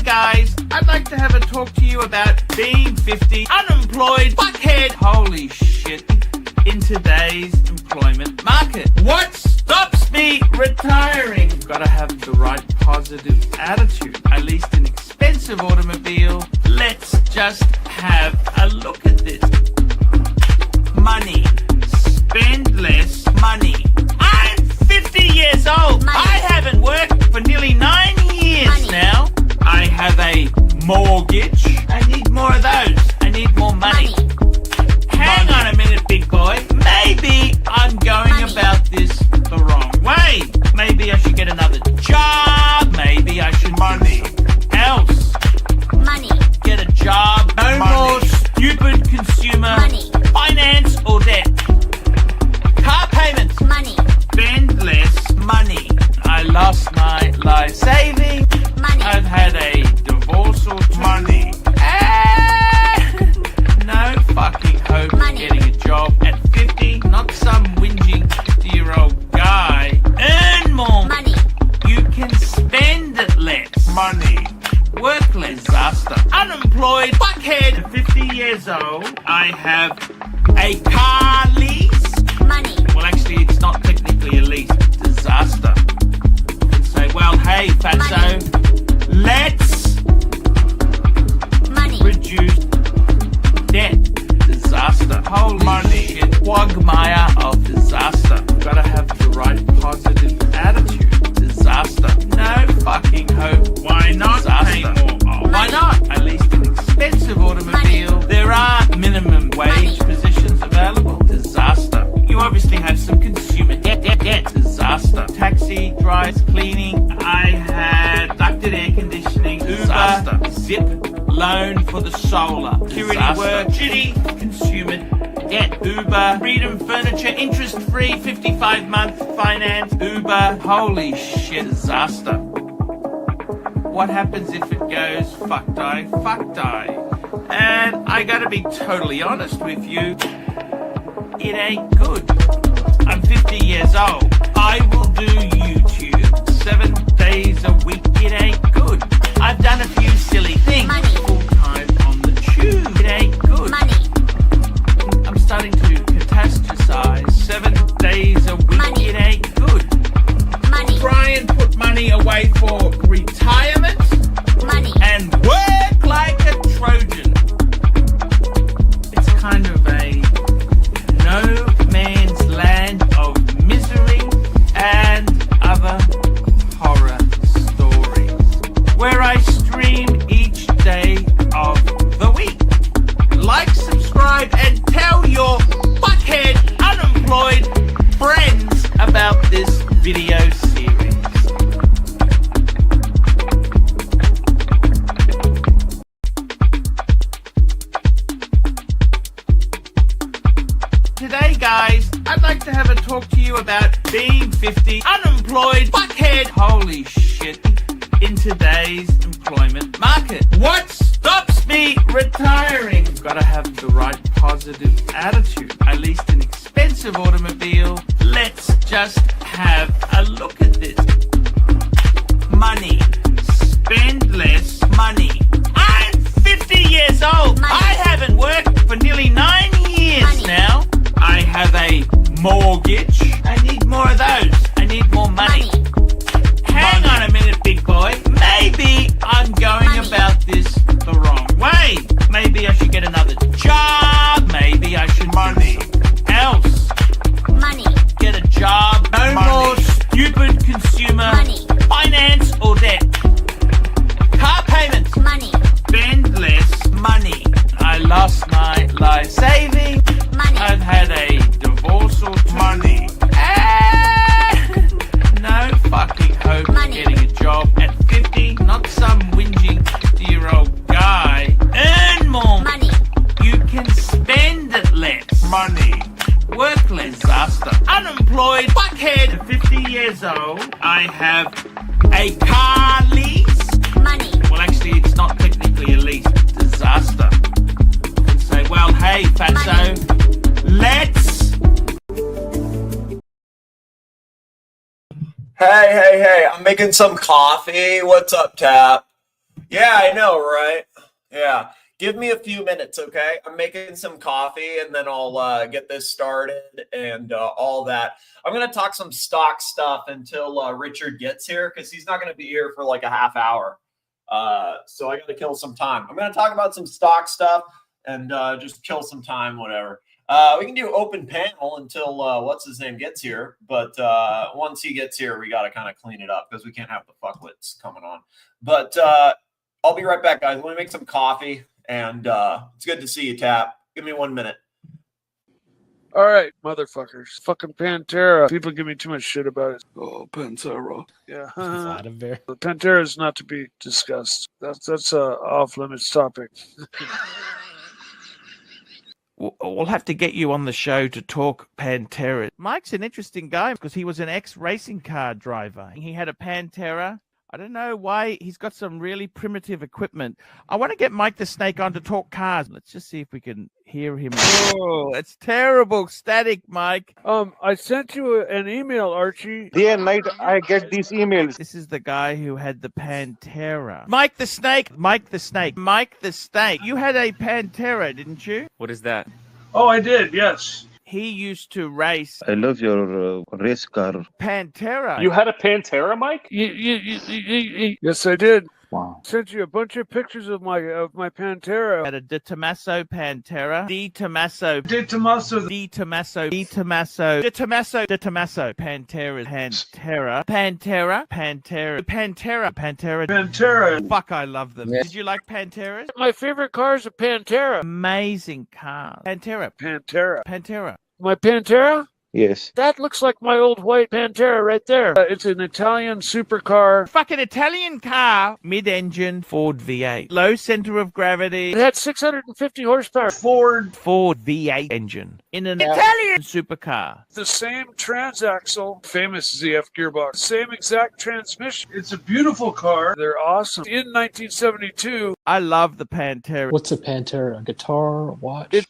guys, I'd like to have a talk to you about being 50, unemployed, fuckhead. Holy shit, in today's employment market. What stops me retiring? Gotta have the right positive attitude. I leased an expensive automobile. Let's just have a look at this. Money. Spend less money. I'm 50 years old. Money. I haven't worked for nearly 9 years Money. now. I have a mortgage. I need more of those. I need more money. Hang on a minute, big boy. Maybe I'm going about this the wrong way. Maybe I should get another job. Maybe I should Money. do something else. Money. Get a job. No Money. more stupid consumer Money. finance or debt. Car payments. Money. Spend less money. I lost my life saving. Money. I've had a divorce or two. Money. And no fucking hope Money. of getting a job at 50. Not some whinging 50-year-old guy. Earn more. Money. You can spend less. Money. Work less. Disaster. Unemployed. Fuckhead. At 50 years old, I have a car lease. Money. Well, actually, it's not technically a lease. Disaster. You can say, well, hey, fatso, let's Money. reduce debt. Disaster. Holy Money. shit. Quagmire of disaster. Gotta have the right positive attitude. Disaster. No fucking hope. Why not pay Disaster. more? Oh, why not? I leased an expensive automobile. There are minimum wage positions available. Disaster. You obviously have some consumer debt. Disaster. Taxi, drives, cleaning. I had ducted air conditioning. Disaster. Zip. Loan for the solar. Security work. Shitty consumer debt. Uber. Freedom Furniture. Interest-free. 55-month finance. Uber. Holy shit. Disaster. What happens if it goes fuck die, fuck die? And I gotta be totally honest with you, it ain't good. I'm 50 years old. I will do YouTube 7 days a week. It ain't good. I've done a few silly things. Money. Full time on the tube. It ain't good. Money. I'm starting to catastrophize 7 days a week. Money. It ain't good. Money. Try and put money away for retirement Money. and work like a Trojan. It's kind of a no man's land of misery and other horror stories, where I stream each day of the week. Like, subscribe, and tell your fuckhead unemployed friends about this video series. Today, guys, I'd like to have a talk to you about being 50, unemployed, fuckhead. Holy shit, in today's employment market. What stops me retiring? Gotta have the right positive attitude. I leased an expensive automobile. Let's just have a look at this. Money. Spend less money. I'm 50 years old. Money. I haven't worked for nearly 9 years Money. now. I have a mortgage. I need more of those. I need more money. Hang on a minute, big boy. Maybe I'm going Money. about this the wrong way. Maybe I should get another job. Maybe I should Money. do something else. Money. Get a job. No Money. more stupid consumer Money. finance or debt. Car payments. Money. Spend less money. I lost my life saving. Money. I've had a divorce or two. Money. And no fucking hope of Money. getting a job at 50. Not some whinging 50-year-old guy. Earn more. Money. You can spend less. Money. Work less. Disaster. Unemployed. Fuckhead. At 50 years old, I have a car lease. Money. Well, actually, it's not technically a lease. Disaster. You can say, well, hey, fatso, let's Hey, I'm making some coffee. What's up, Tap? Yeah, I know, right? Yeah. Give me a few minutes, okay? I'm making some coffee and then I'll get this started and all that. I'm going to talk some stock stuff until Richard gets here because he's not going to be here for like a half hour. So I got to kill some time. I'm going to talk about some stock stuff and just kill some time, whatever. We can do open panel until what's his name gets here. But once he gets here, we got to kind of clean it up because we can't have the fuckwits coming on. But I'll be right back, guys. Let me make some coffee, and it's good to see you, Tap. Give me 1 minute. All right, motherfuckers. Fucking Pantera. People give me too much shit about it. Oh, Pantera. Yeah. Vladimir. Pantera is not to be discussed. That's a off-limits topic. We'll have to get you on the show to talk Pantera. Mike's an interesting guy because he was an ex-racing car driver. He had a Pantera. I don't know why he's got some really primitive equipment. I want to get Mike the Snake on to talk cars. Let's just see if we can hear him. Oh, it's terrible static, Mike. I sent you an email, Archie. Day and night I get these emails. This is the guy who had the Pantera. Mike the Snake. Mike the Snake. Mike the Snake. You had a Pantera, didn't you? What is that? Oh, I did, yes. He used to race I love your race car. Pantera. You had a Pantera, Mike? Yes, I did. Wow. Sent you a bunch of pictures of my Pantera. Had a De Tomaso Pantera. De Tomaso. De Tomaso. De Tomaso. De Tomaso. De Tomaso. De Tomaso. Pantera. Pantera. Pantera. Pantera. Pantera. Pantera. Pantera. Fuck, I love them. Yes. Did you like Panteras? My favorite car is a Pantera. Amazing car. Pantera. Pantera. Pantera. My Pantera? Yes. That looks like my old white Pantera right there. It's an Italian supercar. Fucking Italian car. Mid-engine Ford V8. Low center of gravity. It had 650 horsepower. Ford. Ford V8 engine. In an Italian supercar. The same transaxle, famous ZF gearbox, same exact transmission. It's a beautiful car. They're awesome. In 1972, I love the Pantera. What's a Pantera? A guitar? A watch?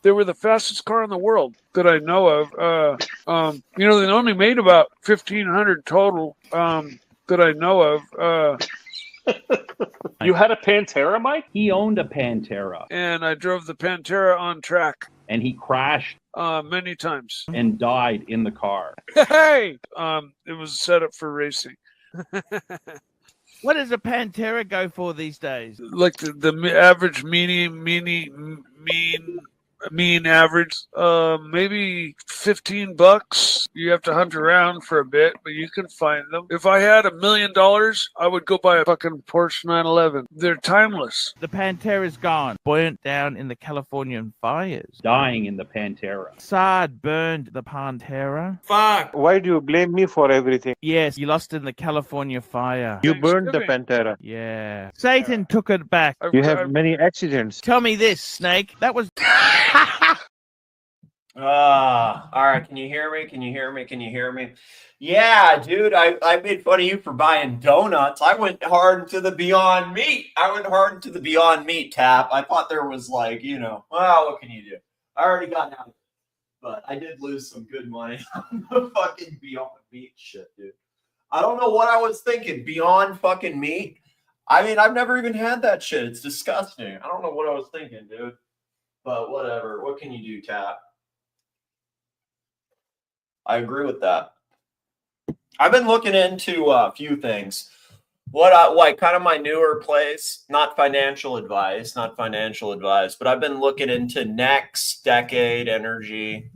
they were the fastest car in the world that I know of. They only made about 1,500 total that I know of. You had a Pantera, Mike? He owned a Pantera, And I drove the Pantera on track and he crashed many times. and died in the car. Hey! It was set up for racing. What does a Pantera go for these days? Like the average mean average, maybe $15. You have to hunt around for a bit, but you can find them. If I had $1 million, I would go buy a fucking Porsche 911. They're timeless. The Pantera's gone. Burnt down in the Californian fires. Dying in the Pantera. Assad burned the Pantera. Fuck. Why do you blame me for everything? Yes, you lost in the California fire. You burned the Pantera. Yeah. Satan took it back. You have many accidents. Tell me this, Snake. That was... All right. Can you hear me? Can you hear me? Can you hear me? Yeah, dude. I made fun of you for buying donuts. I went hard into the Beyond Meat. Tap. I thought there was like, well, what can you do? I already got out of it, but I did lose some good money on the fucking Beyond Meat shit, dude. I don't know what I was thinking. Beyond fucking Meat. I mean, I've never even had that shit. It's disgusting. I don't know what I was thinking, dude. But whatever. What can you do, Tap? I agree with that. I've been looking into a few things. Like kind of my newer place, not financial advice, but I've been looking into next decade energy.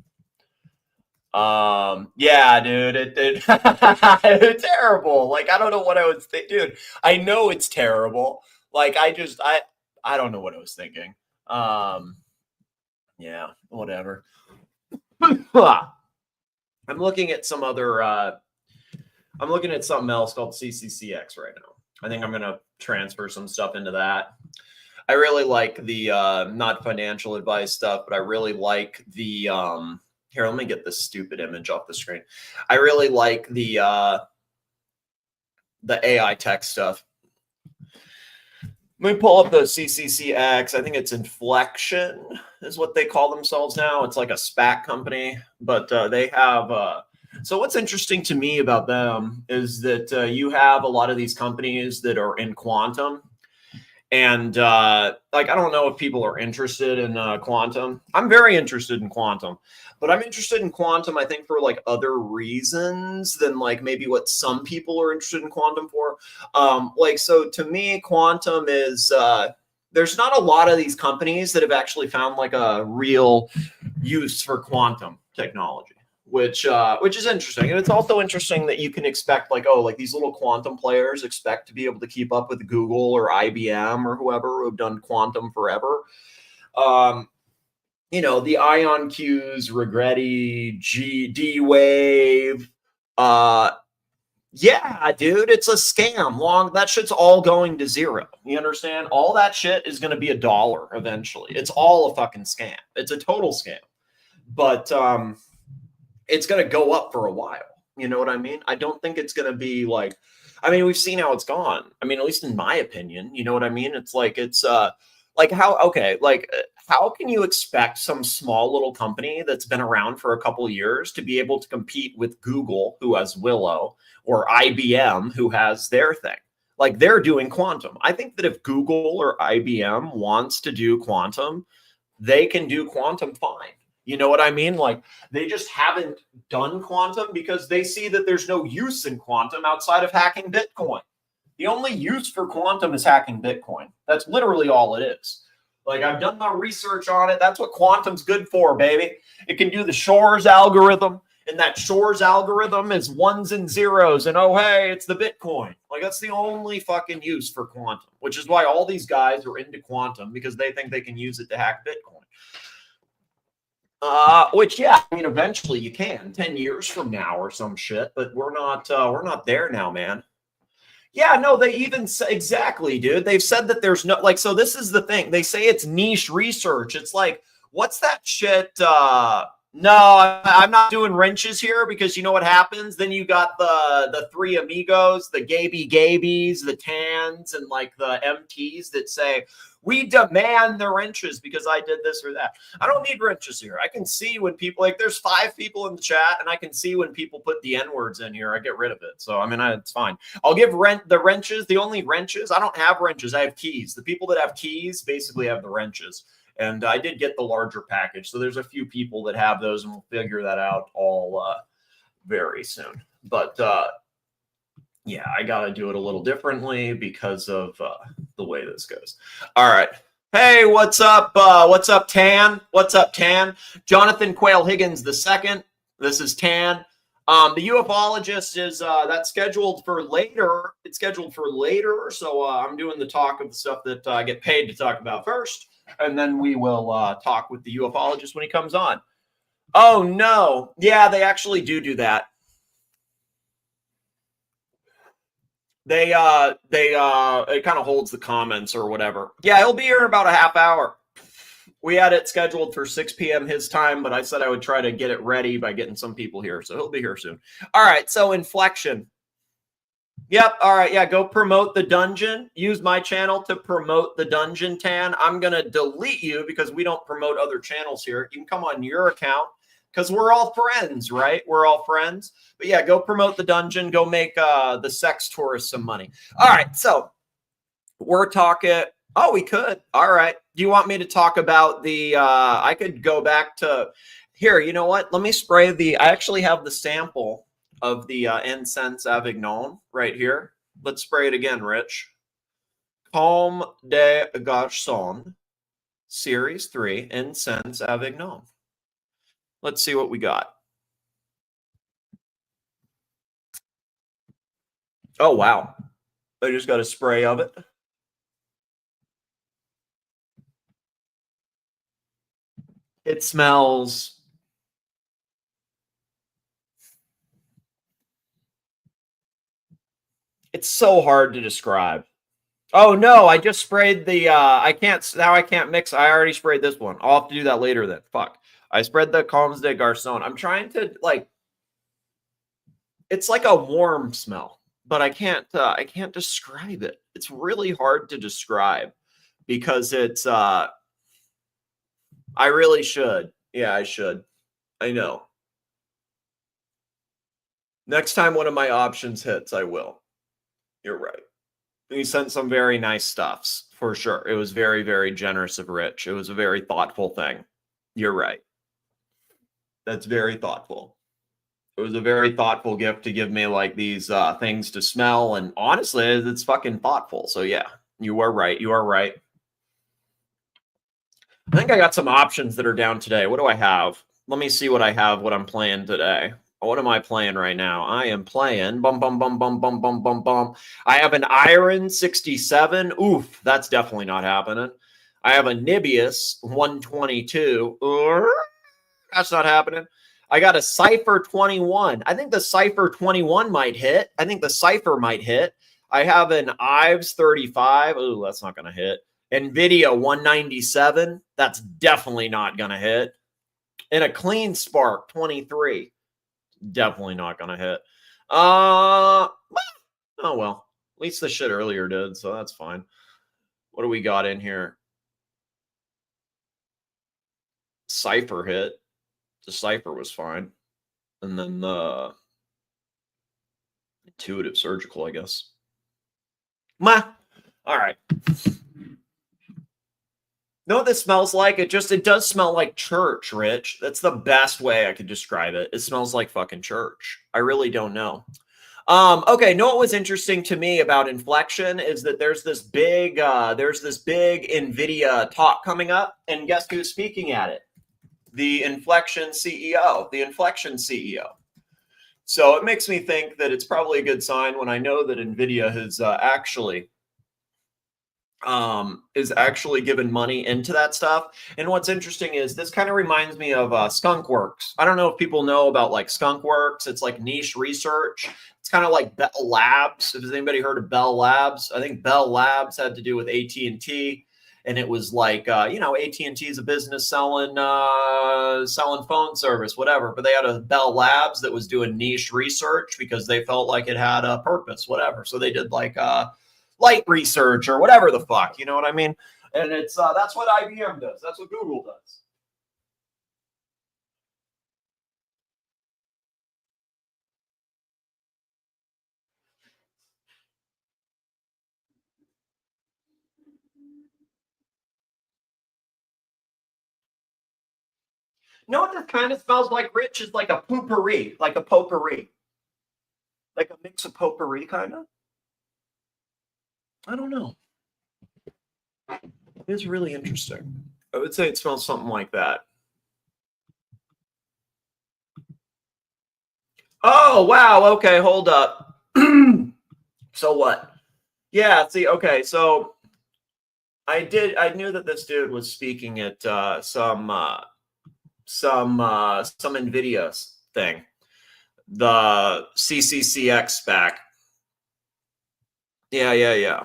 Yeah, dude, it's terrible. Like, I don't know what I was thinking, dude. I know it's terrible. Like, I don't know what I was thinking. Yeah, whatever. I'm looking at some other, I'm looking at something else called CCCX right now. I think I'm going to transfer some stuff into that. I really like the, not financial advice stuff, but I really like the, here, let me get this stupid image off the screen. I really like the AI tech stuff. Let me pull up the CCCX. I think it's Inflection is what they call themselves now. It's like a SPAC company, but they have So what's interesting to me about them is that you have a lot of these companies that are in quantum. And like, I don't know if people are interested in quantum. I'm very interested in quantum, but I'm interested in quantum, I think, for like other reasons than like maybe what some people are interested in quantum for. Like, so to me, quantum is, there's not a lot of these companies that have actually found like a real use for quantum technology, which is interesting. And it's also interesting that you can expect like, oh, like these little quantum players expect to be able to keep up with Google or IBM or whoever who have done quantum forever. You know, the ion Qs, Regretti, D Wave, yeah, dude, it's a scam. That shit's all going to zero. You understand? All that shit is going to be $1 eventually. It's all a fucking scam. It's a total scam. But it's going to go up for a while. You know what I mean? I don't think it's going to be like, I mean, we've seen how it's gone. I mean, at least in my opinion, you know what I mean? It's like, like how can you expect some small little company that's been around for a couple of years to be able to compete with Google, who has Willow, or IBM, who has their thing? Like, they're doing quantum. I think that if Google or IBM wants to do quantum, they can do quantum fine. You know what I mean? Like, they just haven't done quantum because they see that there's no use in quantum outside of hacking Bitcoin. The only use for quantum is hacking Bitcoin. That's literally all it is. Like, I've done my research on it. That's what quantum's good for, baby. It can do the Shor's algorithm, and that Shor's algorithm is ones and zeros, and oh, hey, it's the Bitcoin. Like, that's the only fucking use for quantum, which is why all these guys are into quantum, because they think they can use it to hack Bitcoin. Which, yeah, I mean, eventually you can 10 years from now or some shit, but we're not there now, man. Yeah, no, they even say, exactly, dude. They've said that there's no, like, so this is the thing. They say it's niche research. It's like, what's that shit? No, I'm not doing wrenches here, because you know what happens? Then you got the three amigos, the Gabies, the Tans, and like the MTs that say, we demand the wrenches because I did this or that. I don't need wrenches here. I can see when people, like, there's 5 people in the chat, and I can see when people put the N-words in here. I get rid of it. So, I mean, it's fine. I'll give the wrenches, the only wrenches. I don't have wrenches. I have keys. The people that have keys basically have the wrenches. And I did get the larger package. So there's a few people that have those, and we'll figure that out all very soon. But yeah, I got to do it a little differently because of the way this goes. All right. Hey, what's up? What's up, Tan? What's up, Tan? Jonathan Quayle Higgins II. This is Tan. The ufologist is that's scheduled for later. It's scheduled for later. So I'm doing the talk of the stuff that I get paid to talk about first. And then we will talk with the ufologist when he comes on. Oh, no. Yeah, they actually do that. It kind of holds the comments or whatever. Yeah, he'll be here in about a half hour. We had it scheduled for 6 p.m. his time, but I said I would try to get it ready by getting some people here. So he'll be here soon. All right. So inflection. Yep. All right. Yeah. Go promote the dungeon. Use my channel to promote the dungeon, Tan. I'm going to delete you because we don't promote other channels here. You can come on your account because we're all friends, right? We're all friends. But yeah, go promote the dungeon. Go make the sex tourist some money. All right. So we're talking. Oh, we could. All right. Do you want me to talk about the, I could go back to here. You know what? Let me spray I actually have the sample of the incense Avignon right here. Let's spray it again, Rich. Comme des Garçons, Series 3, Incense Avignon. Let's see what we got. Oh, wow. I just got a spray of it. It smells... It's so hard to describe. Oh, no, I just sprayed the... I can't mix. I already sprayed this one. I'll have to do that later then. Fuck. I spread the Comme des Garçons. I'm trying to, like... It's like a warm smell, but I can't describe it. It's really hard to describe because it's... I really should. Yeah, I should. I know. Next time one of my options hits, I will. You're right. He sent some very nice stuffs, for sure. It was very, very generous of Rich. It was a very thoughtful thing. You're right. That's very thoughtful. It was a very thoughtful gift to give me like these things to smell. And honestly, it's fucking thoughtful. So yeah, you are right. You are right. I think I got some options that are down today. What do I have? Let me see what I have, what I'm playing today. What am I playing right now? I am playing bum bum bum bum bum bum bum bum. I have an Iron 67. Oof, that's definitely not happening. I have a Nibius 122. That's not happening. I got a Cypher 21. I think the Cypher 21 might hit. I think the Cypher might hit. I have an Ives 35. Ooh, that's not going to hit. NVIDIA 197. That's definitely not going to hit. And a Clean Spark 23. Definitely not going to hit. Oh, well. At least the shit earlier did, so that's fine. What do we got in here? Cypher hit. The Cypher was fine. And then the Intuitive Surgical, I guess. All right. Know what this smells like? It does smell like church, Rich. That's the best way I could describe it. It smells like fucking church. I really don't know. Okay, know what was interesting to me about Inflection is that there's this big NVIDIA talk coming up, and guess who's speaking at it? The Inflection CEO. So it makes me think that it's probably a good sign when I know that NVIDIA has actually given money into that stuff. And what's interesting is this kind of reminds me of Skunkworks. I don't know if people know about like Skunkworks. It's like niche research. It's kind of like Bell Labs. Has anybody heard of Bell Labs? I think Bell Labs had to do with AT&T. And it was like, AT&T is a business selling phone service, whatever. But they had a Bell Labs that was doing niche research because they felt like it had a purpose, whatever. So they did like light research or whatever the fuck, you know what I mean? And it's that's what IBM does. That's what Google does. You know what this kind of smells like, Rich? Is like a potpourri, like a potpourri. Like a mix of potpourri, kind of. I don't know. It's really interesting. I would say it smells something like that. Oh, wow. Okay, hold up. So what? Yeah, see, okay, so I knew that this dude was speaking at some NVIDIA thing. The CCCX spec. Yeah.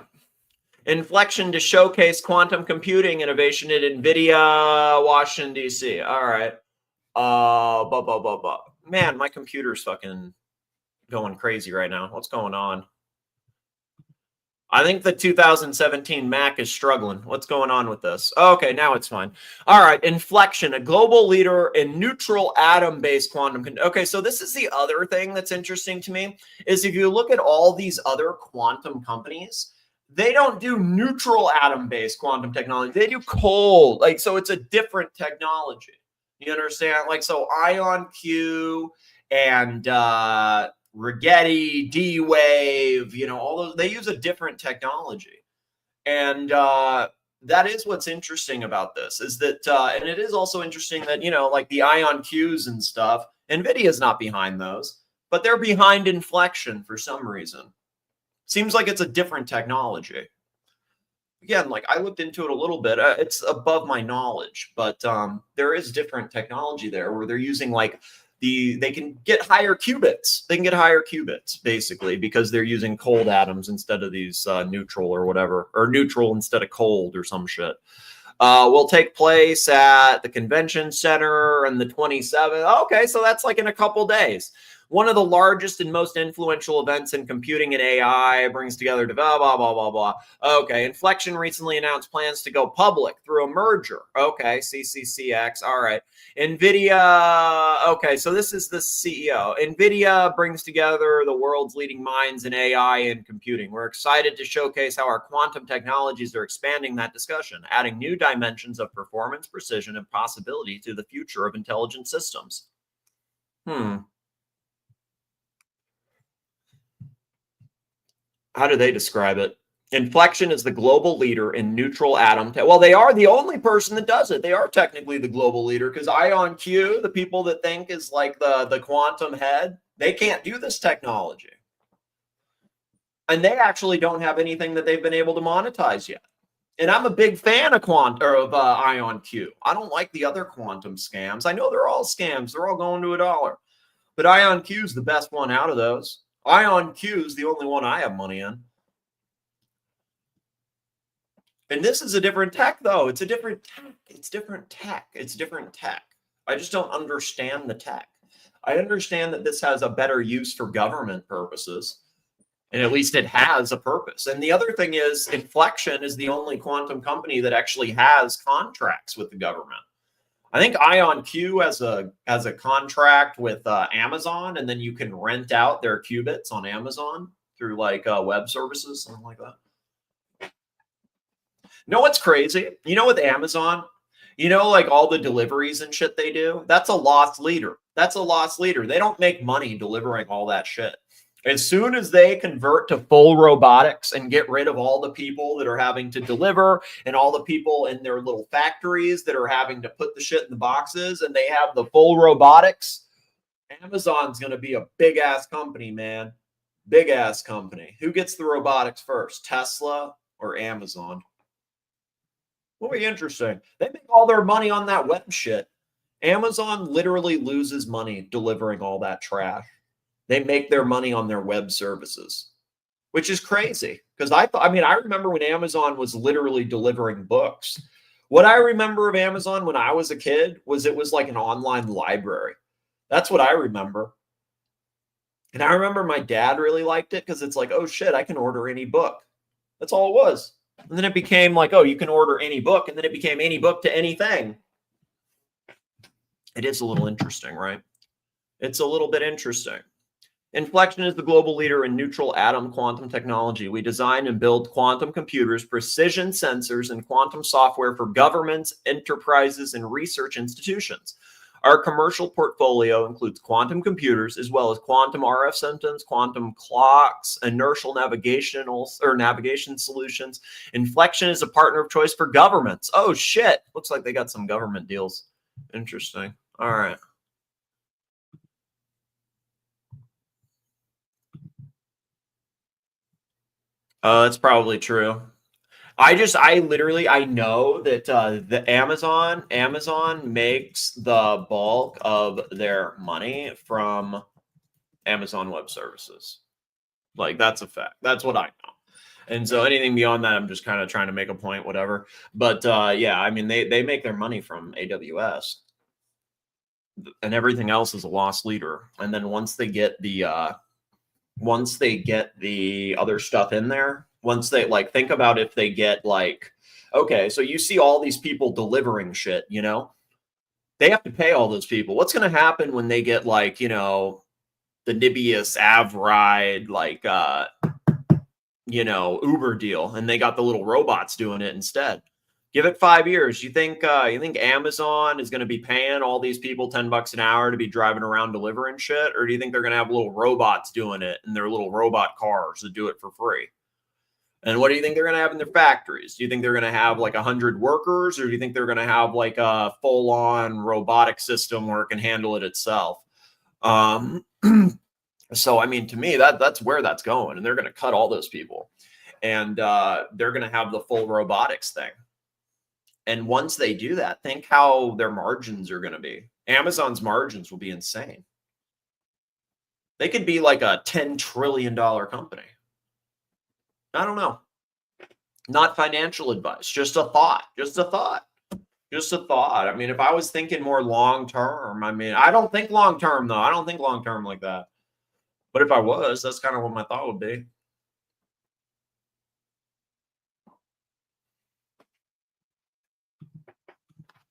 Inflection to showcase quantum computing innovation at NVIDIA, Washington, D.C. All right. Man, my computer's fucking going crazy right now. What's going on? I think the 2017 Mac is struggling. What's going on with this? Okay, now it's fine. All right, Inflection, a global leader in neutral atom-based quantum. Okay, so this is the other thing that's interesting to me, is if you look at all these other quantum companies, they don't do neutral atom-based quantum technology. They do cold. Like, so it's a different technology. You understand? Like, so IonQ and Rigetti, D-Wave, all those, they use a different technology. And that is what's interesting about this, is that, and it is also interesting that, like the IonQs and stuff, NVIDIA's not behind those, but they're behind Inflection for some reason. Seems like it's a different technology. Again, like I looked into it a little bit. It's above my knowledge, but there is different technology there where they're using like they can get higher qubits. They can get higher qubits basically because they're using cold atoms instead of these neutral or whatever, or neutral instead of cold or some shit. Will take place at the convention center on the 27th. Okay, so that's like in a couple days. One of the largest and most influential events in computing and AI, brings together blah, blah, blah, blah, blah. Okay, Inflection recently announced plans to go public through a merger. Okay, CCCX, all right. NVIDIA, okay, so this is the CEO. NVIDIA brings together the world's leading minds in AI and computing. We're excited to showcase how our quantum technologies are expanding that discussion, adding new dimensions of performance, precision, and possibility to the future of intelligent systems. How do they describe it? Inflection is the global leader in neutral atom. Well, they are the only person that does it. They are technically the global leader because IonQ, the people that think is like the quantum head, they can't do this technology. And they actually don't have anything that they've been able to monetize yet. And I'm a big fan of IonQ. I don't like the other quantum scams. I know they're all scams. They're all going to $1. But IonQ is the best one out of those. IonQ is the only one I have money in. And this is a different tech, though. It's a different tech. It's different tech. It's different tech. I just don't understand the tech. I understand that this has a better use for government purposes. And at least it has a purpose. And the other thing is, Inflection is the only quantum company that actually has contracts with the government. I think IonQ has a contract with Amazon, and then you can rent out their qubits on Amazon through like web services, something like that. You know what's crazy? You know, with Amazon, you know, like all the deliveries and shit they do, that's a lost leader. That's a lost leader. They don't make money delivering all that shit. As soon as they convert to full robotics and get rid of all the people that are having to deliver and all the people in their little factories that are having to put the shit in the boxes, and they have the full robotics, Amazon's going to be a big ass company, man. Big ass company. Who gets the robotics first, Tesla or Amazon? Will be interesting. They make all their money on that web shit. Amazon literally loses money delivering all that trash. They make their money on their web services, which is crazy. Because I remember when Amazon was literally delivering books. What I remember of Amazon when I was a kid was it was like an online library. That's what I remember. And I remember my dad really liked it because it's like, oh shit, I can order any book. That's all it was. And then it became like, oh, you can order any book. And then it became any book to anything. It is a little interesting, right? It's a little bit interesting. Inflection is the global leader in neutral atom quantum technology. We design and build quantum computers, precision sensors, and quantum software for governments, enterprises, and research institutions. Our commercial portfolio includes quantum computers, as well as quantum RF systems, quantum clocks, inertial navigation solutions. Inflection is a partner of choice for governments. Oh, shit. Looks like they got some government deals. Interesting. All right. That's probably true. I know that the Amazon makes the bulk of their money from Amazon Web Services. Like, that's a fact. That's what I know. And so anything beyond that, I'm just kind of trying to make a point, whatever. But yeah, I mean, they make their money from AWS. And everything else is a lost leader. And then once they get the other stuff in there, once they think about if they get okay, so you see all these people delivering shit, you know, they have to pay all those people. What's going to happen when they get the Nibius Avride, Uber deal, and they got the little robots doing it instead? Give it 5 years. You think Amazon is going to be paying all these people $10 an hour to be driving around delivering shit? Or do you think they're going to have little robots doing it in their little robot cars that do it for free? And what do you think they're going to have in their factories? Do you think they're going to have 100 workers? Or do you think they're going to have a full-on robotic system where it can handle it itself? So, I mean, to me, that's where that's going. And they're going to cut all those people. And they're going to have the full robotics thing. And once they do that, think how their margins are going to be. Amazon's margins will be insane. They could be like a $10 trillion company. I don't know. Not financial advice, just a thought. Just a thought. Just a thought. I mean, if I was thinking more long term, I don't think long term, though. I don't think long term like that. But if I was, that's kind of what my thought would be.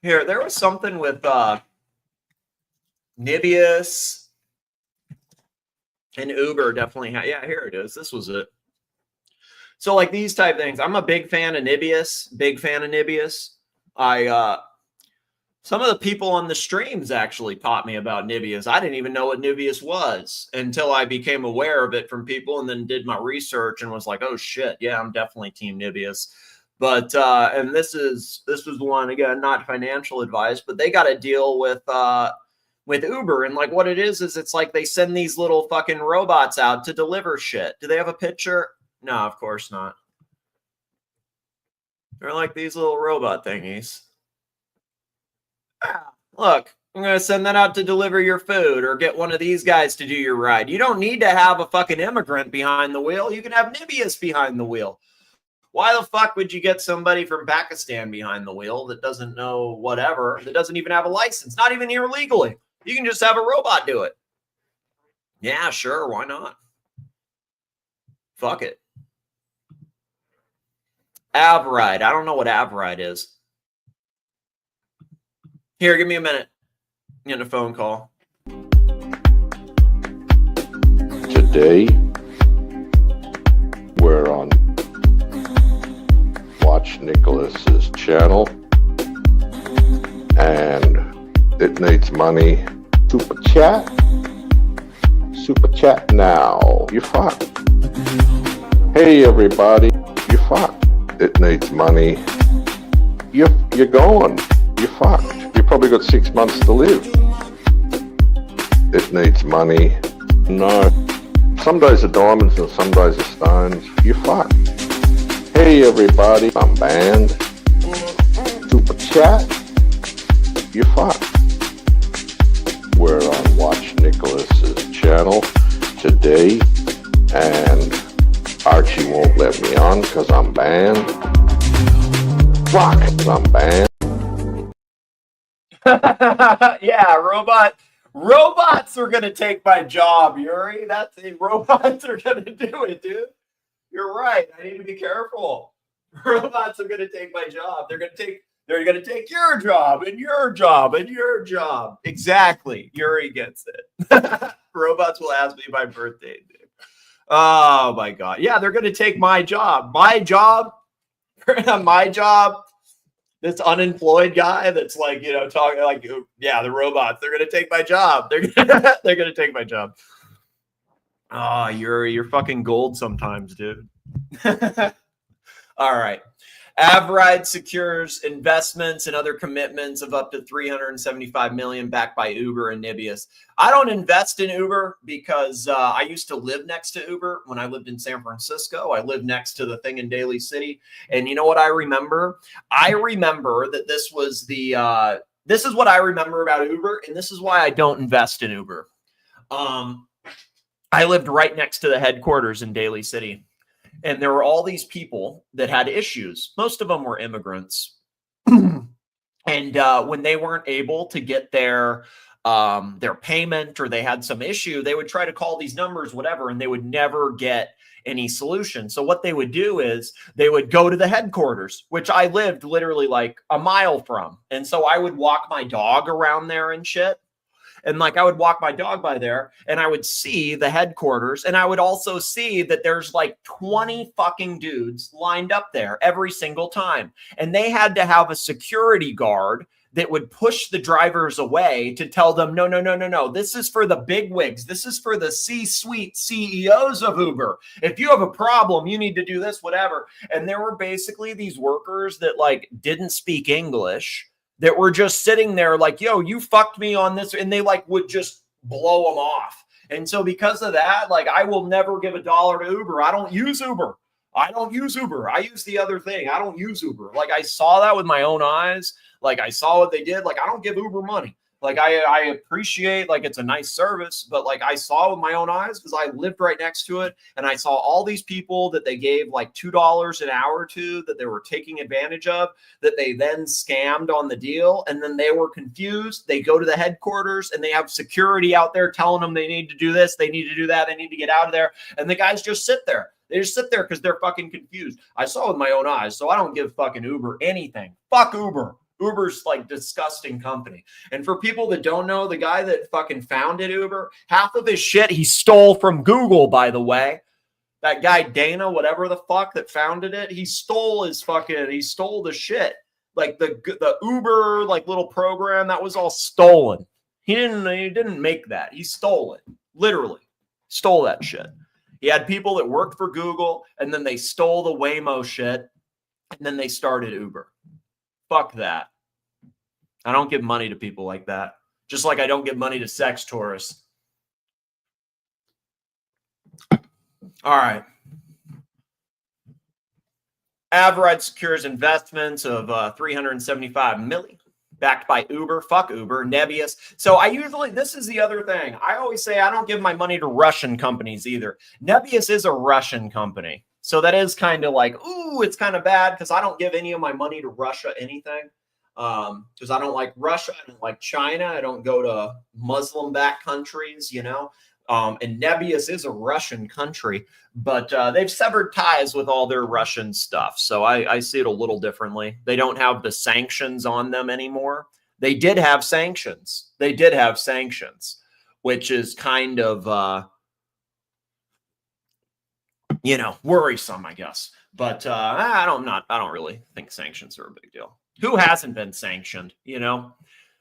Here, there was something with Nibius and Uber definitely. Yeah, here it is. This was it. So like these type things, I'm a big fan of Nibius. Some of the people on the streams actually taught me about Nibius. I didn't even know what Nibius was until I became aware of it from people and then did my research and was like, oh shit, yeah, I'm definitely team Nibius. But and this was one, again, not financial advice, but they got to deal with Uber. And like what it is it's like they send these little fucking robots out to deliver shit. Do they have a picture? No, of course not. They're like these little robot thingies. Look, I'm going to send that out to deliver your food or get one of these guys to do your ride. You don't need to have a fucking immigrant behind the wheel. You can have Nibius behind the wheel. Why the fuck would you get somebody from Pakistan behind the wheel that doesn't know whatever, that doesn't even have a license, not even here legally? You can just have a robot do it. Yeah, sure. Why not? Fuck it. Avride. I don't know what Avride is. Here, give me a minute. I'm getting a phone call. Today, we're on Watch Nicholas's channel, and it needs money. Super chat now. You're fucked. Hey everybody, you're fucked. It needs money. You're gone. You're fucked. You probably got 6 months to live. It needs money. No. Some days are diamonds and some days are stones. You're fucked. Hey everybody, I'm banned. Super chat. You're fucked. We're on Watch Nicholas's channel today, and Archie won't let me on because I'm banned. Fuck, I'm banned. Yeah, robots are gonna take my job, Yuri. That's it. Robots are gonna do it, dude. You're right. I need to be careful. Robots are gonna take my job. They're gonna take your job and your job and your job. Exactly. Yuri gets it. Robots will ask me my birthday, dude. Oh my god. Yeah, they're gonna take my job. My job. My job. This unemployed guy that's like, you know, talking like, yeah, the robots, they're gonna take my job. They're gonna take my job. Oh, you're fucking gold sometimes, dude. All right. Avride secures investments and other commitments of up to $375 million backed by Uber and Nibius. I don't invest in Uber because I used to live next to Uber when I lived in San Francisco. I lived next to the thing in Daly City. And you know what I remember? I remember that this was the, this is what I remember about Uber. And this is why I don't invest in Uber. I lived right next to the headquarters in Daly City. And there were all these people that had issues. Most of them were immigrants. And when they weren't able to get their payment or they had some issue, they would try to call these numbers, whatever, and they would never get any solution. So what they would do is they would go to the headquarters, which I lived literally like a mile from. And so I would walk my dog around there and shit. And like I would walk my dog by there and I would see the headquarters, and I would also see that there's like 20 fucking dudes lined up there every single time. And they had to have a security guard that would push the drivers away to tell them, no. This is for the bigwigs. This is for the C-suite CEOs of Uber. If you have a problem, you need to do this, whatever. And there were basically these workers that like didn't speak English, that were just sitting there like, yo, you fucked me on this. And they like would just blow them off. And so because of that, like I will never give $1 to Uber. I don't use Uber. I use the other thing. I don't use Uber. Like I saw that with my own eyes. Like I saw what they did. Like I don't give Uber money. Like I appreciate like it's a nice service, but like I saw with my own eyes because I lived right next to it, and I saw all these people that they gave like $2 an hour to, that they were taking advantage of, that they then scammed on the deal, and then they were confused. They go to the headquarters and they have security out there telling them they need to do this, they need to do that, they need to get out of there, and the guys just sit there. They just sit there because they're fucking confused. I saw with my own eyes, so I don't give fucking Uber anything. Fuck Uber. Uber's like disgusting company. And for people that don't know, the guy that fucking founded Uber, half of his shit he stole from Google, by the way. That guy Dana, whatever the fuck that founded it, he stole the shit. Like the Uber like little program, that was all stolen. He didn't make that. He stole it. Literally. Stole that shit. He had people that worked for Google, and then they stole the Waymo shit, and then they started Uber. Fuck that. I don't give money to people like that. Just like I don't give money to sex tourists. All right. Avride secures investments of 375 million, backed by Uber. Fuck Uber. Nebius. So this is the other thing. I always say I don't give my money to Russian companies either. Nebius is a Russian company. So that is kind of like, ooh, it's kind of bad because I don't give any of my money to Russia anything. Because I don't like Russia. I don't like China. I don't go to Muslim-backed countries, you know. And Nebius is a Russian country, but they've severed ties with all their Russian stuff. So I see it a little differently. They don't have the sanctions on them anymore. They did have sanctions. Which is kind of, worrisome, I guess. But I don't really think sanctions are a big deal. Who hasn't been sanctioned, you know?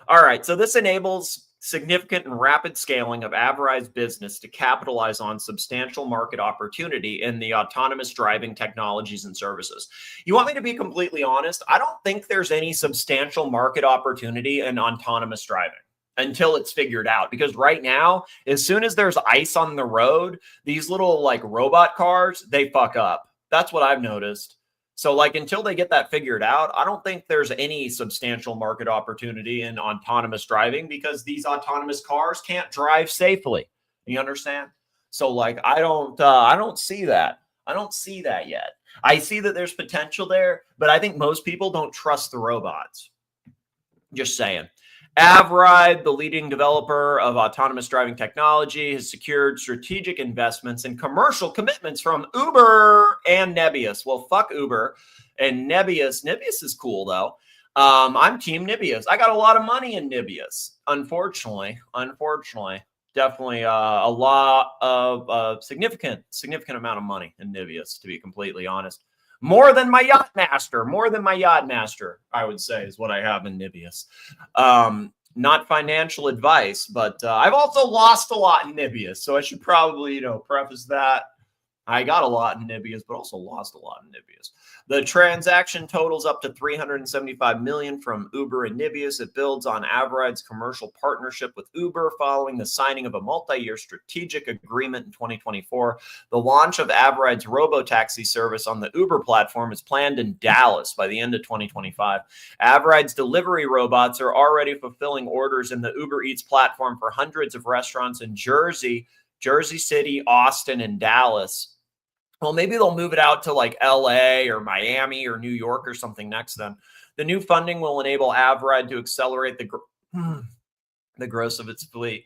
All right, so this enables significant and rapid scaling of Avride's business to capitalize on substantial market opportunity in the autonomous driving technologies and services. You want me to be completely honest? I don't think there's any substantial market opportunity in autonomous driving until it's figured out. Because right now, as soon as there's ice on the road, these little like robot cars, they fuck up. That's what I've noticed. So like until they get that figured out, I don't think there's any substantial market opportunity in autonomous driving because these autonomous cars can't drive safely. You understand? So like I don't see that. I don't see that yet. I see that there's potential there, but I think most people don't trust the robots. Just saying. Avride, the leading developer of autonomous driving technology, has secured strategic investments and commercial commitments from Uber and Nebius. Well, fuck Uber and Nebius. Nebius is cool, though. I'm Team Nebius. I got a lot of money in Nebius, unfortunately. Definitely a lot of significant amount of money in Nebius, to be completely honest. More than my yacht master, I would say, is what I have in Nebius. Not financial advice, but I've also lost a lot in Nebius, so I should probably, preface that. I got a lot in Nebius, but also lost a lot in Nebius. The transaction totals up to $375 million from Uber and Nebius. It builds on Avride's commercial partnership with Uber following the signing of a multi-year strategic agreement in 2024. The launch of Avride's robotaxi service on the Uber platform is planned in Dallas by the end of 2025. Avride's delivery robots are already fulfilling orders in the Uber Eats platform for hundreds of restaurants in Jersey City, Austin, and Dallas. Well, maybe they'll move it out to like LA or Miami or New York or something next then. The new funding will enable Avride to accelerate the growth of its fleet,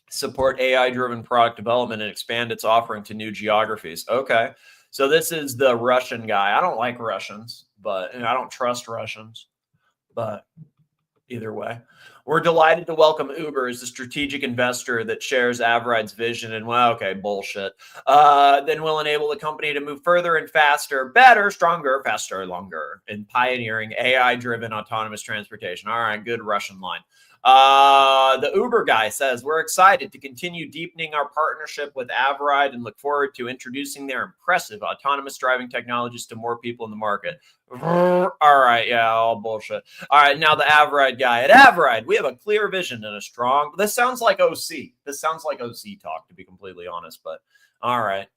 support AI-driven product development, and expand its offering to new geographies. Okay, so this is the Russian guy. I don't like Russians, and I don't trust Russians, but either way. We're delighted to welcome Uber as a strategic investor that shares Avride's vision and, bullshit. Then will enable the company to move further and faster, better, stronger, faster, longer in pioneering AI-driven autonomous transportation. All right, good Russian line. The Uber guy says, we're excited to continue deepening our partnership with Avride and look forward to introducing their impressive autonomous driving technologies to more people in the market. All right, yeah, all bullshit. All right, now the Avride guy. At Avride, we have a clear vision and a strong... This sounds like OC. This sounds like OC talk, to be completely honest, but all right.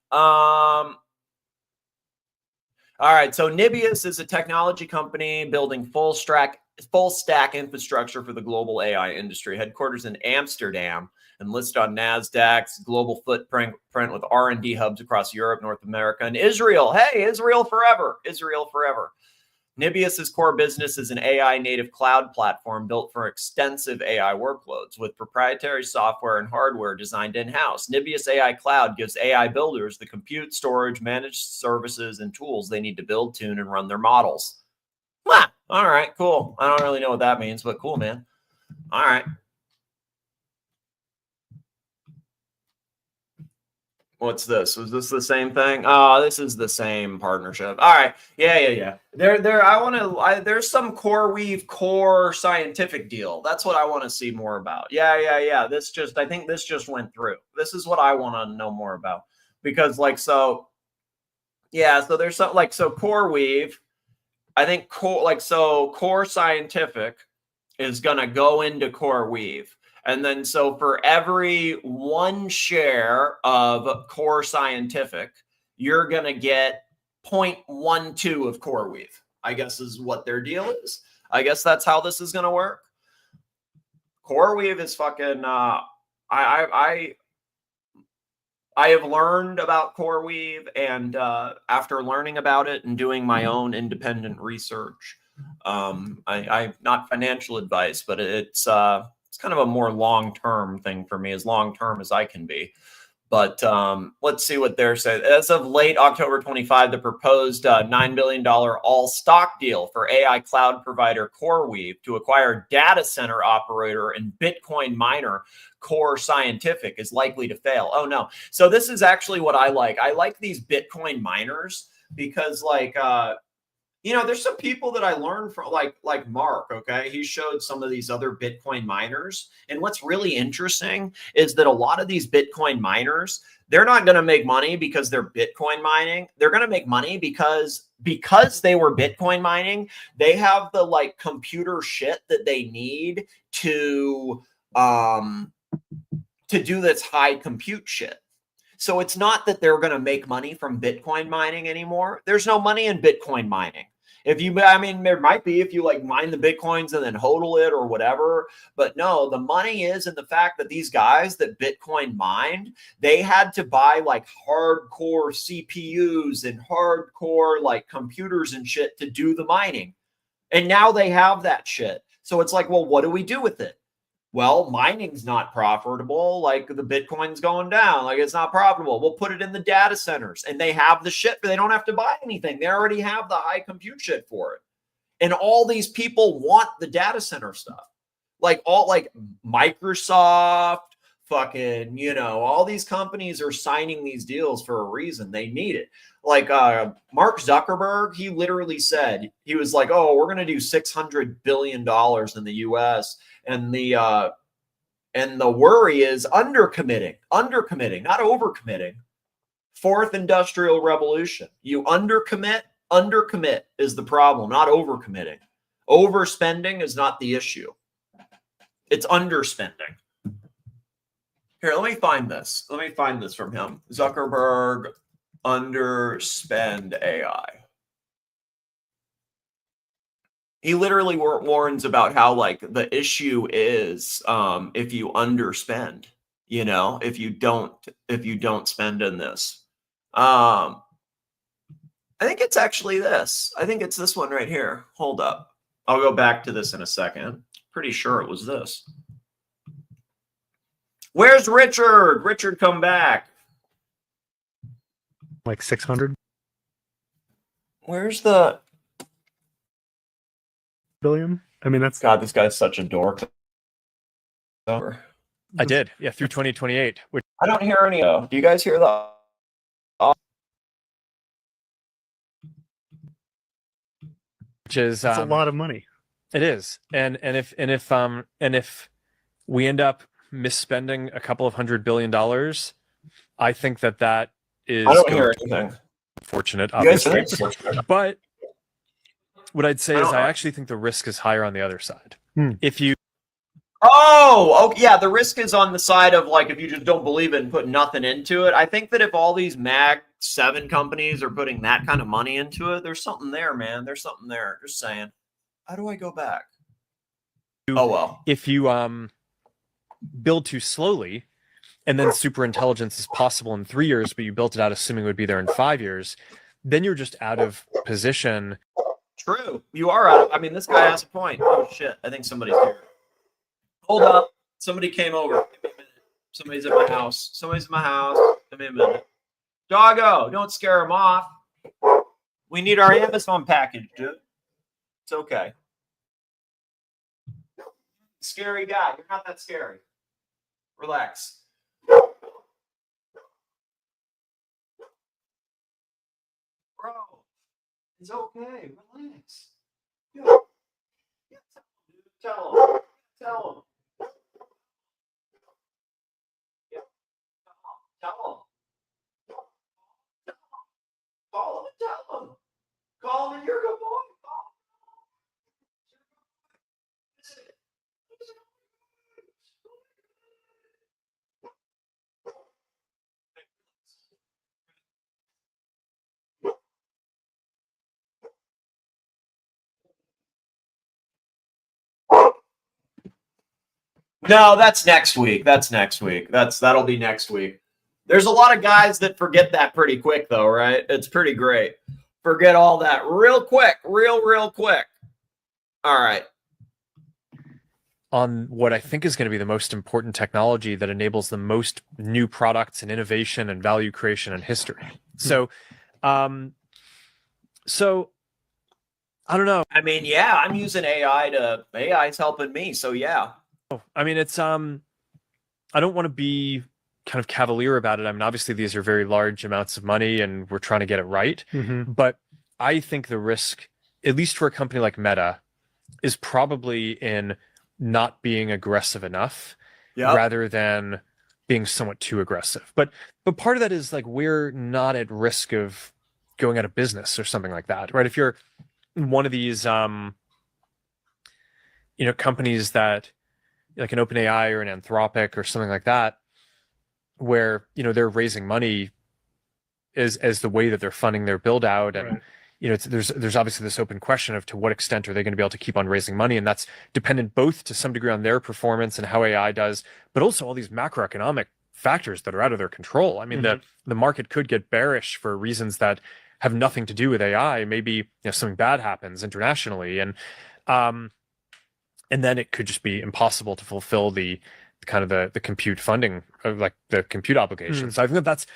All right. So Nibius is a technology company building full stack infrastructure for the global AI industry. Headquarters in Amsterdam and listed on NASDAQ's global footprint with R&D hubs across Europe, North America, and Israel. Hey, Israel forever. Israel forever. Nibius's core business is an AI native cloud platform built for extensive AI workloads with proprietary software and hardware designed in-house. Nibius AI Cloud gives AI builders the compute, storage, managed services, and tools they need to build, tune, and run their models. Ah, all right, cool. I don't really know what that means, but cool, man. All right. What's this? Was this the same thing? Oh, this is the same partnership. All right. Yeah. There's some CoreWeave core scientific deal. That's what I want to see more about. Yeah. I think this just went through. This is what I want to know more about. Because there's some CoreWeave. I think Core Scientific is gonna go into CoreWeave. And then so for every 1 share of Core Scientific, you're going to get 0.12 of CoreWeave, I guess is what their deal is. I guess that's how this is going to work. CoreWeave is fucking, I have learned about CoreWeave, and after learning about it and doing my own independent research, I not financial advice, but it's kind of a more long-term thing for me, as long-term as I can be. But let's see what they're saying. As of late October 25, the proposed $9 billion all-stock deal for AI cloud provider CoreWeave to acquire data center operator and Bitcoin miner Core Scientific is likely to fail. Oh, no. So this is actually what I like. I like these Bitcoin miners because, there's some people that I learned from, like Mark, okay? He showed some of these other Bitcoin miners. And what's really interesting is that a lot of these Bitcoin miners, they're not going to make money because they're Bitcoin mining. They're going to make money because they were Bitcoin mining, they have the computer shit that they need to do this high compute shit. So it's not that they're going to make money from Bitcoin mining anymore. There's no money in Bitcoin mining. There might be if you mine the Bitcoins and then hodl it or whatever. But no, the money is in the fact that these guys that Bitcoin mined, they had to buy hardcore CPUs and hardcore computers and shit to do the mining. And now they have that shit. So it's well, what do we do with it? Well, mining's not profitable. The Bitcoin's going down. It's not profitable. We'll put it in the data centers, and they have the shit, but they don't have to buy anything. They already have the high compute shit for it. And all these people want the data center stuff. Microsoft, fucking, all these companies are signing these deals for a reason. They need it. Mark Zuckerberg, he literally said, he was oh, we're going to do $600 billion in the US. And the worry is undercommitting, not overcommitting. Fourth industrial revolution. You undercommit is the problem, not overcommitting. Overspending is not the issue. It's underspending. Here, let me find this. From him. Zuckerberg, underspend AI. He literally warns about how the issue is if you underspend, if you don't spend in this. I think it's actually this. I think it's this one right here. Hold up. I'll go back to this in a second. Pretty sure it was this. Where's Richard? Richard, come back. 600 Where's the billion? That's God, this guy's such a dork. I did, yeah, through 2028. Which I don't hear any. Do you guys hear the? Which is a lot of money. It is, and if we end up misspending a couple of $100 billion, I think that is. I don't hear anything. Fortunate, obviously, but what I'd say is I actually think the risk is higher on the other side. If you Oh, yeah. The risk is on the side of like if you just don't believe it and put nothing into it. I think that if all these Mag 7 companies are putting that kind of money into it, there's something there, man. There's something there. Just saying. How do I go back? Oh well. If you build too slowly, and then super intelligence is possible in 3 years, but you built it out assuming it would be there in 5 years, then you're just out of position. True. You are out of, I mean, this guy has a point. Oh shit. I think somebody's here. Hold up. Somebody came over. Give me a minute. Somebody's at my house. Somebody's at my house. Give me a minute. Doggo, don't scare him off. We need our Amazon package, dude. It's okay. Scary guy. You're not that scary. Relax. Bro, it's okay. Relax. Yeah. Tell him. Tell him. Tell him. Call him and tell him. Call him and you're a good boy. No, that's next week. That'll be next week. There's a lot of guys that forget that pretty quick, though, right? It's pretty great. Forget all that real quick, real quick. All right. On what I think is going to be the most important technology that enables the most new products and innovation and value creation in history. So I don't know. I mean, yeah, I'm using AI's helping me. So yeah. I mean, it's, I don't want to be kind of cavalier about it. I mean, obviously these are very large amounts of money and we're trying to get it right. But I think the risk, at least for a company like Meta, is probably in not being aggressive enough rather than being somewhat too aggressive. But part of that is like, we're not at risk of going out of business or something like that, right? If you're one of these, companies that, like an OpenAI or an Anthropic or something like that, where they're raising money as the way that they're funding their build out, and there's obviously this open question of to what extent are they going to be able to keep on raising money, and that's dependent both to some degree on their performance and how AI does, but also all these macroeconomic factors that are out of their control. I mean, the market could get bearish for reasons that have nothing to do with AI. Maybe something bad happens internationally, and then it could just be impossible to fulfill the kind of the compute funding, like the compute obligations. So I think that's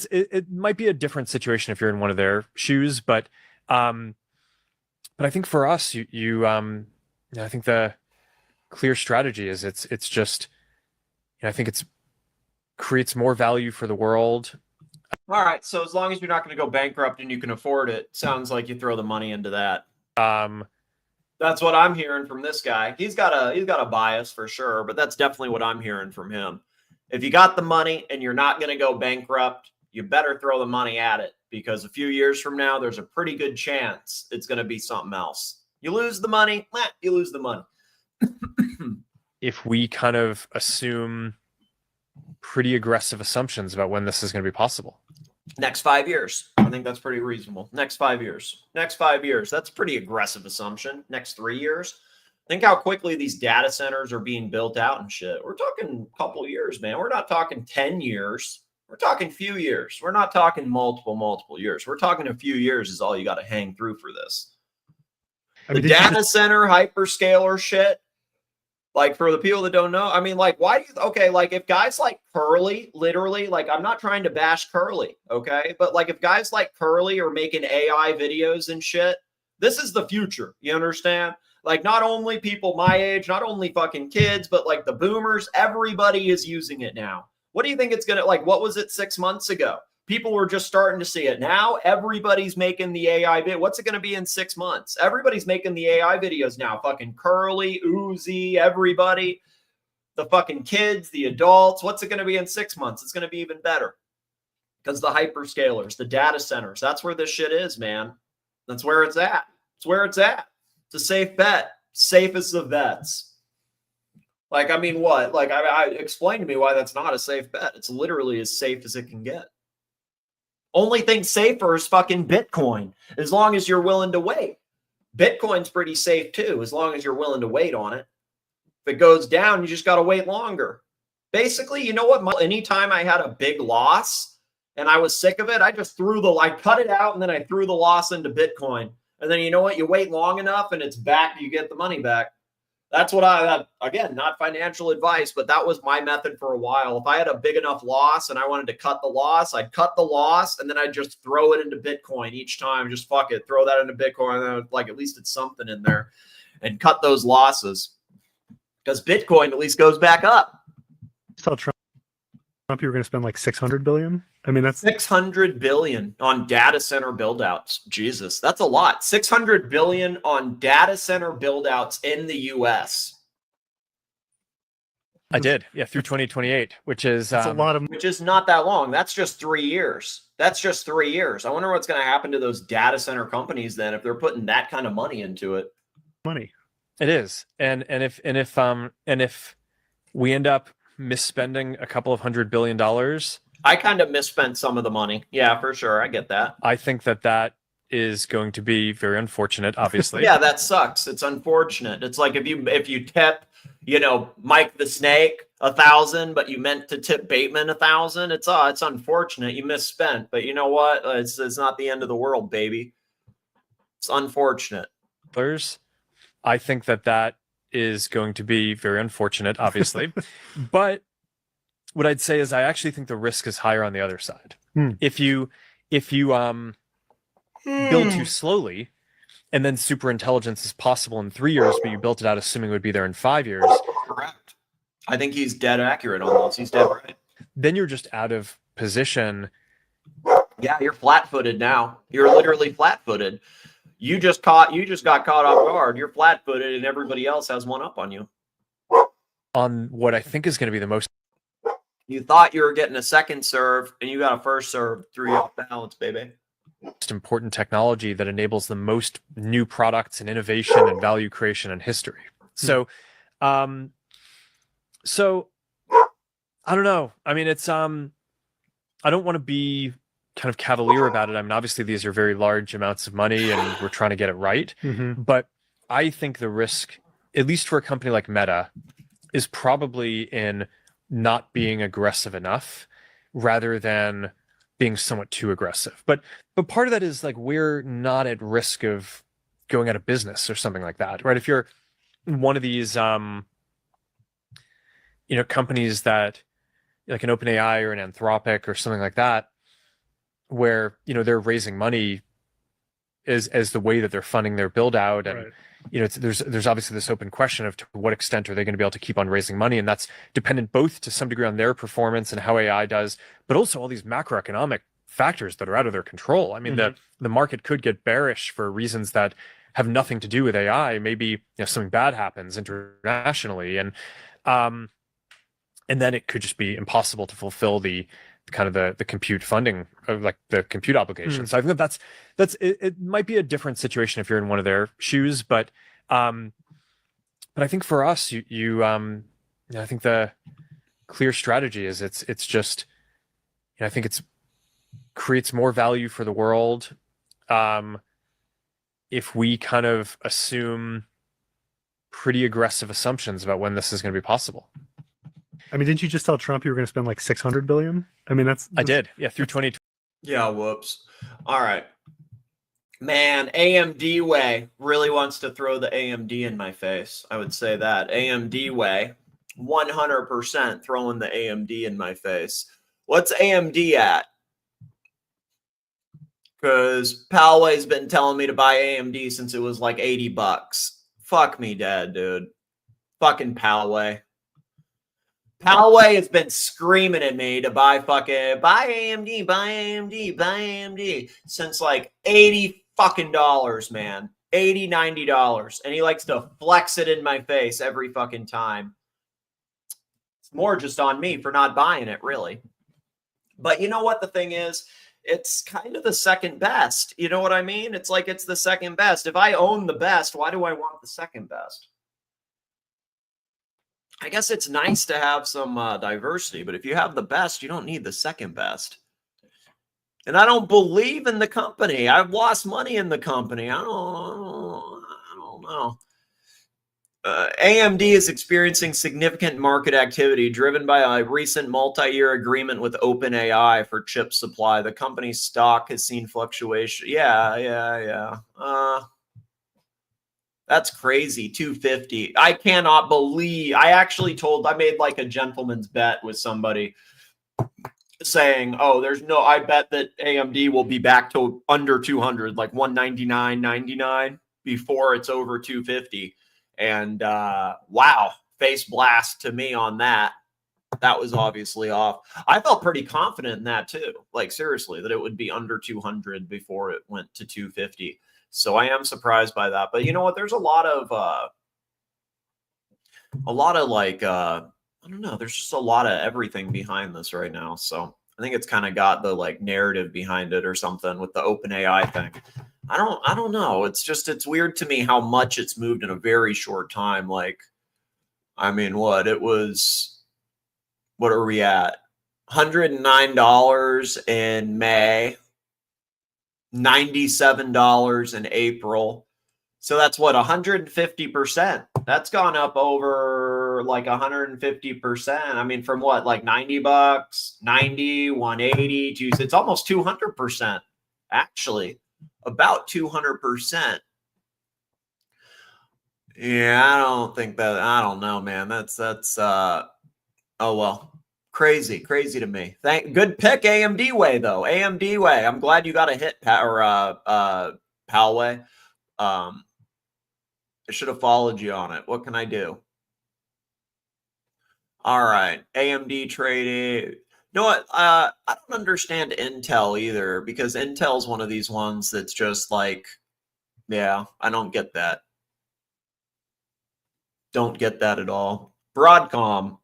it might be a different situation if you're in one of their shoes, but I think for us, I think the clear strategy is it's just, I think it's creates more value for the world. All right. So as long as you're not going to go bankrupt and you can afford it, sounds like you throw the money into that. That's what I'm hearing from this guy. He's got a bias for sure, but that's definitely what I'm hearing from him. If you got the money and you're not going to go bankrupt, you better throw the money at it, because a few years from now, there's a pretty good chance it's going to be something else. You lose the money, you lose the money. If we kind of assume pretty aggressive assumptions about when this is going to be possible. Next 5 years. I think that's pretty reasonable. Next 5 years. Next 5 years. That's a pretty aggressive assumption. Next 3 years. Think how quickly these data centers are being built out and shit. We're talking a couple years, man. We're not talking 10 years. We're talking few years. We're not talking multiple years. We're talking a few years is all you got to hang through for this. The data center, hyperscaler shit. Like, for the people that don't know, I mean, like, why do you, okay, like, if guys like Curly, literally, like, I'm not trying to bash Curly, okay? But, like, if guys like Curly are making AI videos and shit, this is the future, you understand? Like, not only people my age, not only fucking kids, but, like, the boomers, everybody is using it now. What do you think it's going to, like, what was it 6 months ago? People were just starting to see it. Now everybody's making the AI video. What's it going to be in 6 months? Everybody's making the AI videos now. Fucking Curly, Uzi, everybody. The fucking kids, the adults. What's it going to be in 6 months? It's going to be even better. Because the hyperscalers, the data centers, that's where this shit is, man. That's where it's at. It's where it's at. It's a safe bet. Safest of bets. Like, I mean, what? Like, I explain to me why that's not a safe bet. It's literally as safe as it can get. Only thing safer is fucking Bitcoin, as long as you're willing to wait. Bitcoin's pretty safe too, as long as you're willing to wait on it. If it goes down, you just got to wait longer. Basically, you know what? Anytime I had a big loss and I was sick of it, I just I cut it out and then I threw the loss into Bitcoin. And then you know what? You wait long enough and it's back, you get the money back. That's what again, not financial advice, but that was my method for a while. If I had a big enough loss and I wanted to cut the loss, I'd cut the loss and then I'd just throw it into Bitcoin each time. Just fuck it, throw that into Bitcoin. And like, at least it's something in there, and cut those losses, because Bitcoin at least goes back up. Tell Trump you were going to spend like 600 billion. I mean, that's 600 billion on data center buildouts. Jesus, that's a lot. 600 billion on data center buildouts in the US. I did, yeah, through 2028, which is a lot of which is not that long. That's just 3 years. That's just 3 years. I wonder what's going to happen to those data center companies then if they're putting that kind of money into it. money. It is, and if we end up misspending a couple of $100 billion, I kind of misspent some of the money. Yeah, for sure. I get that. I think that is going to be very unfortunate, obviously. Yeah, that sucks. It's unfortunate. It's like if you tip, Mike the Snake 1,000, but you meant to tip Bateman 1,000. It's unfortunate. You misspent, but you know what? It's not the end of the world, baby. It's unfortunate. I think that is going to be very unfortunate, obviously. But what I'd say is I actually think the risk is higher on the other side. If you build too slowly, and then super intelligence is possible in 3 years, but you built it out assuming it would be there in 5 years. Correct. I think he's dead accurate on this. He's dead right. Then you're just out of position. Yeah, you're flat-footed now. You're literally flat-footed. You just got caught off guard. You're flat-footed, and everybody else has one up on you. On what I think is going to be the most. You thought you were getting a second serve, and you got a first serve through your balance, baby. Most important technology that enables the most new products and innovation and value creation in history. So, I don't know. I mean, it's I don't want to be kind of cavalier about it. I mean, obviously these are very large amounts of money and we're trying to get it right. But I think the risk, at least for a company like Meta, is probably in not being aggressive enough rather than being somewhat too aggressive. But part of that is like, we're not at risk of going out of business or something like that, right? If you're one of these, companies that like an OpenAI or an Anthropic or something like that, where, they're raising money as the way that they're funding their build out. And, there's obviously this open question of to what extent are they going to be able to keep on raising money? And that's dependent both to some degree on their performance and how AI does, but also all these macroeconomic factors that are out of their control. I mean, the market could get bearish for reasons that have nothing to do with AI. Maybe something bad happens internationally, and then it could just be impossible to fulfill the kind of the compute funding of like the compute obligation. So I think that's it might be a different situation if you're in one of their shoes, but I think for us, I think the clear strategy is it's just, I think it's creates more value for the world if we kind of assume pretty aggressive assumptions about when this is going to be possible. I mean, didn't you just tell Trump you were going to spend like 600 billion? I mean, I did. Yeah. Through 2020. Yeah. Whoops. All right, man. AMD way really wants to throw the AMD in my face. I would say that AMD way 100% throwing the AMD in my face. What's AMD at? Because Poway's been telling me to buy AMD since it was like $80. Fuck me, Dad, dude. Fucking Poway. Poway has been screaming at me to buy AMD since like $80 fucking dollars, man. $80, $90. And he likes to flex it in my face every fucking time. It's more just on me for not buying it, really. But you know what the thing is? It's kind of the second best. You know what I mean? It's like it's the second best. If I own the best, why do I want the second best? I guess it's nice to have some diversity, but if you have the best, you don't need the second best. And I don't believe in the company. I've lost money in the company. I don't know. AMD is experiencing significant market activity driven by a recent multi-year agreement with OpenAI for chip supply. The company's stock has seen fluctuation. Yeah. That's crazy. 250. I cannot believe. I made like a gentleman's bet with somebody saying, oh, I bet that AMD will be back to under 200, like 199.99 before it's over 250. And wow, face blast to me on that. That was obviously off. I felt pretty confident in that too. Like seriously, that it would be under 200 before it went to 250. So I am surprised by that. But you know what? There's a lot of like, I don't know. There's just a lot of everything behind this right now. So I think it's kind of got the like narrative behind it or something with the OpenAI thing. I don't know. It's weird to me how much it's moved in a very short time. Like, I mean, what are we at? $109 in May. $97 in April. So that's what, 150%. That's gone up over like 150%. I mean, from what, like $90, 90, 180, it's almost 200%. Actually, about 200%. Yeah, I don't know, man. That's oh well. Crazy to me. Good pick, AMD way though. AMD way. I'm glad you got a hit, Palway. I should have followed you on it. What can I do? All right, AMD trading. You know what? I don't understand Intel either, because Intel's one of these ones that's just like, yeah, I don't get that. Don't get that at all. Broadcom.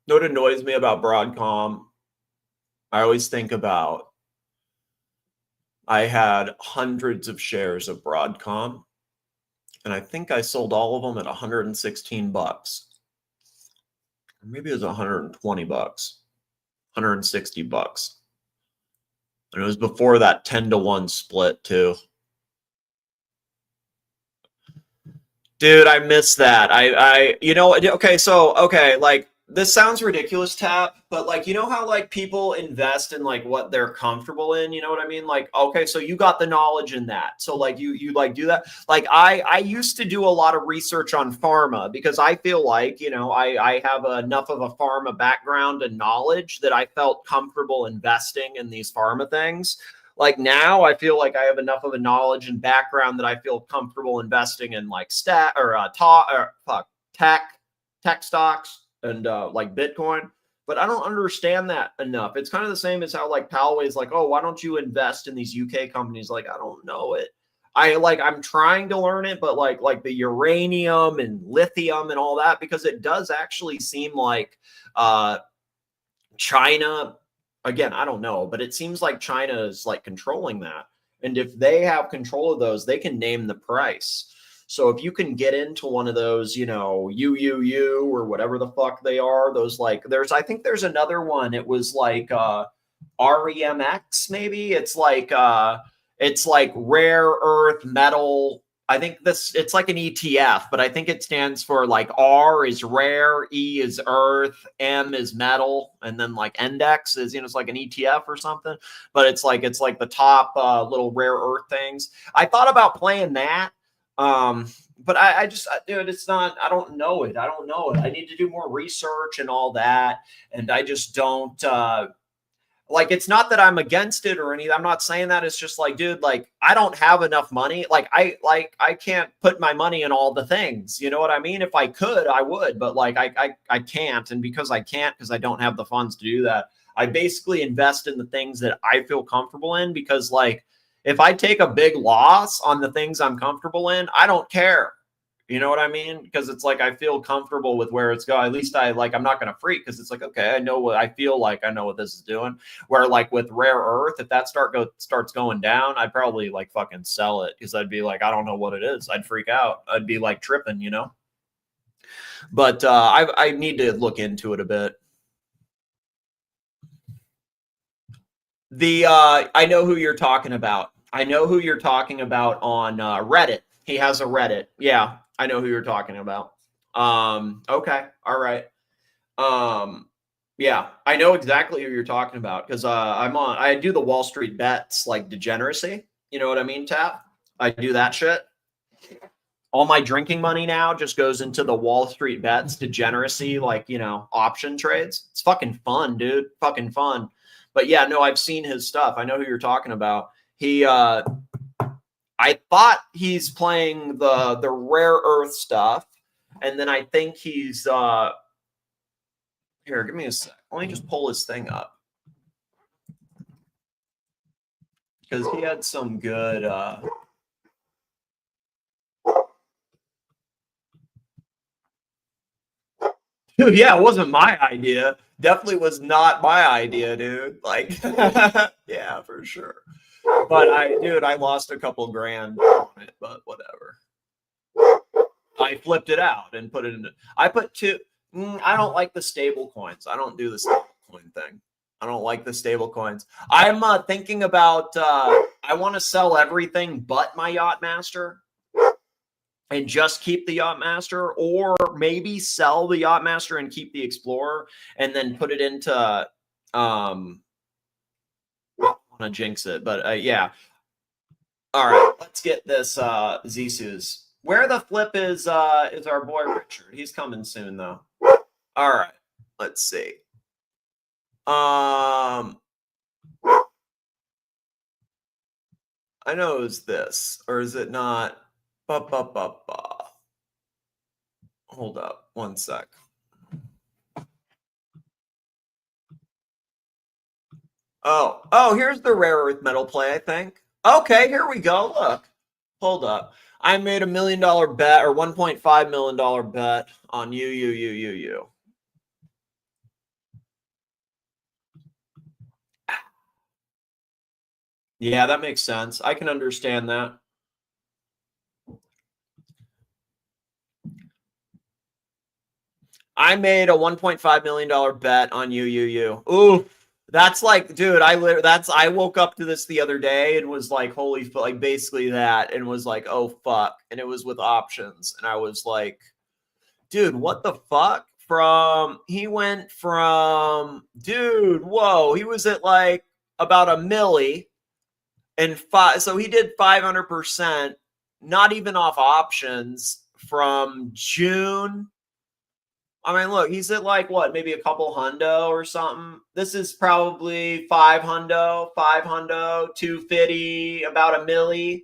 You know what annoys me about Broadcom? I always think about, I had hundreds of shares of Broadcom, and I think I sold all of them at 116 bucks. Or maybe it was 120 bucks, 160 bucks. And it was before that 10-to-1 split too. Dude, I miss that. Like, this sounds ridiculous, Tap, but like, you know how like people invest in like what they're comfortable in, you know what I mean? Like, okay, so you got the knowledge in that. So like you like do that. Like I used to do a lot of research on pharma because I feel like, you know, I have enough of a pharma background and knowledge that I felt comfortable investing in these pharma things. Like now I feel like I have enough of a knowledge and background that I feel comfortable investing in like tech stocks and like Bitcoin, but I don't understand that enough. It's kind of the same as how like Palway's like, oh, why don't you invest in these UK companies? Like, I don't know it. I'm trying to learn it, but like the uranium and lithium and all that, because it does actually seem like China, again, I don't know, but it seems like China is like controlling that. And if they have control of those, they can name the price. So if you can get into one of those, you know, UUU or whatever the fuck they are, those like, I think there's another one. It was like REMX, maybe. It's like rare earth metal. I think it's like an ETF, but I think it stands for like R is rare, E is earth, M is metal, and then like index is, you know, it's like an ETF or something. But it's like the top little rare earth things. I thought about playing that. But I just, dude, it's not, I don't know it. I need to do more research and all that. And I just don't, like, it's not that I'm against it or anything. I'm not saying that. It's just like, dude, like, I don't have enough money. Like, I can't put my money in all the things. You know what I mean? If I could, I would, but like, I can't. And because I can't, because I don't have the funds to do that, I basically invest in the things that I feel comfortable in, because like, if I take a big loss on the things I'm comfortable in, I don't care. You know what I mean? Because it's like I feel comfortable with where it's going. At least I'm not going to freak because it's like, okay, I know what I feel like. I know what this is doing. Where like with rare earth, if that starts going down, I'd probably like fucking sell it because I'd be like, I don't know what it is. I'd freak out. I'd be like tripping, you know. But I need to look into it a bit. I know who you're talking about. I know who you're talking about on Reddit. He has a Reddit. Yeah, I know who you're talking about. Okay, all right. Yeah, I know exactly who you're talking about because I do the Wall Street bets like degeneracy. You know what I mean, Tap? I do that shit. All my drinking money now just goes into the Wall Street bets degeneracy, like, you know, option trades. It's fucking fun, dude. Fucking fun. But yeah, no, I've seen his stuff. I know who you're talking about. I thought he's playing the rare earth stuff, and then I think he's here. Give me a sec. Let me just pull his thing up because he had some good. Dude, yeah, it wasn't my idea. Definitely was not my idea, dude. Like, yeah, for sure. But I lost a couple grand on it, but whatever. I flipped it out and put it in. I put two. I don't like the stable coins. I don't do the stable coin thing. I don't like the stable coins. I'm thinking about, I want to sell everything but my Yachtmaster and just keep the Yachtmaster, or maybe sell the Yachtmaster and keep the Explorer and then put it into, I don't want to jinx it, but yeah. All right, let's get this Zisu's. Where the flip is our boy Richard? He's coming soon though. All right, let's see. I know it's this, or is it not? Hold up one sec. Oh, here's the rare earth metal play, I think. Okay, here we go. Look, hold up. I made $1 million bet or $1.5 million bet on you. Yeah, that makes sense. I can understand that. I made a $1.5 million bet on you. Ooh, that's like, dude, I woke up to this the other day and was like, holy, like basically that, and was like, oh fuck, and it was with options, and I was like, dude, what the fuck? He went from, dude, whoa, he was at like about a milli and so he did 500%, not even off options from June. I mean, look, he's at like what, maybe a couple hundo or something. This is probably 500, 250, about a milli.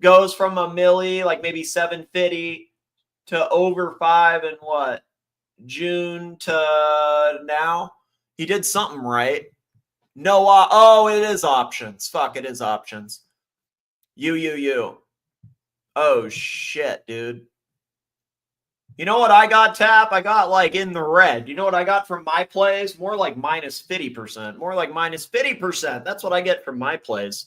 Goes from a milli, like maybe 750 to over 5 in what, June to now. He did something right. No, oh, it is options. Fuck, it is options. You. Oh shit, dude. You know what I got, Tap? I got like in the red. You know what I got from my plays? More like minus 50%. More like minus 50%. That's what I get from my plays.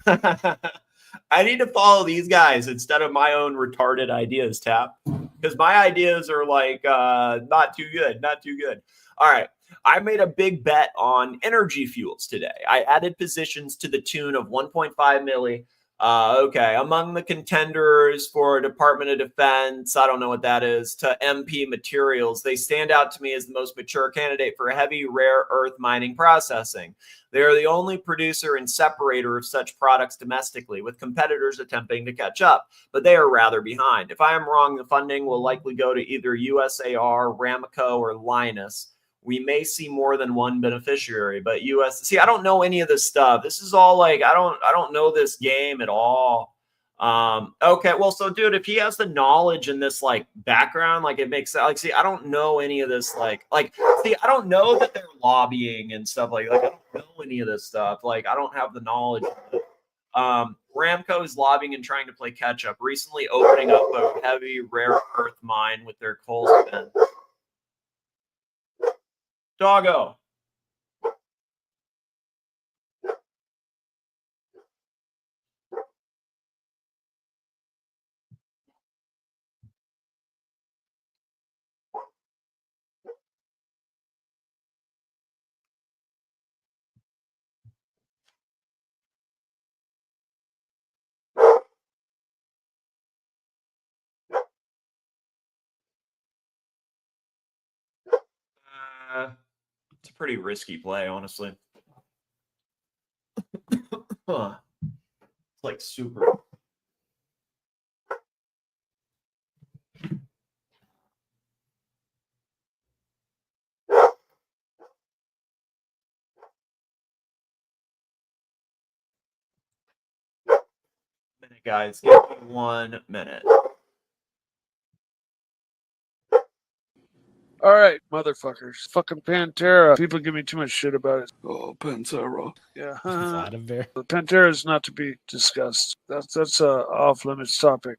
I need to follow these guys instead of my own retarded ideas, Tap. Because my ideas are like not too good. Not too good. All right. I made a big bet on energy fuels today. I added positions to the tune of 1.5 milli. Okay, among the contenders for Department of Defense, I don't know what that is, to MP Materials, they stand out to me as the most mature candidate for heavy rare earth mining processing. They are the only producer and separator of such products domestically, with competitors attempting to catch up, but they are rather behind. If I am wrong, the funding will likely go to either USAR, Ramaco, or Linus. We may see more than one beneficiary, but I don't know any of this stuff. This is all like, I don't know this game at all. Okay, well, so dude, if he has the knowledge in this like background, like it makes like, see, I don't know any of this, see, I don't know that they're lobbying and stuff like I don't know any of this stuff. Like, I don't have the knowledge of it. Ramco is lobbying and trying to play catch up, recently opening up a heavy rare earth mine with their coal spin. Doggo. It's a pretty risky play, honestly. Huh. It's like super. Minute, guys. Give me 1 minute. All right, motherfuckers. Fucking Pantera. People give me too much shit about it. Oh, Pantera. Yeah. Vladimir. Pantera is not to be discussed. That's a off-limits topic.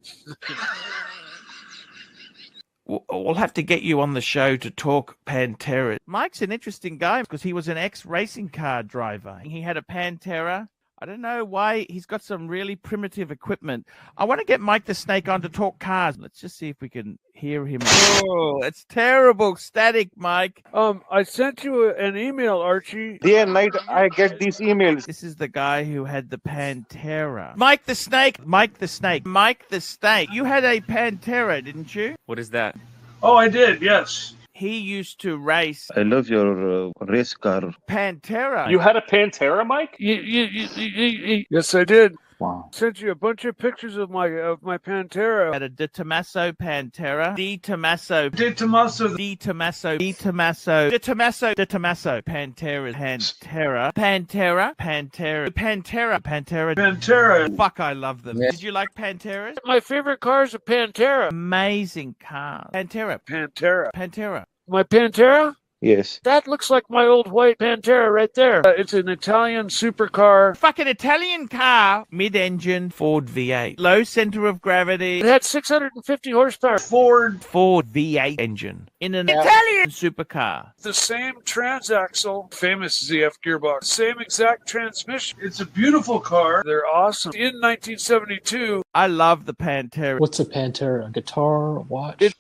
We'll have to get you on the show to talk Pantera. Mike's an interesting guy because he was an ex-racing car driver. He had a Pantera. I don't know why he's got some really primitive equipment. I want to get Mike the Snake on to talk cars. Let's just see if we can hear him. Oh, it's terrible static, Mike. I sent you an email, Archie. Day and night I get these emails. This is the guy who had the Pantera. Mike the Snake. Mike the Snake. Mike the Snake. You had a Pantera, didn't you? What is that? Oh, I did, yes. He used to race I love your race car. Pantera. You had a Pantera, Mike? Yes, I did. Wow. Sent you a bunch of pictures of my Pantera. Had a De Tomaso Pantera. De Tomaso. De Tomaso. De Tomaso. De Tomaso. De Tomaso. De Tomaso. Pantera. Pantera. Pantera. Pantera. Pantera. Pantera. Pantera. Fuck, I love them. Yeah. Did you like Panteras? My favorite car is a Pantera. Amazing car. Pantera. Pantera. Pantera. My Pantera? Yes. That looks like my old white Pantera right there. It's an Italian supercar. Fucking Italian car. Mid-engine Ford V8. Low center of gravity. It had 650 horsepower. Ford. Ford V8 engine. In an Italian supercar. The same transaxle, famous ZF gearbox, same exact transmission. It's a beautiful car. They're awesome. In 1972, I love the Pantera. What's a Pantera? A guitar? A watch?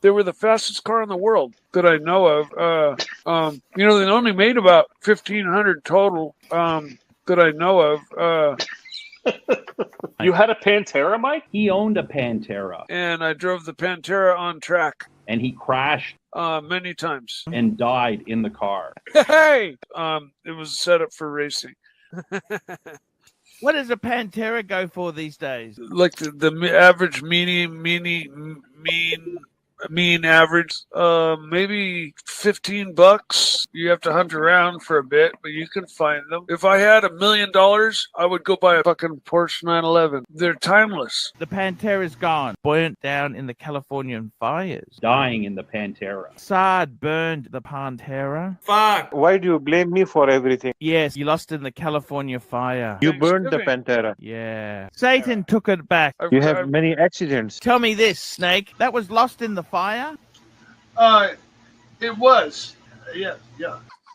they were the fastest car in the world that I know of. They only made about 1,500 total that I know of. You had a Pantera, Mike? He owned a Pantera, And I drove the Pantera on track and he crashed many times. and died in the car. Hey! It was set up for racing. What does a Pantera go for these days? Like the average mean average, maybe $15. You have to hunt around for a bit, but you can find them. If I had $1 million, I would go buy a fucking Porsche 911. They're timeless. The Pantera's gone. Burnt down in the Californian fires. Dying in the Pantera. Assad burned the Pantera. Fuck. Why do you blame me for everything? Yes, you lost in the California fire. You burned the Pantera. Yeah. Satan took it back. You have many accidents. Tell me this, Snake. That was lost in the fire? It was. Yeah.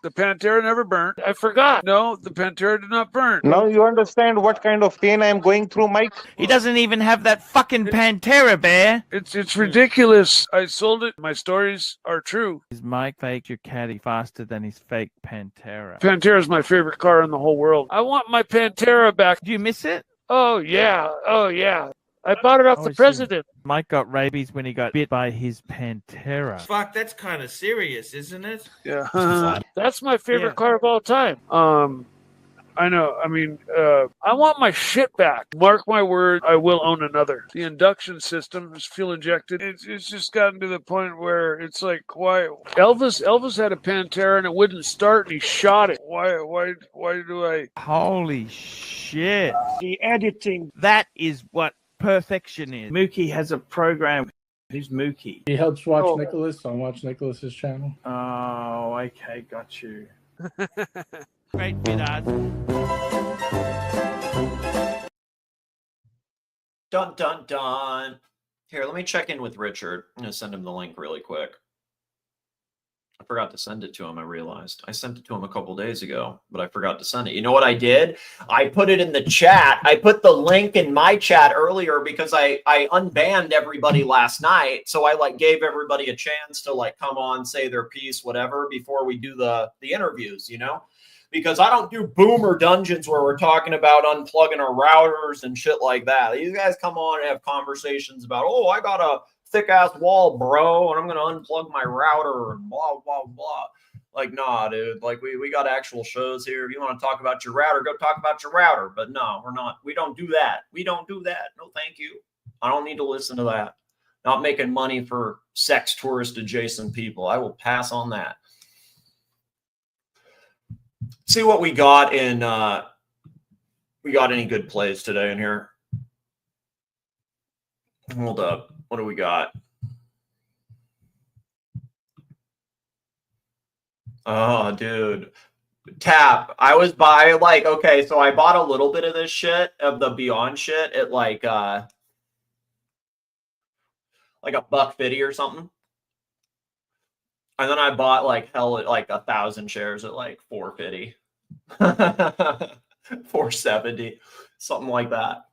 The Pantera never burnt. I forgot. No, the Pantera did not burn. Now you understand what kind of pain I am going through, Mike? He doesn't even have that fucking Pantera, Bear. It's ridiculous. I sold it. My stories are true. Is Mike fake your caddy faster than his fake Pantera? Pantera is my favorite car in the whole world. I want my Pantera back. Do you miss it? Oh, yeah. I bought it off the president. Mike got rabies when he got bit by his Pantera. Fuck, that's kind of serious, isn't it? Yeah. That's my favorite car of all time. I know. I mean, I want my shit back. Mark my word, I will own another. The induction system is fuel injected. It's just gotten to the point where it's like, why? Elvis had a Pantera and it wouldn't start and he shot it. Why do I? Holy shit. The editing. That is what perfection is. Mookie has a program. Who's Mookie? He helps Watch Nicholas on Watch Nicholas's channel. Oh, okay, got you. Great bit, Art. Dun, dun, dun. Here, let me check in with Richard. I'm going to send him the link really quick. I forgot to send it to him, I realized. I sent it to him a couple days ago, but I forgot to send it. You know what I did? I put it in the chat. I put the link in my chat earlier because I unbanned everybody last night. So I like gave everybody a chance to like come on, say their piece, whatever, before we do the interviews, you know? Because I don't do boomer dungeons where we're talking about unplugging our routers and shit like that. You guys come on and have conversations about, oh, I got a thick ass wall, bro, and I'm gonna unplug my router and blah blah blah. Like, nah, dude. Like, we got actual shows here. If you want to talk about your router, go talk about your router. But no, we're not. We don't do that. We don't do that. No, thank you. I don't need to listen to that. Not making money for sex tourist adjacent people. I will pass on that. See what we got in. We got any good plays today in here? Hold up. What do we got? Oh, dude. Tap. I was by like, okay, so I bought a little bit of this shit, of the Beyond shit at like $1.50 or something. And then I bought like 1,000 shares at like $4.50. 470, something like that.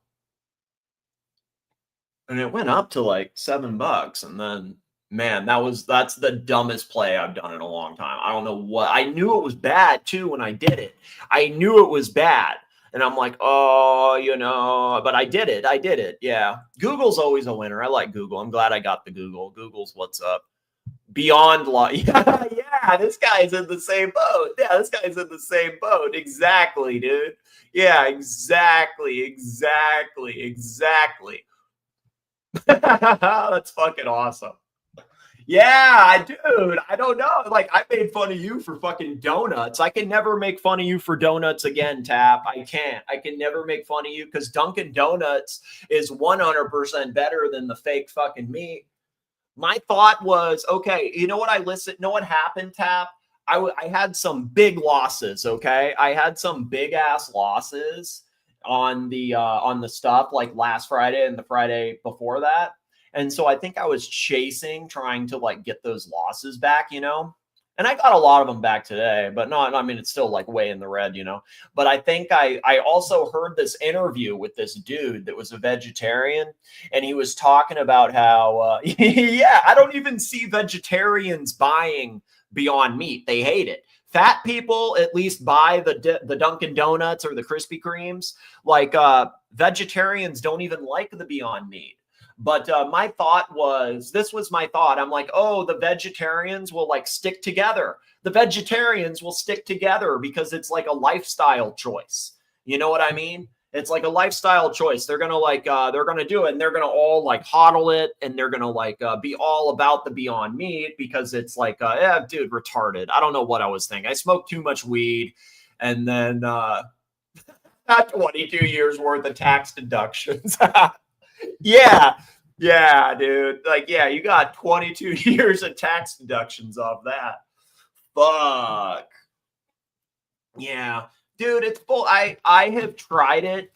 And it went up to like $7. And then, man, that's the dumbest play I've done in a long time. I don't know what. I knew it was bad too when I did it. I knew it was bad. And I'm like, oh, you know, but I did it. Yeah. Google's always a winner. I like Google. I'm glad I got the Google. Google's what's up. Beyond law. Yeah, this guy's in the same boat. Yeah, this guy's in the same boat. Exactly, dude. Yeah, exactly. That's fucking awesome. Yeah, dude. I don't know. Like, I made fun of you for fucking donuts. I can never make fun of you for donuts again, Tap. I can't. I can never make fun of you because Dunkin' Donuts is 100% better than the fake fucking meat. My thought was, okay, you know what know what happened, Tap? I had some big losses, okay? I had some big ass losses on the stuff like last Friday and the Friday before that. And so I think I was trying to like get those losses back, you know? And I got a lot of them back today, but no, I mean, it's still like way in the red, you know? But I think I also heard this interview with this dude that was a vegetarian, and he was talking about how, yeah, I don't even see vegetarians buying Beyond Meat. They hate it. Fat people at least buy the Dunkin' Donuts or the Krispy Kremes. Like vegetarians don't even like the Beyond Meat. But my thought was, this was my thought. I'm like, oh, the vegetarians will like stick together. The vegetarians will stick together because it's like a lifestyle choice. You know what I mean? It's like a lifestyle choice. They're going to like, they're going to do it, and they're going to all like hodl it, and they're going to like be all about the Beyond Meat because it's like, yeah, dude, retarded. I don't know what I was thinking. I smoked too much weed, and then 22 years worth of tax deductions. Yeah, dude. Like, yeah, you got 22 years of tax deductions off that. Fuck. Yeah. Dude, it's full. I have tried it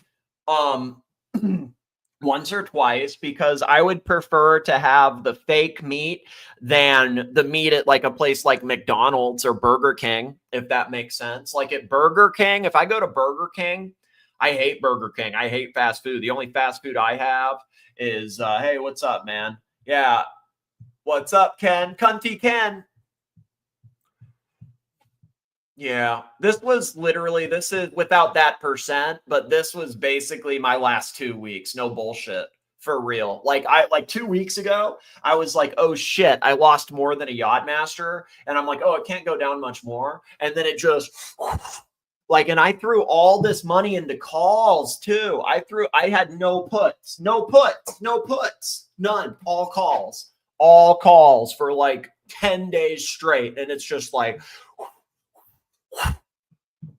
once or twice because I would prefer to have the fake meat than the meat at like a place like McDonald's or Burger King, if that makes sense. Like at Burger King, if I go to Burger King, I hate Burger King. I hate fast food. The only fast food I have is, hey, what's up, man? Yeah. What's up, Ken? Cunty Ken. Yeah. This is without that percent, but this was basically my last 2 weeks. No bullshit. For real. Like 2 weeks ago, I was like, oh shit, I lost more than a Yachtmaster. And I'm like, oh, it can't go down much more. And then it just... Like, and I threw all this money into calls too. I had no puts, none, all calls for like 10 days straight. And it's just like,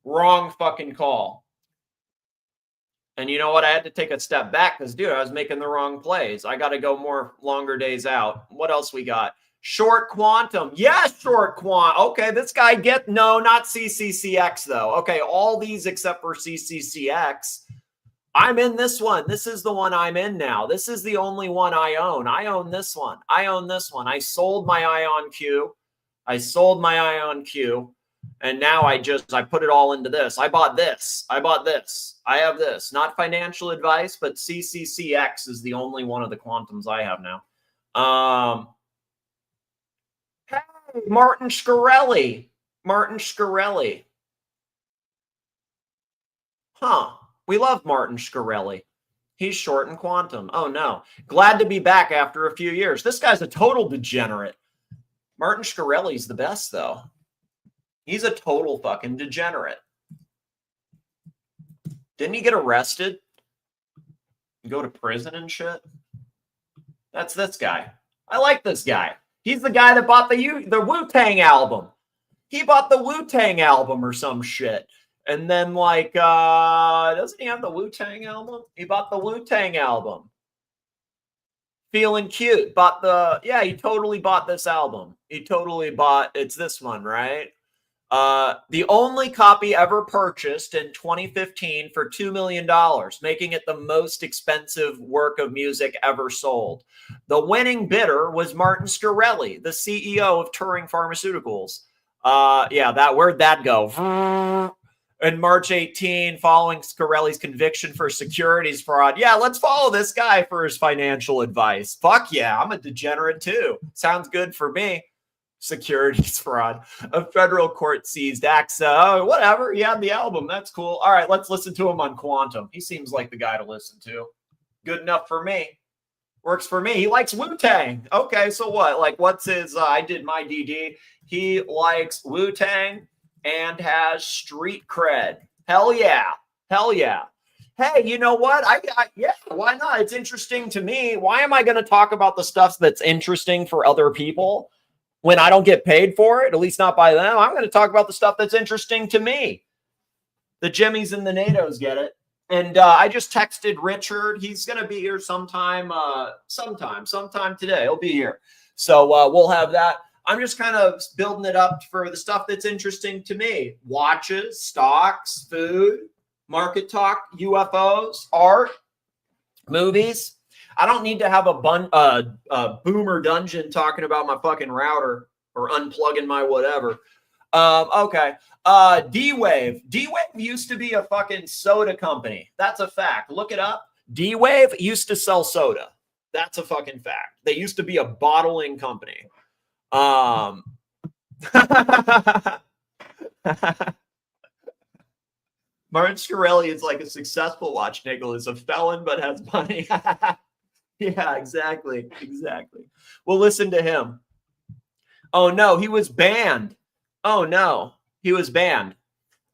wrong fucking call. And you know what? I had to take a step back because, dude, I was making the wrong plays. I got to go more longer days out. What else we got? Short quantum. Yes, short quant. Okay, this guy no, not CCCX though. Okay, all these except for CCCX. I'm in this one. This is the one I'm in now. This is the only one I own. I own this one. I own this one. I sold my Ion Q. I sold my Ion Q. And now I put it all into this. I bought this. I bought this. I have this. Not financial advice, but CCCX is the only one of the quantums I have now. Hey, Martin Shkreli. Martin Shkreli. Huh. We love Martin Shkreli. He's short in quantum. Oh, no. Glad to be back after a few years. This guy's a total degenerate. Martin Shkreli's the best, though. He's a total fucking degenerate. Didn't he get arrested? Go to prison and shit? That's this guy. I like this guy. He's the guy that bought the Wu-Tang album. He bought the Wu-Tang album or some shit. And then, like, doesn't he have the Wu-Tang album? He bought the Wu-Tang album. Feeling Cute. Yeah, he totally bought this album. He totally bought, it's this one, right? The only copy ever purchased in 2015 for $2 million, making it the most expensive work of music ever sold. The winning bidder was Martin Shkreli, the CEO of Turing Pharmaceuticals. Yeah, where'd that go? In March 18, following Shkreli's conviction for securities fraud. Yeah, let's follow this guy for his financial advice. Fuck yeah, I'm a degenerate too. Sounds good for me. Securities fraud. A federal court seized AXA. Whatever. He had the album. That's cool. All right, let's listen to him on Quantum. He seems like the guy to listen to. Good enough for me. Works for me. He likes Wu-Tang. Okay, so what? Like, what's his... I did my DD. He likes Wu-Tang and has street cred. Hell yeah. Hell yeah. Hey, you know what? Yeah, why not? It's interesting to me. Why am I going to talk about the stuff that's interesting for other people when I don't get paid for it? At least not by them. I'm going to talk about the stuff that's interesting to me. The Jimmies and the NATOs get it. And I just texted Richard. He's going to be here sometime today. He'll be here. So we'll have that. I'm just kind of building it up for the stuff that's interesting to me. Watches, stocks, food, market talk, UFOs, art, movies. I don't need to have a boomer dungeon talking about my fucking router or unplugging my whatever. Okay. D-Wave. D-Wave used to be a fucking soda company. That's a fact. Look it up. D-Wave used to sell soda. That's a fucking fact. They used to be a bottling company. Martin Shkreli is like a successful watch nickel, is a felon but has money. Yeah, exactly. We'll listen to him. Oh no, he was banned. Oh no, he was banned.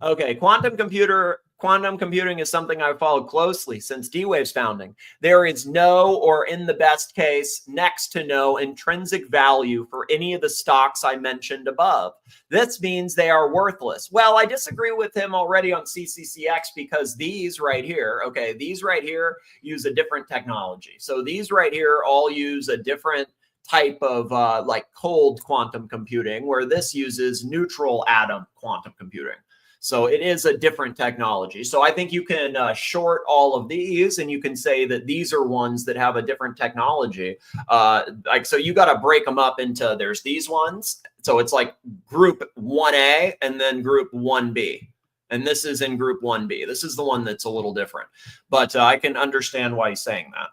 Okay, quantum computing is something I've followed closely since D-Wave's founding. There is no, or in the best case, next to no intrinsic value for any of the stocks I mentioned above. This means they are worthless. Well, I disagree with him already on CCCX because these right here, okay, these right here use a different technology. So these right here all use a different type of like cold quantum computing, where this uses neutral atom quantum computing. So it is a different technology. So I think you can short all of these, and you can say that these are ones that have a different technology. So you got to break them up into, there's these ones. So it's like group 1A and then group 1B. And this is in group 1B. This is the one that's a little different. But I can understand why he's saying that.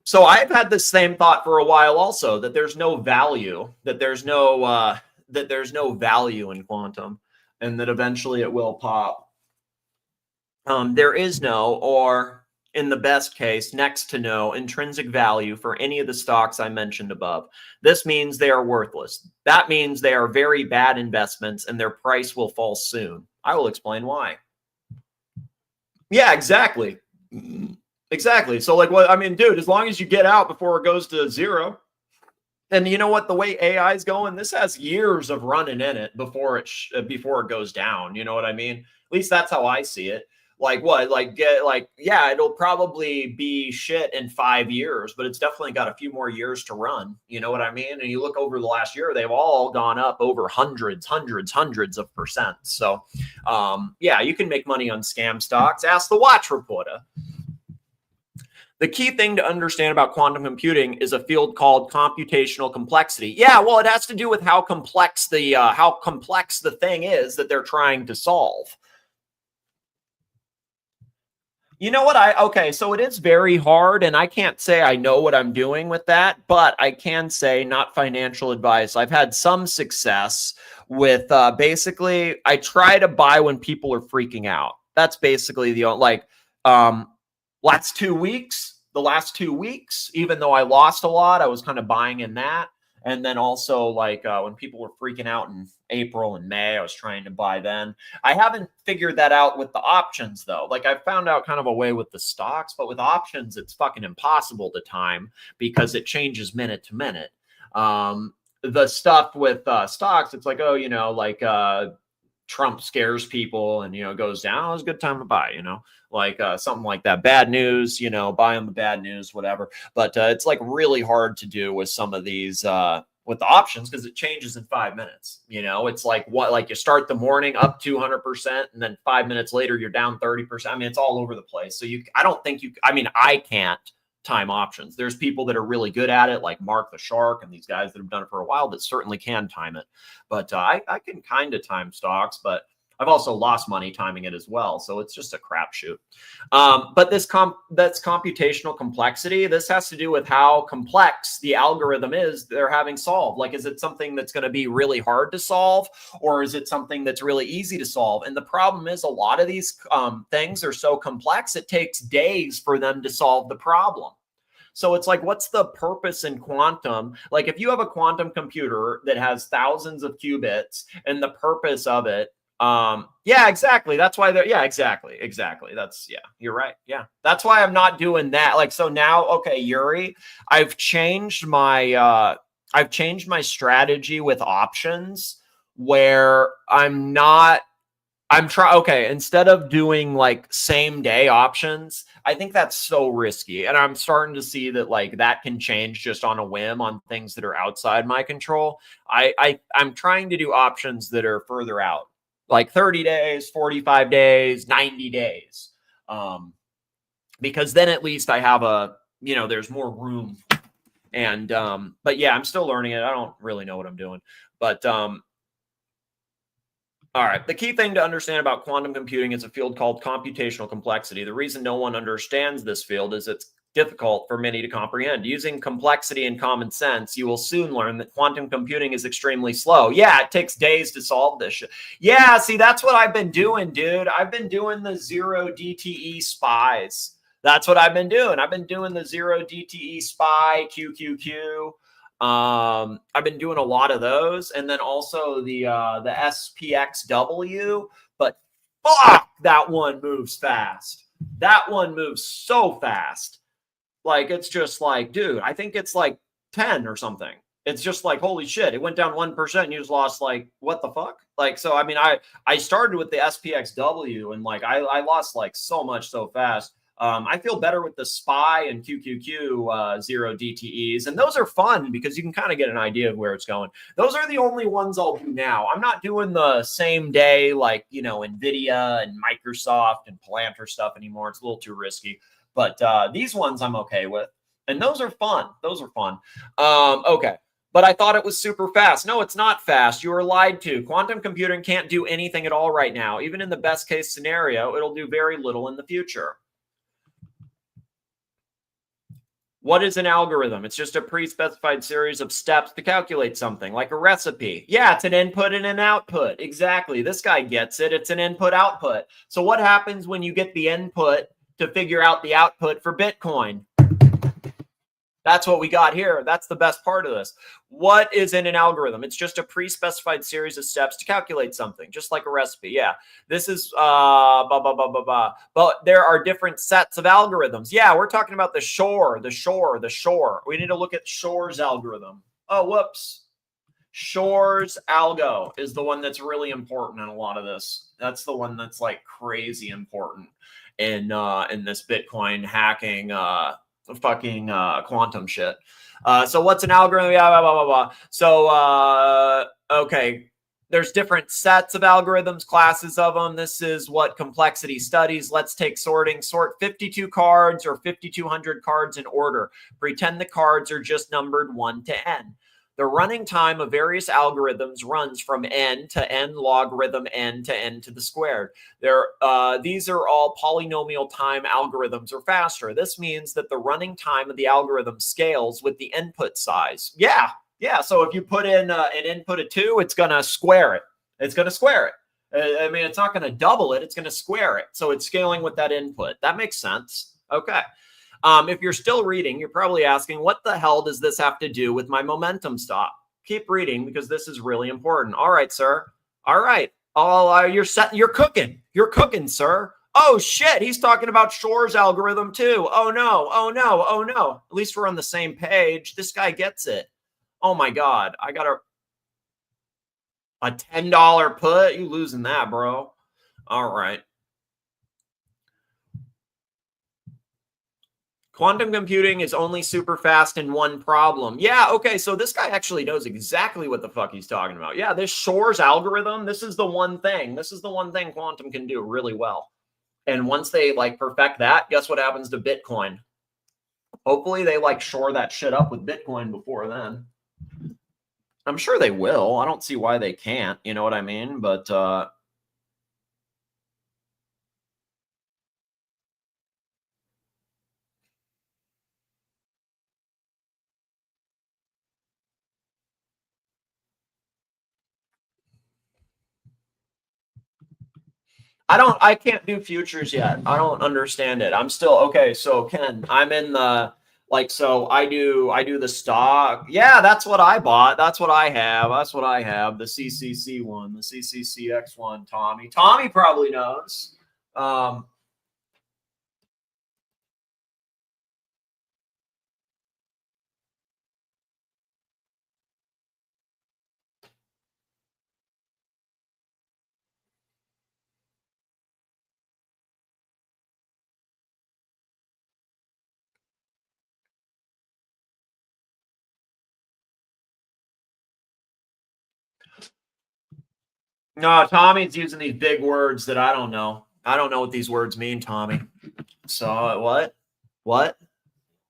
So I've had the same thought for a while also, that there's no value, that there's no value in quantum, and that eventually it will pop. There is no, or in the best case, next to no intrinsic value for any of the stocks I mentioned above. This means they are worthless. That means they are very bad investments and their price will fall soon. I will explain why. Yeah, exactly. Exactly. So like, what I mean, dude, as long as you get out before it goes to zero, and you know what, the way AI is going, this has years of running in it before it goes down. You know what I mean? At least that's how I see it. Like what? Like get like, yeah, it'll probably be shit in 5 years, but it's definitely got a few more years to run. You know what I mean? And you look over the last year, they've all gone up over hundreds of percent. So yeah, you can make money on scam stocks. Ask the watch reporter. The key thing to understand about quantum computing is a field called computational complexity. Yeah, well, it has to do with how complex the thing is that they're trying to solve. You know what? Okay, so it is very hard, and I can't say I know what I'm doing with that, but I can say, not financial advice, I've had some success with basically, I try to buy when people are freaking out. That's basically the, like, the last 2 weeks, even though I lost a lot, I was kind of buying in that. And then also, like, when people were freaking out in April and May, I was trying to buy then. I haven't figured that out with the options, though. Like, I found out kind of a way with the stocks, but with options, it's fucking impossible to time because it changes minute to minute. The stuff with stocks, it's like, oh, you know, like Trump scares people and, you know, goes down. Oh, it's a good time to buy, you know, like something like that. Bad news, you know, buy on the bad news, whatever. But it's like really hard to do with some of these with the options because it changes in 5 minutes. You know, it's like what, like you start the morning up 200% and then 5 minutes later you're down 30%. I mean, it's all over the place. So I can't time options. There's people that are really good at it, like Mark the Shark and these guys that have done it for a while that certainly can time it. But I can kind of time stocks, but I've also lost money timing it as well. So it's just a crapshoot. But that's computational complexity. This has to do with how complex the algorithm is they're having solved. Like, is it something that's going to be really hard to solve, or is it something that's really easy to solve? And the problem is a lot of these things are so complex, it takes days for them to solve the problem. So it's like, what's the purpose in quantum? Like, if you have a quantum computer that has thousands of qubits and the purpose of it, yeah, exactly. That's why they're, yeah, exactly. That's, yeah, you're right. Yeah. That's why I'm not doing that. Like, so now, okay, Yuri, I've changed my strategy with options where okay, instead of doing like same day options, I think that's so risky. And I'm starting to see that like that can change just on a whim on things that are outside my control. I'm trying to do options that are further out, like 30 days, 45 days, 90 days. Because then at least I have there's more room. And, but yeah, I'm still learning it. I don't really know what I'm doing, but, all right. The key thing to understand about quantum computing is a field called computational complexity. The reason no one understands this field is it's difficult for many to comprehend. Using complexity and common sense, you will soon learn that quantum computing is extremely slow. Yeah, it takes days to solve this shit. Yeah, see, that's what I've been doing, dude. I've been doing the 0DTE spies. That's what I've been doing. I've been doing the 0DTE spy, QQQ. I've been doing a lot of those, and then also the SPXW, but fuck, that one moves fast. That one moves so fast. Like, it's just like, dude, I think it's like 10 or something. It's just like, holy shit, it went down 1% and you just lost, like, what the fuck? Like, so, I mean, I started with the SPXW and like, I lost like so much so fast. I feel better with the SPY and QQQ 0 DTEs, and those are fun because you can kind of get an idea of where it's going. Those are the only ones I'll do now. I'm not doing the same day like, you know, NVIDIA and Microsoft and Palantir stuff anymore. It's a little too risky, but these ones I'm okay with, and those are fun. Okay. But I thought it was super fast. No, it's not fast. You were lied to. Quantum computing can't do anything at all right now. Even in the best case scenario, it'll do very little in the future. What is an algorithm? It's just a pre-specified series of steps to calculate something, like a recipe. Yeah, it's an input and an output. Exactly. This guy gets it. It's an input-output. So what happens when you get the input to figure out the output for Bitcoin? That's what we got here. That's the best part of this. What is in an algorithm? It's just a pre-specified series of steps to calculate something, just like a recipe. Yeah, this is But there are different sets of algorithms. Yeah, we're talking about the Shor. We need to look at Shor's algorithm. Oh, whoops. Shor's algo is the one that's really important in a lot of this. That's the one that's like crazy important in this Bitcoin hacking fucking quantum shit. So what's an algorithm? Yeah, blah, blah, blah, blah. So okay, there's different sets of algorithms, classes of them. This is what complexity studies. Let's take sorting. Sort 52 cards or 5,200 cards in order. Pretend the cards are just numbered 1 to n. The running time of various algorithms runs from n to n logarithm n to n to the squared. These are all polynomial time algorithms or faster. This means that the running time of the algorithm scales with the input size. Yeah. So if you put in an input of 2, it's going to square it. It's going to square it. I mean, it's not going to double it. It's going to square it. So it's scaling with that input. That makes sense. Okay. If you're still reading, you're probably asking, what the hell does this have to do with my momentum stop? Keep reading because this is really important. All right, sir. All right. You're cooking. You're cooking, sir. Oh, shit. He's talking about Shor's algorithm, too. Oh, no. Oh, no. Oh, no. At least we're on the same page. This guy gets it. Oh, my God. I got a $10 put. You losing that, bro. All right. Quantum computing is only super fast in one problem. Yeah, okay, so this guy actually knows exactly what the fuck he's talking about. Yeah, this Shor's algorithm, this is the one thing. This is the one thing quantum can do really well. And once they like perfect that, guess what happens to Bitcoin? Hopefully they like shore that shit up with Bitcoin before then. I'm sure they will. I don't see why they can't, you know what I mean? But I can't do futures yet. I don't understand it. I'm still okay. So Ken, I'm in the so I do the stock. Yeah, that's what I bought. That's what I have. That's what I have. The CCC one, the CCCX one, Tommy. Tommy probably knows. No, Tommy's using these big words that I don't know. I don't know what these words mean, Tommy. So what?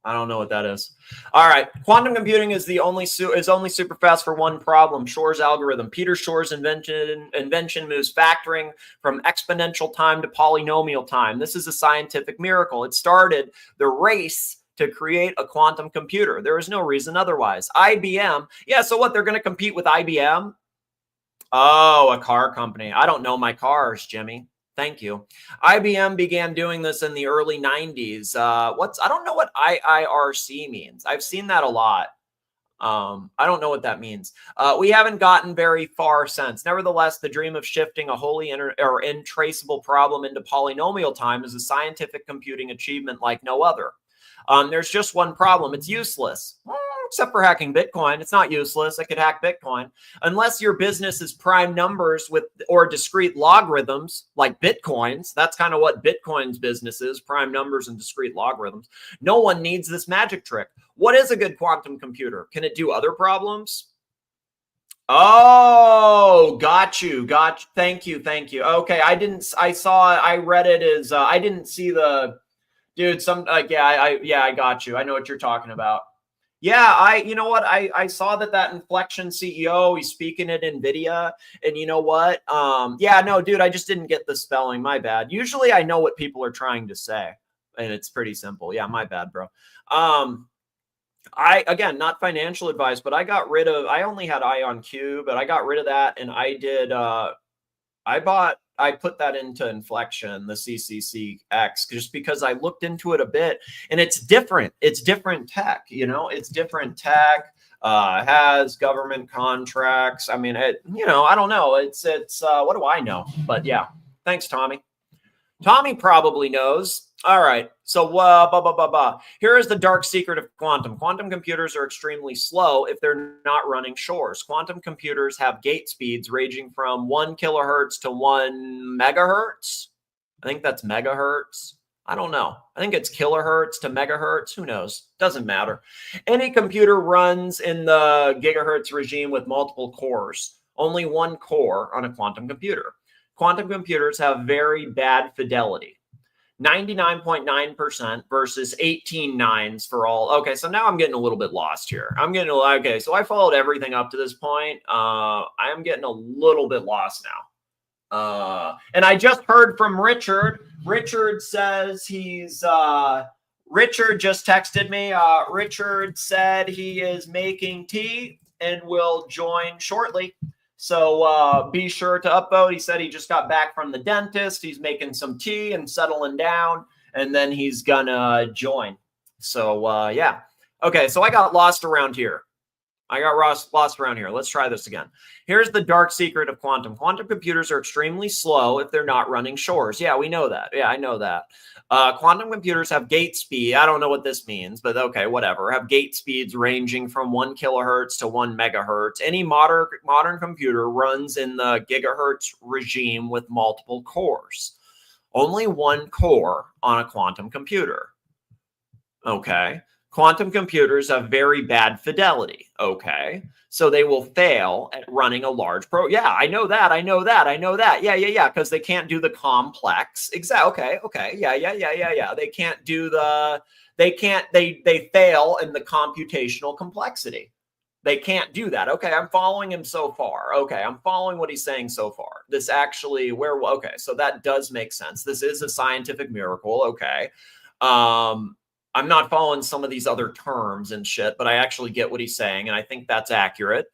I don't know what that is. All right. Quantum computing is only super fast for one problem. Shor's algorithm. Peter Shor's invention moves factoring from exponential time to polynomial time. This is a scientific miracle. It started the race to create a quantum computer. There is no reason otherwise. IBM. Yeah, so what? They're going to compete with IBM? Oh, a car company. I don't know my cars, Jimmy. Thank you. IBM began doing this in the early 90s. I don't know what IIRC means. I've seen that a lot. I don't know what that means. We haven't gotten very far since. Nevertheless, the dream of shifting a wholly intraceable problem into polynomial time is a scientific computing achievement like no other. There's just one problem. It's useless. Except for hacking Bitcoin. It's not useless. I could hack Bitcoin. Unless your business is prime numbers or discrete logarithms like Bitcoin's. That's kind of what Bitcoin's business is, prime numbers and discrete logarithms. No one needs this magic trick. What is a good quantum computer? Can it do other problems? Oh, got you. Thank you. Okay, I read it as, I didn't see the, dude, I got you. I know what you're talking about. Yeah, you know what? I saw that Inflection CEO, he's speaking at NVIDIA, and you know what? Yeah, no, dude, I just didn't get the spelling. My bad. Usually I know what people are trying to say, and it's pretty simple. Yeah, my bad, bro. Again, not financial advice, but I only had IonQ, but I got rid of that, and I put that into Inflection, the CCCX, just because I looked into it a bit, and it's different. It's different tech, it's different tech, has government contracts. I mean, I don't know. It's what do I know? But yeah, thanks, Tommy. Tommy probably knows. All right. So, here is the dark secret of quantum. Quantum computers are extremely slow if they're not running Shors. Quantum computers have gate speeds ranging from 1 kilohertz to 1 megahertz. I think that's megahertz. I don't know. I think it's kilohertz to megahertz. Who knows? Doesn't matter. Any computer runs in the gigahertz regime with multiple cores. Only one core on a quantum computer. Quantum computers have very bad fidelity. 99.9% versus 18 nines for all. Okay, so now I'm getting a little bit lost here. Okay, so I followed everything up to this point. I am getting a little bit lost now. And I just heard from Richard. Richard says Richard just texted me. Richard said he is making tea and will join shortly. So be sure to upvote. He said he just got back from the dentist. He's making some tea and settling down, and then he's gonna join. So yeah. Okay, so I got lost around here. Lost around here. Let's try this again. Here's the dark secret of quantum. Quantum computers are extremely slow if they're not running Shors. Yeah, we know that. Yeah, I know that. Quantum computers have gate speed. I don't know what this means, but okay, whatever. Have gate speeds ranging from 1 kilohertz to 1 megahertz. Any modern computer runs in the gigahertz regime with multiple cores. Only one core on a quantum computer. Okay. Quantum computers have very bad fidelity. Okay. So they will fail at running a large Yeah, I know that. I know that. I know that. Yeah. Because they can't do the complex. Exactly. Okay. Yeah. They can't do they fail in the computational complexity. They can't do that. Okay. I'm following him so far. Okay. I'm following what he's saying so far. This actually, okay. So that does make sense. This is a scientific miracle. Okay. I'm not following some of these other terms and shit, but I actually get what he's saying, and I think that's accurate.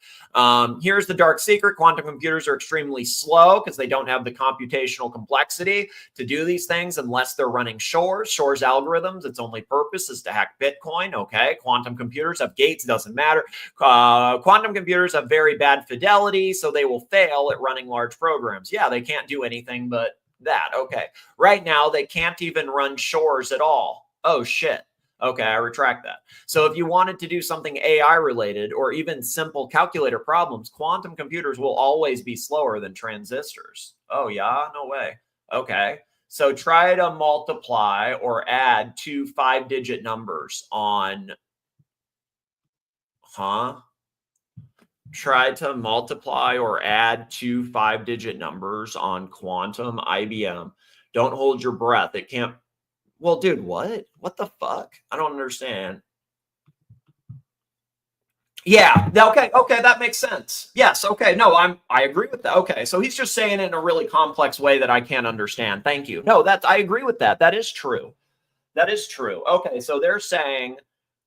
Here's the dark secret. Quantum computers are extremely slow because they don't have the computational complexity to do these things unless they're running Shors. Shors algorithms, its only purpose is to hack Bitcoin, okay? Quantum computers have gates, doesn't matter. Quantum computers have very bad fidelity, so they will fail at running large programs. Yeah, they can't do anything but that, okay. Right now, they can't even run Shors at all. Oh, shit. Okay, I retract that. So if you wanted to do something AI related or even simple calculator problems, quantum computers will always be slower than transistors. Oh yeah, no way. Okay, so try to multiply or add two 5-digit numbers on, Try to multiply or add two 5-digit numbers on quantum IBM. Don't hold your breath. It can't. Well, dude, what? What the fuck? I don't understand. Yeah. Okay. That makes sense. Yes. Okay. No, I agree with that. Okay. So he's just saying it in a really complex way that I can't understand. Thank you. No, I agree with that. That is true. That is true. Okay. So they're saying,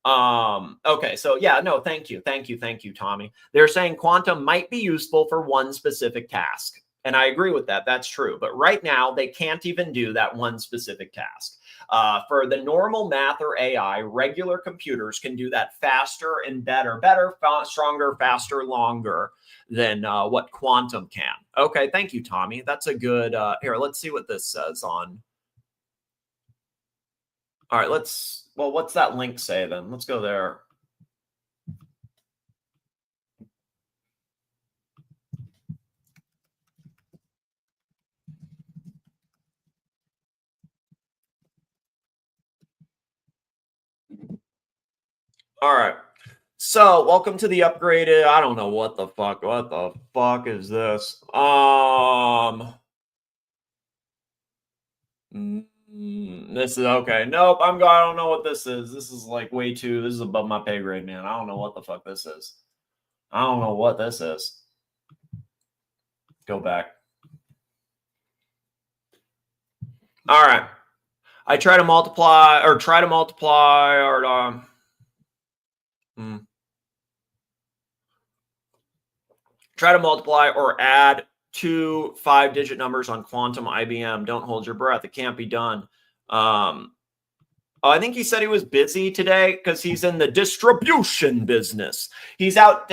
okay. So yeah, no, thank you, Tommy. They're saying quantum might be useful for one specific task. And I agree with that. That's true. But right now, they can't even do that one specific task. For the normal math or AI, regular computers can do that faster and better, stronger, faster, longer than what quantum can. Okay, thank you, Tommy. That's a good, here, let's see what this says on. All right, what's that link say then? Let's go there. All right. So welcome to the upgraded. I don't know what the fuck. What the fuck is this? This is okay. Nope. I don't know what this is. This is like way too. This is above my pay grade, man. I don't know what the fuck this is. I don't know what this is. Go back. All right. I try to multiply or Try to multiply or add two 5-digit numbers on quantum IBM. Don't hold your breath. It can't be done. I think he said he was busy today because he's in the distribution business. He's out.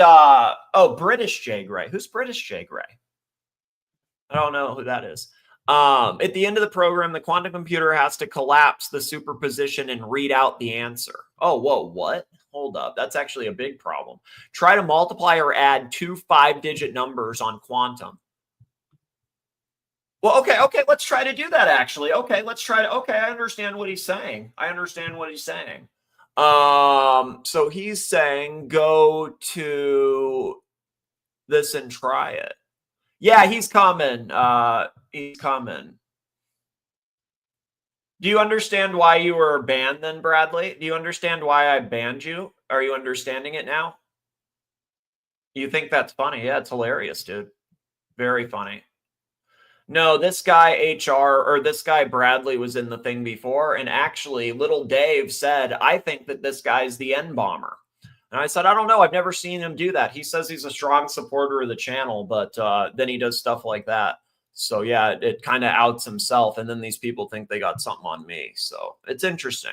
British Jay Gray. Who's British Jay Gray? I don't know who that is. At the end of the program, the quantum computer has to collapse the superposition and read out the answer. Oh, whoa, what? Hold up. That's actually a big problem. Try to multiply or add 2 5-digit numbers on quantum. Well, okay, let's try to do that, actually. Okay, let's try to, I understand what he's saying. So he's saying go to this and try it. Yeah, he's coming. He's coming. Do you understand why you were banned then, Bradley? Do you understand why I banned you? Are you understanding it now? You think that's funny? Yeah, it's hilarious, dude. Very funny. No, this guy this guy Bradley was in the thing before, and actually little Dave said, I think that this guy's the N bomber. And I said, I don't know. I've never seen him do that. He says he's a strong supporter of the channel, but then he does stuff like that. So yeah, it kind of outs himself, and then these people think they got something on me. So it's interesting.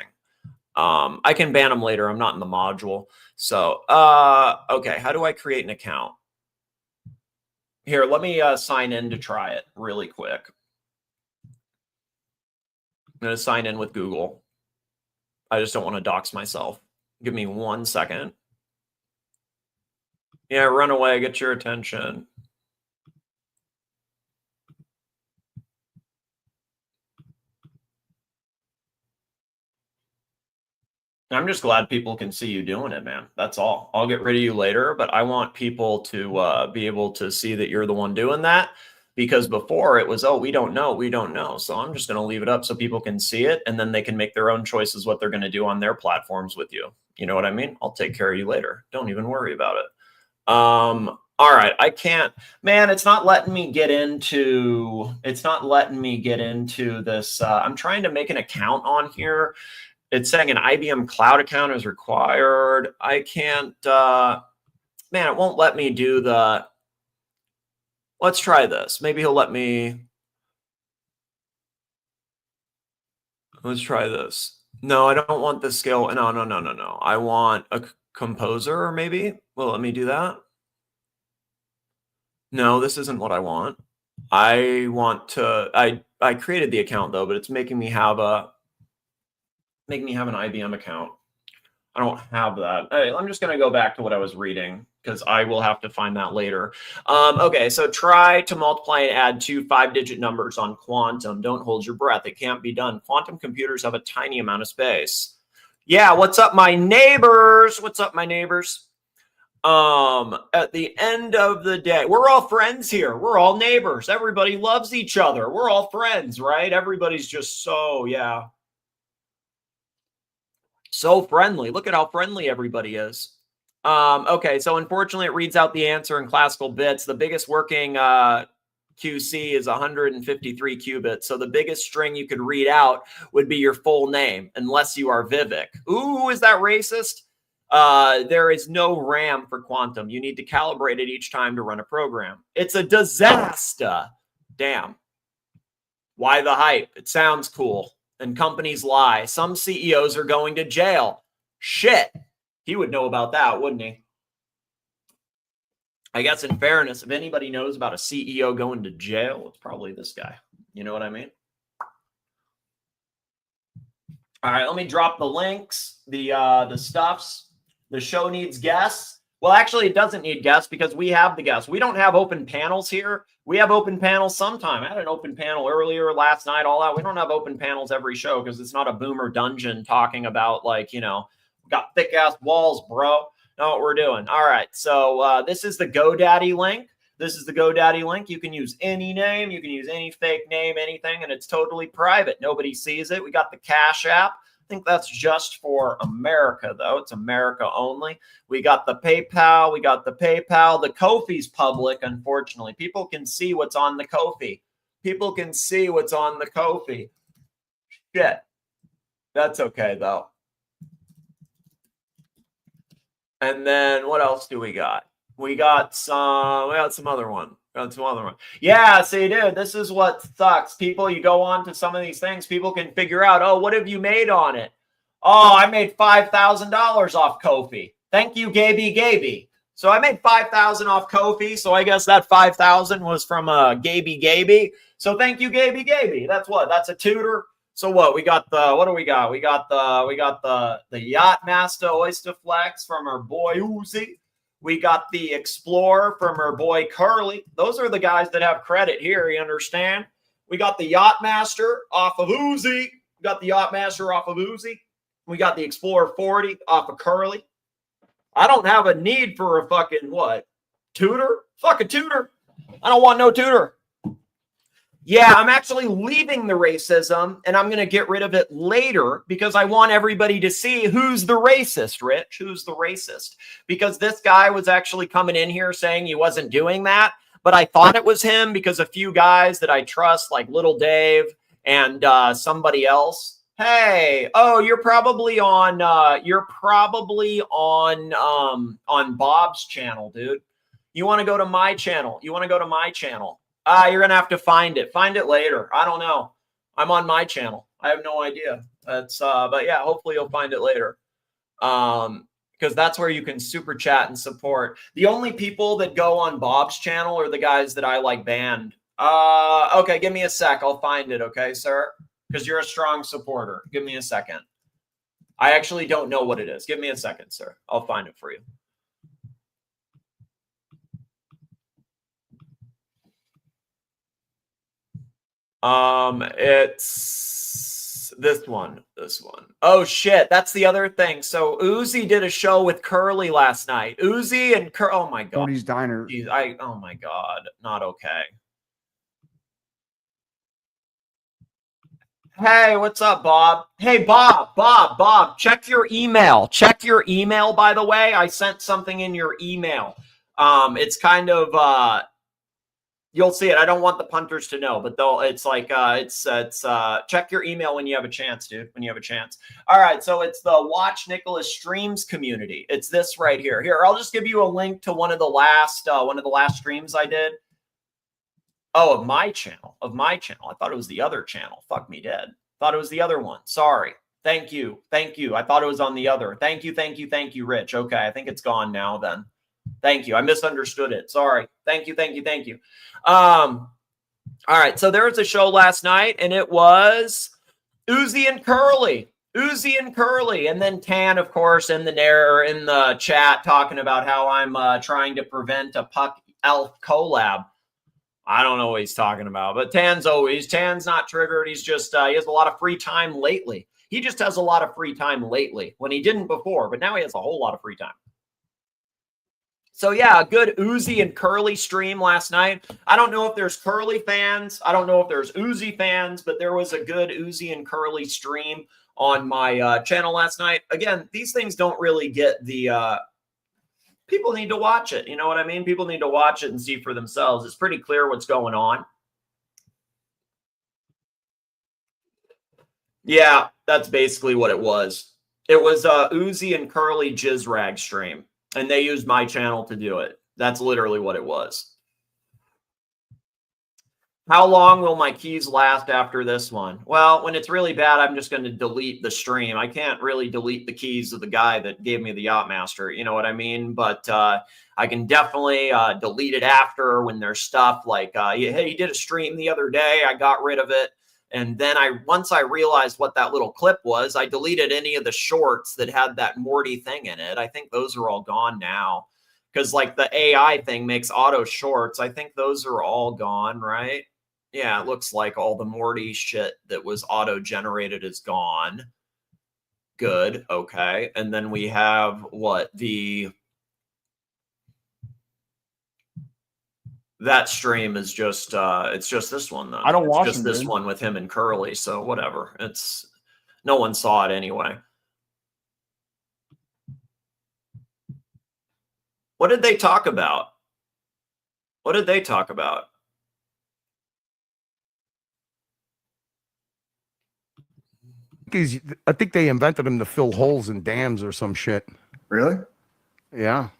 I can ban them later. I'm not in the module. So, okay, how do I create an account? Here, let me sign in to try it really quick. I'm going to sign in with Google. I just don't want to dox myself. Give me 1 second. Yeah, run away, get your attention. I'm just glad people can see you doing it, man. That's all. I'll get rid of you later, but I want people to be able to see that you're the one doing that, because before it was, oh, we don't know. So I'm just going to leave it up so people can see it, and then they can make their own choices what they're going to do on their platforms with you. You know what I mean? I'll take care of you later. Don't even worry about it. All right. I can't, man, it's not letting me get into this. I'm trying to make an account on here. It's saying an IBM cloud account is required. I can't, man, it won't let me do the, let's try this. Maybe he'll let me, let's try this. No, I don't want the scale. No. I want a composer, maybe. Well, let me do that. No, this isn't what I want. I want to, I created the account though, but it's making me have an IBM account. I don't have that. Hey, I'm just going to go back to what I was reading because I will have to find that later. Okay, so try to multiply and add 2 5-digit numbers on quantum. Don't hold your breath. It can't be done. Quantum computers have a tiny amount of space. Yeah, what's up, my neighbors? What's up, my neighbors? At the end of the day, we're all friends here. We're all neighbors. Everybody loves each other. We're all friends, right? Everybody's just so, yeah. So friendly. Look at how friendly everybody is. Okay, so unfortunately, it reads out the answer in classical bits. The biggest working QC is 153 qubits. So the biggest string you could read out would be your full name, unless you are Vivek. Ooh, is that racist? There is no RAM for quantum. You need to calibrate it each time to run a program. It's a disaster. Damn. Why the hype? It sounds cool. And companies lie. Some CEOs are going to jail. Shit. He would know about that, wouldn't he? I guess in fairness, if anybody knows about a CEO going to jail, it's probably this guy. You know what I mean? All right, let me drop the links, the stuffs. The show needs guests. Well, actually, it doesn't need guests because we have the guests. We don't have open panels here. We have open panels sometime. I had an open panel earlier last night, all that. We don't have open panels every show because it's not a boomer dungeon talking about, like, you know, got thick ass walls, bro. Know what we're doing. All right. So this is the GoDaddy link. You can use any name. You can use any fake name, anything, and it's totally private. Nobody sees it. We got the Cash App. I think that's just for America, though. It's America only. We got the PayPal. The Ko-fi's public, unfortunately. People can see what's on the Ko-fi. Shit. That's okay, though. And then what else do we got? We got some other one. Yeah, see, dude, this is what sucks. People, you go on to some of these things, people can figure out, oh, what have you made on it? Oh, I made $5,000 off Ko-fi. Thank you, Gaby. So I made 5,000 off Kofi. So I guess that 5,000 was from Gaby. So thank you, Gaby. That's what? That's a tutor. So what? We got what do we got? We got the Yacht Master Oyster Flex from our boy Uzi. We got the Explorer from our boy Curly. Those are the guys that have credit here. You understand? We got the Yacht Master off of Uzi. We got the Yacht Master off of Uzi. We got the Explorer 40 off of Curly. I don't have a need for a fucking what? Tutor? Fuck a tutor. I don't want no tutor. Yeah, I'm actually leaving the racism and I'm going to get rid of it later because I want everybody to see who's the racist, Rich. Who's the racist? Because this guy was actually coming in here saying he wasn't doing that, but I thought it was him because a few guys that I trust, like Little Dave and somebody else. Hey, oh, you're probably on Bob's channel, dude. You want to go to my channel? You're going to have to find it. Find it later. I don't know. I'm on my channel. I have no idea. That's but yeah, hopefully you'll find it later. Because that's where you can super chat and support. The only people that go on Bob's channel are the guys that I like banned. Okay, give me a sec. I'll find it, okay, sir? Because you're a strong supporter. Give me a second. I actually don't know what it is. Give me a second, sir. I'll find it for you. It's this one. Oh shit, that's the other thing. So Uzi did a show with Curly last night. Uzi and oh my god. Cody's Diner. Jeez, oh my god, not okay. Hey, what's up, Bob? Hey, Bob, check your email. Check your email, by the way. I sent something in your email. It's kind of you'll see it. I don't want the punters to know, but though it's like check your email when you have a chance, dude. When you have a chance. All right, so it's the Watch Nicholas Streams community. It's this right here. Here, I'll just give you a link to one of the last streams I did. Oh, of my channel. I thought it was the other channel. Fuck me dead. Thought it was the other one. Sorry. Thank you. I thought it was on the other. Thank you, Rich. Okay, I think it's gone now then. Thank you. I misunderstood it. Sorry. Thank you. All right. So there was a show last night, and it was Uzi and Curly. And then Tan, of course, in the chat talking about how I'm trying to prevent a Puck Elf collab. I don't know what he's talking about, but Tan's not triggered. He's just he has a lot of free time lately. He just has a lot of free time lately when he didn't before, but now he has a whole lot of free time. So yeah, a good Uzi and Curly stream last night. I don't know if there's Curly fans. I don't know if there's Uzi fans, but there was a good Uzi and Curly stream on my channel last night. Again, these things don't really get the people need to watch it. You know what I mean? People need to watch it and see for themselves. It's pretty clear what's going on. Yeah, that's basically what it was. It was Uzi and Curly Jizz Rag stream. And they used my channel to do it. That's literally what it was. How long will my keys last after this one? Well, when it's really bad, I'm just going to delete the stream. I can't really delete the keys of the guy that gave me the Yacht Master. You know what I mean? But I can definitely delete it after when there's stuff like, hey, he did a stream the other day. I got rid of it. And then once I realized what that little clip was, I deleted any of the shorts that had that Morty thing in it. I think those are all gone now because like the AI thing makes auto shorts. I think those are all gone, right? Yeah, it looks like all the Morty shit that was auto generated is gone. Good. Okay. And then we have what that stream is just it's just this one though. I don't watch just this one with him and Curly, so whatever. It's no one saw it anyway. What did they talk about? I think they invented him to fill holes in dams or some shit. Really? Yeah.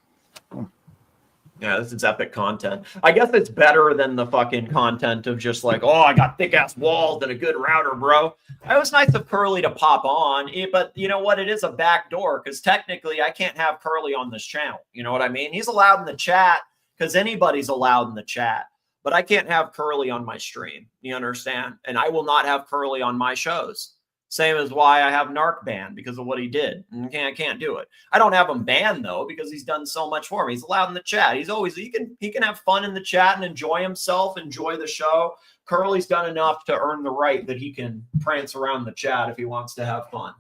Yeah, this is epic content. I guess it's better than the fucking content of just like, oh, I got thick ass walls and a good router, bro. It was nice of Curly to pop on, but you know what? It is a back door because technically I can't have Curly on this channel. You know what I mean? He's allowed in the chat because anybody's allowed in the chat, but I can't have Curly on my stream. You understand? And I will not have Curly on my shows. Same as why I have Narc banned because of what he did. I can't do it. I don't have him banned though because he's done so much for me. He's allowed in the chat. He's always he can have fun in the chat and enjoy himself, enjoy the show. Curly's done enough to earn the right that he can prance around the chat if he wants to have fun,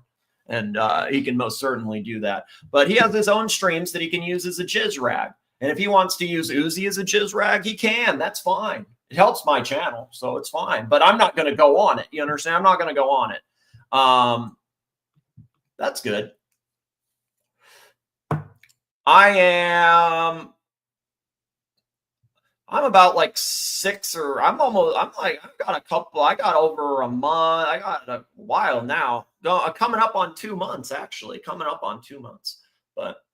and he can most certainly do that. But he has his own streams that he can use as a jizz rag, and if he wants to use Uzi as a jizz rag, he can. That's fine. It helps my channel, so it's fine. But I'm not going to go on it. You understand? I'm not going to go on it. That's good. I'm about like I got over a month. I got a while now. Coming up on 2 months, actually. Coming up on 2 months. But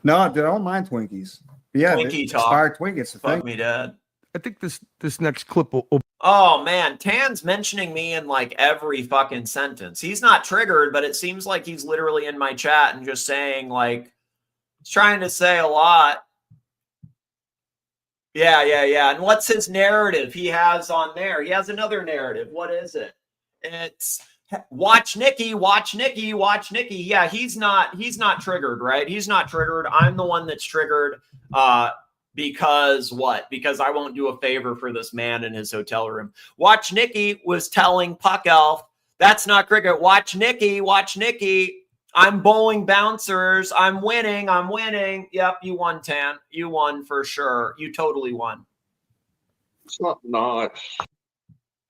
no, dude, I don't mind Twinkies. Yeah, Twinkie talk. Expired Twinkies. Fuck me, Dad. I think this next clip will. Oh man, Tan's mentioning me in like every fucking sentence. He's not triggered, but it seems like he's literally in my chat and just saying like he's trying to say a lot. Yeah. And what's his narrative he has on there? He has another narrative. What is it? It's watch Nikki, watch Nikki, watch Nikki. Yeah, he's not triggered, right? He's not triggered. I'm the one that's triggered. Because what? Because I won't do a favor for this man in his hotel room. Watch Nikki was telling Puck Elf, that's not cricket. Watch Nikki, watch Nikki. I'm bowling bouncers. I'm winning. Yep, you won, Tan. You won for sure. You totally won. It's not.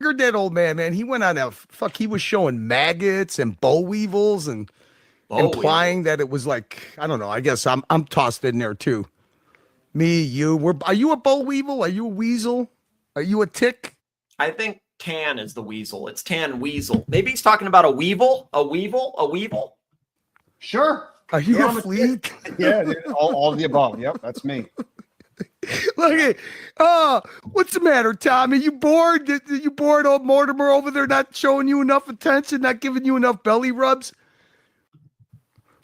Triggered that old man. He went on a he was showing maggots and boll weevils and implying that it was like, I don't know. I guess I'm tossed in there too. Me, you, are you a boll weevil? Are you a weasel? Are you a tick? I think Tan is the weasel. It's Tan Weasel. Maybe he's talking about a weevil, a weevil. Sure. Are you a flea? Yeah, dude, all of the above. Yep, that's me. Look at, what's the matter, Tommy? You bored? You bored old Mortimer over there not showing you enough attention, not giving you enough belly rubs?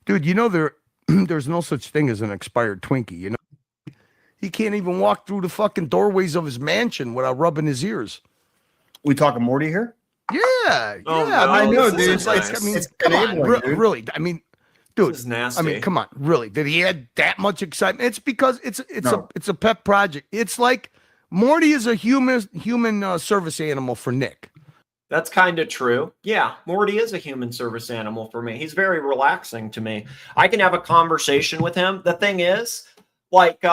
Dude, you know there's no such thing as an expired Twinkie, you know? He can't even walk through the fucking doorways of his mansion without rubbing his ears. We talking Morty here? Yeah. Oh, yeah. no, I know, this dude. is Like, nice. I mean, It's come on, enabling, dude. really. I mean, dude. This is nasty. I mean, come on, really. Did he add that much excitement? It's because it's a pet project. It's like Morty is a human service animal for Nick. That's kind of true. Yeah, Morty is a human service animal for me. He's very relaxing to me. I can have a conversation with him. The thing is, like,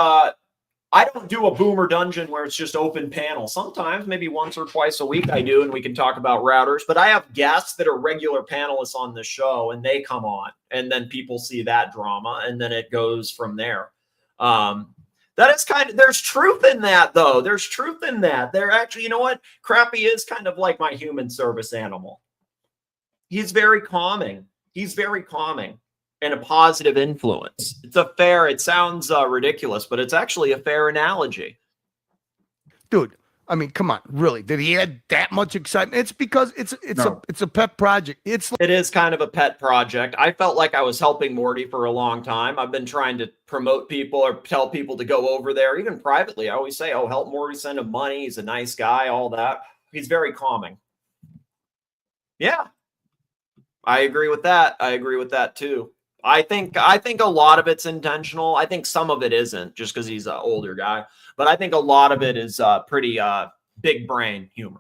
I don't do a boomer dungeon where it's just open panel. Sometimes, maybe once or twice a week I do, and we can talk about routers. But I have guests that are regular panelists on the show, and they come on, and then people see that drama, and then it goes from there. That is kind of, there's truth in that, though. There's truth in that. They're actually, you know what? Crappy is kind of like my human service animal. He's very calming. He's very calming. And a positive influence. It sounds ridiculous, but it's actually a fair analogy. Dude, I mean, come on, really? Did he add that much excitement? It's because it's a pet project. It is kind of a pet project. I felt like I was helping Morty for a long time. I've been trying to promote people or tell people to go over there, even privately. I always say, oh, help Morty, send him money. He's a nice guy, all that. He's very calming. Yeah, I agree with that. I agree with that too. I think a lot of it's intentional. I think some of it isn't, just because he's an older guy. But I think a lot of it is pretty big brain humor.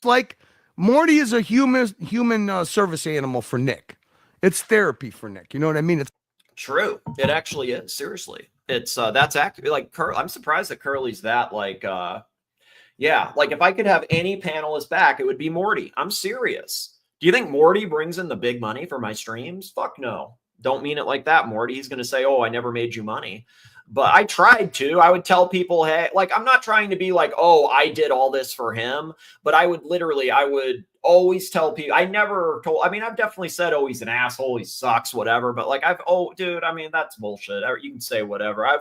Like Morty is a human service animal for Nick. It's therapy for Nick. You know what I mean? It's true. It actually is. Seriously, it's that's actually like I'm surprised that Curly's that like yeah. Like if I could have any panelist back, it would be Morty. I'm serious. Do you think Morty brings in the big money for my streams? Fuck no. Don't mean it like that, Morty. He's going to say, oh, I never made you money. But I tried to. I would tell people, hey, like, I'm not trying to be like, oh, I did all this for him. But I would always tell people, I never told, I mean, I've definitely said, oh, he's an asshole, he sucks, whatever. But like, dude, I mean, that's bullshit. You can say whatever. I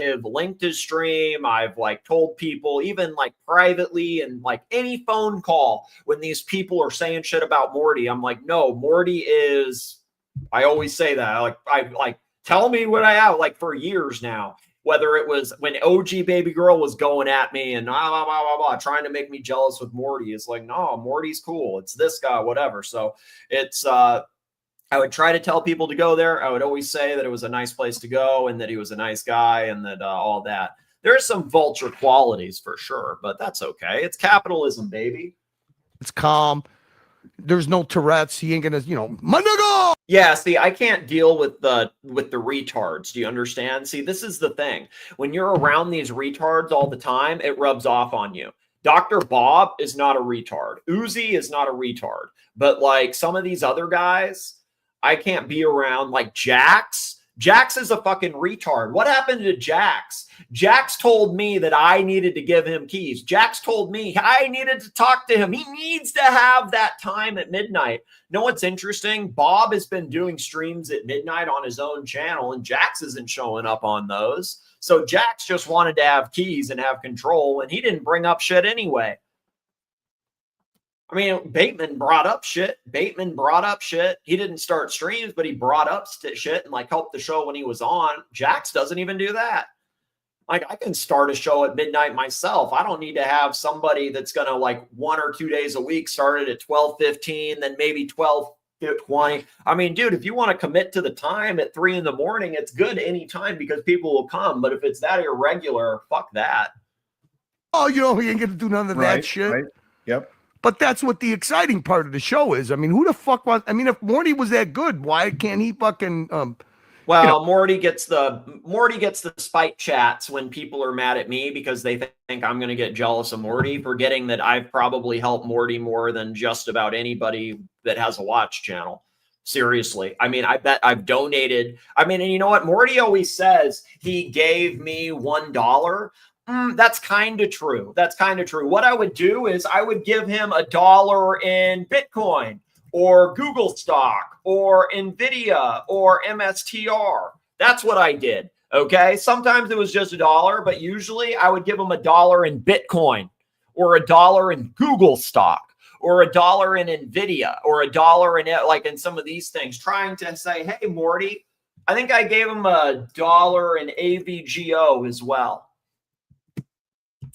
have linked his stream. I've like told people, even like privately, and like any phone call when these people are saying shit about Morty, I'm like, no, Morty is, I always say that. I like tell me what I have, like for years now. Whether it was when OG Baby Girl was going at me and blah, blah, blah, blah, blah, trying to make me jealous with Morty. It's like, no, Morty's cool. It's this guy, whatever. So it's, I would try to tell people to go there. I would always say that it was a nice place to go and that he was a nice guy and that all that. There's some vulture qualities for sure, but that's okay. It's capitalism, baby. It's calm. There's no Tourette's. He ain't gonna, my nigga. Yeah, see, I can't deal with the retards. Do you understand? See, this is the thing. When you're around these retards all the time, it rubs off on you. Dr. Bob is not a retard. Uzi is not a retard. But like some of these other guys, I can't be around. Like Jax. Jax is a fucking retard. What happened to Jax? Jax told me that I needed to give him keys. Jax told me I needed to talk to him. He needs to have that time at midnight. Know what's interesting? Bob has been doing streams at midnight on his own channel, and Jax isn't showing up on those. So Jax just wanted to have keys and have control, and he didn't bring up shit anyway. I mean, Bateman brought up shit. He didn't start streams, but he brought up shit and like helped the show when he was on. Jax doesn't even do that. Like, I can start a show at midnight myself. I don't need to have somebody that's going to like 1 or 2 days a week start it at 12:15, then maybe 12:20. I mean, dude, if you want to commit to the time at 3 a.m, it's good anytime because people will come. But if it's that irregular, fuck that. Oh, he ain't going to do none of that shit. Right. Yep. But that's what the exciting part of the show is. I mean, who the fuck was? I mean, if Morty was that good, why can't he fucking? Well, Morty gets the spite chats when people are mad at me because they think I'm going to get jealous of Morty, forgetting that I've probably helped Morty more than just about anybody that has a watch channel. Seriously. I mean, I bet I've donated. I mean, and you know what? Morty always says he gave me $1. That's kind of true. What I would do is I would give him $1 in Bitcoin or Google stock or Nvidia or MSTR. That's what I did. Okay. Sometimes it was just $1, but usually I would give him $1 in Bitcoin or $1 in Google stock or $1 in Nvidia or $1 in like in some of these things, trying to say, hey, Morty, I think I gave him $1 in AVGO as well.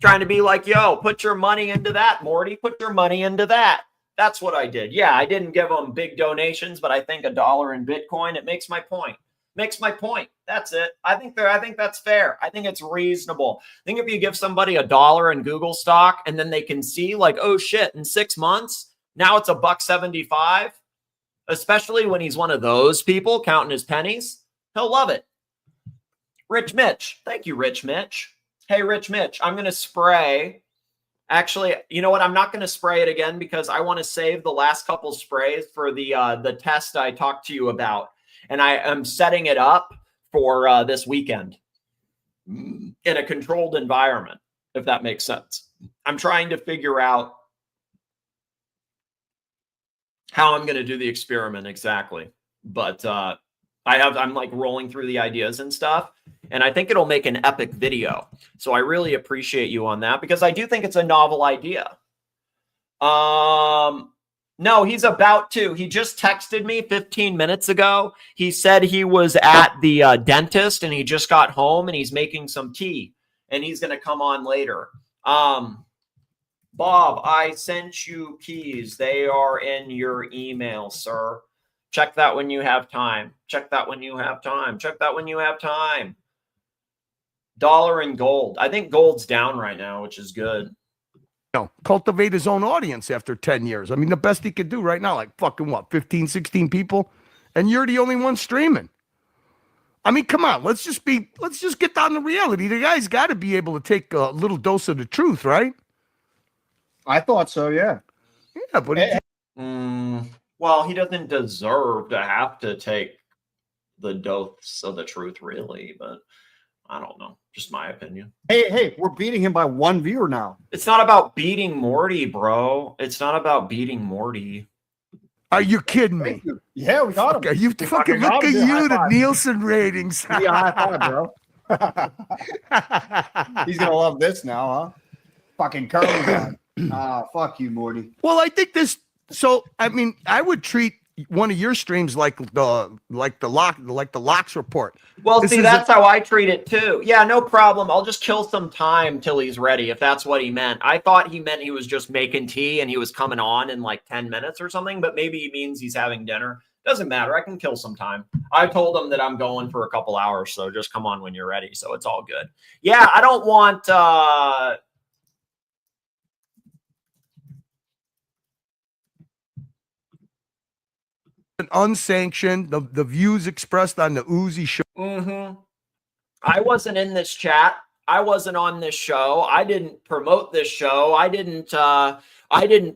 Trying to be like, yo, put your money into that, Morty. Put your money into that. That's what I did. Yeah, I didn't give them big donations, but I think $1 in Bitcoin, it makes my point. That's it. I think that's fair. I think it's reasonable. I think if you give somebody $1 in Google stock and then they can see like, oh shit, in 6 months, now it's $1.75, especially when he's one of those people counting his pennies, he'll love it. Rich Mitch. Thank you, Rich Mitch. Hey, Rich Mitch, I'm going to spray. Actually, you know what? I'm not going to spray it again because I want to save the last couple sprays for the test I talked to you about. And I am setting it up for this weekend in a controlled environment, if that makes sense. I'm trying to figure out how I'm going to do the experiment exactly. But I'm like rolling through the ideas and stuff. And I think it'll make an epic video. So I really appreciate you on that because I do think it's a novel idea. No, he's about to. He just texted me 15 minutes ago. He said he was at the dentist and he just got home and he's making some tea and he's going to come on later. Bob, I sent you keys. They are in your email, sir. Check that when you have time. $1 in gold. I think gold's down right now, which is good. Cultivate his own audience after 10 years. I mean, the best he could do right now, like fucking 15, 16 people, and you're the only one streaming. I mean, come on, let's just get down to reality. The guy's got to be able to take a little dose of the truth, right? I thought so, yeah. Yeah, but well, he doesn't deserve to have to take the dose of the truth, really, but I don't know. Just my opinion. Hey, we're beating him by 1 viewer now. It's not about beating Morty, bro. It's not about beating Morty. Are you kidding me? Yeah, we got him. Are you fucking look at you, the Nielsen ratings? Give me a high five, bro. He's gonna love this now, huh? Fucking Curly guy. Fuck you, Morty. Well, I think this. So, I mean, I would treat one of your streams like the locks report. Well, This see, is that's how I treat it too. Yeah, no problem. I'll just kill some time till he's ready, if that's what he meant. I thought he meant he was just making tea and he was coming on in like 10 minutes or something, but maybe he means he's having dinner. Doesn't matter. I can kill some time. I told him that I'm going for a couple hours, so just come on when you're ready. So it's all good. Yeah, I don't want an unsanctioned, the views expressed on the Uzi show. I wasn't in this chat. I wasn't on this show. I didn't promote this show. I didn't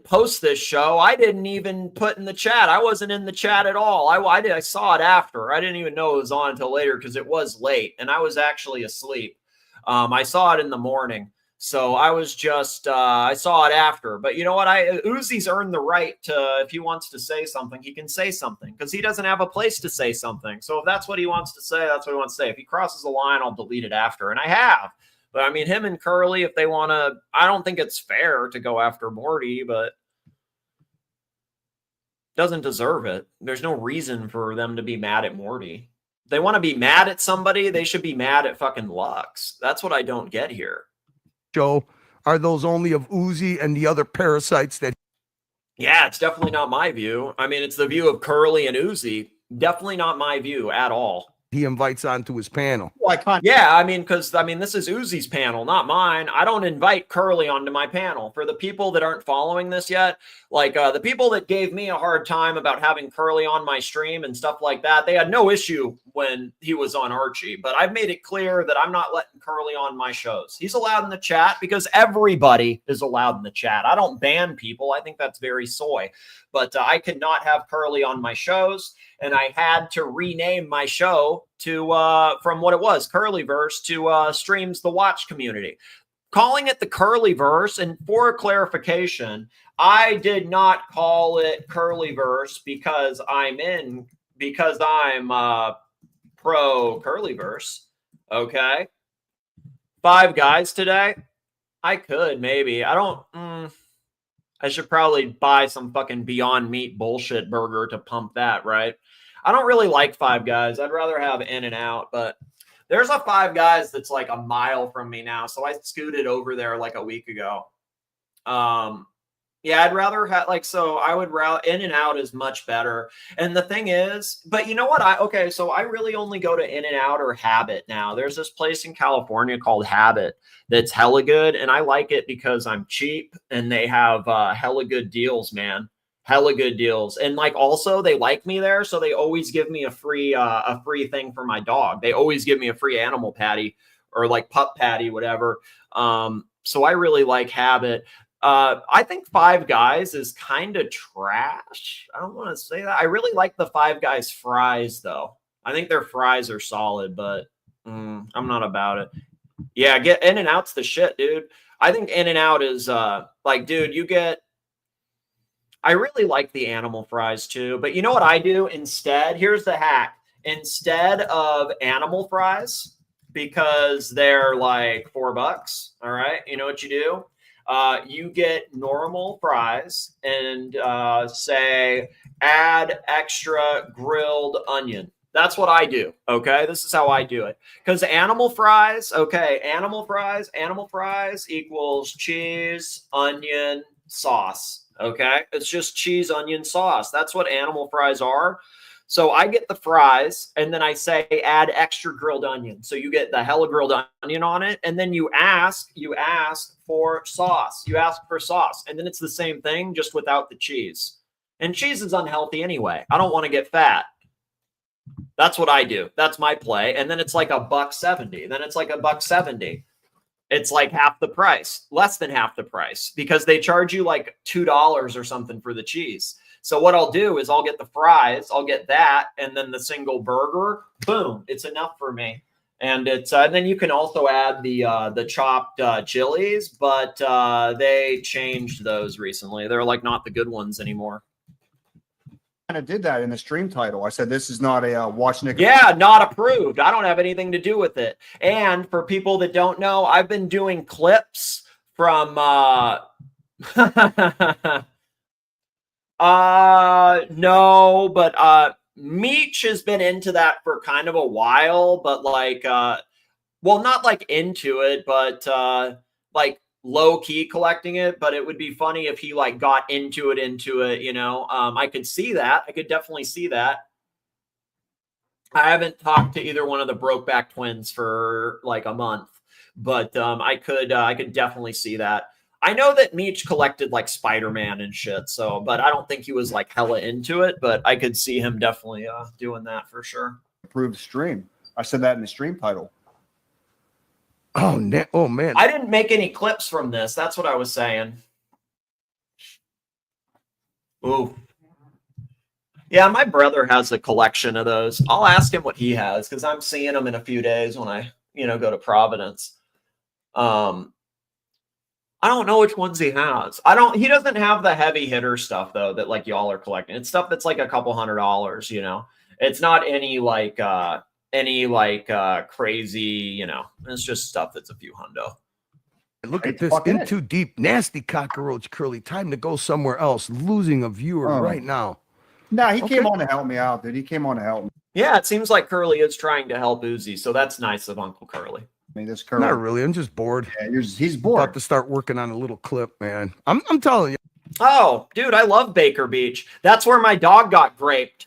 post this show. I didn't even put in the chat. I wasn't in the chat at all. I saw it after. I didn't even know it was on until later because it was late and I was actually asleep. I saw it in the morning. So I was just, I saw it after. But you know what? Uzi's earned the right to, if he wants to say something, he can say something because he doesn't have a place to say something. So if that's what he wants to say, that's what he wants to say. If he crosses the line, I'll delete it after. And I have. But I mean, him and Curly, if they want to, I don't think it's fair to go after Morty, but doesn't deserve it. There's no reason for them to be mad at Morty. If they want to be mad at somebody, they should be mad at fucking Lux. That's what I don't get here. Show are those only of Uzi and the other parasites that. Yeah, it's definitely not my view. I mean, it's the view of Curly and Uzi. Definitely not my view at all. He invites onto his panel. Well, I can't. Yeah, I mean, because this is Uzi's panel, not mine. I don't invite Curly onto my panel. For the people that aren't following this yet, like the people that gave me a hard time about having Curly on my stream and stuff like that, they had no issue when he was on Archie. But I've made it clear that I'm not letting Curly on my shows. He's allowed in the chat because everybody is allowed in the chat. I don't ban people. I think that's very soy. But I could not have Curly on my shows. And I had to rename my show to from what it was, Curlyverse, to Streams the Watch Community. Calling it the Curlyverse, and for clarification, I did not call it Curlyverse because I'm pro Curlyverse. Okay. 5 Guys today. I could maybe. I don't. I should probably buy some fucking Beyond Meat bullshit burger to pump that, right? I don't really like 5 Guys. I'd rather have In-N-Out, but there's a 5 Guys that's like a mile from me now, so I scooted over there like a week ago. Yeah, I'd rather have I would rather In-N-Out is much better. And the thing is, but you know what? So I really only go to In-N-Out or Habit now. There's this place in California called Habit that's hella good, and I like it because I'm cheap and they have hella good deals, man. Hella good deals. And also they like me there, so they always give me a free thing for my dog. They always give me a free animal patty or pup patty, whatever. So I really like Habit. I think 5 Guys is kind of trash. I don't want to say that. I really like the 5 Guys fries though. I think their fries are solid, but I'm not about it. Yeah, get In-N-Out's the shit, dude. I think In-N-Out is dude, you get. I really like the animal fries too, but you know what I do instead? Here's the hack. Instead of animal fries, because they're like $4, all right? You know what you do? You get normal fries and say add extra grilled onion. That's what I do. Okay. This is how I do it. Because animal fries equals cheese, onion, sauce. Okay. It's just cheese, onion, sauce. That's what animal fries are. So I get the fries and then I say add extra grilled onion. So you get the hella grilled onion on it. And then you ask for sauce. You ask for sauce. And then it's the same thing, just without the cheese. And cheese is unhealthy anyway. I don't want to get fat. That's what I do. That's my play. And then it's like $1.70. Then it's like $1.70. It's like half the price, less than half the price, because they charge you like $2 or something for the cheese. So what I'll do is I'll get the fries, I'll get that, and then the single burger, boom, it's enough for me. And it's and then you can also add the chopped chilies, but they changed those recently. They're like not the good ones anymore. Kind of did that in the stream title. I said this is not a watch Nicholas. Yeah, not approved. I don't have anything to do with it. And for people that don't know, I've been doing clips from no, but Meech has been into that for kind of a while, but like well, not like into it, but like low key collecting it. But it would be funny if he like got into it, you know. I could see that. I could definitely see that. I haven't talked to either one of the Brokeback Twins for like a month, but I could definitely see that. I know that Meech collected like Spider-Man and shit, so but I don't think he was like hella into it, but I could see him definitely doing that for sure. Approved stream. I said that in the stream title. Oh, man. I didn't make any clips from this. That's what I was saying. Ooh. Yeah, my brother has a collection of those. I'll ask him what he has because I'm seeing him in a few days when I, go to Providence. I don't know which ones he has. He doesn't have the heavy hitter stuff though that like y'all are collecting. It's stuff that's like a couple $100, It's not any crazy, It's just stuff that's a few hundo. Look at this in too deep, nasty cockroach curly. Time to go somewhere else. Losing a viewer right now. No, he came on to help me out, dude. He came on to help me. Yeah, it seems like Curly is trying to help Uzi, so that's nice of Uncle Curly. I mean, this Curly. Not really. I'm just bored. Yeah, he's bored. About to start working on a little clip, man. I'm telling you. Oh, dude, I love Baker Beach. That's where my dog got raped.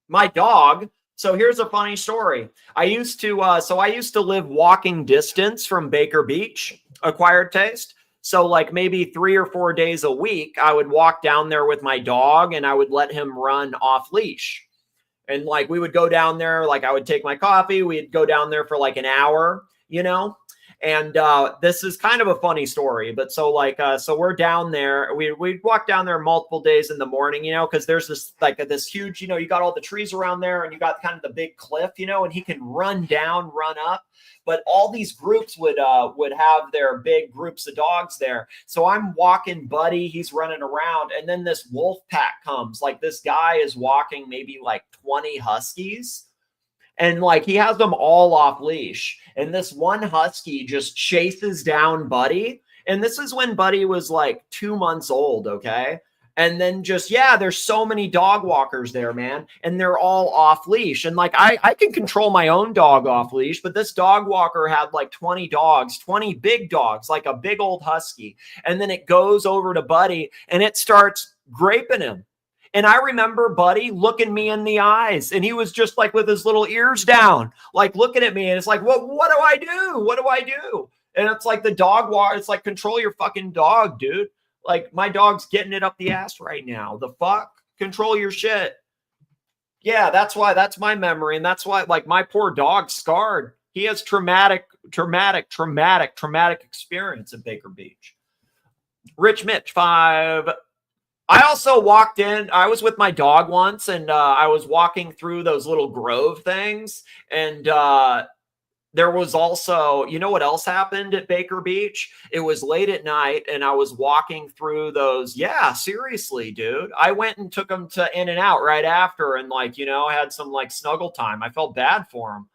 My dog. So here's a funny story. I used to live walking distance from Baker Beach, Acquired Taste. So like maybe 3 or 4 days a week, I would walk down there with my dog and I would let him run off leash. And like we would go down there, like I would take my coffee. We'd go down there for like an hour, And this is kind of a funny story, but so we're down there. We'd walk down there multiple days in the morning, because there's this huge, you got all the trees around there and you got kind of the big cliff, and he can run down, run up. But all these groups would have their big groups of dogs there. So I'm walking Buddy, he's running around, and then this wolf pack comes. Like this guy is walking maybe like 20 huskies. And like he has them all off leash. And this one husky just chases down Buddy. And this is when Buddy was like 2 months old, okay? And then there's so many dog walkers there, man. And they're all off leash. And like I can control my own dog off leash, but this dog walker had like 20 dogs, 20 big dogs, like a big old husky. And then it goes over to Buddy and it starts graping him. And I remember Buddy looking me in the eyes and he was just like with his little ears down, like looking at me. And it's like, what do I do? What do I do? And it's like the dog walk. It's like, control your fucking dog, dude. Like my dog's getting it up the ass right now. The fuck? Control your shit. Yeah, that's my memory. And that's why like my poor dog's scarred. He has traumatic experience at Baker Beach. Rich Mitch 5. I also walked in. I was with my dog once and I was walking through those little grove things. And there was also, what else happened at Baker Beach? It was late at night and I was walking through those. Yeah, seriously, dude. I went and took him to In-N-Out right after and had some like snuggle time. I felt bad for him.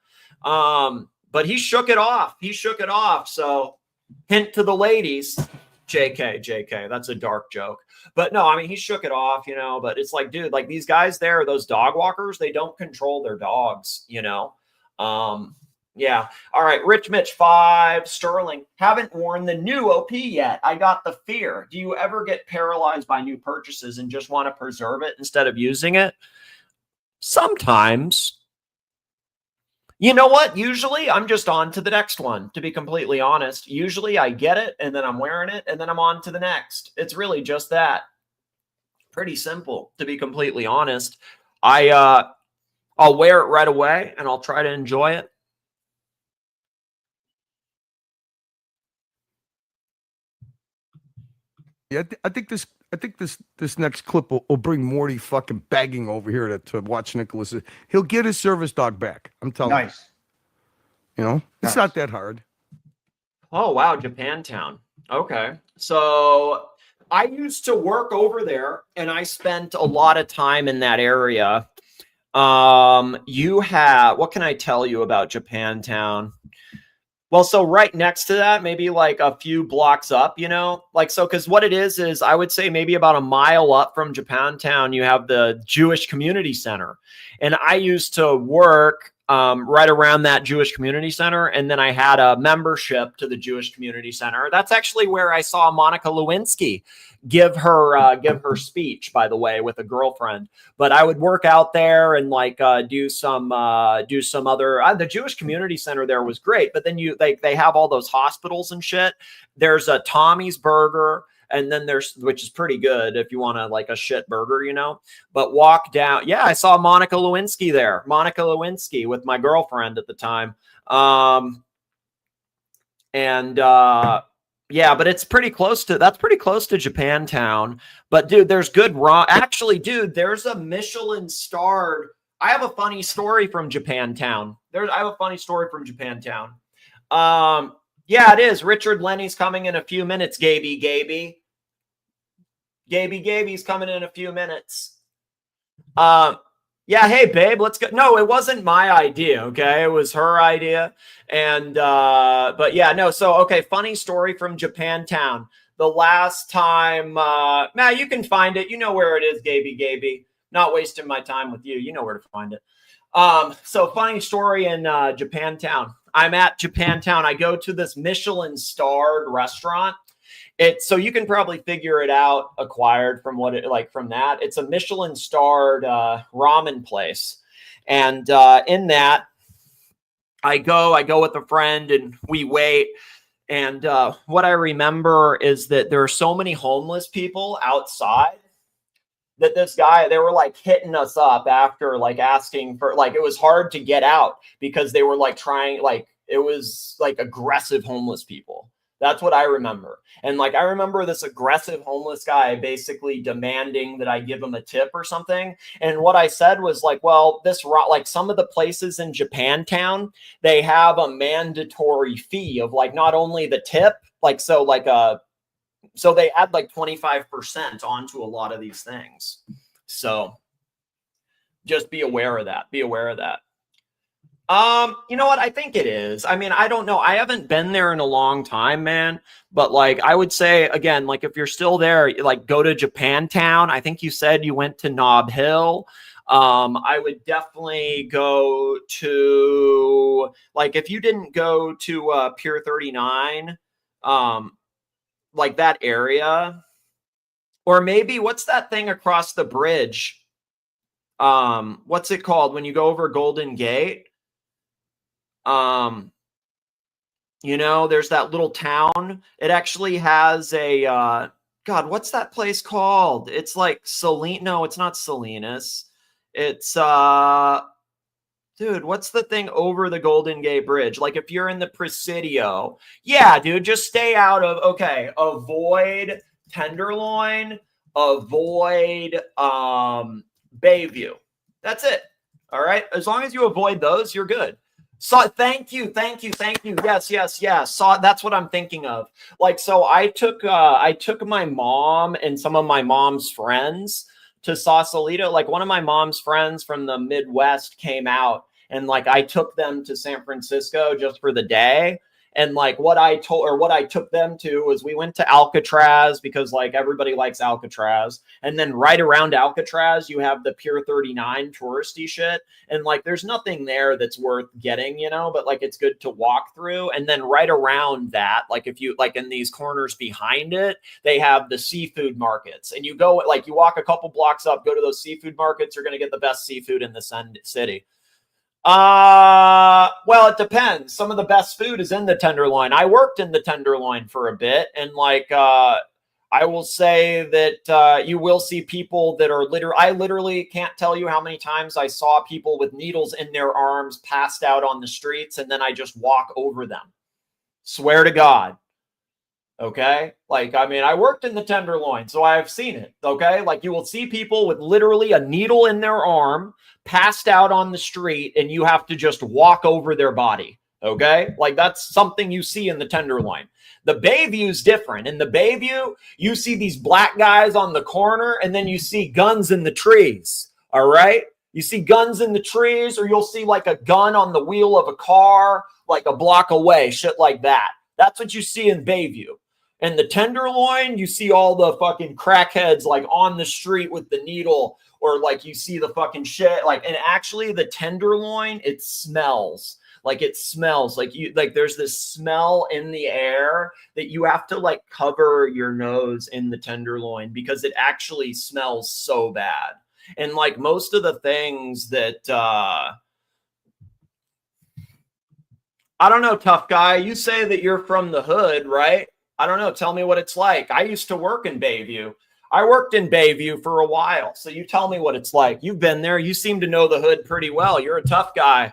But he shook it off. So hint to the ladies. JK, that's a dark joke. But no, I mean, he shook it off, but it's like, dude, like these guys there, those dog walkers, they don't control their dogs, Yeah. All right. Rich Mitch 5. Sterling. Haven't worn the new OP yet. I got the fear. Do you ever get paralyzed by new purchases and just want to preserve it instead of using it? Sometimes. You know what? Usually I'm just on to the next one, to be completely honest. Usually I get it and then I'm wearing it and then I'm on to the next. It's really just that. Pretty simple, to be completely honest. I'll wear it right away and I'll try to enjoy it. Yeah, I think this next clip will bring Morty fucking begging over here to watch Nicholas. He'll get his service dog back. I'm telling you. Nice. You know, it's not that hard. Oh, wow. Japantown. Okay. So I used to work over there and I spent a lot of time in that area. What can I tell you about Japantown? Well, so right next to that, maybe like a few blocks up, you know, like, so, because what it is I would say maybe about a mile up from Japantown, you have the Jewish Community Center. And I used to work right around that Jewish Community Center. And then I had a membership to the Jewish Community Center. That's actually where I saw Monica Lewinsky give her speech, by the way, with a girlfriend. But I would work out there and like do some other. The Jewish Community Center there was great, but then they have all those hospitals and shit. There's a Tommy's Burger. And then which is pretty good if you want to like a shit burger, you know, but walk down. Yeah, I saw Monica Lewinsky there. Monica Lewinsky with my girlfriend at the time. Yeah, but that's pretty close to Japantown. But dude, there's good raw. Actually, dude, there's a Michelin starred. I have a funny story from Japantown. Yeah, it is. Richard Lennie's coming in a few minutes. Gaby's coming in a few minutes. Yeah, hey babe, let's go. No, it wasn't my idea, okay? It was her idea. And but yeah, no, so okay, funny story from Japantown. The last time Matt, you can find it. You know where it is, Gaby. Not wasting my time with you. You know where to find it. So funny story in Japantown. I'm at Japantown. I go to this Michelin starred restaurant. So you can probably figure it out, acquired from from that. It's a Michelin starred ramen place. And in that, I go with a friend and we wait. And what I remember is that there are so many homeless people outside that they were like hitting us up after like asking for, like, it was hard to get out because they were like trying, like, it was like aggressive homeless people. That's what I remember. And like, I remember this aggressive homeless guy basically demanding that I give him a tip or something. And what I said was like, well, like some of the places in Japantown, they have a mandatory fee of like, not only the tip, like, so they add like 25% onto a lot of these things. So just be aware of that. You know what? I think it is. I mean, I don't know. I haven't been there in a long time, man. But like, I would say again, like if you're still there, like go to Japantown. I think you said you went to Nob Hill. I would definitely go to, like, if you didn't go to Pier 39, like that area, or maybe what's that thing across the bridge? What's it called when you go over Golden Gate? You know, there's that little town. It actually has a God, what's that place called? It's like no, it's not Salinas. It's dude, what's the thing over the Golden Gate Bridge? Like if you're in the Presidio, yeah, dude, just stay out of, avoid Tenderloin, avoid Bayview. That's it. All right. As long as you avoid those, you're good. So thank you. Yes. That's what I'm thinking of. Like, so I took my mom and some of my mom's friends to Sausalito. Like one of my mom's friends from the Midwest came out and like I took them to San Francisco just for the day. And like what I took them to was we went to Alcatraz because like everybody likes Alcatraz. And then right around Alcatraz, you have the Pier 39 touristy shit. And like, there's nothing there that's worth getting, you know, but like, it's good to walk through. And then right around that, like if you like in these corners behind it, they have the seafood markets and you go, like you walk a couple blocks up, go to those seafood markets, you're going to get the best seafood in the city. Well, it depends. Some of the best food is in the Tenderloin. I worked in the Tenderloin for a bit, and like I will say that you will see people that are I literally can't tell you how many times I saw people with needles in their arms passed out on the streets, and then I just walk over them. Swear to God. Okay. Like, I mean, I worked in the Tenderloin, so I've seen it. Okay. Like you will see people with literally a needle in their arm passed out on the street and you have to just walk over their body. Okay, like that's something you see in the Tenderloin. The Bayview is different. In the Bayview, you see these black guys on the corner, and then you see guns in the trees. All right, you see guns in the trees, or you'll see like a gun on the wheel of a car, like a block away, shit like that. That's what you see in Bayview. In the Tenderloin, you see all the fucking crackheads like on the street with the needle, or like you see the fucking shit. Like, and actually, the Tenderloin, it smells. Like it smells like you like there's this smell in the air that you have to like cover your nose in the Tenderloin because it actually smells so bad. And like most of the things that I don't know, tough guy, you say that you're from the hood, right? I don't know, tell me what it's like. I used to work in Bayview. I worked in Bayview for a while, so you tell me what it's like. You've been there. You seem to know the hood pretty well. You're a tough guy.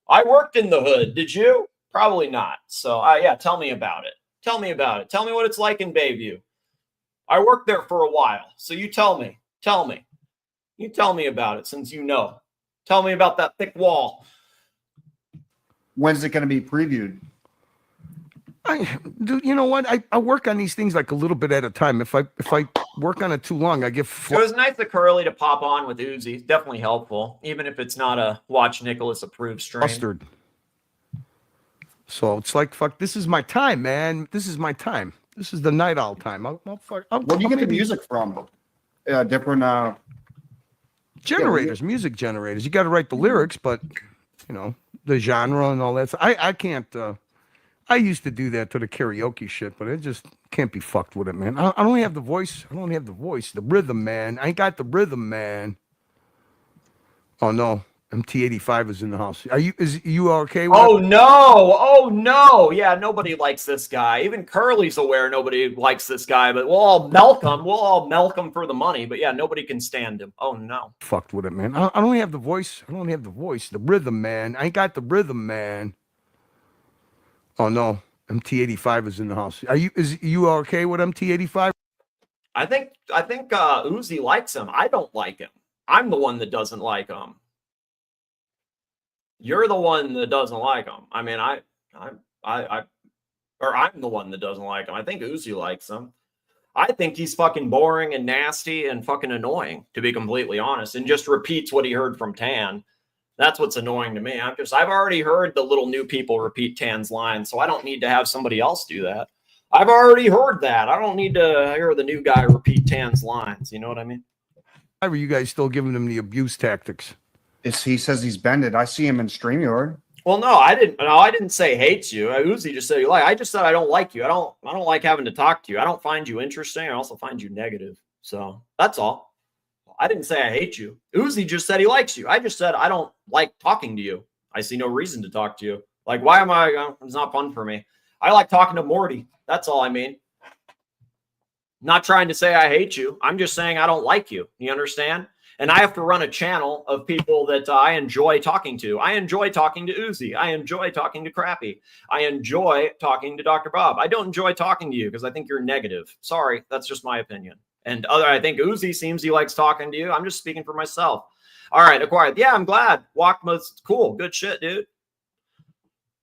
I worked in the hood. Did you? Probably not. So, yeah, tell me about it. Tell me about it. Tell me what it's like in Bayview. I worked there for a while. So you tell me. Tell me. You tell me about it since you know. Tell me about that thick wall. When's it going to be previewed? Dude, you know what? I work on these things like a little bit at a time. If I work on it too long, I get. It was nice of Curly to pop on with Uzi. Definitely helpful, even if it's not a Watch Nicholas approved stream. Mustard. So it's like, fuck, this is my time, man. This is my time. This is the night owl time. Where do you get the music from? Different generators, music generators. You got to write the lyrics, but you know the genre and all that. So I can't. I used to do that to the karaoke shit, but it just can't be fucked with it, man. I don't have the voice. I don't have the voice. The rhythm, man. I ain't got the rhythm, man. Oh no, MT85 is in the house. Is you okay with Oh no! Oh no! Yeah, nobody likes this guy. Even Curly's aware nobody likes this guy, but we'll all milk him. We'll all milk him for the money. But yeah, nobody can stand him. Oh no. Fucked with it, man. I don't have the voice. I don't have the voice. The rhythm, man. I ain't got the rhythm, man. Oh no, MT85 is in the house. Is you okay with MT85? I think Uzi likes him. I don't like him. I'm the one that doesn't like him. You're the one that doesn't like him. I mean, I'm the one that doesn't like him. I think Uzi likes him. I think he's fucking boring and nasty and fucking annoying, to be completely honest, and just repeats what he heard from Tan. That's what's annoying to me. I've already heard the little new people repeat Tan's lines, so I don't need to have somebody else do that. I've already heard that. I don't need to hear the new guy repeat Tan's lines. You know what I mean? Why were you guys still giving him the abuse tactics? He says he's bended. I see him in StreamYard. Well, no, I didn't. No, I didn't say hates you. Uzi just said you like. I just said I don't like you. I don't like having to talk to you. I don't find you interesting. I also find you negative. So that's all. I didn't say I hate you. Uzi just said he likes you. I just said I don't like talking to you. I see no reason to talk to you. Like, why am I? It's not fun for me. I like talking to Morty. That's all I mean. Not trying to say I hate you. I'm just saying I don't like you. You understand? And I have to run a channel of people that I enjoy talking to. I enjoy talking to Uzi. I enjoy talking to Crappy. I enjoy talking to Dr. Bob. I don't enjoy talking to you because I think you're negative. Sorry, that's just my opinion. And I think Uzi seems he likes talking to you. I'm just speaking for myself. All right, acquired. Yeah, I'm glad. Walkma's cool. Good shit, dude.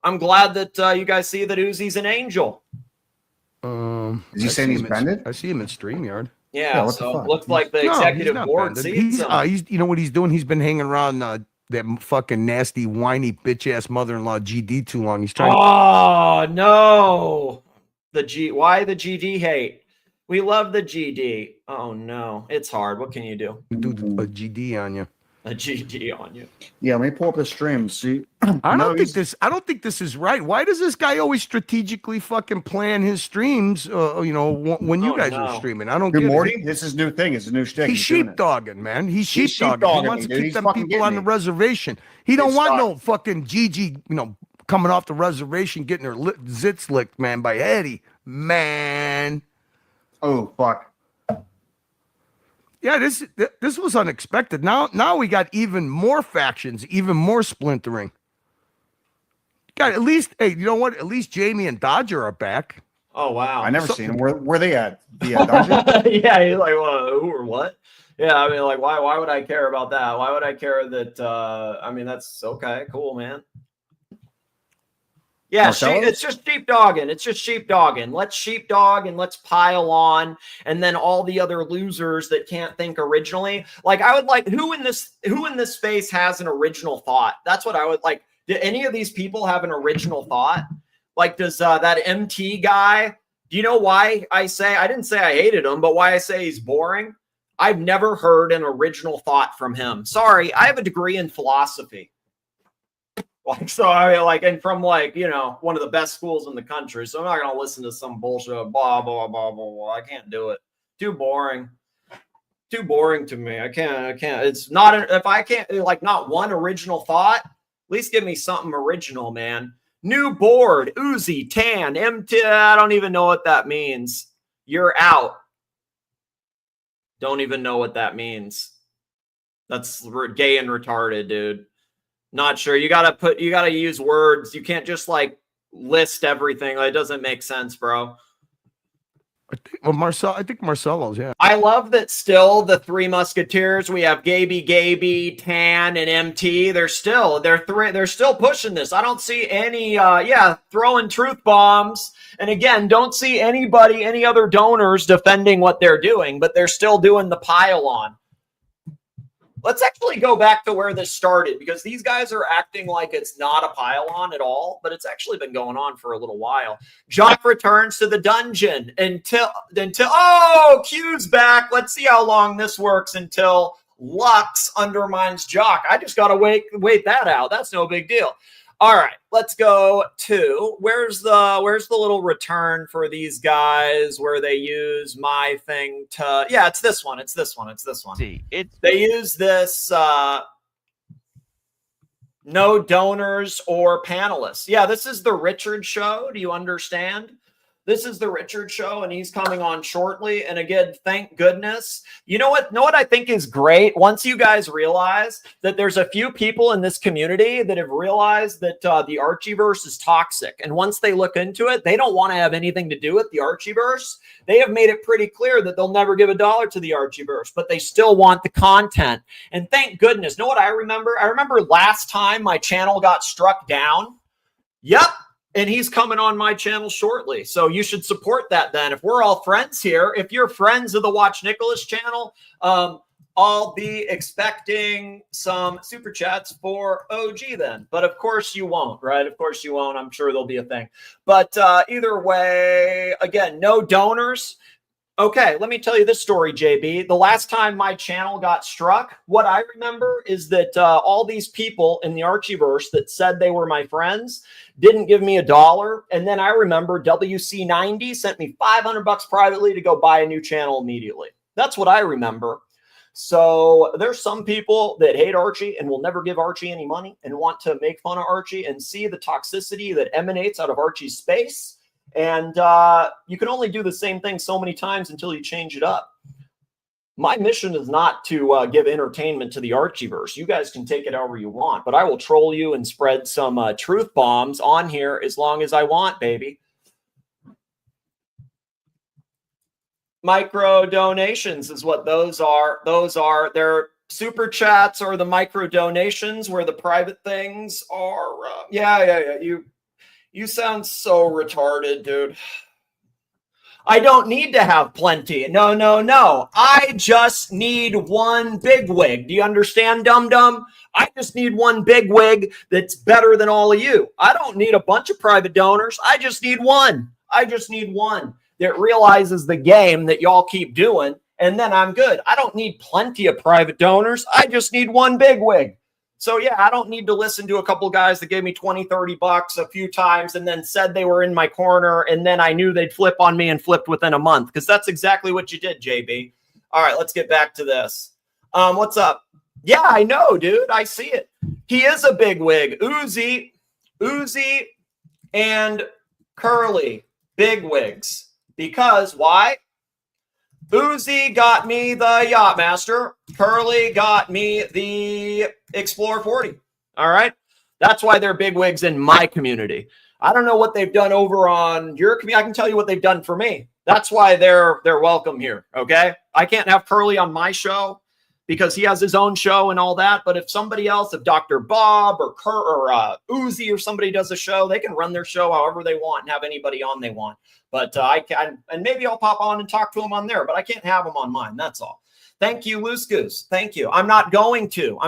I'm glad that you guys see that Uzi's an angel. Is he saying he's bended? I see him in StreamYard. Yeah, so looks like the executive board sees him. He's you know what he's doing? He's been hanging around that fucking nasty, whiny, bitch-ass mother-in-law GD too long. He's trying. Oh no, why the GD hate? We love the GD. Oh no, it's hard. What can you do? Do a GD on you. A GD on you. Yeah, let me pull up the stream. See, I don't think this is right. Why does this guy always strategically fucking plan his streams? You know, when you guys are streaming, I don't get Morty. it. This is new thing. It's a new shtick. He's sheepdogging, man. He's sheepdogging. He wants to keep them people on the reservation. He don't want no fucking Gigi, you know, coming off the reservation getting her zits licked, man, by Eddie, man. Oh fuck. Yeah, this was unexpected. Now we got even more factions, even more splintering. God, at least, hey, you know what? At least Jamie and Dodger are back. Oh wow! I never seen them. Where they at? Yeah, Dodger. Yeah, he's like, well, who or what? Yeah, I mean, like, why would I care about that? Why would I care that? I mean, that's okay, cool, man. Yeah, Marcello's? it's just sheepdogging. It's just sheepdogging. Let's sheepdog and let's pile on, and then all the other losers that can't think originally. Like I would like who in this space has an original thought? That's what I would like. Do any of these people have an original thought? Like does that MT guy? Do you know why I didn't say I hated him, but why I say he's boring? I've never heard an original thought from him. Sorry, I have a degree in philosophy. Like, so I mean, like, and from like, you know, one of the best schools in the country. So I'm not going to listen to some bullshit, blah, blah, blah, blah, blah. I can't do it. Too boring. Too boring to me. I can't. It's not, if I can't, like, not one original thought, at least give me something original, man. New board, Uzi, Tan, MT. I don't even know what that means. You're out. Don't even know what that means. That's gay and retarded, dude. Not sure. You gotta use words. You can't just like list everything. Like, it doesn't make sense, bro. I think Marcello's, yeah. I love that still the Three Musketeers. We have Gaby, Tan, and MT. They're still pushing this. I don't see any throwing truth bombs. And again, don't see any other donors defending what they're doing, but they're still doing the pile on. Let's actually go back to where this started, because these guys are acting like it's not a pile-on at all, but it's actually been going on for a little while. Jock returns to the dungeon until Q's back. Let's see how long this works until Lux undermines Jock. I just got to wait that out. That's no big deal. All right, let's go to where's the little return for these guys where they use my thing to it's this one. They use this no donors or panelists. Yeah, this is the Richard show. Do you understand? This is the Richard show, and he's coming on shortly. And again, thank goodness. You know what I think is great? Once you guys realize that there's a few people in this community that have realized that the Archieverse is toxic. And once they look into it, they don't want to have anything to do with the Archieverse. They have made it pretty clear that they'll never give $1 to the Archieverse, but they still want the content. And thank goodness. Know what I remember? I remember last time my channel got struck down. Yep. And he's coming on my channel shortly. So you should support that then. If we're all friends here, if you're friends of the Watch Nicholas channel, I'll be expecting some super chats for OG then. But of course you won't, right? Of course you won't. I'm sure there'll be a thing. But either way, again, no donors. Okay, let me tell you this story, JB. The last time my channel got struck, what I remember is that all these people in the Archieverse that said they were my friends didn't give me $1. And then I remember WC90 sent me $500 privately to go buy a new channel immediately. That's what I remember. So there's some people that hate Archie and will never give Archie any money and want to make fun of Archie and see the toxicity that emanates out of Archie's space. And you can only do the same thing so many times until you change it up. My mission is not to give entertainment to the Archieverse. You guys can take it however you want, but I will troll you and spread some truth bombs on here as long as I want, baby. Micro donations is what those are. They're super chats or the micro donations where the private things are. Yeah. You sound so retarded, dude. I don't need to have plenty. No. I just need one big wig. Do you understand, dum-dum? I just need one big wig that's better than all of you. I don't need a bunch of private donors. I just need one. That realizes the game that y'all keep doing, and then I'm good. I don't need plenty of private donors. I just need one big wig. So yeah, I don't need to listen to a couple of guys that gave me 20, 30 bucks a few times and then said they were in my corner. And then I knew they'd flip on me and flipped within a month, because that's exactly what you did, JB. All right, let's get back to this. What's up? Yeah, I know, dude. I see it. He is a big wig. Uzi and Curly, big wigs. Because why? Uzi got me the Yachtmaster. Curly got me the Explorer 40. All right. That's why they're big wigs in my community. I don't know what they've done over on your community. I can tell you what they've done for me. That's why they're welcome here. Okay. I can't have Curly on my show. because he has his own show and all that. But if somebody else, if Dr. Bob or Kurt or Uzi or somebody does a show, they can run their show however they want and have anybody on they want. But I can, and maybe I'll pop on and talk to them on there, but I can't have them on mine. That's all. Thank you, Loose Goose. Thank you. I'm not going to.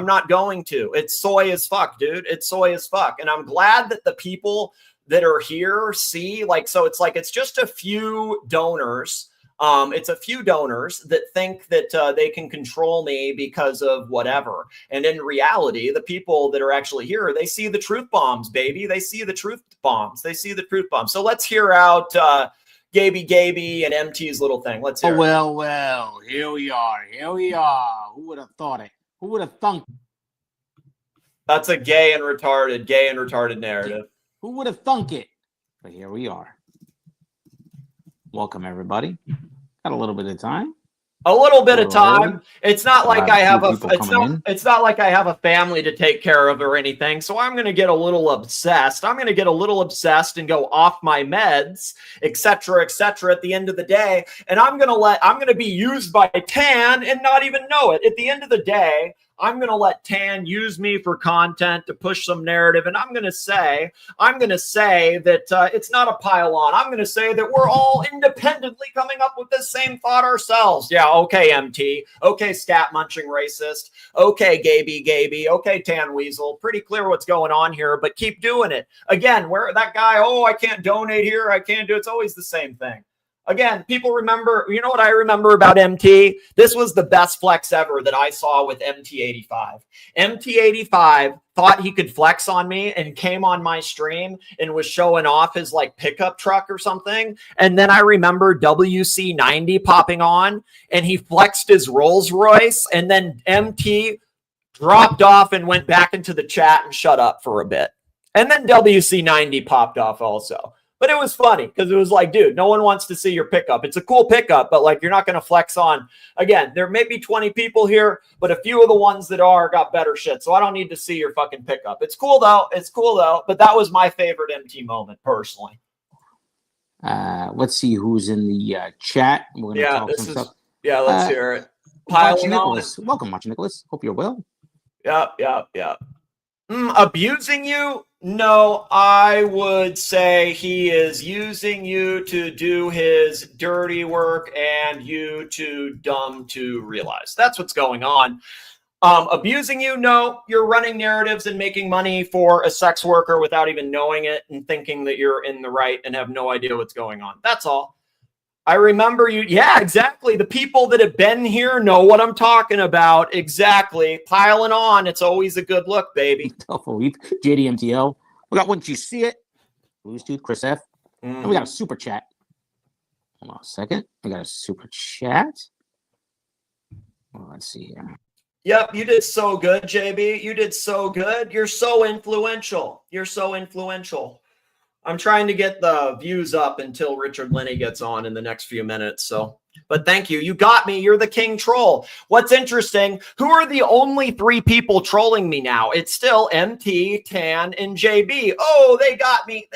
It's soy as fuck, dude. It's soy as fuck. And I'm glad that the people that are here see, like, so it's like, it's just a few donors. It's a few donors that think that they can control me because of whatever. And in reality, the people that are actually here, they see the truth bombs, baby. They see the truth bombs. So let's hear out Gaby and MT's little thing. Let's hear it. Well, here we are. Who would have thought it? Who would have thunk? That's a gay and retarded narrative. Who would have thunk it? But here we are. Welcome, everybody. Got a little bit of time. It's not like I have it's not like I have a family to take care of or anything. So I'm going to get a little obsessed. And go off my meds, etc., at the end of the day. And I'm going to be used by Tan and not even know it. At the end of the day, I'm going to let Tan use me for content to push some narrative. And I'm going to say that it's not a pile on. I'm going to say that we're all independently coming up with this same thought ourselves. Yeah. Okay, MT. Okay, scat munching racist. Okay, Gaby. Okay, Tan Weasel. Pretty clear what's going on here, but keep doing it. Again, where that guy, I can't donate here. I can't do it. It's always the same thing. Again, people remember, you know what I remember about MT? This was the best flex ever that I saw with MT85. MT85 thought he could flex on me and came on my stream and was showing off his like pickup truck or something. And then I remember WC90 popping on and he flexed his Rolls Royce, and then MT dropped off and went back into the chat and shut up for a bit. And then WC90 popped off also. But it was funny because it was like, dude, no one wants to see your pickup. It's a cool pickup, but like, you're not going to flex on. Again, there may be 20 people here, but a few of the ones that are got better shit. So I don't need to see your fucking pickup. It's cool though. But that was my favorite MT moment personally. Let's see who's in the chat. We're going to talk some stuff. Yeah, let's hear it. Nicholas. Welcome, Watch Nicholas. Hope you're well. Yeah. Abusing you? No, I would say he is using you to do his dirty work and you too dumb to realize. That's what's going on. Abusing you? No, you're running narratives and making money for a sex worker without even knowing it and thinking that you're in the right and have no idea what's going on. That's all. I remember you. Yeah, exactly. The people that have been here know what I'm talking about. Exactly. Piling on. It's always a good look, baby. JDMTL. We got Once You See It. Blues Dude, Chris F. And we got a super chat. Hold on a second. We got a super chat. Well, let's see here. Yep, you did so good, JB. You did so good. You're so influential. I'm trying to get the views up until Richard Lennie gets on in the next few minutes. So, but thank you. You got me. You're the king troll. What's interesting, who are the only 3 people trolling me now? It's still MT, Tan, and JB. Oh, they got me.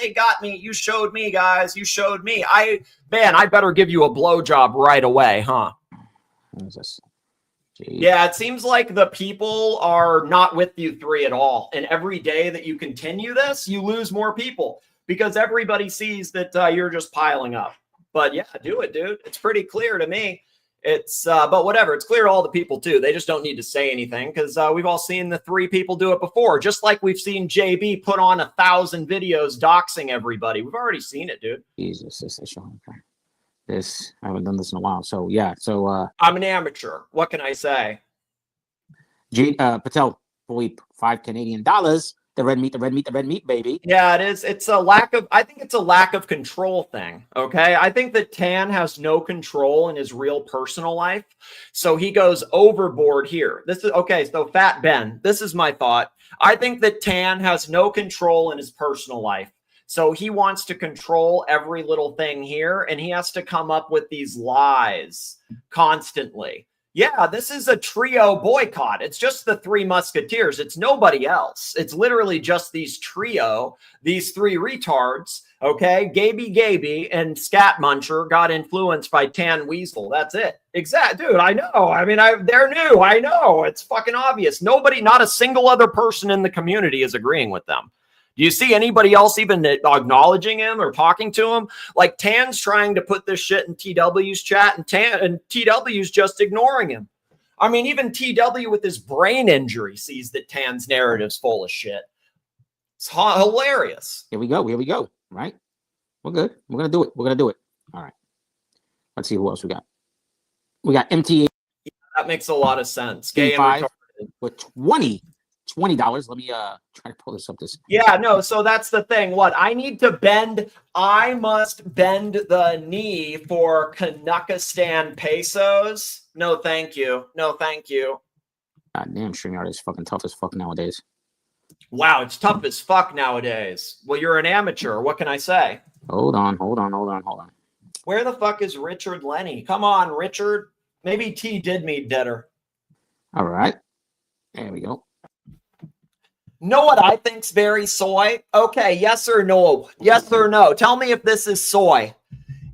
You showed me, guys. You showed me. I better give you a blowjob right away, huh? What is this? Yeah, it seems like the people are not with you 3 at all. And every day that you continue this, you lose more people. Because everybody sees that you're just piling up. But yeah, do it, dude. It's pretty clear to me. It's but whatever. It's clear to all the people too. They just don't need to say anything because we've all seen the 3 people do it before. Just like we've seen JB put on 1,000 videos doxing everybody. We've already seen it, dude. Jesus, this is showing. This I haven't done this in a while. So yeah. So I'm an amateur. What can I say? Patel, Philippe, $5 Canadian. The red meat, baby. Yeah, it is. I think it's a lack of control thing. Okay. I think that Tan has no control in his real personal life. So he goes overboard here. This is okay. So Fat Ben, this is my thought. I think that Tan has no control in his personal life. So he wants to control every little thing here. And he has to come up with these lies constantly. Yeah, this is a trio boycott. It's just the Three Musketeers. It's nobody else. It's literally just these three retards. Okay, Gaby, and Scat Muncher got influenced by Tan Weasel. That's it. Exact, dude. I know. I mean, they're new. I know. It's fucking obvious. Nobody, not a single other person in the community is agreeing with them. Do you see anybody else even acknowledging him or talking to him? Like Tan's trying to put this shit in TW's chat, and TW's just ignoring him. I mean, even TW with his brain injury sees that Tan's narrative's full of shit. It's hilarious. Here we go. Right? We're good. We're going to do it. All right. Let's see who else we got. We got MTA. Yeah, that makes a lot of sense. Gay and retarded. With $20. Let me try to pull this up. Yeah, no, so that's the thing. What I must bend the knee for Kanakistan pesos. No, thank you. God damn, StreamYard is fucking tough as fuck nowadays. Wow, it's tough as fuck nowadays. Well, you're an amateur. What can I say? Hold on. Where the fuck is Richard Lennie? Come on, Richard. Maybe T did me deader. All right. There we go. Know what I think's very soy? Okay, yes or no? Yes or no? Tell me if this is soy.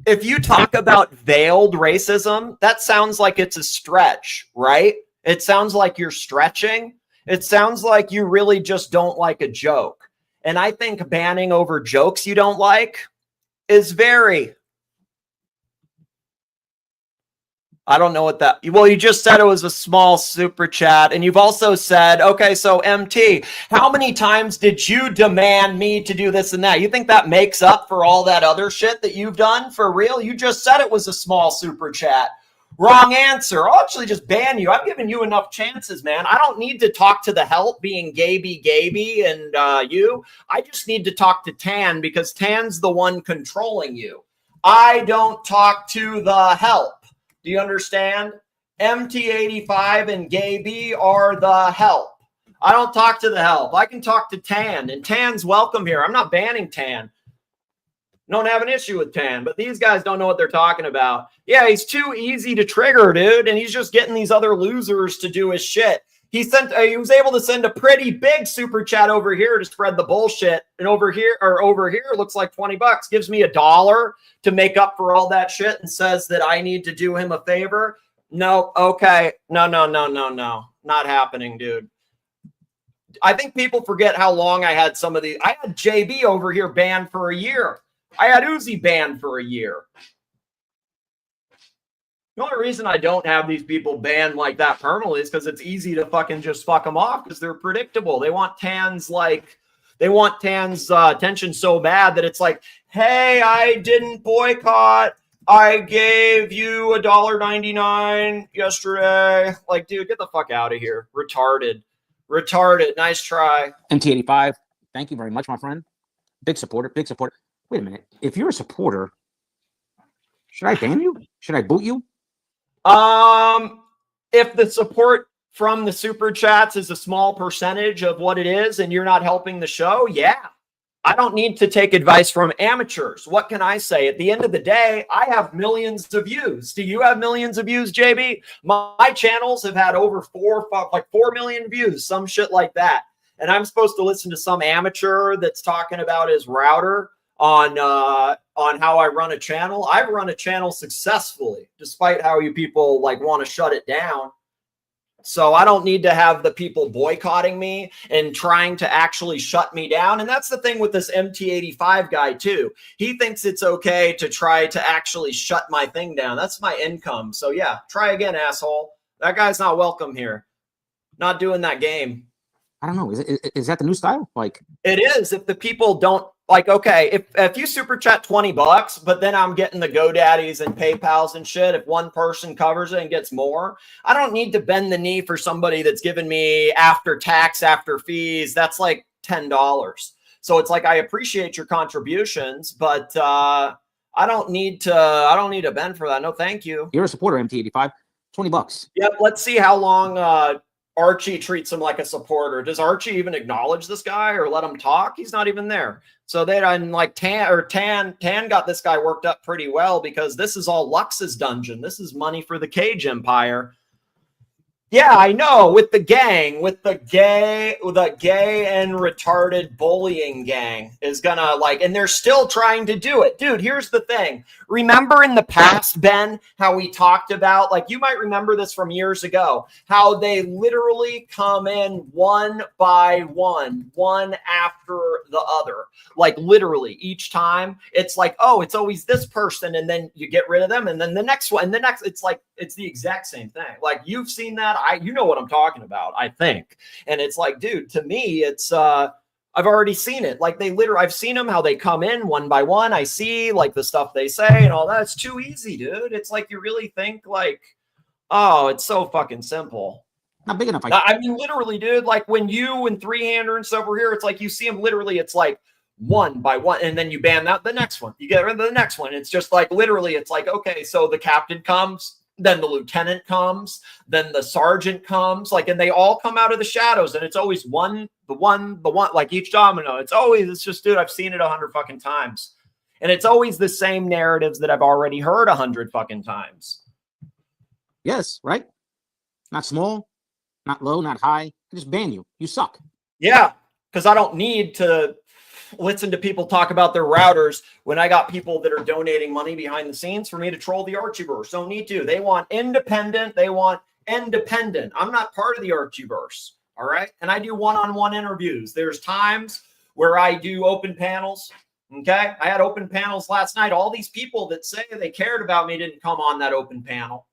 If you talk about veiled racism, that sounds like it's a stretch, right? It sounds like you're stretching. It sounds like you really just don't like a joke. And I think banning over jokes you don't like is very... I don't know what that... Well, you just said it was a small super chat, and you've also said, okay, so MT, how many times did you demand me to do this and that? You think that makes up for all that other shit that you've done? For real? You just said it was a small super chat. Wrong answer. I'll actually just ban you. I've given you enough chances, man. I don't need to talk to the help being Gaby, and you. I just need to talk to Tan because Tan's the one controlling you. I don't talk to the help. Do you understand? MT85 and Gaby are the help. I don't talk to the help. I can talk to Tan, and Tan's welcome here. I'm not banning Tan. Don't have an issue with Tan, but these guys don't know what they're talking about. Yeah, he's too easy to trigger, dude, and he's just getting these other losers to do his shit. He was able to send a pretty big super chat over here to spread the bullshit, and over here it looks like $20. Gives me $1 to make up for all that shit and says that I need to do him a favor. No, okay, no, not happening, dude. I think people forget how long I had some of these. I had JB over here banned for a year. I had Uzi banned for a year. The only reason I don't have these people banned like that permanently is because it's easy to fucking just fuck them off because they're predictable. They want Tan's attention so bad that it's like, hey, I didn't boycott. I gave you $1.99 yesterday. Like, dude, get the fuck out of here. Retarded. Nice try. MT85, thank you very much, my friend. Big supporter. Wait a minute. If you're a supporter, should I ban you? Should I boot you? If the support from the super chats is a small percentage of what it is and you're not helping the show, yeah. I don't need to take advice from amateurs. What can I say? At the end of the day, I have millions of views. Do you have millions of views, JB? My channels have had over 4 million views, some shit like that. And I'm supposed to listen to some amateur that's talking about his router on how I run a channel. I've run a channel successfully, despite how you people want to shut it down. So I don't need to have the people boycotting me and trying to actually shut me down. And that's the thing with this MT85 guy too. He thinks it's okay to try to actually shut my thing down. That's my income. So yeah, try again, asshole. That guy's not welcome here. Not doing that game. I don't know. Is that the new style? It is. If the people don't okay, if you super chat $20, but then I'm getting the GoDaddies and PayPals and shit, if one person covers it and gets more, I don't need to bend the knee for somebody that's giving me after tax, after fees. That's like $10. So it's like, I appreciate your contributions, but I don't need to bend for that. No, thank you. You're a supporter, MT85. $20. Yep. Let's see how long Archie treats him like a supporter. Does Archie even acknowledge this guy or let him talk? He's not even there. So they Tan got this guy worked up pretty well because this is all Lux's dungeon. This is money for the Cage Empire. Yeah, I know. With the gang, with the gay and retarded bullying gang is gonna like, and they're still trying to do it. Dude, here's the thing. Remember in the past, Ben, how we talked about, like, you might remember this from years ago, how they literally come in one by one after the other. Like, literally, each time it's like, oh, it's always this person, and then you get rid of them, and then the next one, and the next, it's like, it's the exact same thing. Like, you've seen that. You know what I'm talking about, I think. And it's like, dude, to me, it's I've already seen it. Like, I've seen them, how they come in one by one. I see like the stuff they say and all that. It's too easy, dude. It's like, you really think like, oh, it's so fucking simple. Not big enough. I mean, literally, dude, like when you and three-hander and stuff over here, it's like you see them literally, it's like one by one, and then you ban out the next one. You get rid of the next one. It's just like, literally, it's like, okay, so the captain comes, then the lieutenant comes, then the sergeant comes, like, and they all come out of the shadows, and it's always the one, like each domino. It's just, dude, I've seen it 100 fucking times. And it's always the same narratives that I've already heard 100 fucking times. Yes, right? Not small, not low, not high. I just ban you. You suck. Yeah, because I don't need to listen to people talk about their routers when I got people that are donating money behind the scenes for me to troll the Archieverse. Don't need to. They want independent. They want independent. I'm not part of the Archieverse. All right. And I do one-on-one interviews. There's times where I do open panels. Okay. I had open panels last night. All these people that say they cared about me didn't come on that open panel.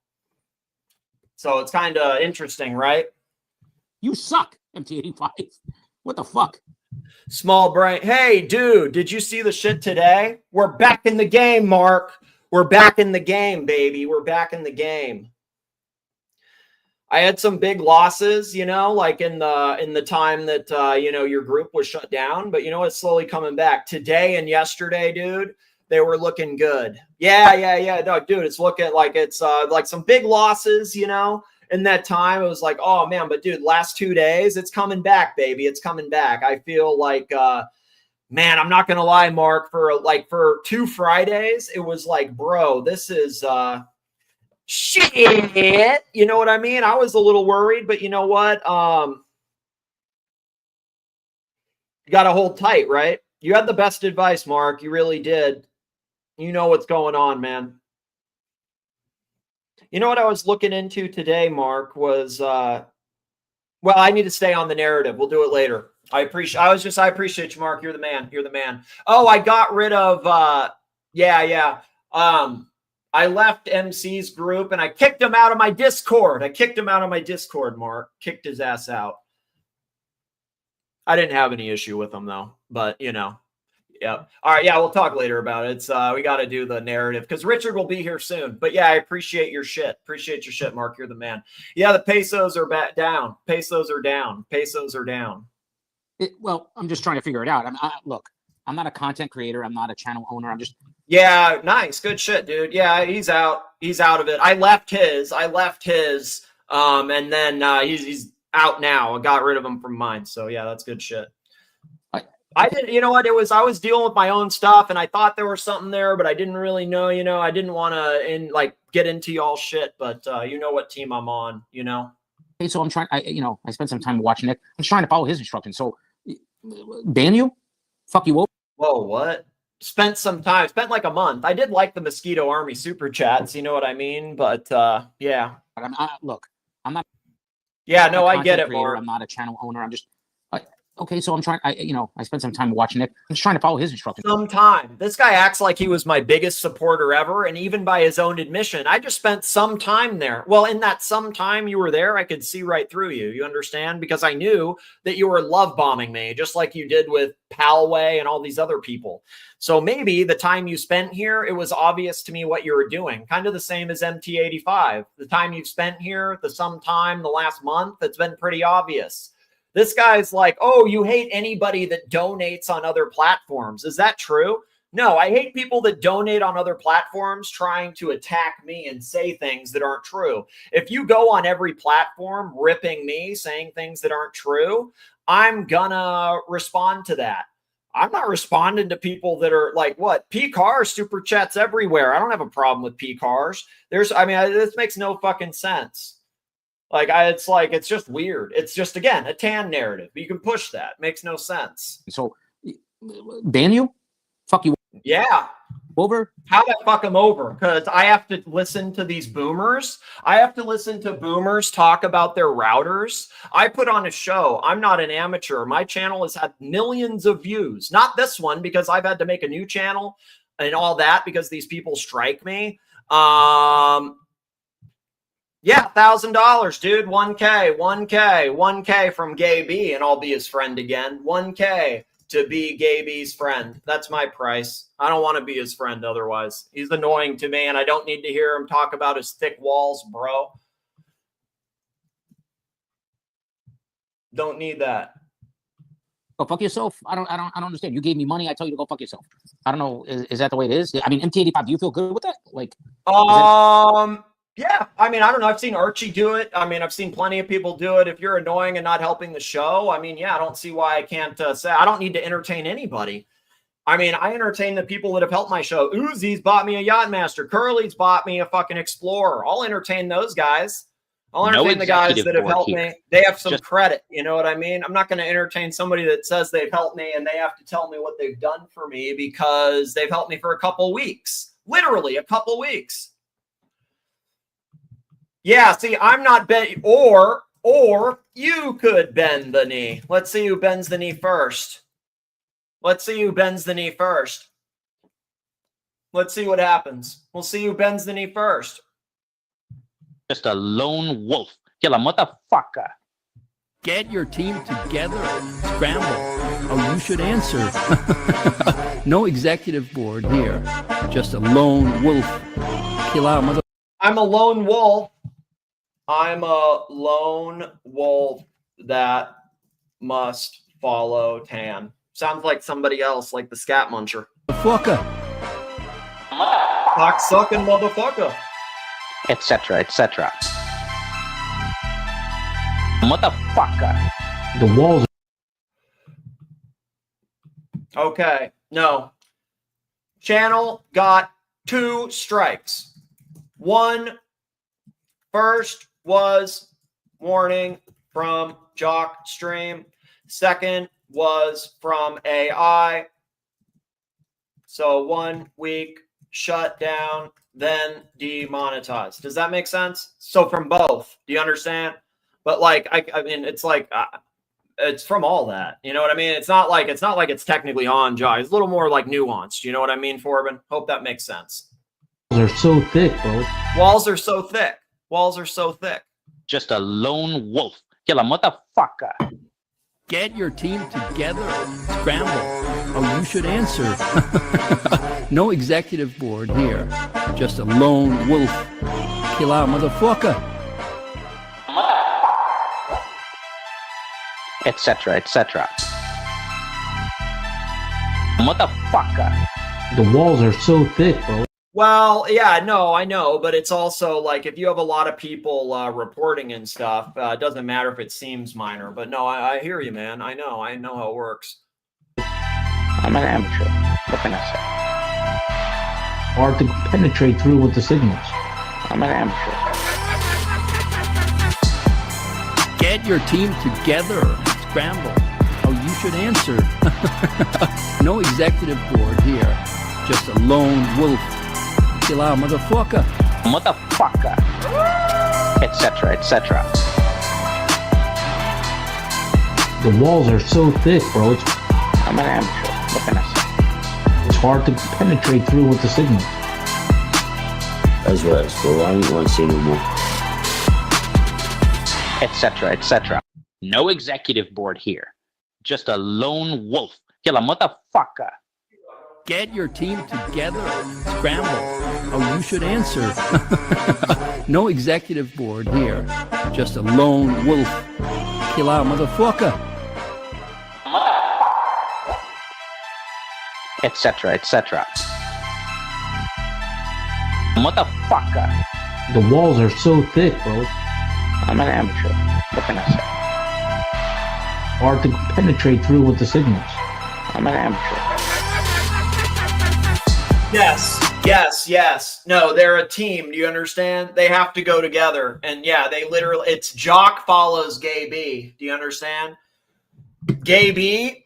So it's kind of interesting, right? You suck, MT85. What the fuck? Small brain. Hey, dude, did you see the shit today? We're back in the game, Mark. We're back in the game, baby. We're back in the game. I had some big losses, you know, like in the time that, you know, your group was shut down. But, you know, it's slowly coming back. Today and yesterday, dude, they were looking good. Yeah. No, dude, it's looking like it's like some big losses, you know. In that time, it was like, oh man, but dude, last 2 days, it's coming back, baby. It's coming back. I feel like, man, I'm not gonna lie, Mark, for 2 Fridays, it was like, bro, this is shit. You know what I mean? I was a little worried, but you know what? You gotta hold tight, right? You had the best advice, Mark. You really did. You know what's going on, man. You know what I was looking into today, Mark, was, well, I need to stay on the narrative. We'll do it later. I appreciate you, Mark. You're the man. You're the man. Oh, I got rid of, I left MC's group and I kicked him out of my Discord. Mark. Kicked his ass out. I didn't have any issue with him though, but you know. Yeah. All right. Yeah, we'll talk later about it. It's we got to do the narrative because Richard will be here soon. But yeah, I appreciate your shit. Mark. You're the man. Yeah, the pesos are down. Pesos are down. Well, I'm just trying to figure it out. Look, I'm not a content creator. I'm not a channel owner. I'm just. Yeah, nice, good shit, dude. Yeah, he's out. He's out of it. I left his. And then he's out now. I got rid of him from mine. So yeah, that's good shit. I didn't, you know what it was? I was dealing with my own stuff and I thought there was something there, but I didn't really know, you know, I didn't want to get into y'all shit, but you know what team I'm on, you know? Okay, so I'm trying, I spent some time watching it. I'm just trying to follow his instructions. So ban you? Fuck you over? Whoa, what? Spent like a month. I did like the Mosquito Army super chats, you know what I mean? But yeah. Look, I'm not. Yeah, no, I get it, Mark. I'm not a channel owner. I'm just. Okay, so I'm trying. I spent some time watching it. I'm just trying to follow his instructions. Some time. This guy acts like he was my biggest supporter ever, and even by his own admission, I just spent some time there. Well, in that some time you were there, I could see right through you. You understand? Because I knew that you were love bombing me, just like you did with Palway and all these other people. So maybe the time you spent here, it was obvious to me what you were doing. Kind of the same as MT85. The time you've spent here, the last month, it's been pretty obvious. This guy's like, oh, you hate anybody that donates on other platforms. Is that true? No, I hate people that donate on other platforms trying to attack me and say things that aren't true. If you go on every platform ripping me, saying things that aren't true, I'm gonna respond to that. I'm not responding to people that are like, what? P-Cars, super chats everywhere. I don't have a problem with P-Cars. This makes no fucking sense. It's just weird. It's just, again, a tan narrative. You can push that. Makes no sense. So, ban you? Fuck you. Yeah. Over? How'd I fuck them over? Because I have to listen to these boomers. I have to listen to boomers talk about their routers. I put on a show. I'm not an amateur. My channel has had millions of views. Not this one, because I've had to make a new channel and all that because these people strike me. Yeah, $1,000, dude. 1K from Gay B, and I'll be his friend again. 1K to be Gay B's friend. That's my price. I don't want to be his friend otherwise. He's annoying to me, and I don't need to hear him talk about his thick walls, bro. Don't need that. Go fuck yourself. I don't understand. You gave me money. I tell you to go fuck yourself. I don't know. Is that the way it is? I mean, MT85. Do you feel good with that? Like, yeah. I mean, I don't know. I've seen Archie do it. I mean, I've seen plenty of people do it. If you're annoying and not helping the show, I mean, yeah, I don't see why I can't say I don't need to entertain anybody. I mean, I entertain the people that have helped my show. Uzi's bought me a Yachtmaster. Curly's bought me a fucking Explorer. I'll entertain those guys. I'll entertain the guys that have helped me. They have some credit. You know what I mean? I'm not going to entertain somebody that says they've helped me and they have to tell me what they've done for me because they've helped me for a couple weeks. Literally a couple weeks. Yeah, see, I'm not bent, or you could bend the knee. Let's see who bends the knee first. Let's see who bends the knee first. Let's see what happens. We'll see who bends the knee first. just a lone wolf. Kill a motherfucker. Get your team together. Scramble. Oh, you should answer. No executive board here. Just a lone wolf. Kill out mother. I'm a lone wolf. I'm a lone wolf that must follow Tan. Sounds like somebody else, like the Scat Muncher. Motherfucker. Cocksucking motherfucker. Etc., etc. Motherfucker. The walls. Okay, no. Channel got 2 strikes. First was warning from Jock Stream. Second was from AI. So 1 week shut down, then demonetized. Does that make sense? So from both, do you understand? But like, I mean, it's like, it's from all that. You know what I mean? It's not like it's technically on Jock. It's a little more like nuanced. You know what I mean, Forbin? Hope that makes sense. Walls are so thick, bro. Walls are so thick. Walls are so thick. Just a lone wolf. Kill a motherfucker. Get your team together. Scramble. Oh, you should answer. No executive board here. Just a lone wolf. Kill out motherfucker. Etc., etc. Motherfucker. The walls are so thick, bro. Well, yeah, no, I know, but it's also like if you have a lot of people reporting and stuff, it doesn't matter if it seems minor. But no, I hear you, man. I know how it works. I'm an amateur. What can I say? Hard to penetrate through with the signals. I'm an amateur. Get your team together. Scramble. Oh, you should answer. No executive board here. Just a lone wolf. Kill out motherfucker. Motherfucker. Etc., etc. The walls are so thick, bro. I'm an amateur. What can I say? It's hard to penetrate through with the signals. That's right, bro. I ain't want to say no more. Etc., etc. No executive board here. Just a lone wolf. Kill a motherfucker. Get your team together. Scramble. Oh, you should answer. No executive board here. Just a lone wolf. Kill out motherfucker. Etc., etc. Motherfucker. The walls are so thick, bro. I'm an amateur. What can I say? Hard to penetrate through with the signals. I'm an amateur. Yes. Yes. No, they're a team. Do you understand? They have to go together. And yeah, they literally, it's Jock follows Gay B. Do you understand? Gay B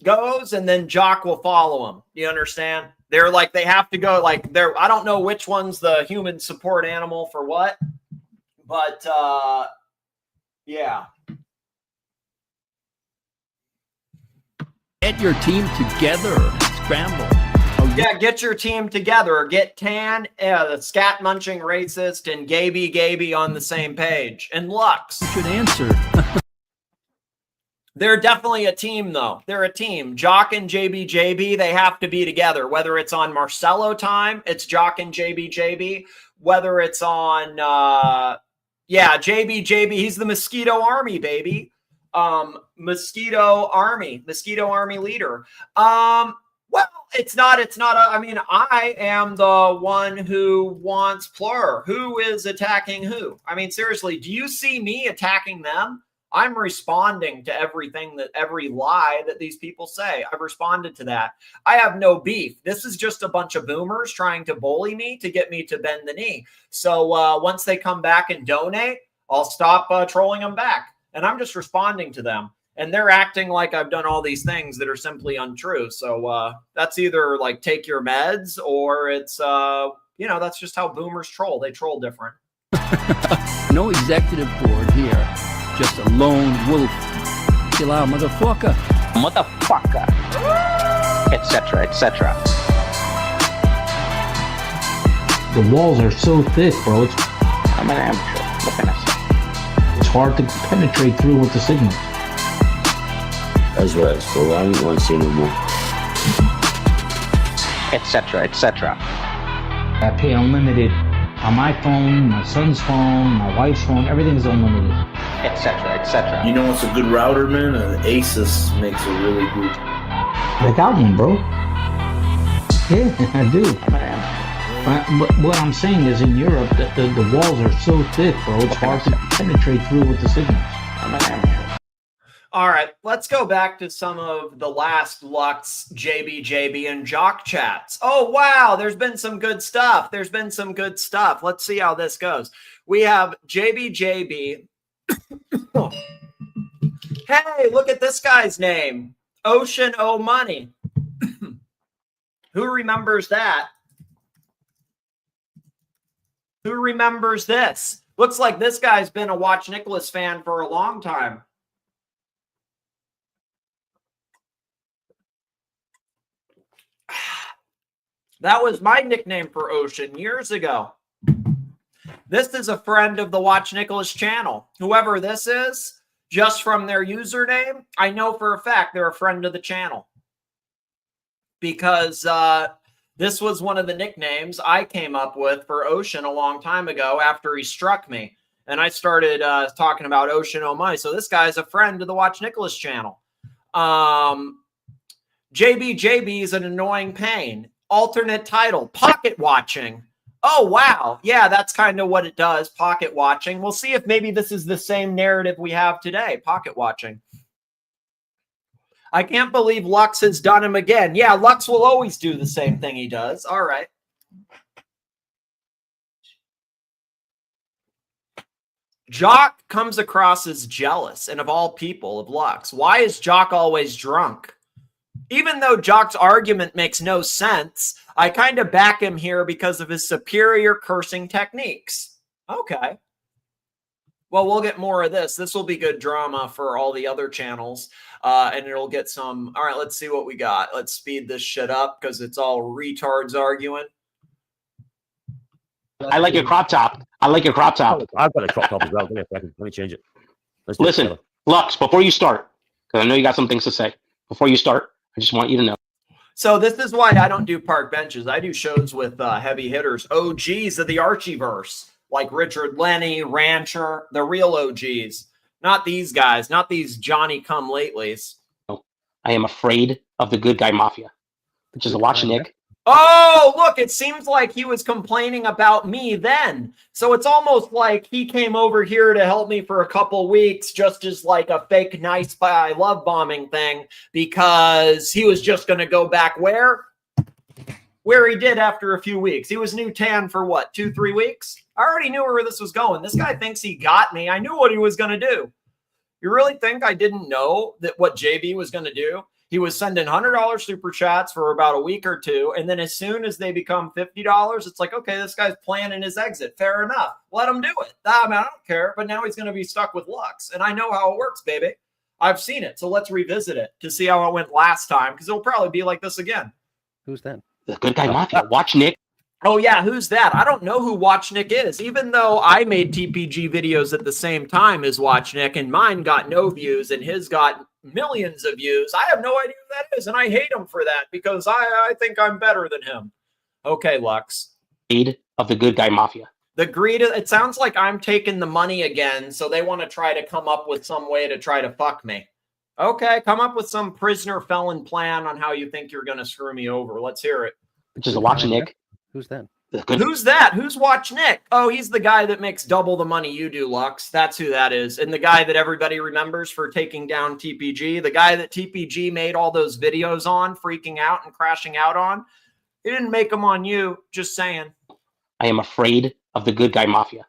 goes and then Jock will follow him. Do you understand? They're like, they have to go like they're, I don't know which one's the human support animal for what, but yeah. Get your team together. Scramble. Yeah, get your team together. Get Tan, the scat munching racist, and Gaby on the same page. And Lux. You should answer. They're definitely a team, though. They're a team. Jock and JB, they have to be together. Whether it's on Marcello time, it's Jock and JB. Whether it's on, JB, he's the Mosquito Army, baby. Mosquito Army leader. Well, it's not, I am the one who wants Plur. Who is attacking who? I mean, seriously, do you see me attacking them? I'm responding to every lie that these people say. I've responded to that. I have no beef. This is just a bunch of boomers trying to bully me to get me to bend the knee. So once they come back and donate, I'll stop trolling them back. And I'm just responding to them. And they're acting like I've done all these things that are simply untrue. So that's either like take your meds or it's, that's just how boomers troll. They troll different. No executive board here. Just a lone wolf. Chill out, motherfucker. Motherfucker. Etc. etc. The walls are so thick, bro. I'm an amateur. What can I say? It's hard to penetrate through with the signals. That's right, so I ain't want to say no more. Etc. etc. I pay unlimited on my phone, my son's phone, my wife's phone. Everything's unlimited. Etc. etc. You know what's a good router, man? An Asus makes a really good. I got one, bro. Yeah, I do. I'm an amateur. But what I'm saying is in Europe, the walls are so thick, bro. It's hard to penetrate through with the signals. I'm an amateur. All right, let's go back to some of the last Lux, JB, and Jock chats. Oh, wow, there's been some good stuff. Let's see how this goes. We have JB. Hey, look at this guy's name. Ocean O Money. Who remembers that? Who remembers this? Looks like this guy's been a Watch Nicholas fan for a long time. That was my nickname for Ocean years ago. This is a friend of the Watch Nicholas channel. Whoever this is, just from their username, I know for a fact they're a friend of the channel. Because this was one of the nicknames I came up with for Ocean a long time ago after he struck me. And I started talking about Ocean Oh My. So this guy's a friend of the Watch Nicholas channel. JB is an annoying pain. Alternate title, pocket watching. Oh, wow. Yeah, that's kind of what it does, pocket watching. We'll see if maybe this is the same narrative we have today, pocket watching. I can't believe Lux has done him again. Yeah, Lux will always do the same thing he does. All right. Jock comes across as jealous, and of all people, of Lux. Why is Jock always drunk? Even though Jock's argument makes no sense, I kind of back him here because of his superior cursing techniques. Okay. Well, we'll get more of this. This will be good drama for all the other channels, and it'll get some. All right, let's see what we got. Let's speed this shit up because it's all retards arguing. I like your crop top. I've got a crop top as well. Give me a second. Let me change it. Listen, Lux, before you start, because I know you got some things to say. Before you start, I just want you to know. So this is why I don't do park benches. I do shows with heavy hitters, OGs of the Archieverse, like Richard Lennie, Rancher, the real OGs. Not these guys, not these Johnny-come-latelys. I am afraid of the good guy mafia, which is a Watch Nick. Oh, look, it seems like he was complaining about me then. So it's almost like he came over here to help me for a couple weeks just as like a fake nice guy love bombing thing because he was just going to go back where? where he did after a few weeks. He was new tan for what, 2-3 weeks? I already knew where this was going. This guy thinks he got me. I knew what he was going to do. You really think I didn't know that what JB was going to do? He was sending $100 super chats for about a week or two. And then as soon as they become $50, it's like, okay, this guy's planning his exit. Fair enough. Let him do it. I mean, I don't care. But now he's going to be stuck with Lux. And I know how it works, baby. I've seen it. So let's revisit it to see how it went last time, because it'll probably be like this again. Who's that? The Good Guy Mafia. Watch Nick. Oh, yeah. Who's that? I don't know who Watch Nick is, even though I made TPG videos at the same time as Watch Nick, and mine got no views and his got millions of views. I have no idea who that is, and I hate him for that because I think I'm better than him. Okay, Lux. Greed of the Good Guy Mafia. The greed, it sounds like I'm taking the money again, so they want to try to come up with some way to try to fuck me. Okay, come up with some prisoner felon plan on how you think you're going to screw me over. Let's hear it. Just Watch Nick. Who's that? Who's that? Who's Watch Nick? Oh, he's the guy that makes double the money you do, Lux. That's who that is. And the guy that everybody remembers for taking down TPG, the guy that TPG made all those videos on, freaking out and crashing out on. He didn't make them on you, just saying. I am afraid of the Good Guy Mafia.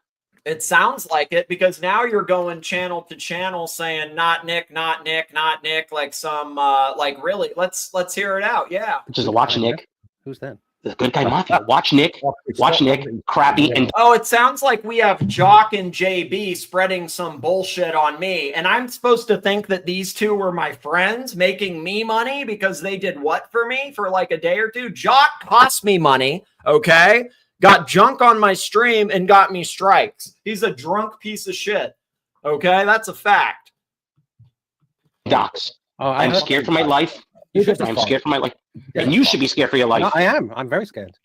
It sounds like it, because now you're going channel to channel saying not Nick, not Nick, not Nick, like some like really. Let's hear it out. Yeah. Just Watch Nick. Who's that? The Good Guy Mafia. Watch Nick. Watch Nick. Crappy and oh, it sounds like we have Jock and JB spreading some bullshit on me, and I'm supposed to think that these two were my friends making me money because they did what for me for like a day or two? Jock cost me money, okay? Got junk on my stream and got me strikes. He's a drunk piece of shit. Okay, that's a fact. Docs. I'm scared for my life. I'm scared for my life. And you should be scared for your life. No, I am. I'm very scared.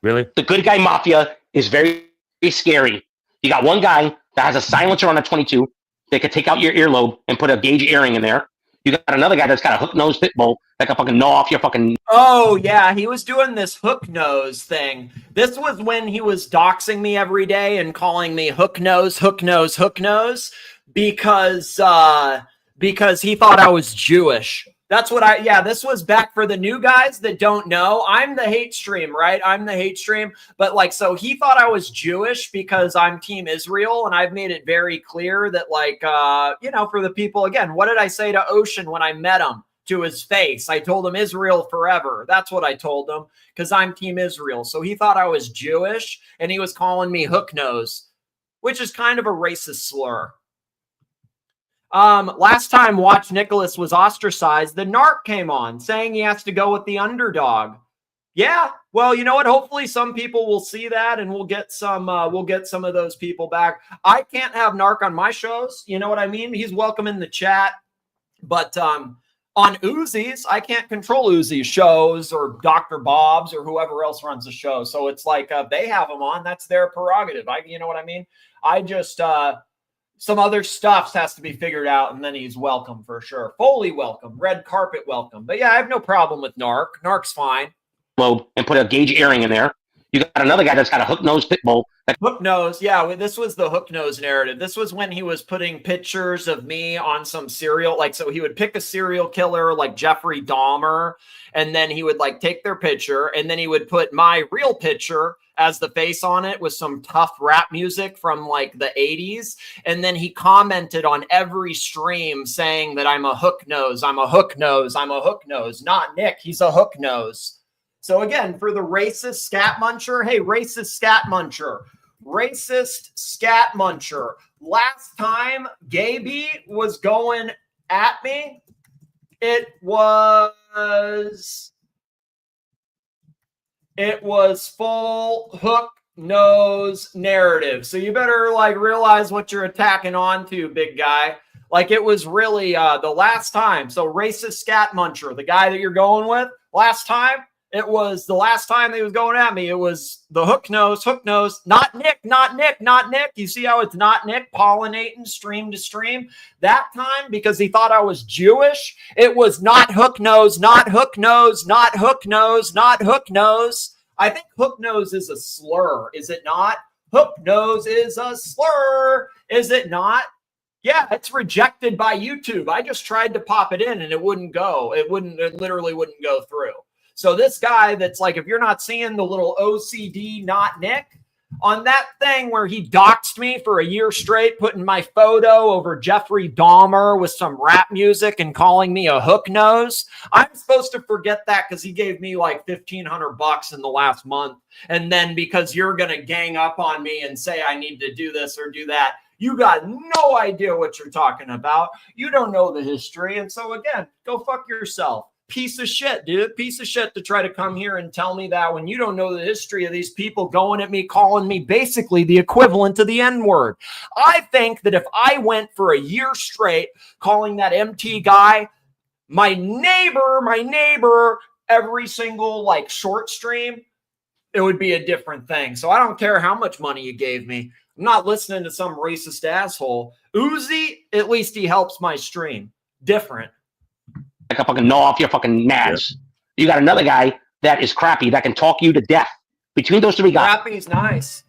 Really? The Good Guy Mafia is very, very scary. You got one guy that has a silencer on a 22 that could take out your earlobe and put a gauge earring in there. You got another guy that's got a hook-nosed pit bull that can fucking gnaw off your fucking... Oh, yeah, he was doing this hook nose thing. This was when he was doxing me every day and calling me hook nose, hook nose, hook nose, because he thought I was Jewish. That's what this was back for the new guys that don't know. I'm the hate stream, right? I'm the hate stream. But like, so he thought I was Jewish because I'm Team Israel. And I've made it very clear that like, for the people, again, what did I say to Ocean when I met him to his face? I told him Israel forever. That's what I told him because I'm Team Israel. So he thought I was Jewish and he was calling me hook nose, which is kind of a racist slur. Last time Watch Nicholas was ostracized, the narc came on saying he has to go with the underdog. Yeah, well, you know what? Hopefully some people will see that and we'll get some of those people back. I can't have narc on my shows. You know what I mean? He's welcome in the chat. But on Uzi's, I can't control Uzi's shows or Dr. Bob's or whoever else runs the show. So it's like they have him on. That's their prerogative. You know what I mean? I just... some other stuff has to be figured out, and then he's welcome for sure. Foley welcome, red carpet welcome. But yeah, I have no problem with Narc. Narc's fine. And put a gauge earring in there. You got another guy that's got a hook-nosed pit bull. Hook nose, yeah. This was the hook nose narrative. This was when he was putting pictures of me on some serial, like so he would pick a serial killer like Jeffrey Dahmer, and then he would like take their picture, and then he would put my real picture as the face on it with some tough rap music from like the 80s. And then he commented on every stream saying that I'm a hook nose, I'm a hook nose, I'm a hook nose. Not Nick, he's a hook nose. So again, for the racist scat muncher, hey, racist scat muncher, racist scat muncher. Last time Gaby was going at me, it was full hook nose narrative. So you better like realize what you're attacking onto, big guy. Like it was really the last time. So racist scat muncher, the guy that you're going with last time, it was the last time that he was going at me. It was the hook nose, not Nick, not Nick, not Nick. You see how it's not Nick pollinating stream to stream that time because he thought I was Jewish. It was not hook nose, not hook nose, not hook nose, not hook nose. I think hook nose is a slur, is it not? Hook nose is a slur, is it not? Yeah, it's rejected by YouTube. I just tried to pop it in and it wouldn't go. It literally wouldn't go through. So this guy that's like, if you're not seeing the little OCD not Nick on that thing where he doxed me for a year straight, putting my photo over Jeffrey Dahmer with some rap music and calling me a hook nose. I'm supposed to forget that because he gave me like $1,500 in the last month. And then because you're going to gang up on me and say I need to do this or do that, you got no idea what you're talking about. You don't know the history. And so again, go fuck yourself. Piece of shit, dude. Piece of shit to try to come here and tell me that when you don't know the history of these people going at me, calling me basically the equivalent to the N-word. I think that if I went for a year straight calling that MT guy my neighbor, every single like short stream, it would be a different thing. So I don't care how much money you gave me. I'm not listening to some racist asshole. Uzi, at least he helps my stream. Different. Like a fucking gnaw off your fucking nads. Yeah. You got another guy that is crappy that can talk you to death. Between those three guys. Crappy's nice.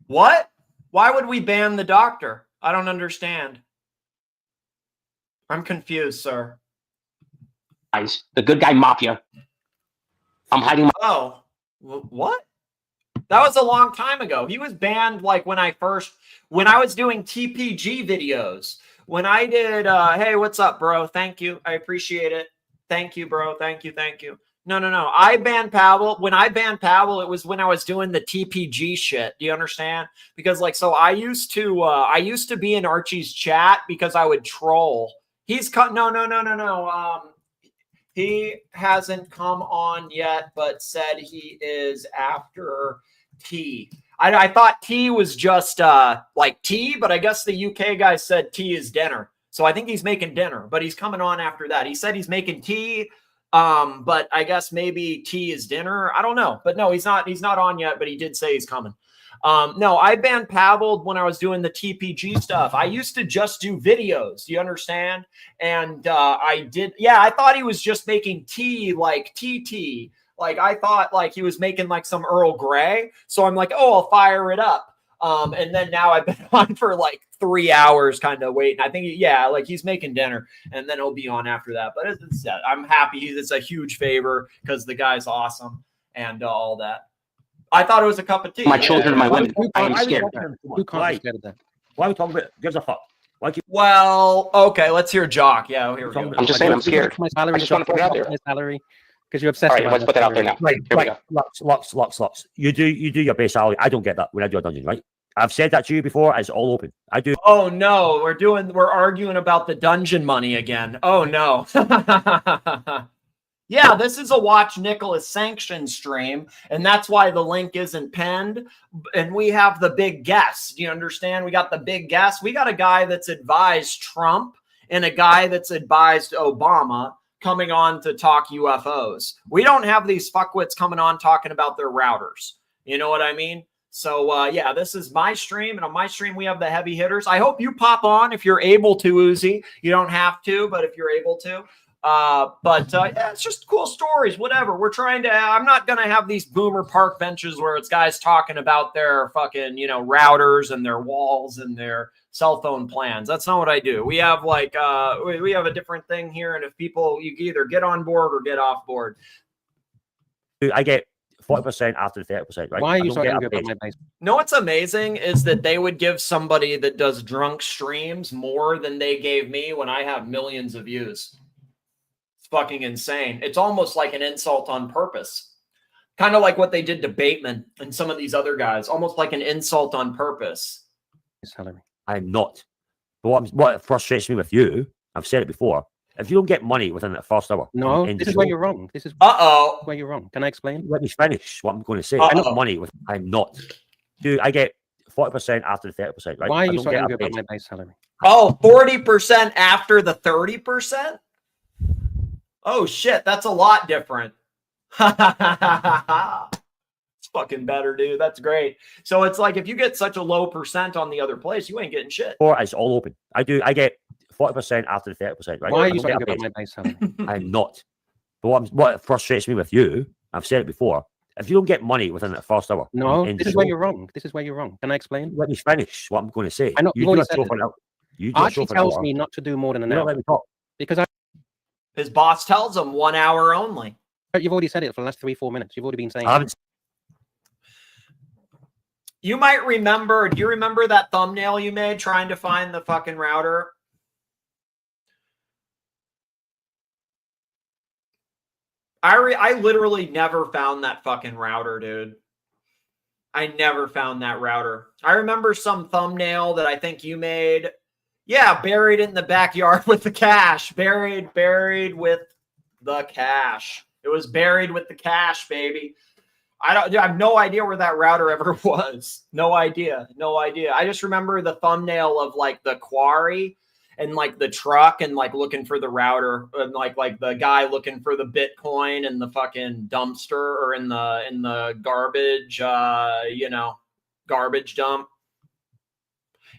What? Why would we ban the doctor? I don't understand. I'm confused, sir. Guys, the good guy mafia. I'm hiding my. Oh, what? That was a long time ago. He was banned like when I was doing TPG videos. When I did, hey, what's up, bro? Thank you. I appreciate it. Thank you, bro. Thank you. Thank you. No. I banned Pavel. When I banned Pavel, it was when I was doing the TPG shit. Do you understand? Because like, so I used to be in Archie's chat because I would troll. He's cut. No. He hasn't come on yet, but said he is after T. I thought tea was just like tea, but I guess the UK guy said tea is dinner. So I think he's making dinner, but he's coming on after that. He said he's making tea, but I guess maybe tea is dinner. I don't know, but no, he's not on yet, but he did say he's coming. No, I banned Pavel when I was doing the TPG stuff. I used to just do videos. Do you understand? And I thought he was just making tea like TT. Like I thought like he was making like some Earl Grey. So I'm like, oh, I'll fire it up. And then now I've been on for like 3 hours kind of waiting. I think, like he's making dinner and then he'll be on after that. But I'm happy. It's a huge favor because the guy's awesome and all that. I thought it was a cup of tea. My children, my women. I am scared. Why are we talking about it? Gives a fuck. Well, okay, let's hear Jock. Yeah, here we go. I'm just saying I'm scared. My salary, I just want to put it out there. My salary. Because you're obsessed. All right, let's put that out there now. Right. Lots. You do your base salary. I don't get that when I do a dungeon, right? I've said that to you before. It's all open. I do. Oh no, we're arguing about the dungeon money again. Oh no. Yeah, this is a Watch Nicholas sanction stream, and that's why the link isn't pinned. And we have the big guest. Do you understand? We got the big guest. We got a guy that's advised Trump and a guy that's advised Obama coming on to talk UFOs. We don't have these fuckwits coming on talking about their routers. You know what I mean? So, this is my stream, and on my stream, we have the heavy hitters. I hope you pop on if you're able to, Uzi. You don't have to, but if you're able to. It's just cool stories, whatever. We're trying to, I'm not going to have these boomer park benches where it's guys talking about their fucking, routers and their walls and their cell phone plans. That's not what I do. We have like, we have a different thing here. And if people, you can either get on board or get off board. I get 40% after the 30%, right? Why are you so angry about my base? No, what's amazing is that they would give somebody that does drunk streams more than they gave me when I have millions of views. Fucking insane. It's almost like an insult on purpose. Kind of like what they did to Bateman and some of these other guys. Almost like an insult on purpose. I'm not. But what frustrates me with you, I've said it before, if you don't get money within that first hour. No, this is where you're wrong. This is where you're wrong. Can I explain? Let me finish what I'm going to say. I got money with. I'm not. Dude, I get 40% after the 30%, right? Why are you so angry about my base salary? Oh, 40% after the 30%? Oh shit, that's a lot different. It's fucking better, dude. That's great. So it's like if you get such a low percent on the other place, you ain't getting shit. Or it's all open. I get 40% after the 30%, right? Why are you talking about my base salary? I'm not. But what frustrates me with you, I've said it before, if you don't get money within that first hour. No, this is where you're wrong. This is where you're wrong. Can I explain? Let me finish what I'm going to say. I know. You do a show for an hour. Archie tells me not to do more than an hour. Let me talk. Because his boss tells him 1 hour only. You've already said it for the last 3-4 minutes. You've already been saying. You might remember. Do you remember that thumbnail you made trying to find the fucking router? I literally never found that fucking router, dude. I never found that router. I remember some thumbnail that I think you made. Yeah, buried in the backyard with the cash. Buried with the cash. It was buried with the cash, baby. I have no idea where that router ever was. No idea. I just remember the thumbnail of like the quarry and like the truck and like looking for the router and like the guy looking for the Bitcoin and the fucking dumpster or in the garbage, garbage dump.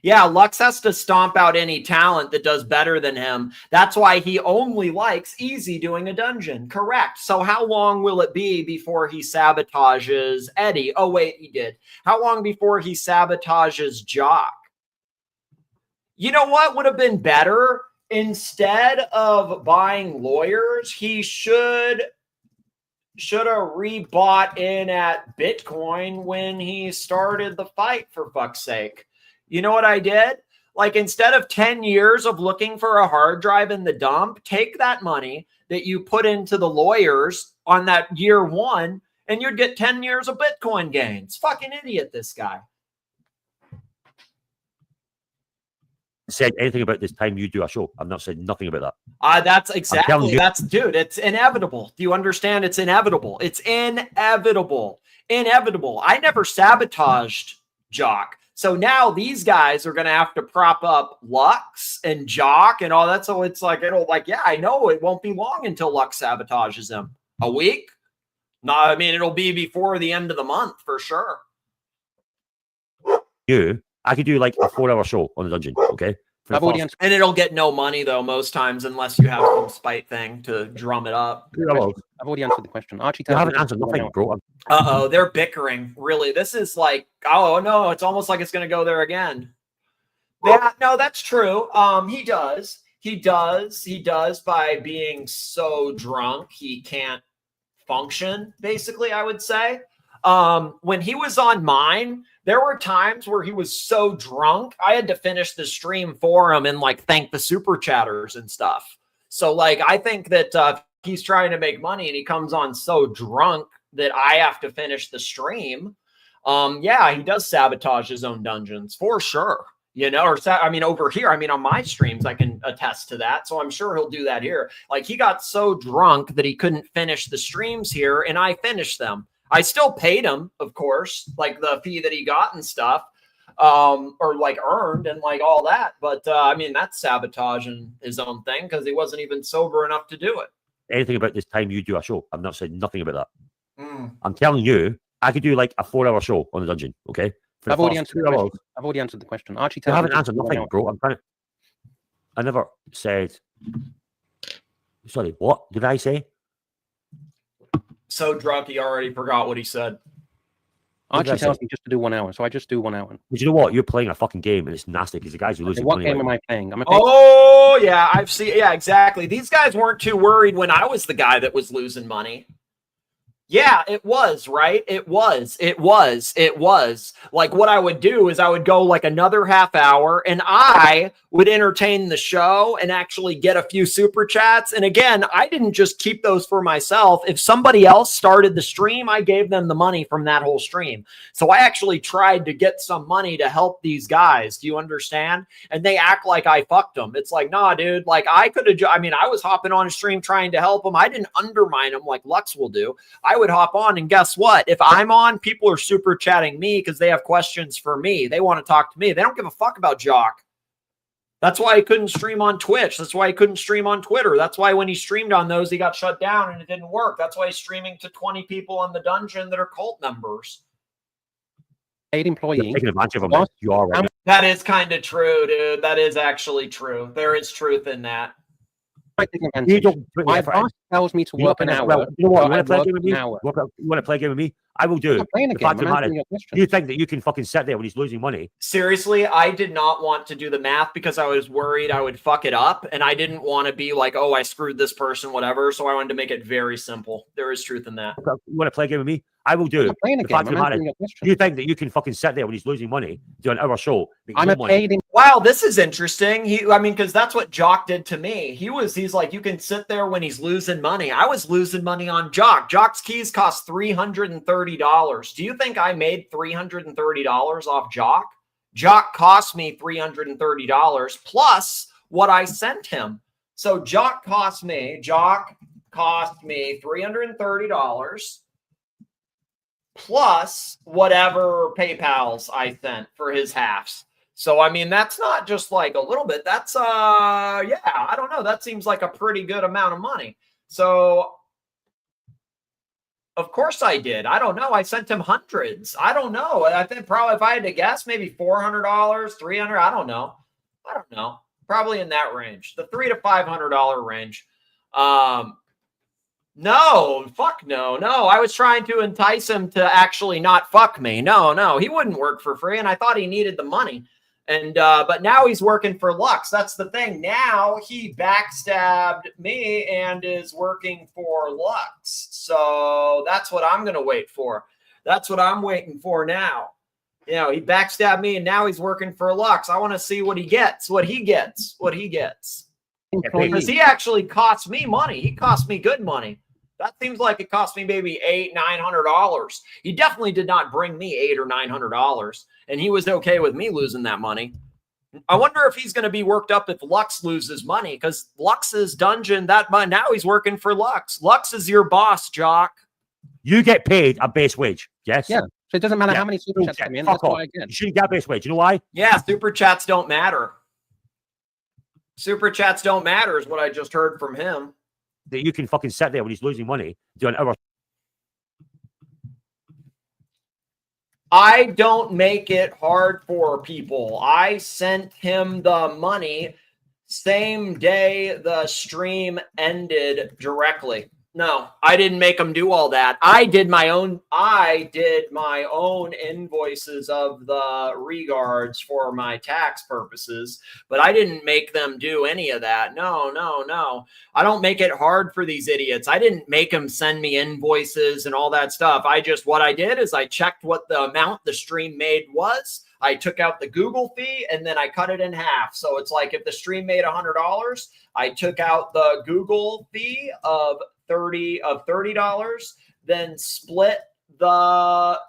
Yeah, Lux has to stomp out any talent that does better than him. That's why he only likes Easy doing a dungeon. Correct. So how long will it be before he sabotages Eddie? Oh, wait, he did. How long before he sabotages Jock? You know what would have been better? Instead of buying lawyers, he should have rebought in at Bitcoin when he started the fight, for fuck's sake. You know what I did? Like, instead of 10 years of looking for a hard drive in the dump, take that money that you put into the lawyers on that year one, and you'd get 10 years of Bitcoin gains. Fucking idiot, this guy. Said anything about this time you do a show. I've not said nothing about that. That's exactly, dude, it's inevitable. Do you understand? It's inevitable. It's inevitable. I never sabotaged Jock. So now these guys are going to have to prop up Lux and Jock and all that. So it's like, yeah, I know it won't be long until Lux sabotages him. A week? No, I mean, it'll be before the end of the month for sure. I could do like a 4-hour show on the dungeon, okay? And it'll get no money though most times unless you have some spite thing to drum it up. I've already answered the question. Archie, I haven't answered nothing, bro. They're bickering. Really, this is like, oh no, it's almost like it's going to go there again. Yeah, no, that's true. He does by being so drunk he can't function. Basically, I would say. When he was on mine, there were times where he was so drunk, I had to finish the stream for him and like thank the super chatters and stuff. So like, I think that he's trying to make money and he comes on so drunk that I have to finish the stream. Yeah, he does sabotage his own dungeons for sure. You know, over here, on my streams, I can attest to that. So I'm sure he'll do that here. Like, he got so drunk that he couldn't finish the streams here and I finished them. I still paid him, of course, like the fee that he got and stuff, or like earned and like all that. But that's sabotaging his own thing because he wasn't even sober enough to do it. Anything about this time you do a show? I've not said nothing about that. I'm telling you, I could do like a 4-hour show on the dungeon, okay? I've already answered the question. Archie, I haven't answered nothing, bro. I never said. Sorry, what did I say? So drunk he already forgot what he said. Archie tells me just to do 1 hour, so I just do 1 hour. But you know what? You're playing a fucking game, and it's nasty because the guys who lose. What game am I playing? Oh yeah, I've seen. Yeah, exactly. These guys weren't too worried when I was the guy that was losing money. Yeah, it was, right? It was. Like, what I would do is I would go like another half hour and I would entertain the show and actually get a few super chats. And again, I didn't just keep those for myself. If somebody else started the stream, I gave them the money from that whole stream. So I actually tried to get some money to help these guys. Do you understand? And they act like I fucked them. It's like, nah, dude, like I could have, I was hopping on a stream trying to help them. I didn't undermine them like Lux will do. I would hop on, and guess what? If I'm on, people are super chatting me because they have questions for me. They want to talk to me. They don't give a fuck about Jock. That's why he couldn't stream on Twitch. That's why he couldn't stream on Twitter. That's why when he streamed on those, he got shut down and it didn't work. That's why he's streaming to 20 people on the dungeon that are cult members. Paid employee. Taking advantage of him. You are right. That is kind of true, dude. That is actually true. There is truth in that. I take You advantage. don't put me My in front boss of- tells me to you're work not an gonna- hour. well, you know what? so You I want to play a work game with an me? hour. You want to play a game with me? I will do I'm it. not playing a The game. fact of I'm the matter answering your is, question. you think that you can fucking sit there when he's losing money? Seriously, I did not want to do the math because I was worried I would fuck it up, and I didn't want to be like, oh, I screwed this person, whatever. So I wanted to make it very simple. There is truth in that. You want to play a game with me? I will do I'm it. not playing a The game. fact of I'm the matter answering is, your question. you think that you can fucking sit there when he's losing money, do an hour show, make I'm no a money? paid Wow, this is interesting. Because that's what Jock did to me. He's like, you can sit there when he's losing money. I was losing money on Jock. Jock's keys cost $330. Do you think I made $330 off Jock? Jock cost me $330 plus what I sent him. So Jock cost me $330 plus whatever PayPals I sent for his halves. So, I mean, that's not just like a little bit. That's, yeah, I don't know. That seems like a pretty good amount of money. So, of course I did. I don't know. I sent him hundreds. I don't know. I think probably if I had to guess, maybe $400, $300. I don't know. Probably in that range, the $300 to $500 range. No, fuck no. I was trying to entice him to actually not fuck me. No, he wouldn't work for free, and I thought he needed the money. And but now he's working for Lux. That's the thing. Now he backstabbed me and is working for Lux. So that's what I'm gonna wait for. That's what I'm waiting for now. You know, he backstabbed me and now he's working for Lux. I want to see what he gets. Because he actually cost me money. He cost me good money. That seems like it cost me maybe $800-900. He definitely did not bring me $800 or $900, and he was okay with me losing that money. I wonder if he's going to be worked up if Lux loses money, because Lux's dungeon that money. Now he's working for Lux. Lux is your boss, Jock. You get paid a base wage. Yes. Yeah. So it doesn't matter how many super chats come in. That's what I get. You shouldn't get a base wage. You know why? Yeah, super chats don't matter. Super chats don't matter is what I just heard from him. That you can fucking sit there when he's losing money, do an hour. I don't make it hard for people. I sent him the money same day the stream ended directly. No, I didn't make him do all that. I did my own invoices of the regards for my tax purposes, but I didn't make them do any of that. No. I don't make it hard for these idiots. I didn't make them send me invoices and all that stuff. What I did is I checked what the amount the stream made was. I took out the Google fee and then I cut it in half. So it's like if the stream made $100, I took out the Google fee of $30, then split the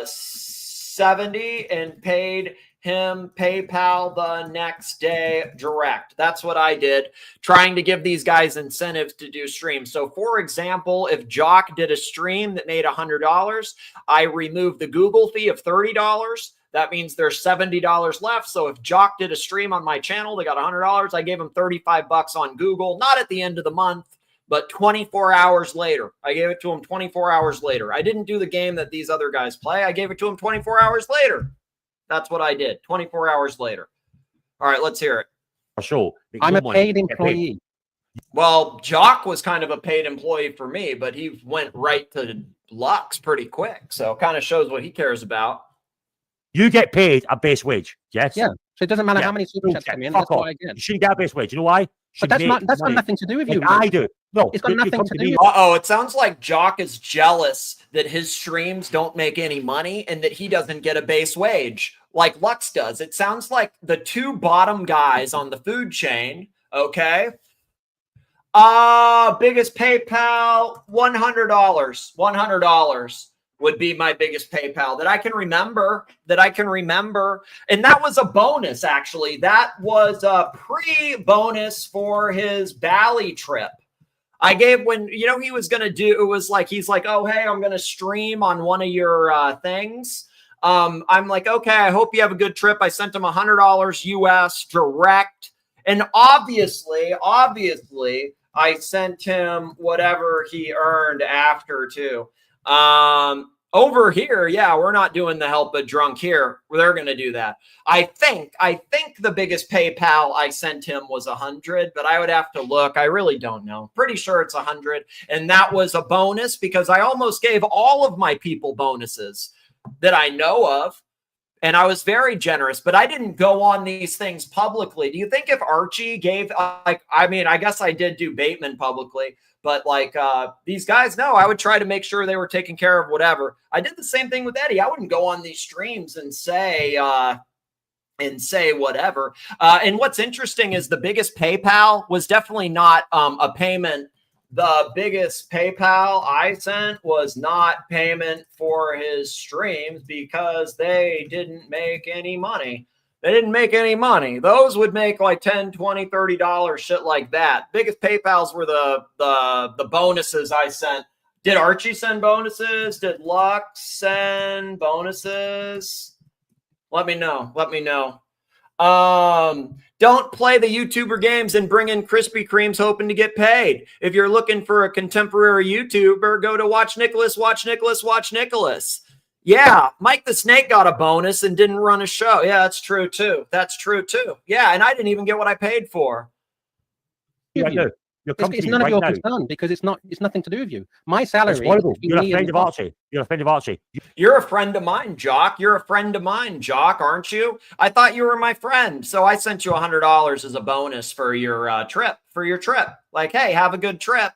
70 and paid him PayPal the next day direct. That's what I did, trying to give these guys incentives to do streams. So for example, if Jock did a stream that made $100, I removed the Google fee of $30. That means there's $70 left. So if Jock did a stream on my channel, they got $100. I gave him $35 on Google, not at the end of the month, but 24 hours later. I gave it to him 24 hours later. I didn't do the game that these other guys play. I gave it to him 24 hours later. That's what I did, 24 hours later. All right, let's hear it. Sure. I'm a paid employee. Well, Jock was kind of a paid employee for me, but he went right to Lux pretty quick. So it kind of shows what he cares about. You get paid a base wage. Yes. Yeah. So it doesn't matter how many super chats come in. That's what I get. You shouldn't get a base wage. You know why? But that's got nothing to do with you. I do. No, it's got nothing to do. Uh-oh, it sounds like Jock is jealous that his streams don't make any money and that he doesn't get a base wage like Lux does. It sounds like the two bottom guys on the food chain, okay? Biggest PayPal, $100 would be my biggest PayPal that I can remember. And that was a bonus, actually. That was a pre-bonus for his Bali trip. I gave when, he was going to do, it was like, he's like, oh, hey, I'm going to stream on one of your things. I'm like, okay, I hope you have a good trip. I sent him $100 US direct. And obviously, I sent him whatever he earned after too. Over here, yeah, we're not doing the help but drunk here. They're going to do that. I think the biggest PayPal I sent him was 100, but I would have to look. I really don't know. Pretty sure it's 100. And that was a bonus because I almost gave all of my people bonuses that I know of. And I was very generous, but I didn't go on these things publicly. Do you think if Archie gave, I guess I did do Bateman publicly, but these guys, no, I would try to make sure they were taking care of whatever. I did the same thing with Eddie. I wouldn't go on these streams and say whatever. And what's interesting is the biggest PayPal was definitely not a payment. The biggest PayPal I sent was not payment for his streams because they didn't make any money. They didn't make any money. Those would make like $10, $20, $30, shit like that. Biggest PayPals were the bonuses I sent. Did Archie send bonuses? Did Lux send bonuses? Let me know. Let me know. Don't play the YouTuber games and bring in Krispy Kremes hoping to get paid. If you're looking for a contemporary YouTuber, go to Watch Nicholas, Watch Nicholas, Watch Nicholas. Yeah, Mike the Snake got a bonus and didn't run a show. Yeah, that's true too. That's true too. Yeah, and I didn't even get what I paid for. It's none of your concern because it's nothing to do with you. My salary. You're a friend of Archie. You're a friend of Archie. You're a friend of mine, Jock. You're a friend of mine, Jock, aren't you? I thought you were my friend, so I sent you $100 as a bonus for your trip. Like, hey, have a good trip.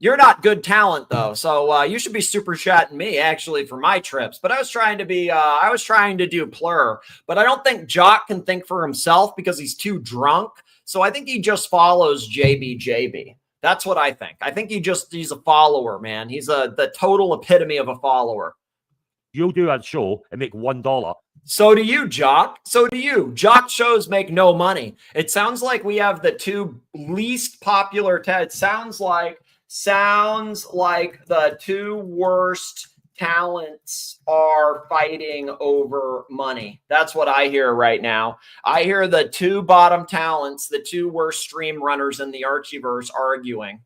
You're not good talent though, so you should be super chatting me actually for my trips. But I was trying to do plur, but I don't think Jock can think for himself because he's too drunk. So I think he just follows JB. That's what I think. I think he's a follower, man. He's the total epitome of a follower. You'll do a show and make $1. So do you, Jock. So do you. Jock shows make no money. It sounds like we have the two least popular. It sounds like the two worst talents are fighting over money. That's what I hear right now. I hear the two bottom talents, the two worst stream runners in the Archieverse arguing.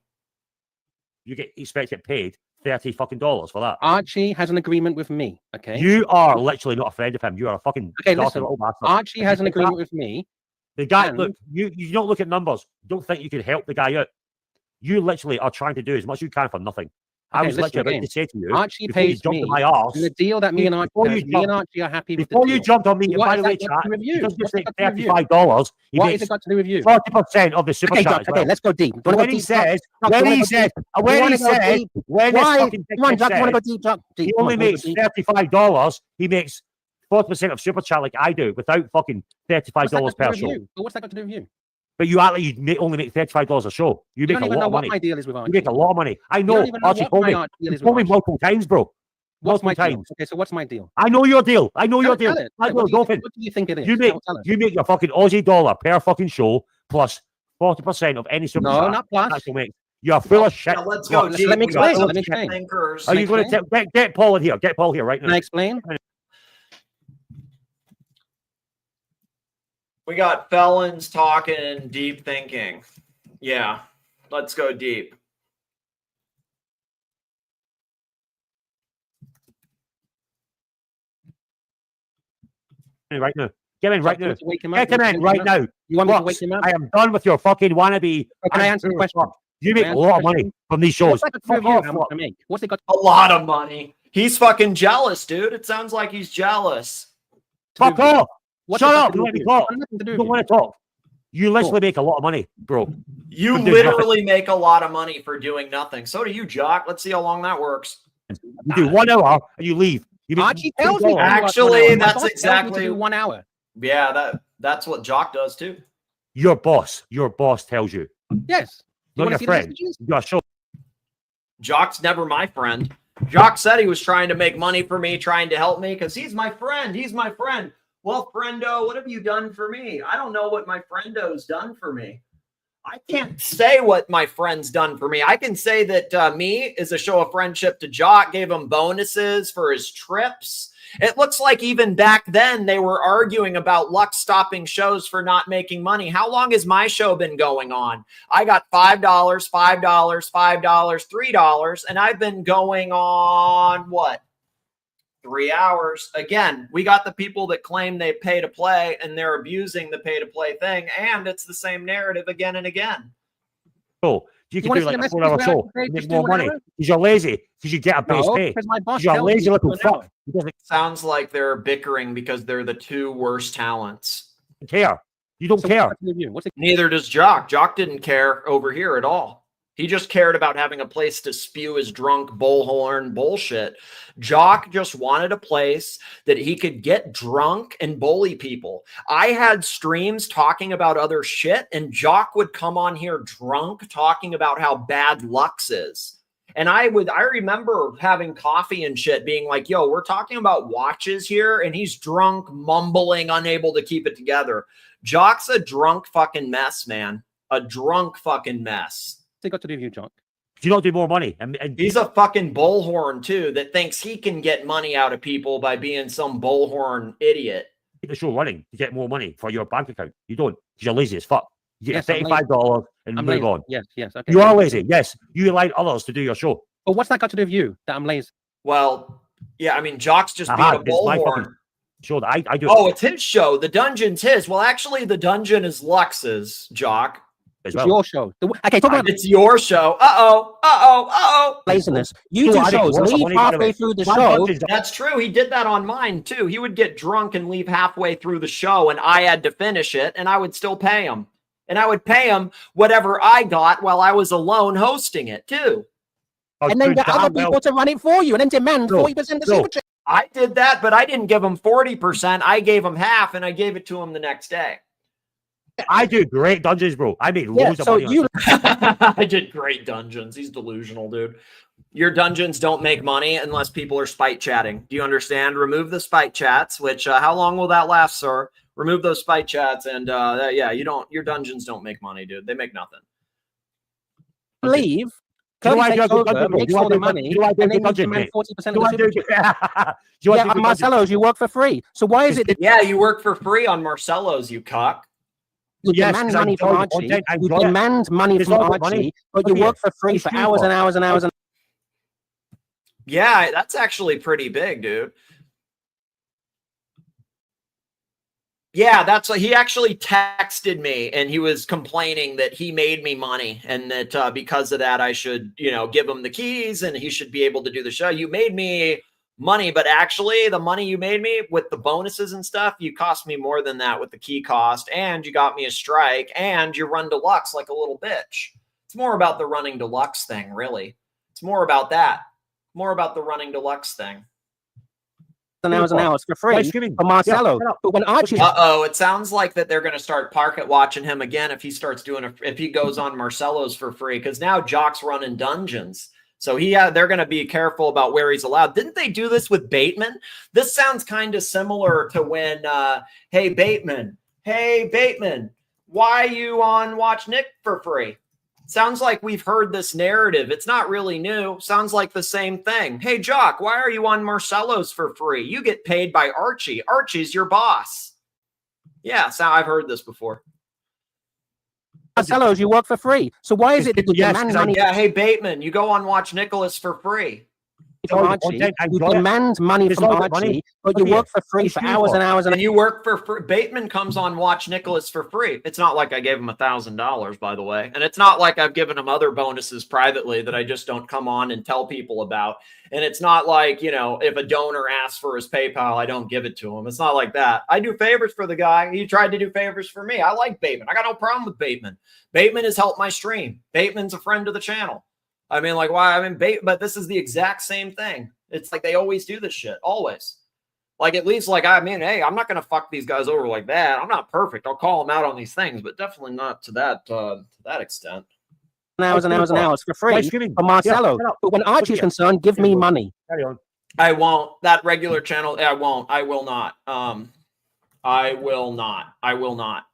You expect to get paid $30 fucking for that. Archie has an agreement with me. Okay. You are literally not a friend of him. You are a fucking little bastard. Archie has an agreement with me. The guy, look, you don't look at numbers. Don't think you can help the guy out. You literally are trying to do as much as you can for nothing. I was literally about to say to you, Archie pays me my arse, the deal that me and Archie are happy with. Before you jumped on me, by the way, chat, because you say $35, what has it got to do with you? 40% of the super chat. Okay, let's go deep. When he says, he only makes $35, he makes 40% of super chat like I do without fucking $35 per show. But what's that got to do with you? But you act like you only make $35 a show. You make a lot of money. My deal is with Archie. You make a lot of money. I know. Archie told me. You told me multiple times, bro. What's my deal? Okay, so what's my deal? I know your deal. I know your deal. What do you think it is? You make your fucking Aussie dollar per fucking show plus 40% of any super chat. No, not plus. You're full of shit. Now let's go. Let me explain. Are you going to get Paul in here? Get Paul here right now. Can I explain? We got felons talking, deep thinking. Yeah, let's go deep. Right now. Get in right now. Get him in right now. You want me to wake him up? I am done with your fucking wannabe. Can I answer the question? You make a lot of money from these shows. What's it got? A lot of money. He's fucking jealous, dude. It sounds like he's jealous. Fuck off. Shut up. Let me talk. You don't want to talk. You literally make a lot of money, bro. You literally make a lot of money for doing nothing. So do you, Jock. Let's see how long that works. You do 1 hour and you leave. Archie tells me. Actually, that's exactly 1 hour. Yeah, that's what Jock does too. Your boss tells you. Yes. Not your friend. You're sure. Jock's never my friend. Jock said he was trying to make money for me, trying to help me because he's my friend. He's my friend. Well, friendo, what have you done for me? I don't know what my friendo's done for me. I can't say what my friend's done for me. I can say that me is a show of friendship to Jock, gave him bonuses for his trips. It looks like even back then they were arguing about Lux stopping shows for not making money. How long has my show been going on? I got $5, $5, $5, $3, and I've been going on what? 3 hours. Again, we got the people that claim they pay to play and they're abusing the pay to play thing. And it's the same narrative again and again. So you can do like a 4-hour show and make more money because you're lazy because you get a base pay. You're a lazy little fuck. Sounds like they're bickering because they're the two worst talents. Care. You don't care. Neither does Jock. Jock didn't care over here at all. He just cared about having a place to spew his drunk bullhorn bullshit. Jock just wanted a place that he could get drunk and bully people. I had streams talking about other shit, and Jock would come on here drunk talking about how bad Lux is. And I remember having coffee and shit being like, yo, we're talking about watches here. And he's drunk, mumbling, unable to keep it together. Jock's a drunk fucking mess, man. A drunk fucking mess. They got to do with you, Jock. You don't do more money. And he's a fucking bullhorn too that thinks he can get money out of people by being some bullhorn idiot. Keep the show running to get more money for your bank account. You don't because you're lazy as fuck. You get $35 and move on. Yes, okay. You are lazy. Yes, you allow others to do your show. But what's that got to do with you? That I'm lazy. Well, yeah, I mean, Jock's just being a bullhorn. Show that I do. Oh, it's his show. The dungeon's his. Well, actually, the dungeon is Lux's, Jock. It's your show. Okay, talk about it's your show. Laziness. You do shows. Leave halfway through the show. That's true. He did that on mine too. He would get drunk and leave halfway through the show, and I had to finish it, and I would still pay him. And I would pay him whatever I got while I was alone hosting it too. And then get other people to run it for you, and then demand 40% of the super chat. I did that, but I didn't give him 40%. I gave him half, and I gave it to him the next day. I do great dungeons, bro. I made loads of money. I did great dungeons. He's delusional, dude. Your dungeons don't make money unless people are spite chatting. Do you understand? Remove the spite chats, which how long will that last, sir? Remove those spite chats, and yeah, your dungeons don't make money, dude. They make nothing. Leave. Cody takes over, makes all the money, and then you demand 40% of the super chat. Yeah, on Marcelo's, you work for free. So why is it that... Yeah, you work for free on Marcelo's, you cuck. You demand money from Archie. You demand money from Archie, but you work for free for hours and hours and hours. Yeah, that's actually pretty big, dude. Yeah, that's what he actually texted me, and he was complaining that he made me money, and that because of that, I should, give him the keys, and he should be able to do the show. You made me money, but actually the money you made me with the bonuses and stuff, you cost me more than that with the key cost, and you got me a strike, and you run deluxe like a little bitch. It's more about the running deluxe thing, really. It's more about that. More about the running deluxe thing. And hours for free for Marcelo. But when Archie... it sounds like that they're going to start pocket watching him again if he starts doing if he goes on Marcelo's for free, because now Jock's running dungeons. So they're going to be careful about where he's allowed. Didn't they do this with Bateman? This sounds kind of similar to when, hey, Bateman, why you on Watch Nick for free? Sounds like we've heard this narrative. It's not really new. Sounds like the same thing. Hey, Jock, why are you on Marcelo's for free? You get paid by Archie. Archie's your boss. Yeah, so I've heard this before. Marcelo's, you work for free. So why is it that you demand money? Yeah, hey, Bateman, you go on Watch Nicholas for free. Archie, you demand money from Archie, but you work for free for hours and hours. And you work for free. Bateman comes on Watch Nicholas for free. It's not like I gave him $1,000, by the way. And it's not like I've given him other bonuses privately that I just don't come on and tell people about. And it's not like, if a donor asks for his PayPal, I don't give it to him. It's not like that. I do favors for the guy. He tried to do favors for me. I like Bateman. I got no problem with Bateman. Bateman has helped my stream. Bateman's a friend of the channel. I mean, like, why? I mean, but this is the exact same thing. It's like they always do this shit. Always. Like, at least, hey, I'm not going to fuck these guys over like that. I'm not perfect. I'll call them out on these things, but definitely not to that extent. Hours and hours and hours for free for Marcelo. But when Archie's concerned, give me money. Carry on. I won't. That regular channel, I won't. I will not. I will not.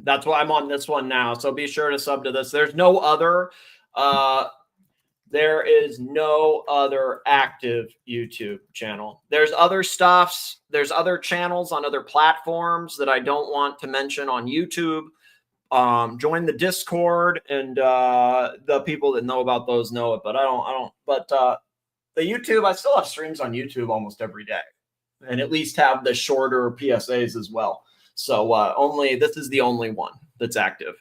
That's why I'm on this one now. So be sure to sub to this. There's no other... There is no other active YouTube channel. There's other stuffs. There's other channels on other platforms that I don't want to mention on YouTube. Join the Discord, and the people that know about those know it, but I don't. But The YouTube, I still have streams on YouTube almost every day, and at least have the shorter PSAs as well. So this is the only one that's active.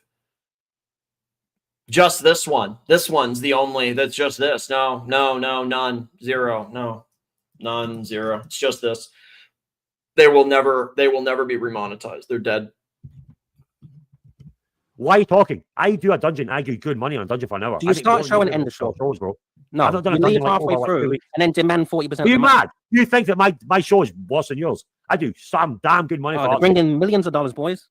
Just this one. This one's the only that's just this. No, none, zero, no, none, zero. It's just this. They will never be remonetized. They're dead. Why are you talking? I do a dungeon. I do good money on a dungeon for an hour. Do you start show and end the show? Shows, bro. No, I've not done you a dungeon leave like halfway over, like, through 2 weeks. and then demand 40%. Are you mad? You think that my show is worse than yours? I do some damn good money. They're bringing millions of dollars, boys.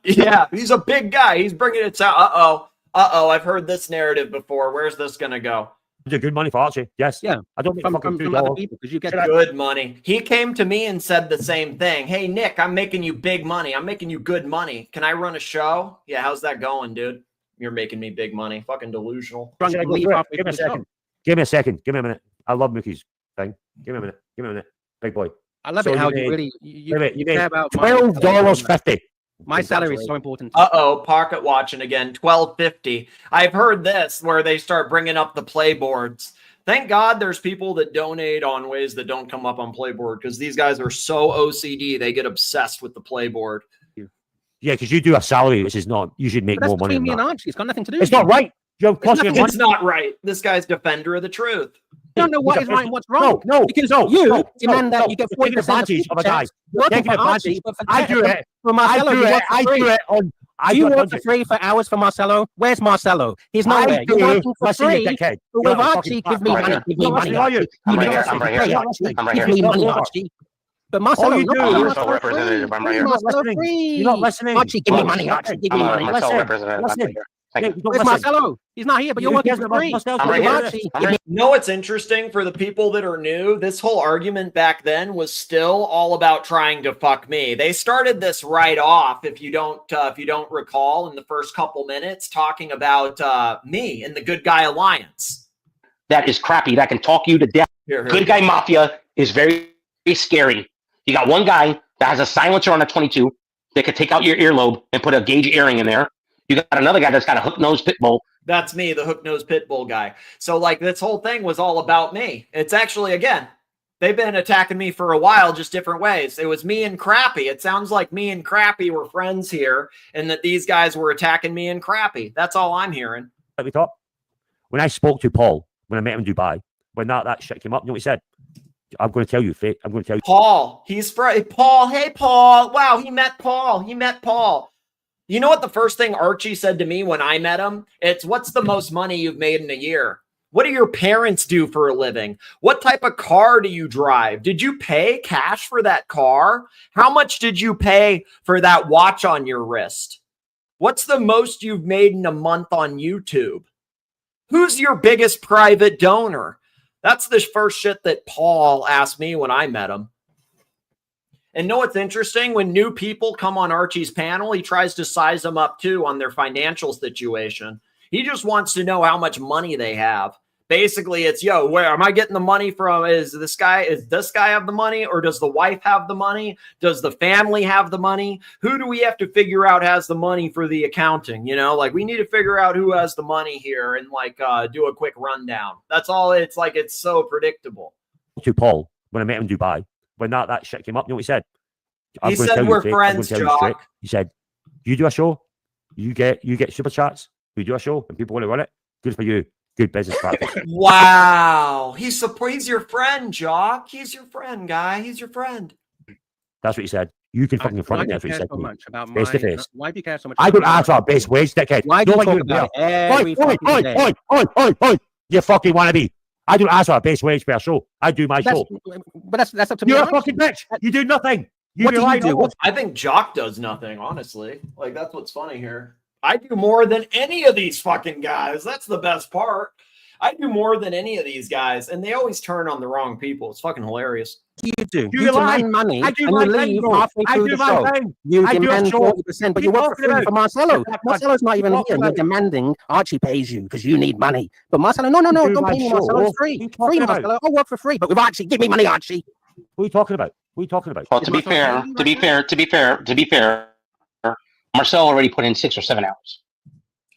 Yeah, he's a big guy. He's bringing it out. I've heard this narrative before. Where's this gonna go? I do good money for Archie. Yes. Yeah. I don't make From fucking other $2. people because you get Good money. He came to me and said the same thing. Hey, Nick, I'm making you big money. I'm making you good money. Can I run a show? Yeah, how's that going, dude? You're making me big money. Fucking delusional. Give me a second. Give me a second. Give me a minute. I love Mookie's thing. Give me a minute. Give me a minute. Big boy. I love it how you really you made care about $12.50. My salary is so important. Pocket watching again. $12.50. I've heard this where they start bringing up the play boards. Thank God there's people that donate on ways that don't come up on Playboard because these guys are so OCD. They get obsessed with the Playboard. Yeah, because you do a salary, which is not. You should make more money. Between me than and that. Archie, it's got nothing to do. It's not right. You're costing him money. It's not right. This guy's defender of the truth. You don't know what is right and what's wrong. No, because you demand that you get 40% advantage of a guy. Working Taking for Archie, advantage. but for I do it. For Marcelo, I do it on. Do you work for free for hours for Marcelo? Where's Marcelo? He's nowhere. You're working for free. But with Archie, give me money. Give me money. I'm right here. Give me money, Archie. But Marcelo, you do, Marcelo representative. I'm right here. You're not listening. Archie, give me money. Archie, give me money. Marcelo representative. I'm right here. Thank you. Where's Marcelo? He's not here, but you're working for free. I'm right here. You know what's interesting for the people that are new? This whole argument back then was still all about trying to fuck me. They started this right off, if you don't recall, in the first couple minutes, talking about me and the Good Guy Alliance. That is crappy. That can talk you to death. Good Guy Mafia is very, very scary. You got one guy that has a silencer on a 22 that could take out your earlobe and put a gauge earring in there. You got another guy that's got a hook-nosed pit bull. That's me, the hook-nosed pit bull guy. So, like, this whole thing was all about me. It's actually, again, they've been attacking me for a while, just different ways. It was me and Crappy. It sounds like me and Crappy were friends here and that these guys were attacking me and Crappy. That's all I'm hearing. Let me talk. When I spoke to Paul, when I met him in Dubai, when that shit came up, you know what he said? I'm going to tell you, Fate. I'm going to tell you. Paul. Paul. Hey, Paul. Wow, he met Paul. You know what the first thing Archie said to me when I met him? It's, what's the most money you've made in a year? What do your parents do for a living? What type of car do you drive? Did you pay cash for that car? How much did you pay for that watch on your wrist? What's the most you've made in a month on YouTube? Who's your biggest private donor? That's the first shit that Paul asked me when I met him. And know what's interesting? When new people come on Archie's panel, he tries to size them up too on their financial situation. He just wants to know how much money they have. Basically, it's, yo, where am I getting the money from? Does this guy have the money, or does the wife have the money? Does the family have the money? Who do we have to figure out has the money for the accounting? You know, like, we need to figure out who has the money here and like do a quick rundown. That's all. It's like, it's so predictable. To Paul, when I met him in Dubai, when that shit came up, you know what he said? He said we're friends, Jock. He said, you do a show, you get super chats, you do a show, and people want to run it. Good for you. Good business practice. Wow. He's your friend, Jock. He's your friend, guy. He's your friend. That's what he said. You can fucking front me. That's what he said. So much about face to face. Why do you care so much? I don't ask for a base wage, dickhead. Why do you talk about it every fucking day? Oi. You fucking wannabe. I don't ask for a base wage per show. I do my show. But that's up to me. You're a fucking bitch. You do nothing. What do you do? I think Jock does nothing, honestly. Like, that's what's funny here. I do more than any of these fucking guys. That's the best part. I do more than any of these guys, and they always turn on the wrong people. It's fucking hilarious. You do. You demand money, I do and my you thing, leave bro. halfway I through do the my show. thing. You I do a demand show. 40%, but you work for free for Marcelo. Marcelo's not even here. You're about? demanding Archie pays you because you need money. But Marcelo, no, don't pay me, Marcelo. It's free. Free, Marcelo. I'll work for free. But with Archie, give me money, Archie. What are you talking about? Well, to be fair, Marcel already put in 6 or 7 hours.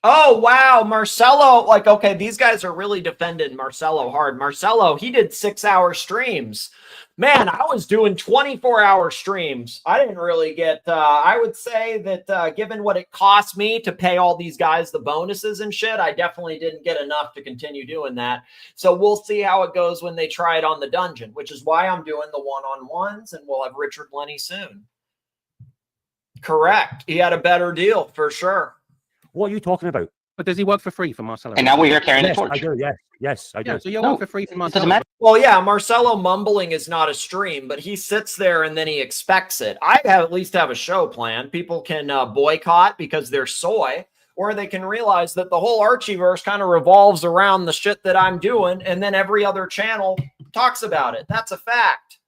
Oh, wow. Marcelo, like, okay, these guys are really defending Marcelo hard. Marcelo, he did 6-hour streams. Man, I was doing 24-hour streams. I didn't really get, I would say that given what it cost me to pay all these guys the bonuses and shit, I definitely didn't get enough to continue doing that. So we'll see how it goes when they try it on the dungeon, which is why I'm doing the one-on-ones, and we'll have Richard Lennie soon. Correct. He had a better deal for sure. What are you talking about? But does he work for free for Marcelo? And now we're here carrying Yes, the torch. I do. Yes, I do. Yeah, so you'll work for free for Doesn't Marcelo. matter. Well, yeah, Marcelo mumbling is not a stream, but he sits there and then he expects it. I at least have a show plan. People can boycott because they're soy, or they can realize that the whole Archieverse kind of revolves around the shit that I'm doing, and then every other channel talks about it. That's a fact.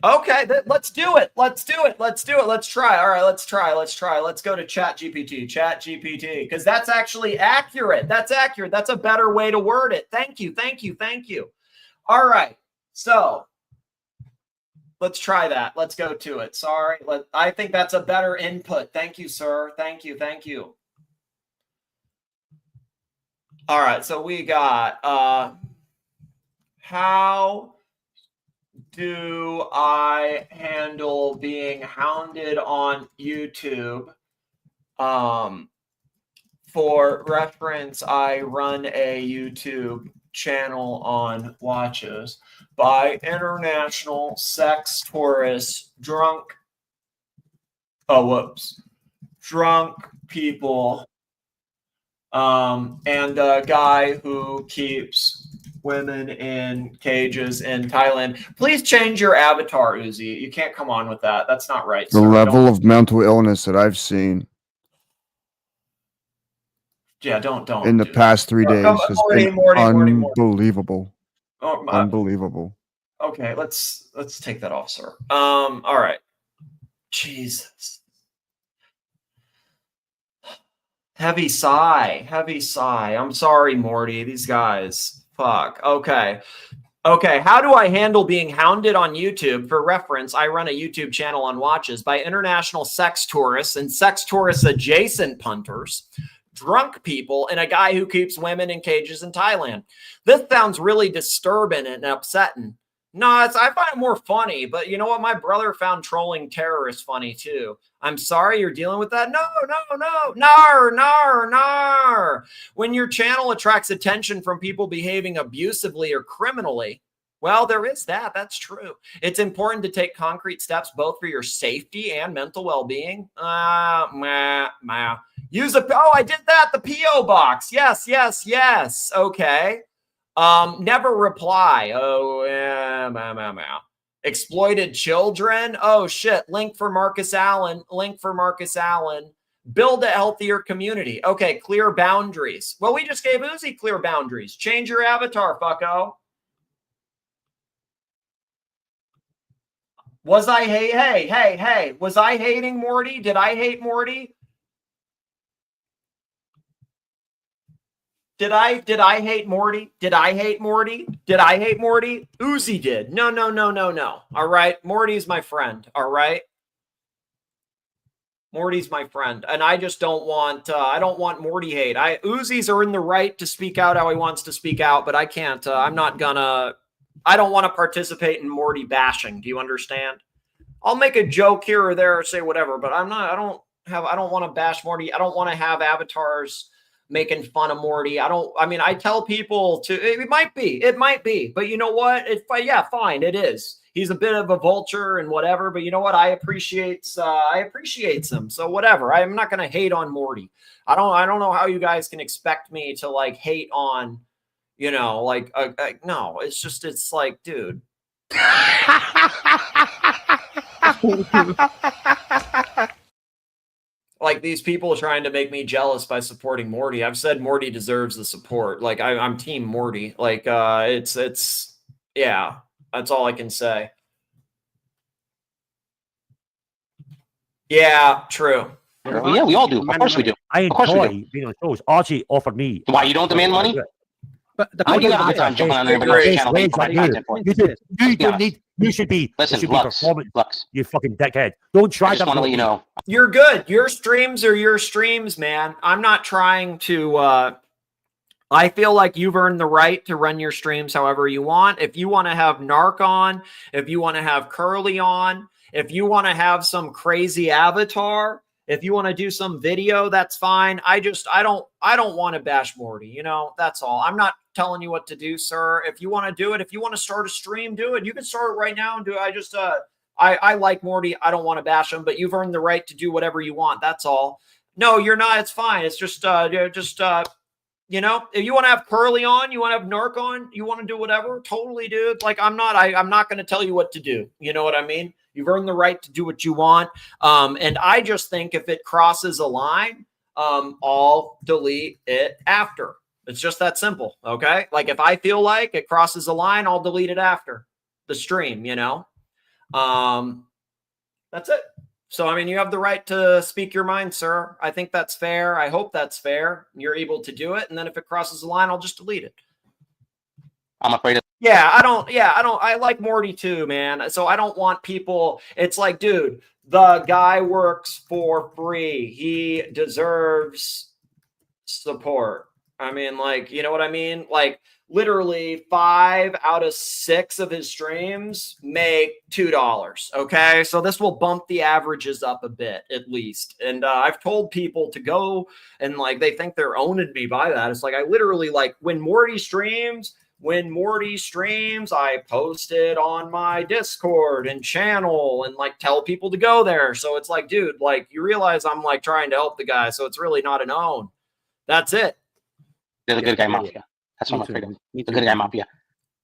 Okay, let's do it. Let's do it. Let's do it. Let's try. All right, let's try. Let's try. Let's go to ChatGPT, because that's actually accurate. That's accurate. That's a better way to word it. Thank you. Thank you. Thank you. All right. So let's try that. Let's go to it. Sorry. I think that's a better input. Thank you, sir. Thank you. Thank you. All right. So we got how do I handle being hounded on YouTube? For reference, I run a YouTube channel on watches by international sex tourists, drunk people, and a guy who keeps women in cages in Thailand. Please change your avatar, Uzi. You can't come on with that. That's not right. The level of mental illness that I've seen don't in the past 3 days has been unbelievable. Unbelievable. Okay, let's take that off, sir. All right. Jesus. Heavy sigh. I'm sorry, Morty. These guys. Fuck. Okay. How do I handle being hounded on YouTube? For reference, I run a YouTube channel on watches by international sex tourists and sex tourist adjacent punters, drunk people, and a guy who keeps women in cages in Thailand. This sounds really disturbing and upsetting. No, I find it more funny, but you know what? My brother found trolling terrorists funny too. I'm sorry you're dealing with that. No. Nar. When your channel attracts attention from people behaving abusively or criminally, well, there is that. That's true. It's important to take concrete steps both for your safety and mental well-being. Use I did that. The P.O. box. Yes. Okay. Never reply. Exploited children. Oh shit. Link for Marcus Allen. Build a healthier community. Okay. Clear boundaries. Well, we just gave Uzi clear boundaries. Change your avatar, fucko. Was I hey. Was I hating Morty? Did I hate Morty? Did I hate Morty? Did I hate Morty? Uzi did. No. All right. Morty's my friend. All right. Morty's my friend. And I just don't want, I don't want Morty hate. Uzis are in the right to speak out how he wants to speak out, but I can't, I don't want to participate in Morty bashing. Do you understand? I'll make a joke here or there or say whatever, but I don't want to bash Morty. I don't want to have avatars making fun of Morty. I tell people it might be, but you know what? Fine. It is. He's a bit of a vulture and whatever, but you know what? I appreciate him. So whatever. I'm not going to hate on Morty. I don't know how you guys can expect me to like hate on, no, it's like, dude. Like these people trying to make me jealous by supporting Morty. I've said Morty deserves the support. Like I'm team Morty. Like it's yeah, that's all I can say. Yeah, true. Well, yeah, we all do. Of course we do. I enjoy being on shows. Archie offered me. Why you don't demand money? But the you don't You should be. Listen, you should Lux, be performing. Lux. You fucking dickhead. Don't try I just to want to let you know. You're good. Your streams are your streams, man. I'm not trying to. I feel like you've earned the right to run your streams however you want. If you want to have Narc on, if you want to have Curly on, if you want to have some crazy avatar, if you want to do some video, that's fine. I don't want to bash Morty. You know, that's all. I'm not telling you what to do, sir. If you want to do it, if you want to start a stream, do it. You can start it right now and do it. I like Morty. I don't want to bash him, but you've earned the right to do whatever you want. That's all. No, you're not. It's fine. It's just you know, if you want to have Curly on, you want to have Narc on, you want to do whatever, totally, dude. Like, I'm not going to tell you what to do. You know what I mean? You've earned the right to do what you want. And I just think if it crosses a line, I'll delete it after. It's just that simple. Okay. Like, if I feel like it crosses a line, I'll delete it after the stream, you know? That's it. So, I mean, you have the right to speak your mind, sir. I think that's fair. I hope that's fair. You're able to do it. And then if it crosses the line, I'll just delete it. I'm afraid of. I like Morty too, man. So I don't want people. It's like, dude, the guy works for free. He deserves support. I mean, like, you know what I mean? Like, literally 5 out of 6 of his streams make $2. Okay. So this will bump the averages up a bit at least. And I've told people to go and like, they think they're owning me by that. It's like, I literally like when Morty streams, I post it on my Discord and channel and like tell people to go there. So it's like, dude, like you realize I'm like trying to help the guy. So it's really not an own. That's it. They're the good guy mafia. That's what I'm afraid of. The good guy mafia.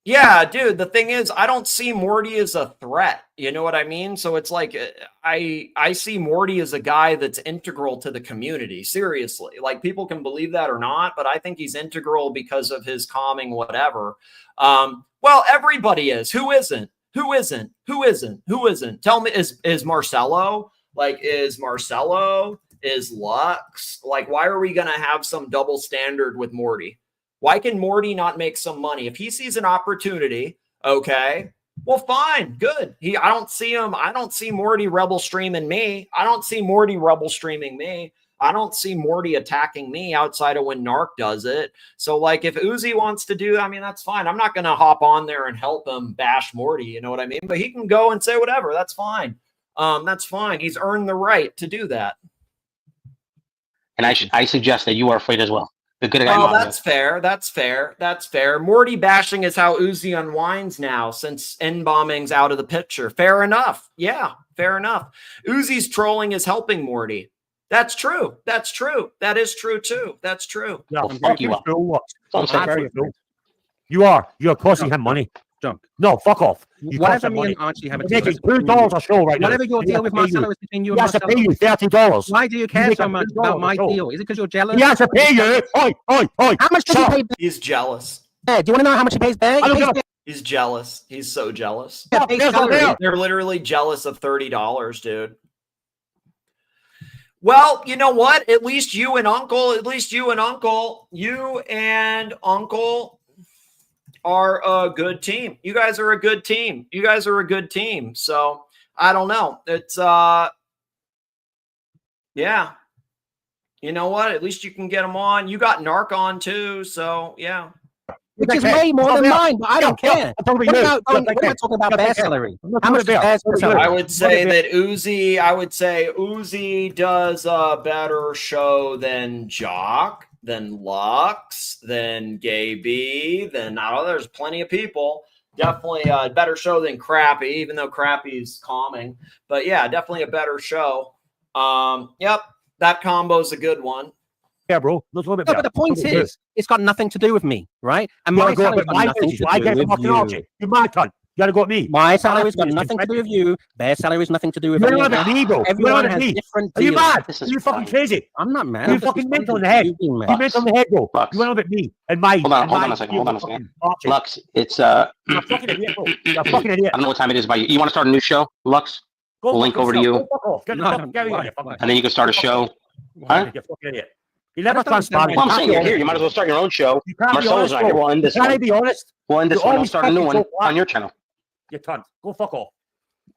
Yeah, dude. The thing is, I don't see Morty as a threat. You know what I mean? So it's like I see Morty as a guy that's integral to the community. Seriously, like people can believe that or not, but I think he's integral because of his calming whatever. Well, everybody is. Who isn't? Who isn't? Who isn't? Who isn't? Tell me, is Marcelo? Like, is Marcelo? Is Lux? Like, why are we gonna have some double standard with Morty? Why can Morty not make some money? If he sees an opportunity, okay, well, fine, good. I don't see Morty rebel streaming me. I don't see Morty rebel streaming me. I don't see Morty attacking me outside of when Narc does it. So, like, if Uzi wants to do, I mean, that's fine. I'm not going to hop on there and help him bash Morty, you know what I mean? But he can go and say whatever. That's fine. That's fine. He's earned the right to do that. And I suggest that you are afraid as well. The good guy. Oh, that's fair. That's fair. That's fair. Morty bashing is how Uzi unwinds now since N-bombing's out of the picture. Fair enough. Yeah, fair enough. Uzi's trolling is helping Morty. That's true. That's true. That is true too. That's true. Yeah, well, fuck you up. You are. You're costing him money. Junk. No, fuck off. Whatever me and Archie have a deal. Making $2 a show right now. Whatever your deal with Marcelo is between you and Marcelo. He has to pay you $30. Why do you care so much about my deal? Is it because you're jealous? He has to pay you. Oi. How much does he pay? He's jealous. Bear? Do you want to know how much he pays Bear? He's jealous. He's so jealous. Yeah, they're literally jealous of $30, dude. Well, you know what? At least you and Uncle are a good team. You guys are a good team. So I don't know. It's yeah. You know what? At least you can get them on. You got Narc on too. So yeah. Which is way more than mine, but I don't care. What about talking about Bear salary? How much Bear's salary? I would say Uzi does a better show than Jock, than Lux, than Gay B, than I don't know, there's plenty of people. Definitely a better show than Crappy, even though Crappy's calming. But yeah, definitely a better show. Yep, that combo's a good one. Yeah, bro. But the point is, it's got nothing to do with me, right? And my salary's got nothing to do with you. You're my cunt. You gotta go at me. My salary's got nothing to do with you. Their salary's nothing to do with anyone. Everyone has different deals. Are you mad? You're fucking crazy. I'm not mad. You're fucking mental in the head. You're mental in the head, bro. You went on at me and my. Hold on a second. Lux, it's You're a fucking idiot, bro. You're a fucking idiot. I don't know what time it is by you. You want to start a new show, Lux? We'll link over to you. And then you can start a show. Huh? You're fucking idiot. You never transparent. Well, I'm saying you're here. You might as well start your own show. Marcelo's not here. We'll end this one. Can I be honest? We'll end this one. We'll start a new one on your channel. You cunt. Go fuck off.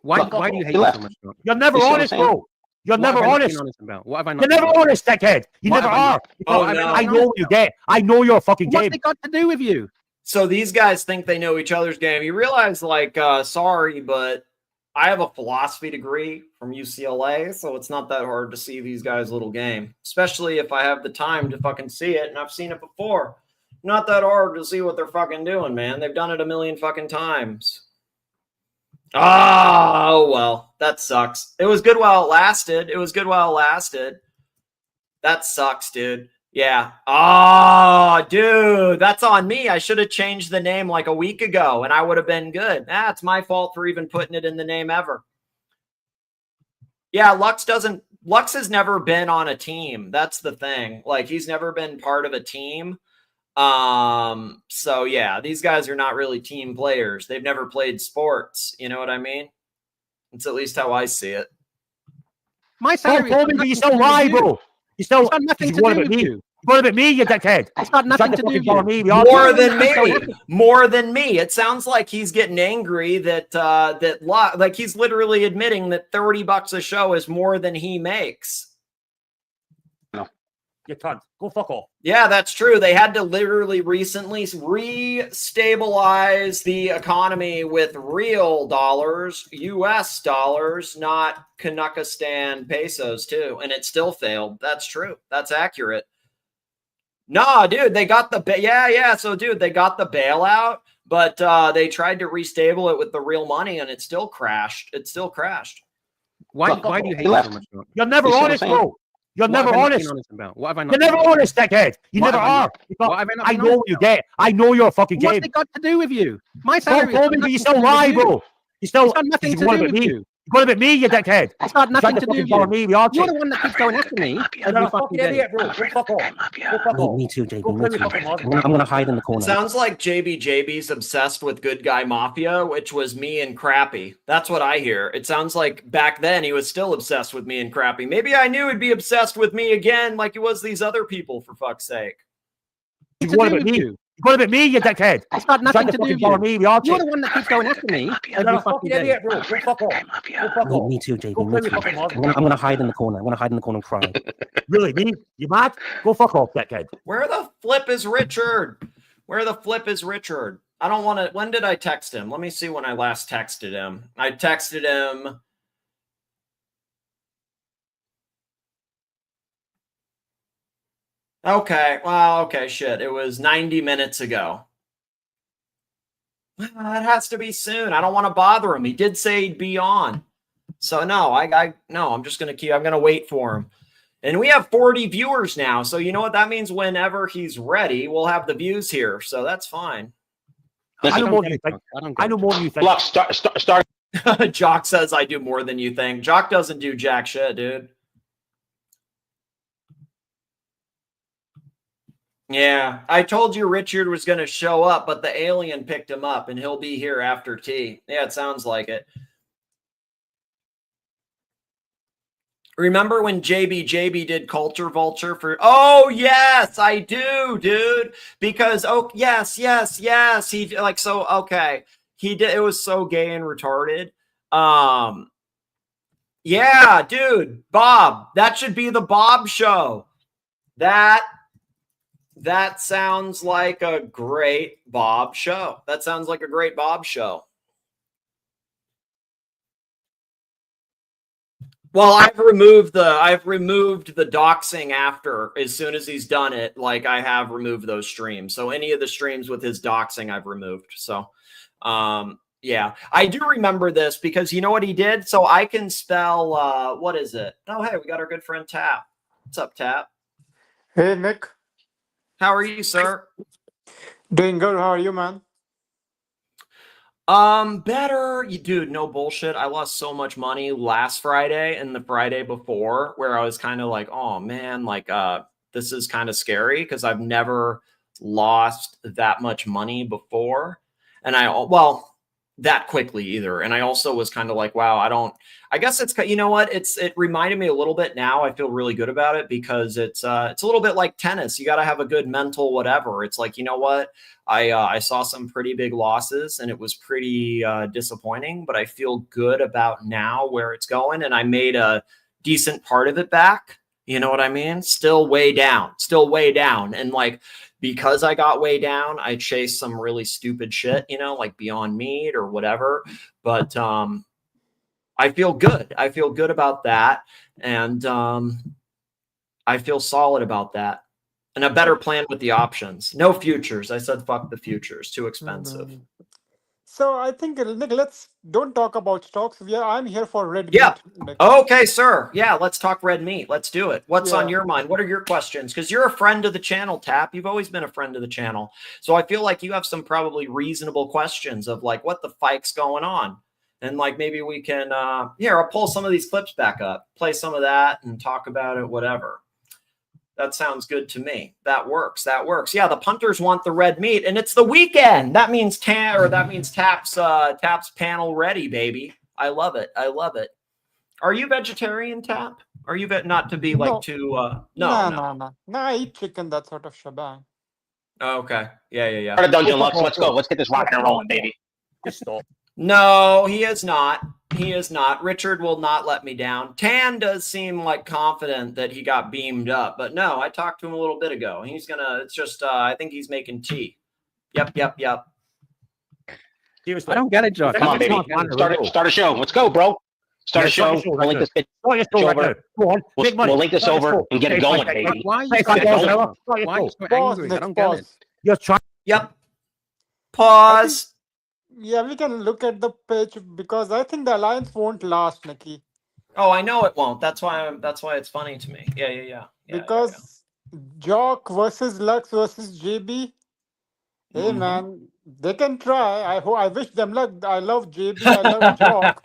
Why do you hate me so much? You're never You see what I'm honest, saying? bro. You're What never have I not honest. been honest about? What have I not You're been never honest, dickhead. You What never have I are. not- Oh, no. I know you get. I know you're a fucking What's game. it got to do with you? So these guys think they know each other's game. You realize, like, sorry, but I have a philosophy degree from UCLA, so it's not that hard to see these guys' little game, especially if I have the time to fucking see it, and I've seen it before. Not that hard to see what they're fucking doing, man. They've done it a million fucking times. Oh, well, that sucks. It was good while it lasted. It was good while it lasted. That sucks, dude. Yeah. Oh, dude, that's on me. I should have changed the name like a week ago and I would have been good. It's my fault for even putting it in the name ever. Yeah, Lux has never been on a team. That's the thing. Like, he's never been part of a team. So yeah, these guys are not really team players. They've never played sports. You know what I mean? It's at least how I see it. My salary. You still lie, bro. You still got nothing to want do to with me. you. You want to me, you dickhead. It's got nothing to do with you. More than me. More than me. It sounds like he's getting angry that like he's literally admitting that $30 a show is more than he makes. You cunt. Go fuck off. Yeah, that's true. They had to literally recently re-stabilize the economy with real dollars, US dollars, not Kanakistan pesos too. And it still failed. That's true. That's accurate. No, dude, they got the So, dude, they got the bailout, but they tried to restable it with the real money, and it still crashed. It still crashed. Why do you hate me so much? You're never honest, bro. You're What never have I not honest. been honest about? What have I not You're been never honest, dickhead. You What never have I are. not- what have I not I been know honest you get. I know you're a fucking What's game. it got to do with you? My Don't salary. call me, but you still lie, bro. You still. It's got nothing to want do to with me. you. You want to be me, you dickhead. It's got nothing to do with you. Me, you're You're the one that keeps going after me You're every a fucking fucking day. idiot, bro. Go fuck off. Go fuck off. Me too, JB. Go Me play too. with fucking I'm gonna hide in the It corner. sounds like JB's obsessed with Good Guy Mafia, which was me and Crappy. That's what I hear. It sounds like back then he was still obsessed with me and Crappy. Maybe I knew he'd be obsessed with me again like he was these other people, for fuck's sake. You want to be me? You want to be me, you dickhead. It's got nothing to do with you. Me, You're the one that keeps going after me You're every a fucking fucking day. idiot, bro. Go fuck off. Go fuck off. Me too, JB. Go Me play too. with fucking I'm gonna hide in the corner. I'm gonna hide in the corner and cry. Really, me? You mad? Go fuck off, dickhead. Where the flip is Richard? Where the flip is Richard? I don't want to. When did I text him? Let me see when I last texted him. I texted him. Okay. Well, okay, shit. It was 90 minutes ago. It has to be soon. I don't want to bother him. He did say he'd be on. So no, I'm just going to I'm going to wait for him. And we have 40 viewers now. So you know what that means? Whenever he's ready, we'll have the views here. So that's fine. I know more than you think. I know more than you think. Look, start. Jock says I do more than you think. Jock doesn't do jack shit, dude. Yeah, I told you Richard was going to show up, but the alien picked him up, and he'll be here after tea. Yeah, it sounds like it. Remember when JB did Culture Vulture for... Oh, yes, I do, dude. Because, oh, yes. He, like, so, okay. He did, it was so gay and retarded. Yeah, dude, Bob. That should be the Bob show. That sounds like a great Bob show. That sounds like a great Bob show. Well, I've removed the doxing after, as soon as he's done it. Like, I have removed those streams. So any of the streams with his doxing, I've removed. So, yeah, I do remember this because you know what he did? So I can spell, what is it? Oh, hey, we got our good friend Tap. What's up, Tap? Hey, Nick. How are you, sir? Doing good. How are you, man? Better. Dude, no bullshit. I lost so much money last Friday and the Friday before where I was kind of like, oh man, like, this is kind of scary because I've never lost that much money before. And that quickly either. And I also was kind of like, wow, I guess it's, you know what? It reminded me a little bit now. I feel really good about it because it's a little bit like tennis. You got to have a good mental, whatever. It's like, you know what? I saw some pretty big losses and it was pretty disappointing, but I feel good about now where it's going. And I made a decent part of it back. You know what I mean? Still way down. And like, because I got way down, I chased some really stupid shit, you know, like Beyond Meat or whatever. But I feel good. I feel good about that. And I feel solid about that. And a better plan with the options. No futures. I said, fuck the futures. Too expensive. So I think Nick, don't talk about stocks. I'm here for red Yeah. meat. Nick. Okay, sir. Yeah, let's talk red meat. Let's do it. What's on Yeah. your mind? What are your questions? Because you're a friend of the channel, Tap. You've always been a friend of the channel. So I feel like you have some probably reasonable questions of like, what the fike's going on? And like, maybe we can, here, I'll pull some of these clips back up, play some of that and talk about it, whatever. That sounds good to me. That works. Yeah, the punters want the red meat, and it's the weekend. That means Tap's panel ready, baby. I love it. Are you vegetarian, Tap? Are you not to be like No. too? No. I eat chicken, that sort of shebang. Oh, okay. Yeah. Start a dungeon, Lux. Let's go. Let's get this rocking and rolling, baby. Just stop. No, he is not. Richard will not let me down. Tan does seem like confident that he got beamed up, but no, I talked to him a little bit ago. He's gonna. It's just. I think he's making tea. Yep. Seriously, I don't get it, Josh. Come on, baby. Start a show. Let's go, bro. Start a show. We'll link this bitch over. Go on. We'll link this over and get it going, baby. Why are you so angry? I don't get it. You're trying. Yep. Pause. Yeah, we can look at the pitch because I think the alliance won't last, Nikki. Oh, I know it won't. That's why it's funny to me. Yeah. Because Jock versus Lux versus JB. Hey man, they can try. I wish them luck. I love JB. I love Jock.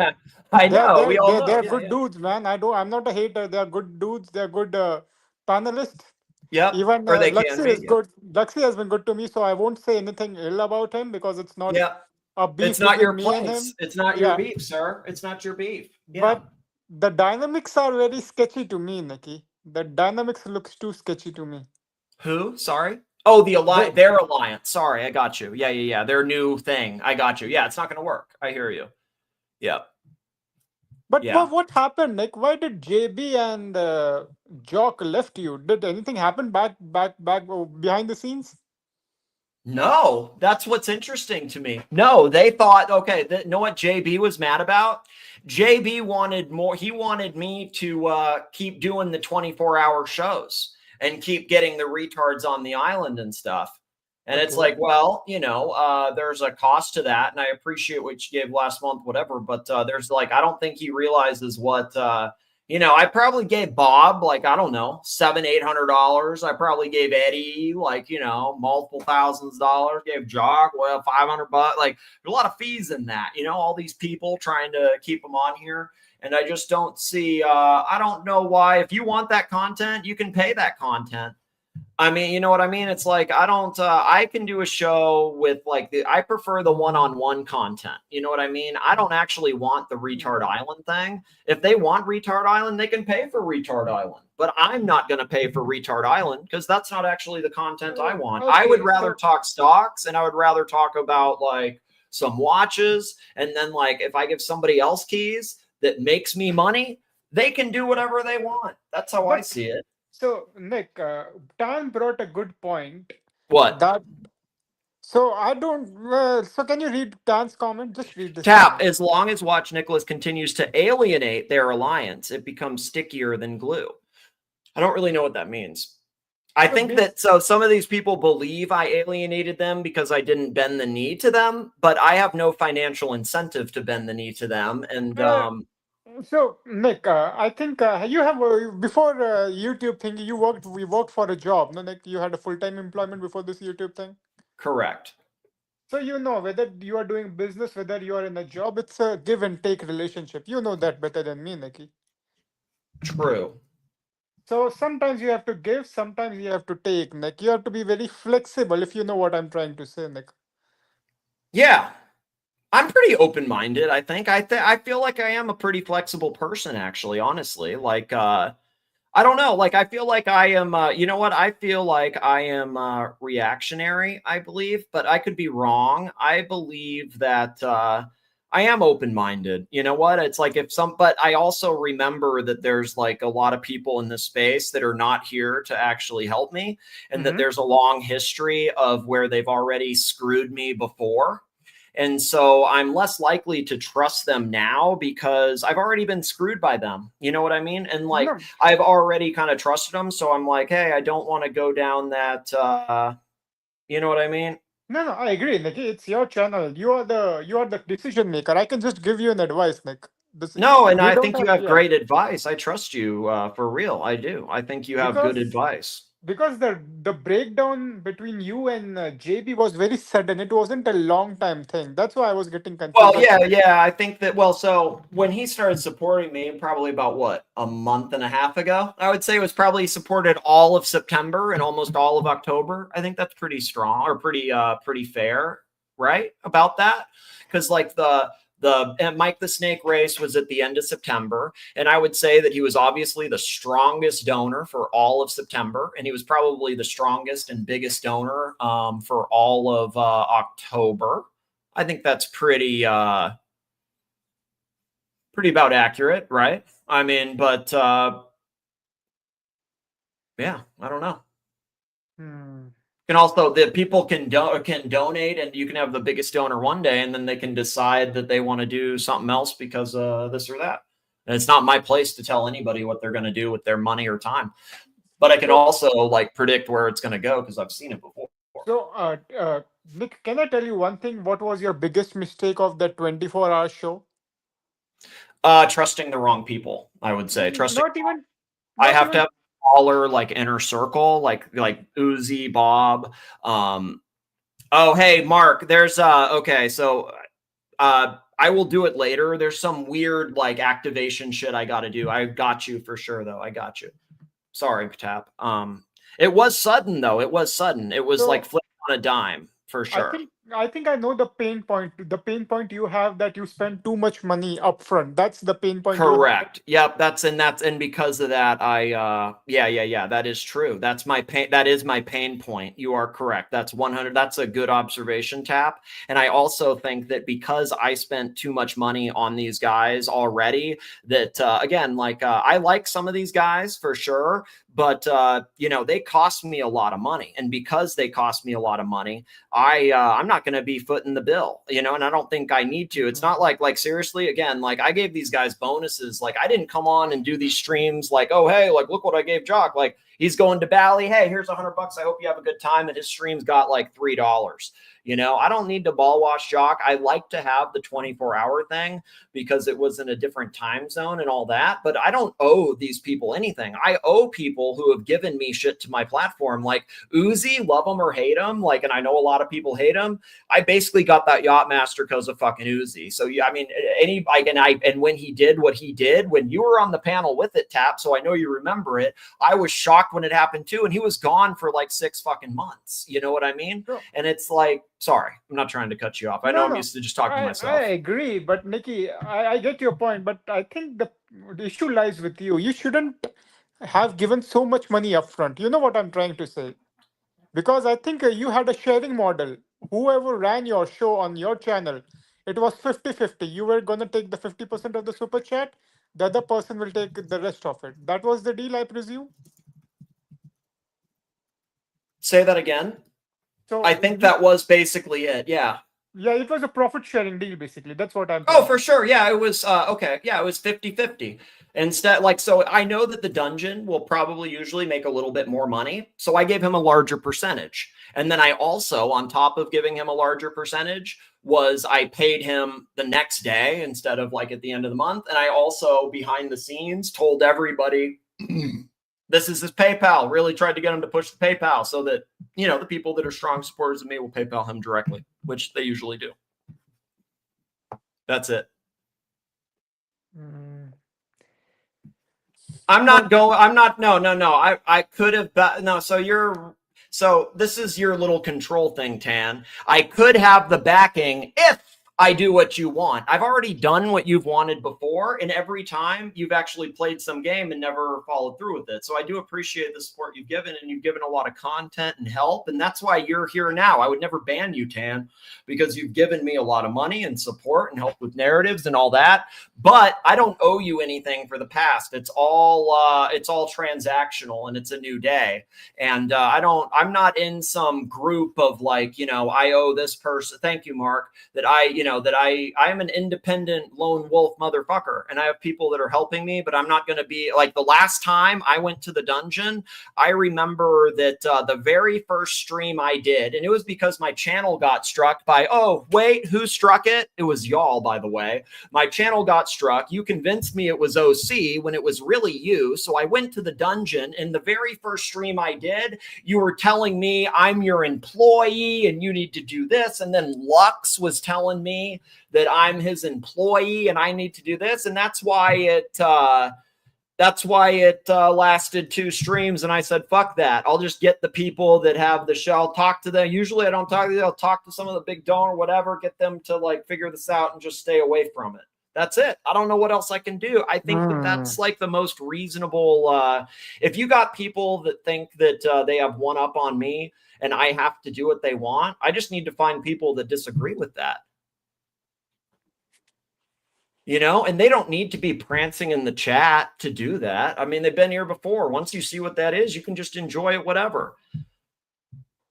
I know. They're good dudes, man. I'm not a hater. They're good dudes. They're good panelists. Yeah. Even Luxy is good. Luxy has been good to me, so I won't say anything ill about him because it's not. Yeah. It's not your me and him. place. It's not your beef, sir. It's not your beef. Yeah. But the dynamics are very sketchy to me, Nikki. The dynamics looks too sketchy to me. Who? Sorry. Oh, their alliance. Sorry, I got you. Yeah. Their new thing. I got you. Yeah, it's not going to work. I hear you. Yeah. But what happened, Nick? Why did JB and Jock left you? Did anything happen back behind the scenes? No, that's what's interesting to me. No, they thought, okay, know what JB was mad about? JB wanted more. He wanted me to keep doing the 24-hour shows and keep getting the retards on the island and stuff. And it's like, well, there's a cost to that. And I appreciate what you gave last month, whatever. But there's like, I don't think he realizes what, I probably gave Bob, like, I don't know, $700-800. I probably gave Eddie, like, multiple thousands of dollars. Gave Jock, well, $500. Like, there's a lot of fees in that, all these people trying to keep them on here. And I just don't see, I don't know why. If you want that content, you can pay that content. I mean, you know what I mean? It's like, I can do a show with like I prefer the one-on-one content. You know what I mean? I don't actually want the Retard Island thing. If they want Retard Island, they can pay for Retard Island, but I'm not going to pay for Retard Island because that's not actually the content I want. Okay, I would rather talk stocks and I would rather talk about like some watches. And then like, if I give somebody else keys that makes me money, they can do whatever they want. That's how I see it. So, Nick, Tan brought a good point. What? So can you read Tan's comment? Just read this. Tap, as long as Watch Nicholas continues to alienate their alliance, it becomes stickier than glue. I don't really know what that means. I think that some of these people believe I alienated them because I didn't bend the knee to them, but I have no financial incentive to bend the knee to them. And so, Nick, I think you have before YouTube thing. We worked for a job. No, Nick, you had a full-time employment before this YouTube thing. Correct. So whether you are doing business, whether you are in a job, it's a give and take relationship. You know that better than me, Nicky. True. So sometimes you have to give, sometimes you have to take, Nick. You have to be very flexible, if you know what I'm trying to say, Nick. Yeah. I'm pretty open-minded, I think. I feel like I am a pretty flexible person, actually, honestly. Like, I don't know. Like, I feel like I am, you know what? I feel like I am reactionary, I believe, but I could be wrong. I believe that I am open-minded. You know what? It's like but I also remember that there's like a lot of people in this space that are not here to actually help me, and that there's a long history of where they've already screwed me before. And so I'm less likely to trust them now because I've already been screwed by them. You know what I mean? And like, I've already kind of trusted them. So I'm like, hey, I don't want to go down that, you know what I mean? No, I agree, Nicky. It's your channel. You are the decision maker. I can just give you an advice, Nick. No, and You I don't think you have yeah. great advice. I trust you for real. I do. I think you have good advice. Because the breakdown between you and JB was very sudden. It wasn't a long time thing. That's why I was getting confused. Well, yeah. I think that, so when he started supporting me, probably about what, a month and a half ago, I would say it was probably supported all of September and almost all of October. I think that's pretty strong or pretty fair, right? About that. Because like the Mike the Snake race was at the end of September. And I would say that he was obviously the strongest donor for all of September. And he was probably the strongest and biggest donor for all of October. I think that's pretty about accurate, right? I mean, but yeah, I don't know. And also, the people can donate, and you can have the biggest donor one day, and then they can decide that they want to do something else because this or that. And it's not my place to tell anybody what they're going to do with their money or time. But I can also like predict where it's going to go because I've seen it before. So, Nick, can I tell you one thing? What was your biggest mistake of the 24-hour show? Trusting the wrong people, I would say. Trusting. I have to have a smaller, like, inner circle, like Uzi, Bob. Oh, hey, Mark. There's okay. So, I will do it later. There's some weird like activation shit I got to do. I got you for sure, though. I got you. Sorry, Tap. It was sudden, though. It was sudden. It was like flipped on a dime for sure. I think I know the pain point. The pain point you have that you spend too much money upfront. That's the pain point. Correct. Yep. And because of that, yeah. That is true. That's my pain. That is my pain point. You are correct. That's 100. That's a good observation, Tap. And I also think that because I spent too much money on these guys already, that again, like I like some of these guys for sure, but you know, they cost me a lot of money, and because they cost me a lot of money, I'm not going to be footing the bill, you know, and I don't think I need to. It's not like seriously, again, like I gave these guys bonuses. Like I didn't come on and do these streams like, oh, hey, like look what I gave Jock. Like he's going to Bali. Hey, here's $100. I hope you have a good time. And his stream's got like $3. You know, I don't need to ball wash Jock. I like to have the 24-hour thing because it was in a different time zone and all that. But I don't owe these people anything. I owe people who have given me shit to my platform, like Uzi, love him or hate him. Like, and I know a lot of people hate him. I basically got that Yacht Master because of fucking Uzi. So yeah, I mean, and when he did what he did, when you were on the panel with it, Tap, so I know you remember it. I was shocked when it happened too, and he was gone for like 6 fucking months. You know what I mean? Sure. And it's like, sorry, I'm not trying to cut you off. I know I'm used to just talking to myself. I agree, but Nikki, I get your point, but I think the issue lies with you. You shouldn't have given so much money upfront. You know what I'm trying to say? Because I think you had a sharing model. Whoever ran your show on your channel, it was 50-50. You were going to take the 50% of the super chat. The other person will take the rest of it. That was the deal, I presume? Say that again. So I think that was basically it. Yeah. Yeah, it was a profit sharing deal, basically. That's what I'm saying. Oh, for sure. Yeah, it was okay. Yeah, it was 50-50. Instead, like, so I know that the dungeon will probably usually make a little bit more money. So I gave him a larger percentage. And then I also, on top of giving him a larger percentage, was I paid him the next day instead of like at the end of the month. And I also, behind the scenes, told everybody this is his PayPal. Really tried to get him to push the PayPal so that, you know, the people that are strong supporters of me will PayPal him directly, which they usually do. That's it. No. I could have, no. So this is your little control thing, Tan. I could have the backing if I do what you want. I've already done what you've wanted before, and every time you've actually played some game and never followed through with it. So I do appreciate the support you've given, and you've given a lot of content and help, and that's why you're here now. I would never ban you, Tan, because you've given me a lot of money and support and help with narratives and all that. But I don't owe you anything for the past. It's all transactional, and it's a new day. And I'm not in some group of like, you know, I owe this person. Thank you, Mark. That I am an independent lone wolf motherfucker, and I have people that are helping me, but I'm not going to be like the last time I went to the dungeon. I remember that the very first stream I did, and it was because my channel got struck by, oh, wait, who struck it? It was y'all, by the way. My channel got struck. You convinced me it was OC when it was really you. So I went to the dungeon, and the very first stream I did, you were telling me I'm your employee and you need to do this. And then Lux was telling me that I'm his employee and I need to do this. And that's why it lasted 2 streams. And I said, fuck that. I'll just get the people that have the show. I'll talk to them. Usually I don't talk to them. I'll talk to some of the big donor, whatever, get them to like figure this out and just stay away from it. That's it. I don't know what else I can do. I think that that's like the most reasonable. If you got people that think that they have one up on me and I have to do what they want, I just need to find people that disagree with that. You know, and they don't need to be prancing in the chat to do that. I mean, they've been here before. Once you see what that is, you can just enjoy it, whatever.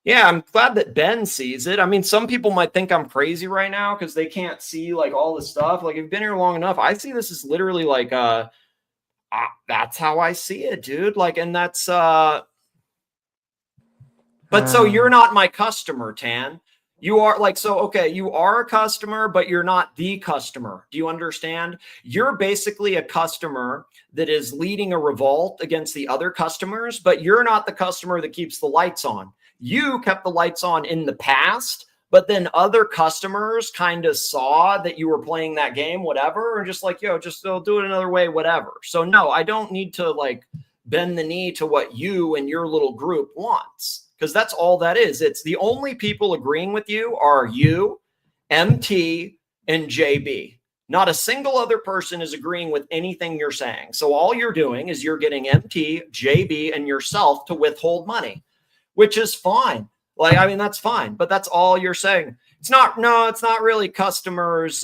Yeah, I'm glad that Ben sees it. I mean, some people might think I'm crazy right now because they can't see like all this stuff. Like, if you've been here long enough, I see this as literally like, that's how I see it, dude. Like, and that's, but so you're not my customer, Tan. You are like, so, okay, you are a customer, but you're not the customer. Do you understand? You're basically a customer that is leading a revolt against the other customers, but you're not the customer that keeps the lights on. You kept the lights on in the past, but then other customers kind of saw that you were playing that game, whatever, and just like, yo, just do it another way, whatever. So no, I don't need to like bend the knee to what you and your little group wants, because that's all that is. It's the only people agreeing with you are you, MT, and JB. Not a single other person is agreeing with anything you're saying. So all you're doing is you're getting MT, JB, and yourself to withhold money, which is fine. Like, I mean, that's fine, but that's all you're saying. It's not really customers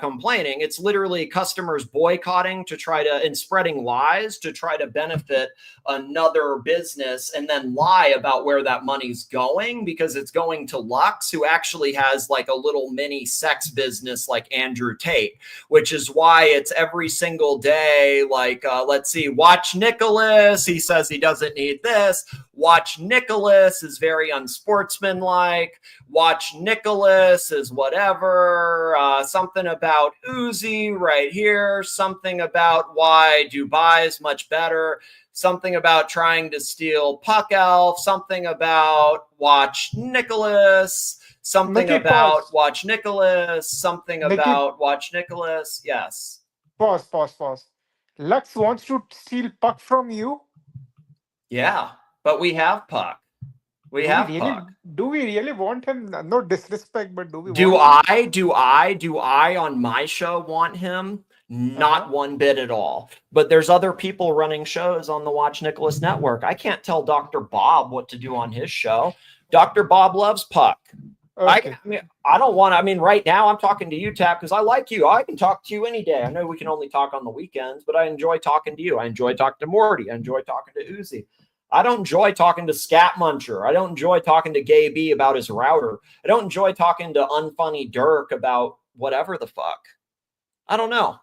complaining. It's literally customers boycotting to try to, and spreading lies to try to benefit another business and then lie about where that money's going, because it's going to Lux, who actually has like a little mini sex business like Andrew Tate, which is why it's every single day. Like, let's see, watch Nicholas. He says he doesn't need this. Watch Nicholas is very unsportsmanlike. Watch Nicholas is whatever. Something about Uzi right here. Something about why Dubai is much better. Something about trying to steal Puck Elf. Something about watch Nicholas. Something Nikki, about pause. watch Nicholas. Something Nikki, about watch Nicholas. Yes. Pause. Lux wants to steal Puck from you. Yeah, but we have Puck. We have Puck. Do we really want him? No disrespect, but do we? Do want I on my show want him? Not one bit at all. But there's other people running shows on the Watch Nicholas network. I can't tell Dr. Bob what to do on his show. Dr. Bob loves Puck. Okay. I don't want to. I mean, right now I'm talking to you, Tap, because I like you. I can talk to you any day. I know we can only talk on the weekends, but I enjoy talking to you. I enjoy talking to Morty. I enjoy talking to Uzi. I don't enjoy talking to Scat Muncher. I don't enjoy talking to Gay B about his router. I don't enjoy talking to Unfunny Dirk about whatever the fuck. I don't know.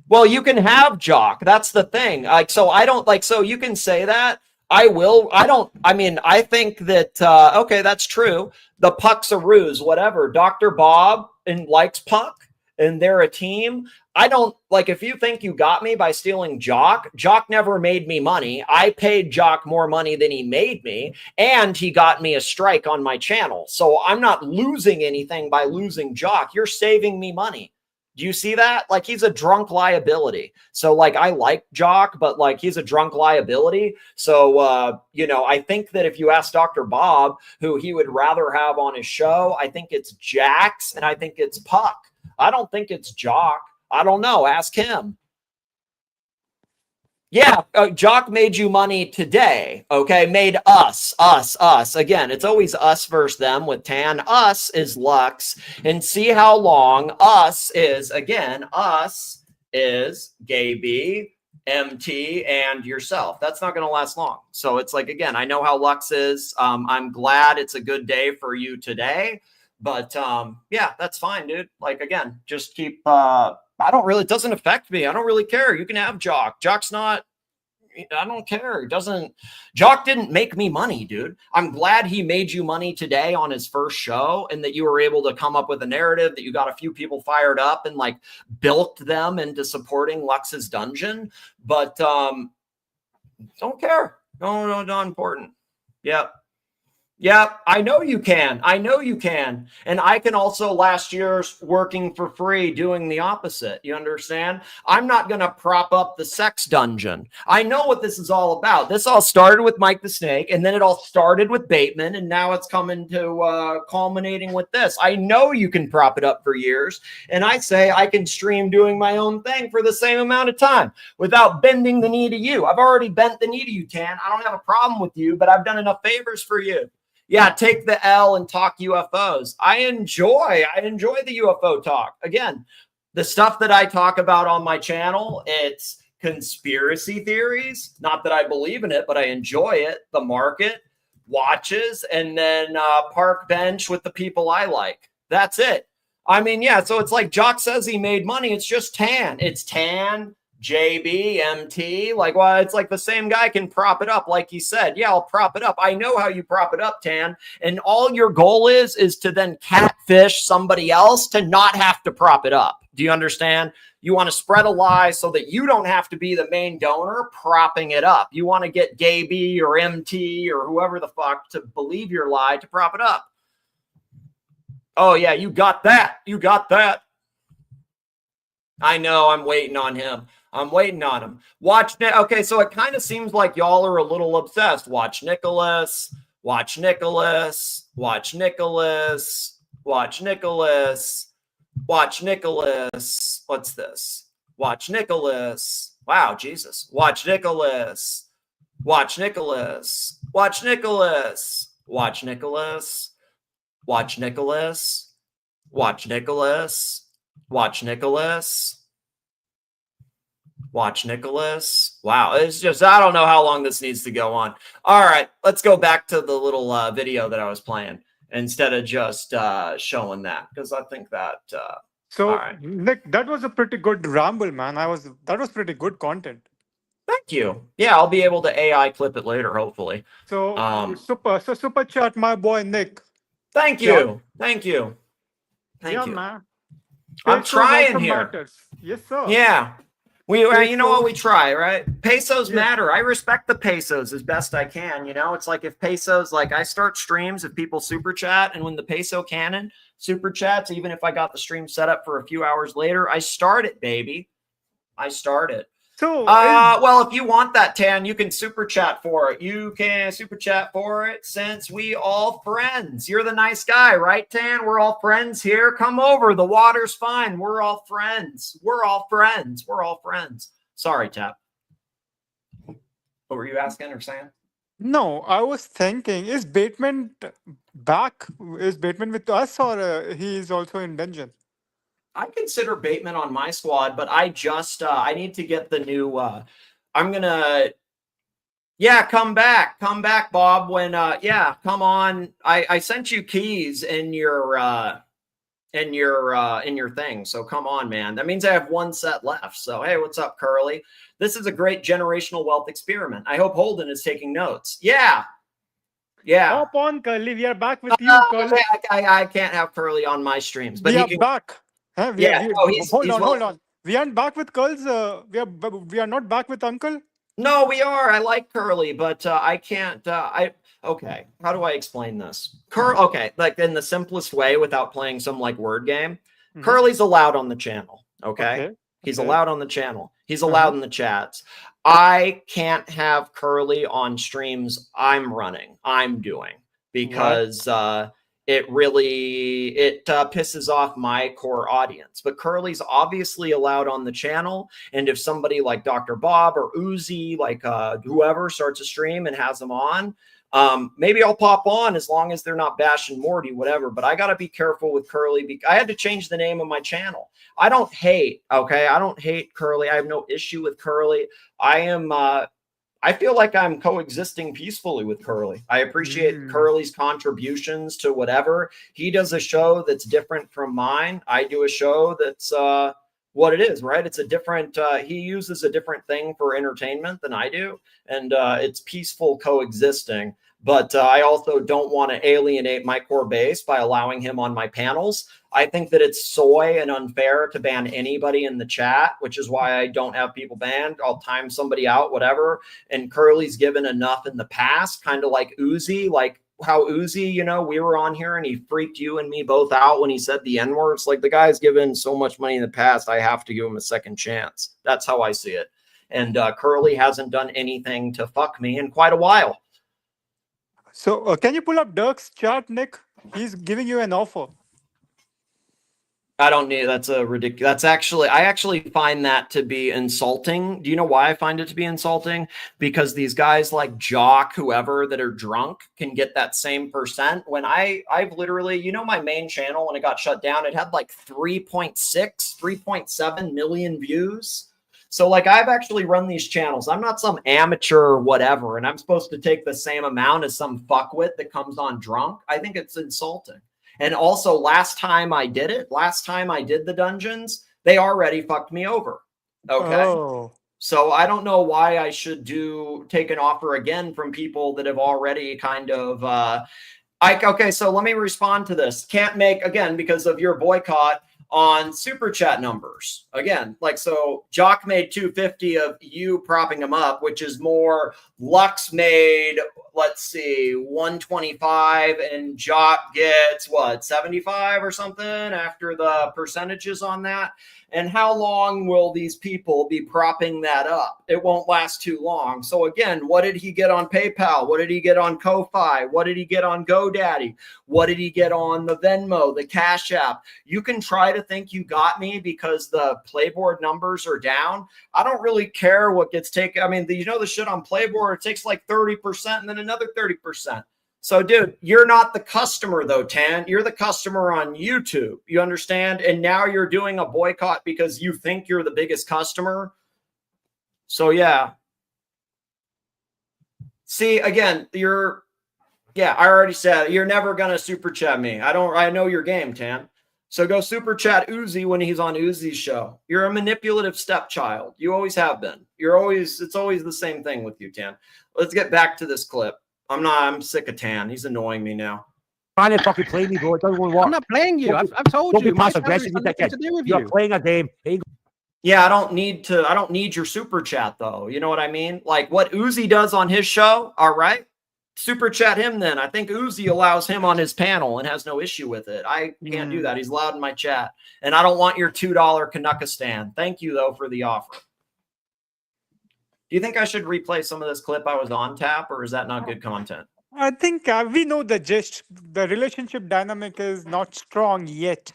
Well, you can have Jock. That's the thing. Like, so I don't like, so you can say that. I will. I don't, I mean, I think that, okay, that's true. The Puck's a ruse, whatever. Dr. Bob and likes Puck and they're a team. I don't like, if you think you got me by stealing Jock never made me money. I paid Jock more money than he made me, and he got me a strike on my channel. So I'm not losing anything by losing Jock. You're saving me money. Do you see that? Like, he's a drunk liability. So like, I like Jock, but like, he's a drunk liability. So, you know, I think that if you ask Dr. Bob who he would rather have on his show, I think it's Jax and I think it's Puck. I don't think it's Jock. I don't know. Ask him. Yeah, Jock made you money today, okay? Made us. Again, it's always us versus them with Tan. Us is Lux. And see how long us is, again, us is Gay B, MT, and yourself. That's not going to last long. So it's like, again, I know how Lux is. I'm glad it's a good day for you today. But yeah, that's fine, dude. Like, again, just keep... it doesn't affect me. I don't really care. You can have Jock. Jock's not, I don't care. Jock didn't make me money, dude. I'm glad he made you money today on his first show and that you were able to come up with a narrative, that you got a few people fired up and like bilked them into supporting Lux's dungeon. But don't care. No, not important. Yep. Yeah, I know you can. And I can also last year's working for free doing the opposite. You understand? I'm not going to prop up the sex dungeon. I know what this is all about. This all started with Mike the Snake, and then it all started with Bateman, and now it's coming to culminating with this. I know you can prop it up for years, and I say I can stream doing my own thing for the same amount of time without bending the knee to you. I've already bent the knee to you, Tan. I don't have a problem with you, but I've done enough favors for you. Yeah, take the L and talk UFOs. I enjoy the UFO talk. Again, the stuff that I talk about on my channel, it's conspiracy theories. Not that I believe in it, but I enjoy it. The market, watches, and then park bench with the people I like. That's it. I mean, yeah, so it's like Jock says he made money. It's just Tan. It's Tan, JB, MT, like, well, it's like the same guy can prop it up. Like he said, yeah, I'll prop it up. I know how you prop it up, Tan. And all your goal is to then catfish somebody else to not have to prop it up. Do you understand? You want to spread a lie so that you don't have to be the main donor propping it up. You want to get Gay B or MT or whoever the fuck to believe your lie to prop it up. Oh, yeah, you got that. I know, I'm waiting on him. Watch. Okay, so it kind of seems like y'all are a little obsessed. Watch Nicholas. What's this? Watch Nicholas. Watch Nicholas. Wow, Jesus. Watch Nicholas. Watch Nicholas. Wow, it's just, I don't know how long this needs to go on. All right, let's go back to the little video that I was playing instead of just showing that, because I think that so all right. Nick, that was a pretty good ramble, man. That was pretty good content. Thank you. Yeah, I'll be able to AI clip it later, hopefully. So super chat, my boy Nick. Thank you. Man. I'm Pesos trying also here. matters. Yes, sir. Yeah. You know what, we try, right? Pesos matter. I respect the pesos as best I can. You know, it's like if pesos, like I start streams if people super chat, and when the peso cannon super chats, even if I got the stream set up for a few hours later, I start it, baby. So, well, if you want that, Tan, you can super chat for it. You can super chat for it since we all friends. You're the nice guy, right, Tan? We're all friends here. Come over. The water's fine. We're all friends. Sorry, Tap. What were you asking or saying? no, I was thinking, is Bateman back? Is Bateman with us, or he is also in dungeon? I consider Bateman on my squad, but I just I need to get the new I'm gonna come back, Bob. When come on. I sent you keys in your thing, so come on, man. That means I have one set left. So hey, what's up, Curly? This is a great generational wealth experiment. I hope Holden is taking notes. Yeah. Hop on, Curly. We are back with you, Curly. I can't have Curly on my streams, but we are back. Huh? Hold on. We aren't back with Curls. We are not back with Uncle. No, we are. I like Curly, but I can't. Okay. How do I explain this? Okay, like in the simplest way, without playing some like word game. Curly's allowed on the channel. Okay. He's allowed on the channel. He's allowed in the chats. I can't have Curly on streams I'm running, I'm doing, because it pisses off my core audience. But Curly's obviously allowed on the channel. And if somebody like Dr. Bob or Uzi, like whoever starts a stream and has them on, maybe I'll pop on as long as they're not bashing Morty, whatever. But I got to be careful with Curly. I had to change the name of my channel. I don't hate, okay? I don't hate Curly. I have no issue with Curly. I feel like I'm coexisting peacefully with Curly. I appreciate Curly's contributions to whatever. He does a show that's different from mine. I do a show that's what it is, right? It's a different, he uses a different thing for entertainment than I do. And it's peaceful coexisting. But I also don't want to alienate my core base by allowing him on my panels. I think that it's soy and unfair to ban anybody in the chat, which is why I don't have people banned. I'll time somebody out, whatever. And Curly's given enough in the past, kind of like Uzi, like how Uzi, you know, we were on here and he freaked you and me both out when he said the N-words. Like, the guy's given so much money in the past, I have to give him a second chance. That's how I see it. And Curly hasn't done anything to fuck me in quite a while. So can you pull up Dirk's chart, Nick? He's giving you an offer. I don't need, that's a ridiculous, that's actually, I actually find that to be insulting. Do you know why I find it to be insulting? Because these guys like Jock, whoever, that are drunk can get that same percent. When I've literally, you know, my main channel, when it got shut down, it had like 3.7 million views. So like, I've actually run these channels. I'm not some amateur whatever, and I'm supposed to take the same amount as some fuckwit that comes on drunk. I think it's insulting. And also, last time I did the dungeons, they already fucked me over. Okay. Oh. So I don't know why I should take an offer again from people that have already kind of, okay, so let me respond to this. Can't make, again, because of your boycott on super chat numbers. Again, like, so Jock made 250 of you propping him up, which is more. Lux made, let's see, 125, and Jock gets what, 75 or something after the percentages on that. And how long will these people be propping that up? It won't last too long. So again, what did he get on PayPal? What did he get on Ko-Fi? What did he get on GoDaddy? What did he get on the Venmo, the Cash App? You can try to think you got me because the Playboard numbers are down. I don't really care what gets taken. I mean, you know, the shit on Playboard, it takes like 30% and then another 30%. So, dude, you're not the customer, though, Tan. You're the customer on YouTube. You understand? And now you're doing a boycott because you think you're the biggest customer. So, yeah. See, again, I already said, you're never going to super chat me. I know your game, Tan. So go super chat Uzi when he's on Uzi's show. You're a manipulative stepchild. You always have been. It's always the same thing with you, Tan. Let's get back to this clip. I'm sick of Tan. He's annoying me now. Trying to fucking play me, bro. It doesn't work. I'm not playing you. I've told you. Don't be My passive aggressive. salary has nothing to do with You're you. playing a game. Yeah, I don't need your super chat though. You know what I mean? Like what Uzi does on his show. All right. Super chat him then. I think Uzi allows him on his panel and has no issue with it. I can't do that. He's allowed in my chat. And I don't want your $2 Canuckistan. Thank you though for the offer. Do you think I should replay some of this clip I was on tap, or is that not good content? I think we know the gist. The relationship dynamic is not strong yet.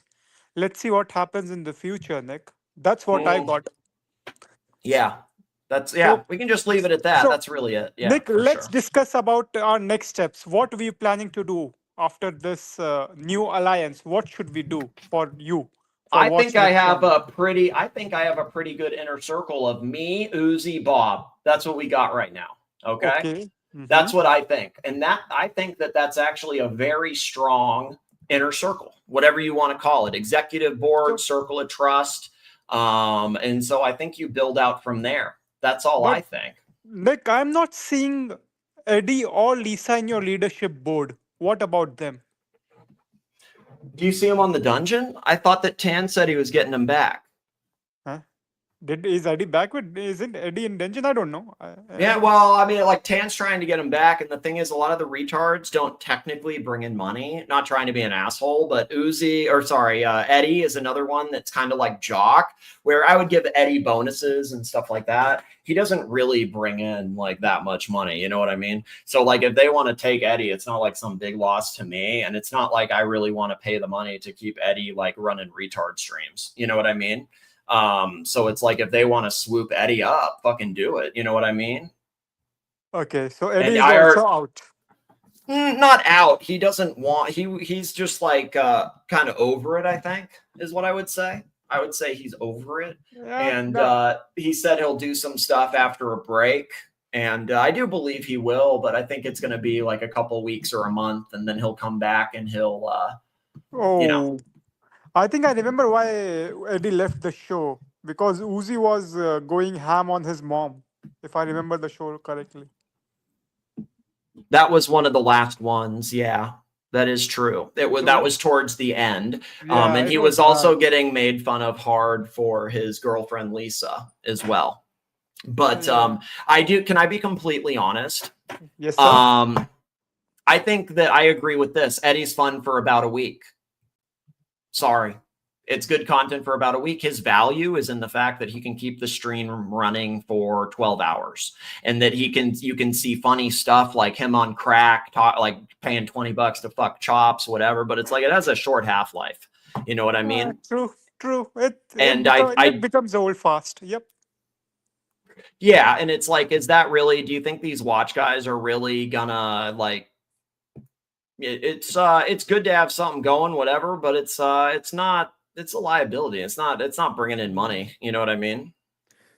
Let's see what happens in the future, Nick. That's what I got. Yeah. We can just leave it at that. So, that's really it. Yeah. Nick, let's discuss about our next steps. What are we planning to do after this new alliance? What should we do for you? I think I have a pretty good inner circle of me, Uzi, Bob. That's what we got right now. Okay. That's what I think. And I think that's actually a very strong inner circle, whatever you want to call it, executive board, circle of trust. And so I think you build out from there. That's all I think. Nick, I'm not seeing Eddie or Lisa in your leadership board. What about them? Do you see him on the dungeon? I thought that Tan said he was getting him back. Huh? Is Eddie back with? Isn't Eddie in dungeon? I don't know. Yeah, well, I mean, like Tan's trying to get him back, and the thing is, a lot of the retards don't technically bring in money. Not trying to be an asshole, but Eddie is another one that's kind of like Jock, where I would give Eddie bonuses and stuff like that. He doesn't really bring in like that much money, you know what I mean? So like, if they want to take Eddie, it's not like some big loss to me, and it's not like I really want to pay the money to keep Eddie like running retard streams. You know what I mean? So it's like if they want to swoop Eddie up, fucking do it. You know what I mean? Okay, so Eddie is also out. Not out. He doesn't want. He's just like kind of over it. I think is what I would say. I would say he's over it, and he said he'll do some stuff after a break. And I do believe he will, but I think it's going to be like a couple weeks or a month, and then he'll come back and he'll, you know. I think I remember why Eddie left the show, because Uzi was going ham on his mom, if I remember the show correctly. That was one of the last ones. Yeah, that is true. That was towards the end. And he was also getting made fun of hard for his girlfriend, Lisa, as well. But can I be completely honest? Yes, sir. I think that I agree with this. Eddie's fun for about a week. Sorry. It's good content for about a week. His value is in the fact that he can keep the stream running for 12 hours, and that you can see funny stuff like him on crack, like paying $20 to fuck chops, whatever. But it's like, it has a short half-life. You know what I mean? True. It becomes old fast. Yep. Yeah. And it's like, do you think these watch guys are really gonna like, it's good to have something going, whatever, but it's a liability. It's not bringing in money. You know what I mean?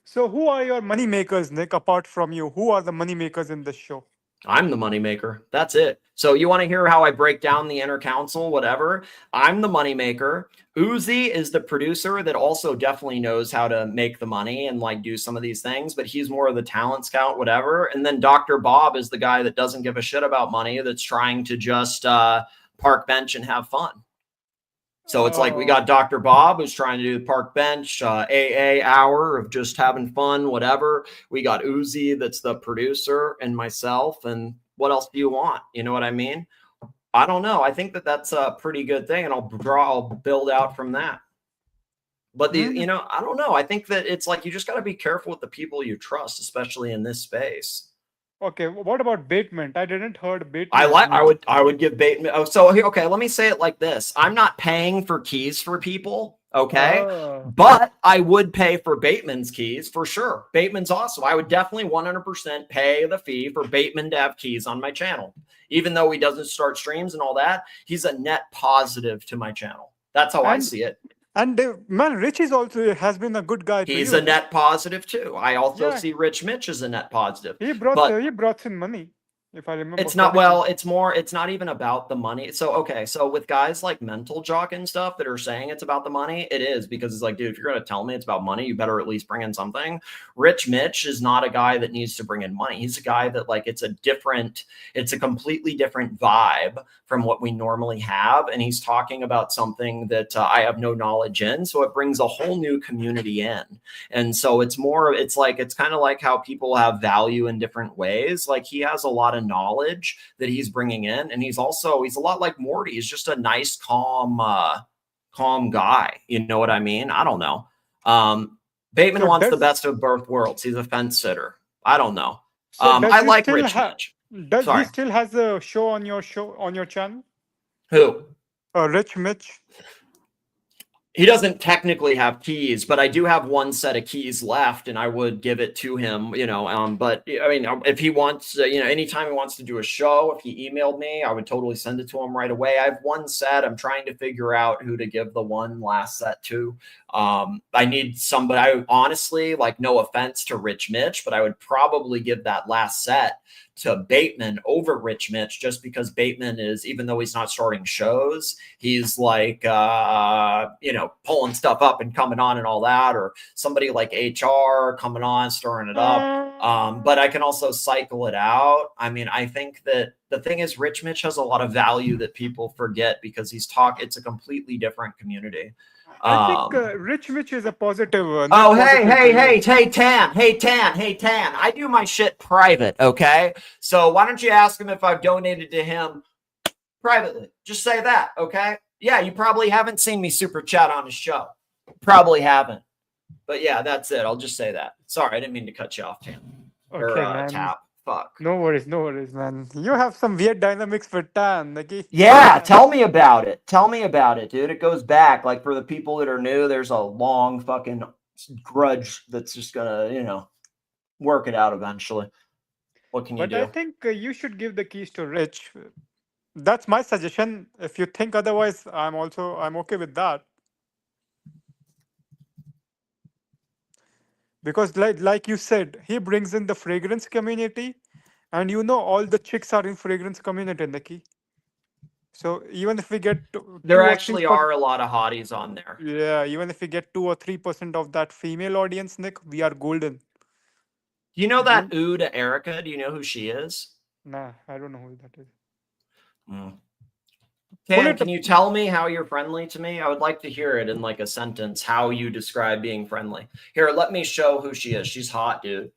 So who are your money makers, Nick, apart from you? Who are the money makers in this show? I'm the money maker. That's it. So you want to hear how I break down the inner council, whatever? I'm the money maker. Uzi is the producer that also definitely knows how to make the money and like do some of these things, but he's more of the talent scout, whatever. And then Dr. Bob is the guy that doesn't give a shit about money, that's trying to just park bench and have fun. So it's like we got Dr. Bob who's trying to do the park bench, AA hour of just having fun, whatever. We got Uzi that's the producer, and myself. And what else do you want? You know what I mean? I don't know. I think that's a pretty good thing, and I'll build out from that. But I don't know. I think that it's like you just got to be careful with the people you trust, especially in this space. Okay, what about Bateman? I didn't heard Bateman. I would give Bateman. Oh, so here, okay, let me say it like this. I'm not paying for keys for people, okay? But I would pay for Bateman's keys for sure. Bateman's awesome. I would definitely 100% pay the fee for Bateman to have keys on my channel. Even though he doesn't start streams and all that, he's a net positive to my channel. That's how I see it. And man, Rich is also has been a good guy. He's a net positive too. I also see Rich Mitch as a net positive. He brought in money, if I remember. It's not even about the money. So with guys like Mental Jock and stuff that are saying it's about the money, it is, because it's like, dude, if you're going to tell me it's about money, you better at least bring in something. Rich Mitch is not a guy that needs to bring in money. He's a guy that like, it's a completely different vibe from what we normally have. And he's talking about something that I have no knowledge in. So it brings a whole new community in. And so it's kind of like how people have value in different ways. Like he has a lot of knowledge that he's bringing in. And he's a lot like Morty. He's just a nice, calm guy. You know what I mean? I don't know. Bateman wants the best of both worlds. He's a fence sitter. I don't know. I like Rich Mitch. Does he still has a show on your channel? Who? Rich Mitch. He doesn't technically have keys, but I do have one set of keys left, and I would give it to him, but I mean, if he wants, anytime he wants to do a show, if he emailed me, I would totally send it to him right away. I have one set. I'm trying to figure out who to give the one last set to. I need somebody, honestly, like, no offense to Rich Mitch, but I would probably give that last set to Bateman over Rich Mitch, just because Bateman is, even though he's not starting shows, he's like, pulling stuff up and coming on and all that, or somebody like HR coming on, stirring it up. But I can also cycle it out. I mean, I think that the thing is, Rich Mitch has a lot of value that people forget, because it's a completely different community. I think Rich Mitch is a positive. Oh, net hey, positive hey, to you. hey, Tan. I do my shit private, okay? So why don't you ask him if I've donated to him privately? Just say that, okay? Yeah, you probably haven't seen me super chat on his show. Probably haven't. But yeah, that's it. I'll just say that. Sorry, I didn't mean to cut you off, Tan. Okay, Or man. Tap. Fuck. No worries, man. You have some weird dynamics with Tan, Nikki. Yeah, tell me about it. Tell me about it, dude. It goes back. Like, for the people that are new, there's a long fucking grudge that's just gonna, work it out eventually. What can you But do? I think you should give the keys to Rich. That's my suggestion. If you think otherwise, I'm okay with that. Because like you said, he brings in the fragrance community, and all the chicks are in fragrance community, Nikki. So even if we get There actually are a lot of hotties on there. Yeah, even if we get 2 or 3% of that female audience, Nick, we are golden. You know that Uda Erica? Do you know who she is? Nah, I don't know who that is. Tan, can you tell me how you're friendly to me? I would like to hear it in like a sentence, how you describe being friendly. Here, let me show who she is. She's hot, dude.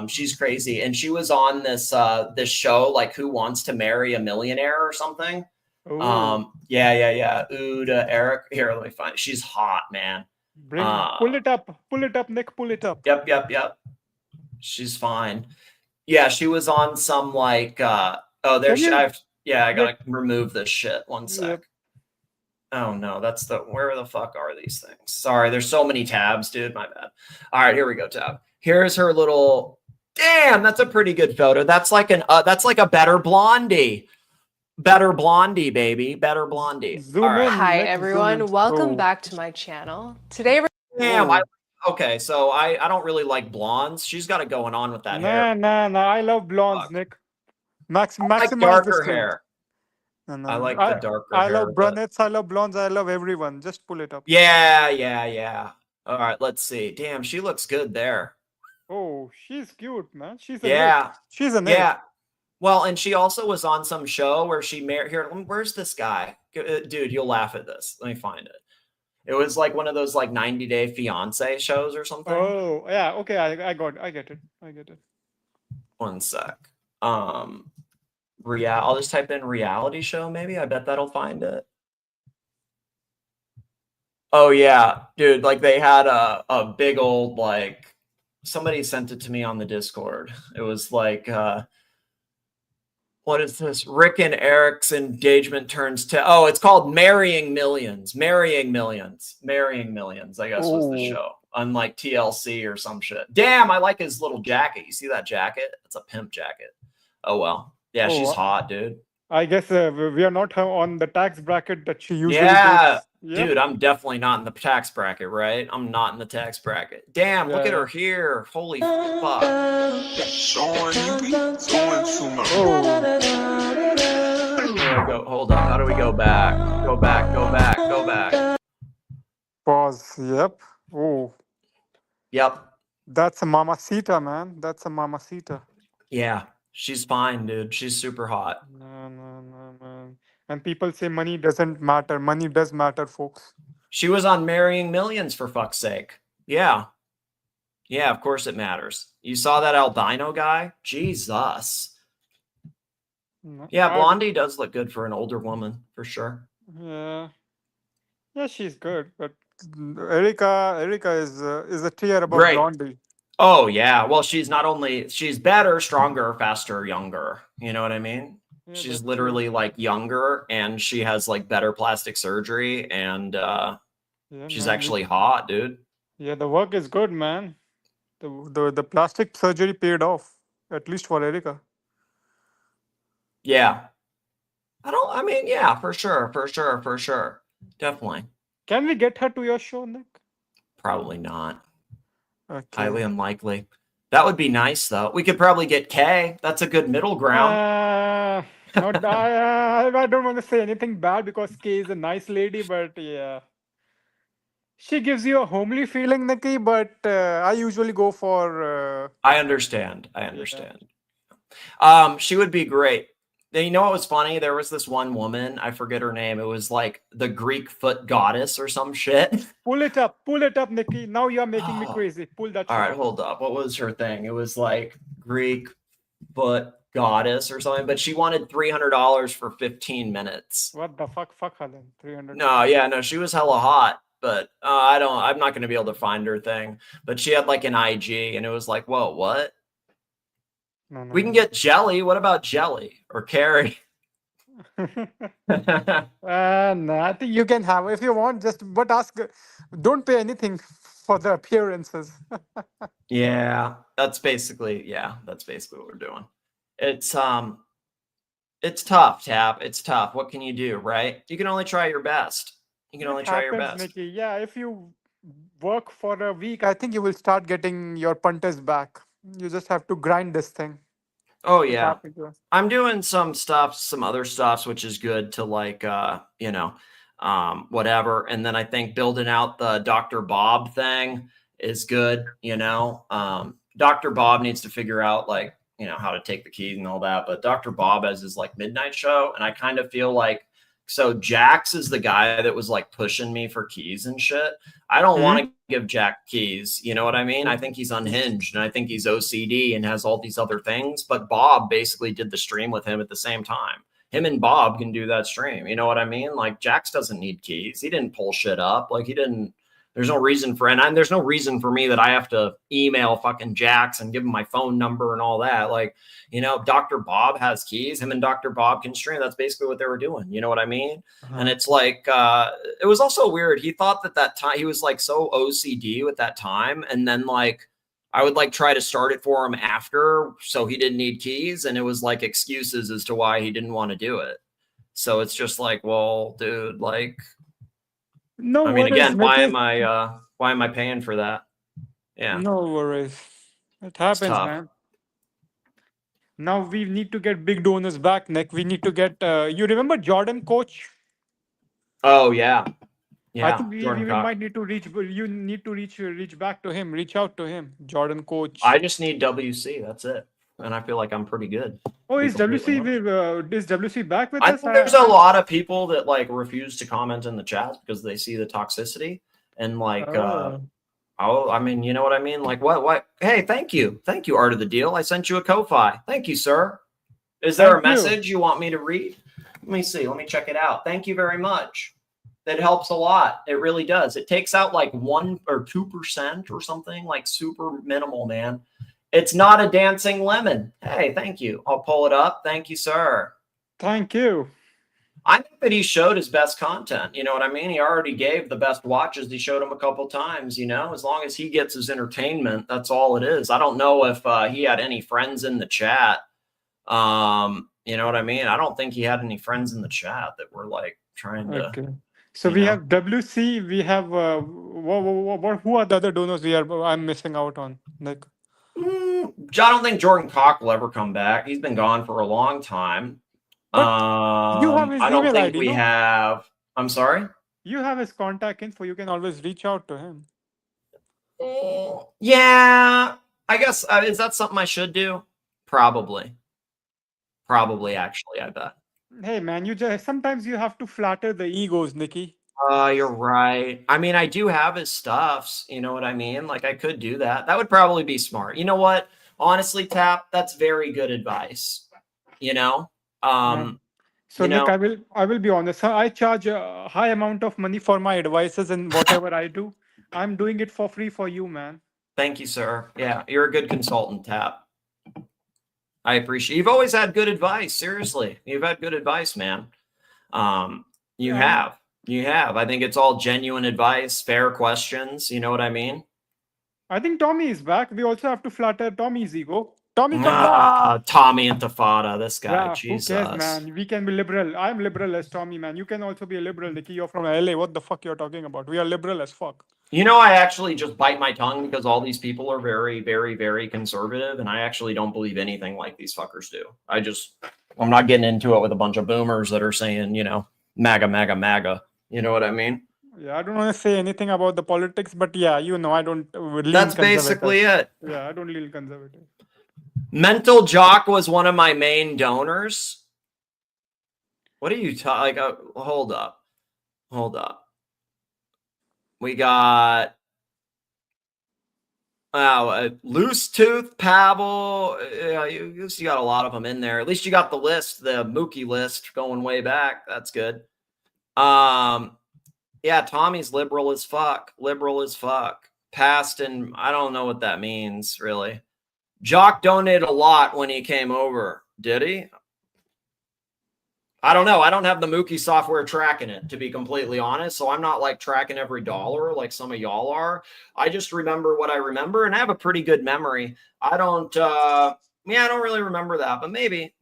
She's crazy. And she was on this show, like Who Wants to Marry a Millionaire or something. Yeah. Uda Eric. Here, let me find it. She's hot, man. Pull it up, Nick, pull it up. Yep. She's fine. Yeah, she was on some like I gotta remove this shit. One sec. Yep. Oh no, where the fuck are these things? Sorry, there's so many tabs, dude. My bad. All right, here we go, tab. Here's her little. Damn, that's a pretty good photo. That's like a better blondie. Better blondie, baby. Better blondie. Hi everyone, welcome back to my channel. Today we're okay, so I don't really like blondes. She's got it going on with that hair. Nah. I love blondes, Nick. I like darker hair. I like the darker hair. I love brunettes. I love blondes. I love everyone. Just pull it up. Yeah. All right, let's see. Damn, she looks good there. Oh, she's cute, man. She's a yeah. Well, and she also was on some show where she married. Here, where's this guy? Dude, you'll laugh at this. Let me find it. It was like one of those like 90-day fiance shows or something. Oh, yeah. Okay, I get it. One sec. I'll just type in reality show, maybe. I bet that'll find it. Oh yeah, dude, like they had a big old like somebody sent it to me on the Discord. It was like what is this? Rick and Eric's engagement turns to it's called Marrying Millions. I guess was the show. Unlike TLC or some shit. Damn, I like his little jacket. You see that jacket? It's a pimp jacket. Oh well. Yeah, she's hot, dude. I guess we are not on the tax bracket that she usually Yeah, does. dude, I'm definitely not in the tax bracket, right? I'm not in the tax bracket. Damn, look at her here. Holy fuck. Hold on. How do we go back? Go back. Pause. Yep. Oh. Yep. That's a mamacita, man. That's a mamacita. Yeah. She's fine, dude. She's super hot. No, man. And people say money doesn't matter. Money does matter, folks. She was on Marrying Millions, for fuck's sake. Yeah. Yeah, of course it matters. You saw that albino guy? Jesus. Yeah, Blondie does look good for an older woman, for sure. Yeah. Yeah, she's good. But Erica is a tier above Blondie. Oh yeah, well she's better, stronger, faster, younger. You know what I mean? Yeah, she's literally like younger, and she has like better plastic surgery, and she's actually hot, dude. Yeah, the work is good, man. The plastic surgery paid off, at least for Erica. Yeah. Yeah, for sure. Definitely. Can we get her to your show, Nick? Probably not. Okay. Highly unlikely. That would be nice, though. We could probably get Kay. That's a good middle ground. I don't want to say anything bad because Kay is a nice lady, but yeah. She gives you a homely feeling, Nikki, but I usually go for... I understand. She would be great. You know what was funny? There was this one woman, I forget her name. It was like the Greek foot goddess or some shit. Pull it up, Nikki. Now you are making me crazy. Pull that. All right, hold up. What was her thing? It was like Greek foot goddess or something, but she wanted $300 for 15 minutes. What the fuck? Fuck her then. 300. No, she was hella hot, but I'm not going to be able to find her thing. But she had like an IG, and it was like, whoa, what? No, We can get Jelly. What about Jelly or Carrie? No, I think you can have if you want. But ask. Don't pay anything for the appearances. Yeah, that's basically what we're doing. It's tough, Tap. It's tough. What can you do, right? You can only try your best. Nikki. Yeah, if you work for a week, I think you will start getting your punters back. You just have to grind this thing. Oh yeah, I'm doing some other stuff, which is good to like, whatever. And then I think building out the Dr. Bob thing is good. Dr. Bob needs to figure out like, how to take the keys and all that. But Dr. Bob has his like midnight show. And I kind of feel like, so Jax is the guy that was like pushing me for keys and shit. I don't want to give Jack keys. You know what I mean? I think he's unhinged and I think he's OCD and has all these other things. But Bob basically did the stream with him at the same time. Him and Bob can do that stream. You know what I mean? Like Jax doesn't need keys. He didn't pull shit up. Like there's no reason there's no reason for me that I have to email fucking Jax and give him my phone number and all that. Like, Dr. Bob has keys. Him and Dr. Bob can stream. That's basically what they were doing. You know what I mean? And it's like, it was also weird. He thought that time he was like so OCD with that time. And then like, I would like try to start it for him after. So he didn't need keys. And it was like excuses as to why he didn't want to do it. So it's just like, well, dude, like, no, I mean, again, why am I paying for that? Yeah. No worries. It happens, man. Now we need to get big donors back, Nick. We need to get. You remember Jordan Coach? Oh yeah. I think we might need to reach. You need to reach back to him. Reach out to him, Jordan Coach. I just need WC. That's it. And I feel like I'm pretty good. Oh, is WC back with us? I think there's a lot of people that like refuse to comment in the chat because they see the toxicity and like, I mean, you know what I mean? Like what? Hey, thank you, Art of the Deal. I sent you a Ko-Fi. Thank you, sir. Is there a message you want me to read? Let me see. Let me check it out. Thank you very much. That helps a lot. It really does. It takes out like 1 or 2% or something, like super minimal, man. It's not a dancing lemon. Hey, thank you. I'll pull it up. Thank you, sir. Thank you. I think that he showed his best content. You know what I mean? He already gave the best watches. He showed them a couple times, as long as he gets his entertainment, that's all it is. I don't know if he had any friends in the chat. You know what I mean? I don't think he had any friends in the chat that were like trying to. Okay. So we have WC. We have who are the other donors I'm missing out on, Nick? I don't think Jordan Koch will ever come back. He's been gone for a long time. You have his I don't email think ID, we have. I'm sorry? You have his contact info. You can always reach out to him. Yeah, I guess. Is that something I should do? Probably, actually, I bet. Hey, man, sometimes you have to flatter the egos, Nikki. You're right. I mean, I do have his stuffs. You know what I mean? Like, I could do that. That would probably be smart. You know what? Honestly, Tap, that's very good advice. So, Nick, I will be honest. I charge a high amount of money for my advices and whatever I do. I'm doing it for free for you, man. Thank you, sir. Yeah, you're a good consultant, Tap. I appreciate. You've always had good advice. Seriously, you've had good advice, man. You have. I think it's all genuine advice, fair questions. You know what I mean? I think Tommy is back. We also have to flatter Tommy's ego. Tommy, come back. Tommy Intifada, this guy. Yeah, Jesus. Who cares, man? We can be liberal. I'm liberal as Tommy, man. You can also be a liberal, Nikki. You're from LA. What the fuck you're talking about? We are liberal as fuck. I actually just bite my tongue because all these people are very, very, very conservative, and I actually don't believe anything like these fuckers do. I'm not getting into it with a bunch of boomers that are saying, MAGA, MAGA, MAGA. You know what I mean? Yeah, I don't want to say anything about the politics, but yeah, I don't lean That's basically it. Yeah, I don't lean conservative. Mental Jock was one of my main donors. What are you talking? Like, hold up. We got Loose Tooth, Pavel. Yeah, you got a lot of them in there. At least you got the list, the Mookie list going way back. That's good. Yeah, Tommy's liberal as fuck. Passed, and I don't know what that means, really. Jock donated a lot when he came over. Did he? I don't know. I don't have the Mookie software tracking it, to be completely honest. So I'm not like tracking every dollar like some of y'all are. I just remember what I remember, and I have a pretty good memory. I don't really remember that, but maybe,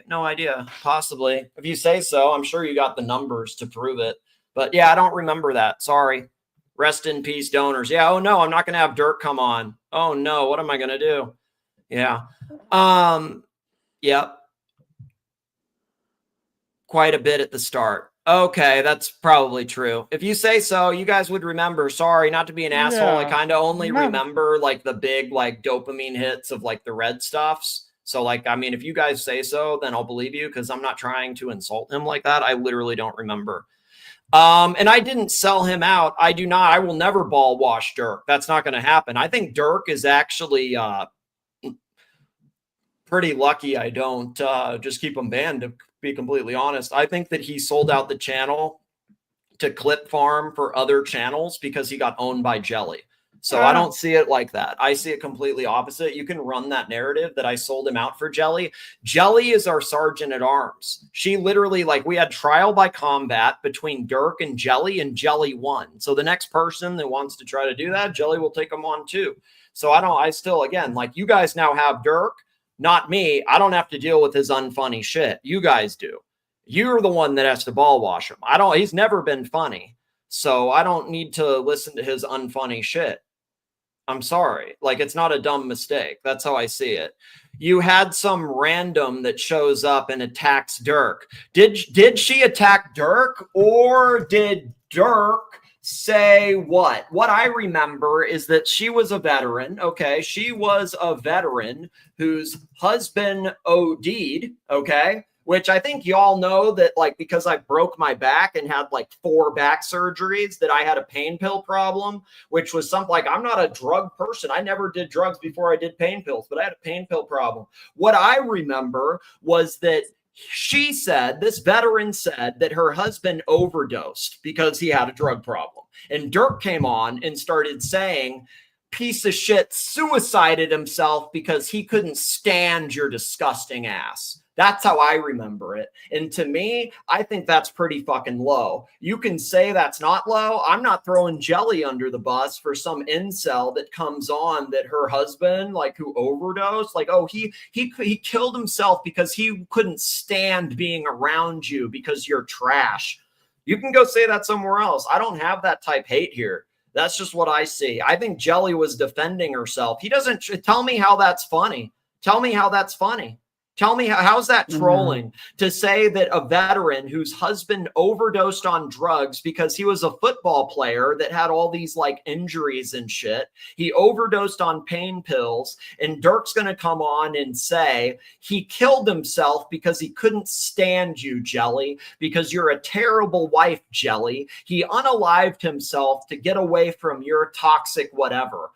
no idea. Possibly. If you say so, I'm sure you got the numbers to prove it. But yeah, I don't remember that. Sorry. Rest in peace, donors. Yeah. Oh no, I'm not going to have Dirk come on. Oh no, what am I going to do? Yeah. Yep. Quite a bit at the start. Okay, that's probably true. If you say so, you guys would remember. Sorry, not to be an asshole. I kind of only remember like the big like dopamine hits of like the red stuffs. So like, I mean, if you guys say so, then I'll believe you, because I'm not trying to insult him like that. I literally don't remember. And I didn't sell him out. I do not. I will never ball wash Dirk. That's not going to happen. I think Dirk is actually pretty lucky I don't just keep him banned, to be completely honest. I think that he sold out the channel to Clip Farm for other channels because he got owned by Jelly. So I don't see it like that. I see it completely opposite. You can run that narrative that I sold him out for Jelly. Jelly is our sergeant at arms. She literally, like, we had trial by combat between Dirk and Jelly won. So the next person that wants to try to do that, Jelly will take them on too. So I still, again, like, you guys now have Dirk, not me. I don't have to deal with his unfunny shit. You guys do. You're the one that has to ball wash him. He's never been funny. So I don't need to listen to his unfunny shit. I'm sorry. Like, it's not a dumb mistake. That's how I see it. You had some random that shows up and attacks Dirk. Did she attack Dirk, or did Dirk say what? What I remember is that she was a veteran. Okay. She was a veteran whose husband OD'd. Okay. Which I think y'all know that, like, because I broke my back and had like 4 back surgeries, that I had a pain pill problem, which was something like, I'm not a drug person. I never did drugs before I did pain pills, but I had a pain pill problem. What I remember was that she said, this veteran said, that her husband overdosed because he had a drug problem. And Dirk came on and started saying, piece of shit suicided himself because he couldn't stand your disgusting ass. That's how I remember it. And to me, I think that's pretty fucking low. You can say that's not low. I'm not throwing Jelly under the bus for some incel that comes on that her husband, like, who overdosed, like, oh, he killed himself because he couldn't stand being around you because you're trash. You can go say that somewhere else. I don't have that type hate here. That's just what I see. I think Jelly was defending herself. He doesn't tell me how that's funny. Tell me how that's funny. Tell me how's that trolling to say that a veteran whose husband overdosed on drugs because he was a football player that had all these like injuries and shit. He overdosed on pain pills, and Dirk's going to come on and say he killed himself because he couldn't stand you, Jelly, because you're a terrible wife, Jelly. He unalived himself to get away from your toxic whatever.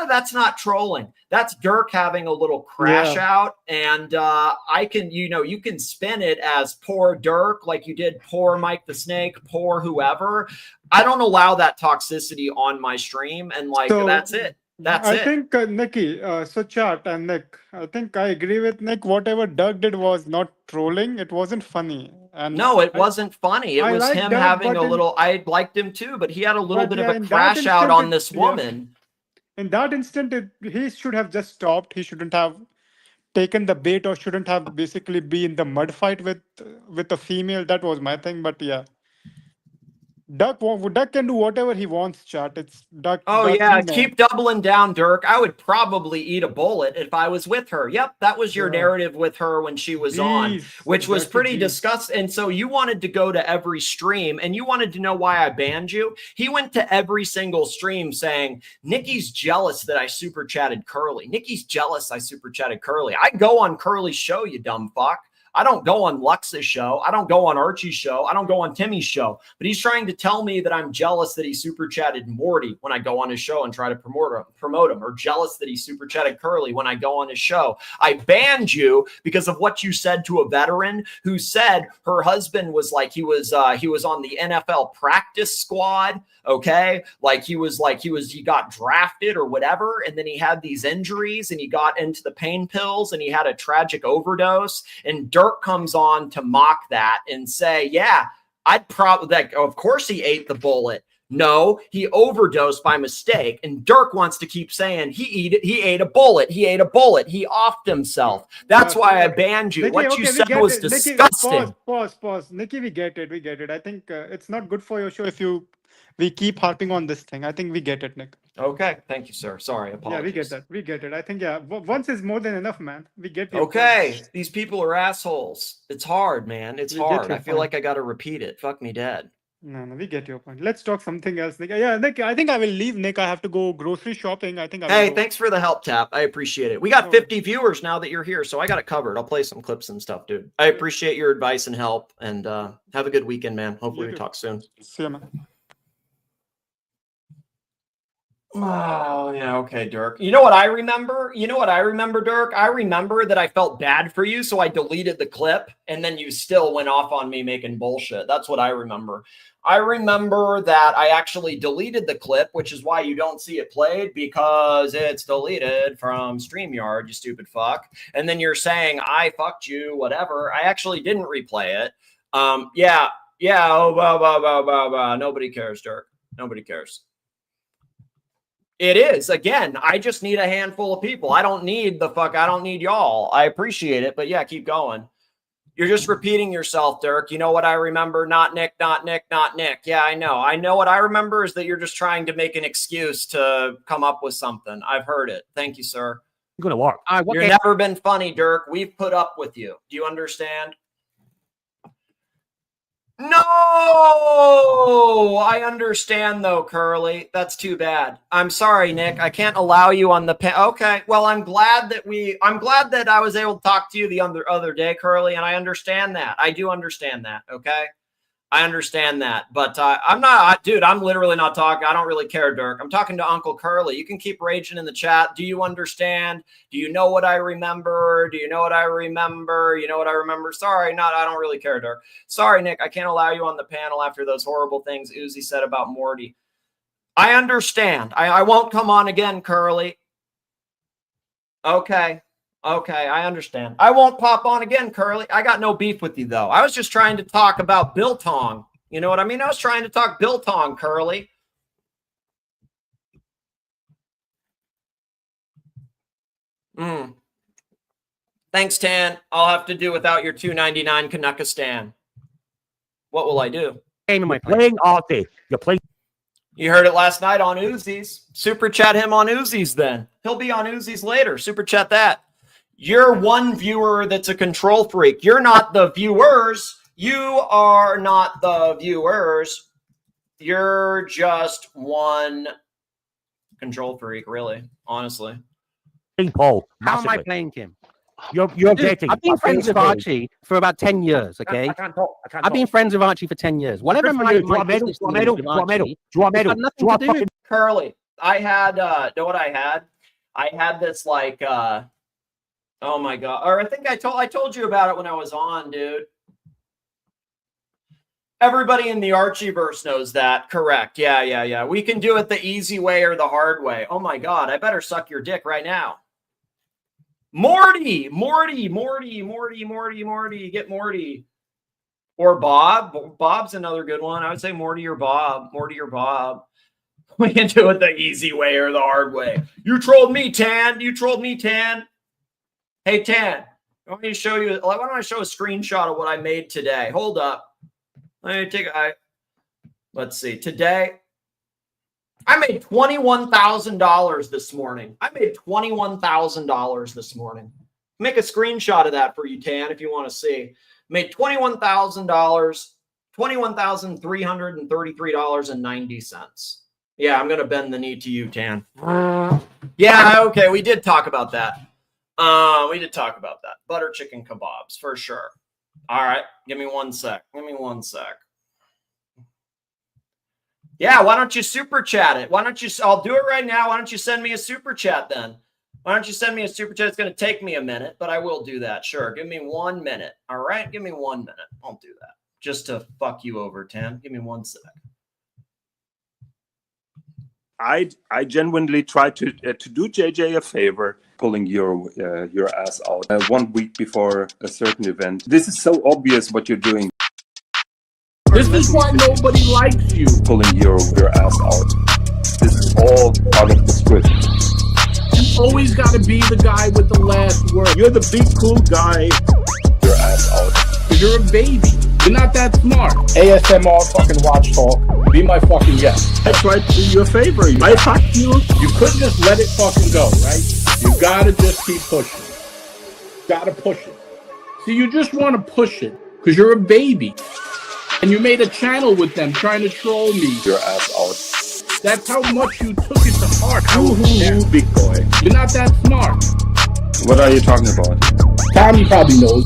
That's not trolling. That's Dirk having a little crash out. And I can, you can spin it as poor Dirk, like you did poor Mike the Snake, poor whoever. I don't allow that toxicity on my stream. And like, that's it. I think, Nikki, so chat and Nick, I think I agree with Nick. Whatever Doug did was not trolling. It wasn't funny. And no, it wasn't funny. It was him having a little, I liked him too, but he had a little bit of a crash out on this woman. In that instant, he should have just stopped. He shouldn't have taken the bait, or shouldn't have basically be in the mud fight with a female. That was my thing. But yeah, Duck can do whatever he wants, chat. It's Duck. Oh, yeah. Keep doubling down, Dirk. I would probably eat a bullet if I was with her. Yep. That was your narrative with her when she was on, which was pretty disgusting. And so you wanted to go to every stream and you wanted to know why I banned you. He went to every single stream saying, Nikki's jealous that I super chatted Curly. Nikki's jealous I super chatted Curly. I go on Curly's show, you dumb fuck. I don't go on Lux's show. I don't go on Archie's show. I don't go on Timmy's show. But he's trying to tell me that I'm jealous that he super chatted Morty when I go on his show and try to promote him, or jealous that he super chatted Curly when I go on his show. I banned you because of what you said to a veteran who said her husband was like he was on the NFL practice squad. Okay, he got drafted or whatever, and then he had these injuries and he got into the pain pills and he had a tragic overdose. And Dirk comes on to mock that and say, yeah, I'd probably, like, of course he ate the bullet. No, he overdosed by mistake. And Dirk wants to keep saying he ate a bullet. He ate a bullet. He offed himself. That's why I banned you. Nikki, what you said was disgusting. Nikki, pause. Nikki, we get it. I think it's not good for your show if we keep harping on this thing. I think we get it, Nick. Okay. Thank you, sir. Sorry. Apologies. Yeah, we get that. I think, once is more than enough, man. We get it. Okay. These people are assholes. It's hard, man. It's hard. I feel like I got to repeat it. Fuck me dead. No, we get your point. Let's talk something else, Nick. Yeah, Nick, I think I will leave, Nick. I have to go grocery shopping. I think Hey, thanks for the help, Tap. I appreciate it. We got 50 viewers now that you're here, so I got it covered. I'll play some clips and stuff, dude. I appreciate your advice and help, and have a good weekend, man. Hopefully we talk soon. See you, man. Oh, yeah. Okay, Dirk. You know what I remember? Dirk? I remember that I felt bad for you, so I deleted the clip, and then you still went off on me making bullshit. That's what I remember. I remember that I actually deleted the clip, which is why you don't see it played, because it's deleted from StreamYard, you stupid fuck. And then you're saying, I fucked you, whatever. I actually didn't replay it. Yeah. Oh, blah. Nobody cares, Dirk. Nobody cares. It is. Again, I just need a handful of people. I don't need y'all. I appreciate it, but yeah, keep going. You're just repeating yourself, Dirk. You know what I remember? Not Nick. Yeah, I know. I know what I remember is that you're just trying to make an excuse to come up with something. I've heard it. Thank you, sir. You're going to walk. You've never been funny, Dirk. We've put up with you. Do you understand? No, I understand though, Curly. That's too bad. I'm sorry, Nick. I can't allow you on the Okay. Well, I'm glad that I was able to talk to you the other day, Curly, and I understand that. I do understand that. Okay. I understand that, but I'm literally not talking. I don't really care, Dirk. I'm talking to Uncle Curly. You can keep raging in the chat. Do you understand? Do you know what I remember? Do you know what I remember? You know what I remember? Sorry, I don't really care, Dirk. Sorry, Nick. I can't allow you on the panel after those horrible things Uzi said about Morty. I understand. I won't come on again, Curly. Okay, I understand. I won't pop on again, Curly. I got no beef with you, though. I was just trying to talk about Biltong. You know what I mean? I was trying to talk Biltong, Curly. Thanks, Tan. I'll have to do without your $2.99 Kanukistan. What will I do? Playing Artie. You're playing. You heard it last night on Uzi's. Super chat him on Uzi's then. He'll be on Uzi's later. Super chat that. You're one viewer that's a control freak. You're not the viewers. You are not the viewers. You're just one control freak, really, honestly. Paul, how am I playing him? You're dating. I've been friends with Archie for about 10 years, okay? I can't talk. I've been friends with Archie for 10 years. Whatever Curly, I had, know what I had? I had this like, oh my God. Or I think I told you about it when I was on, dude. Everybody in the Archieverse knows that. Correct. Yeah. We can do it the easy way or the hard way. Oh my God. I better suck your dick right now. Morty. Get Morty. Or Bob. Bob's another good one. I would say Morty or Bob. We can do it the easy way or the hard way. You trolled me, Tan. Hey, Tan. Why don't I show a screenshot of what I made today? Hold up. Let's see. Today, I made $21,000 this morning. Make a screenshot of that for you, Tan, if you want to see. Made $21,000, $21,333.90. Yeah, I'm going to bend the knee to you, Tan. Yeah, okay, we did talk about that. Butter chicken kebabs, for sure. All right. Give me 1 sec. Give me 1 sec. Yeah, why don't you super chat it? Why don't you? I'll do it right now. Why don't you send me a super chat then? Why don't you send me a super chat? It's going to take me a minute, but I will do that. Sure. Give me 1 minute. All right. Give me 1 minute. I'll do that just to fuck you over, Tam. Give me 1 sec. I genuinely tried to do JJ a favor, pulling your ass out 1 week before a certain event. This is so obvious what you're doing. This is why nobody likes you. Pulling your ass out. This is all part of the script. You always got to be the guy with the last word. You're the big cool guy. Your ass out. Because you're a baby. You're not that smart. ASMR fucking watch talk. Be my fucking guest. I tried to do you a favor. I fucked you. You couldn't just let it fucking go, right? You gotta just keep pushing. Gotta push it. See, you just want to push it because you're a baby. And you made a channel with them trying to troll me. Your ass out. That's how much you took it to heart. Ooh, big boy. You're not that smart. What are you talking about? Tommy probably knows.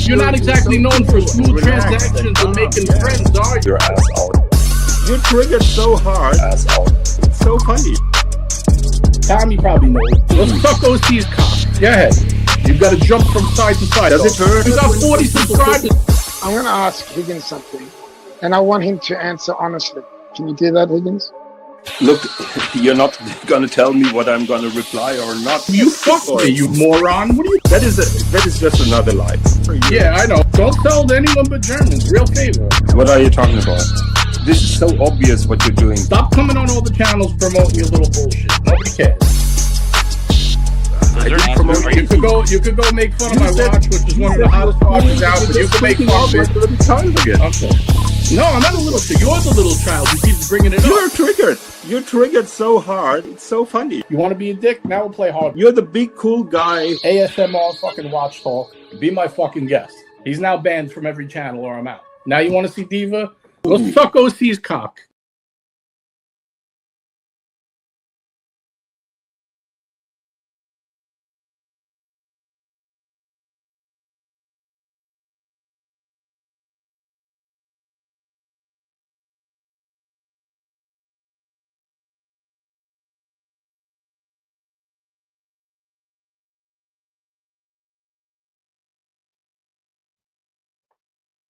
You're not exactly known for smooth transactions and making friends, are you? Your ass out. You triggered so hard. Ass out. It's so funny. Tommy probably knows. Let's suck OC's cock. Go ahead. You've got to jump from side to side. Does it hurt? You got 40 subscribers. I'm going to ask Higgins something, and I want him to answer honestly. Can you do that, Higgins? Look, you're not going to tell me what I'm going to reply or not. You fucked me, you moron. What are you? That is just another lie. Yeah, I know. Don't tell to anyone but Germans. Real favor. What are you talking about? This is so obvious what you're doing. Stop coming on all the channels promoting your little bullshit. Nobody cares. You could go make fun of my watch, which is one of the hottest watches out, but you can make fun of it. Okay. No, I'm not a little child. You're the little child who keeps bringing it up. You're triggered. You're triggered so hard. It's so funny. You want to be a dick? Now we'll play hard. You're the big cool guy. ASMR fucking watch talk. Be my fucking guest. He's now banned from every channel or I'm out. Now you want to see Diva? Let's suck OC's cock.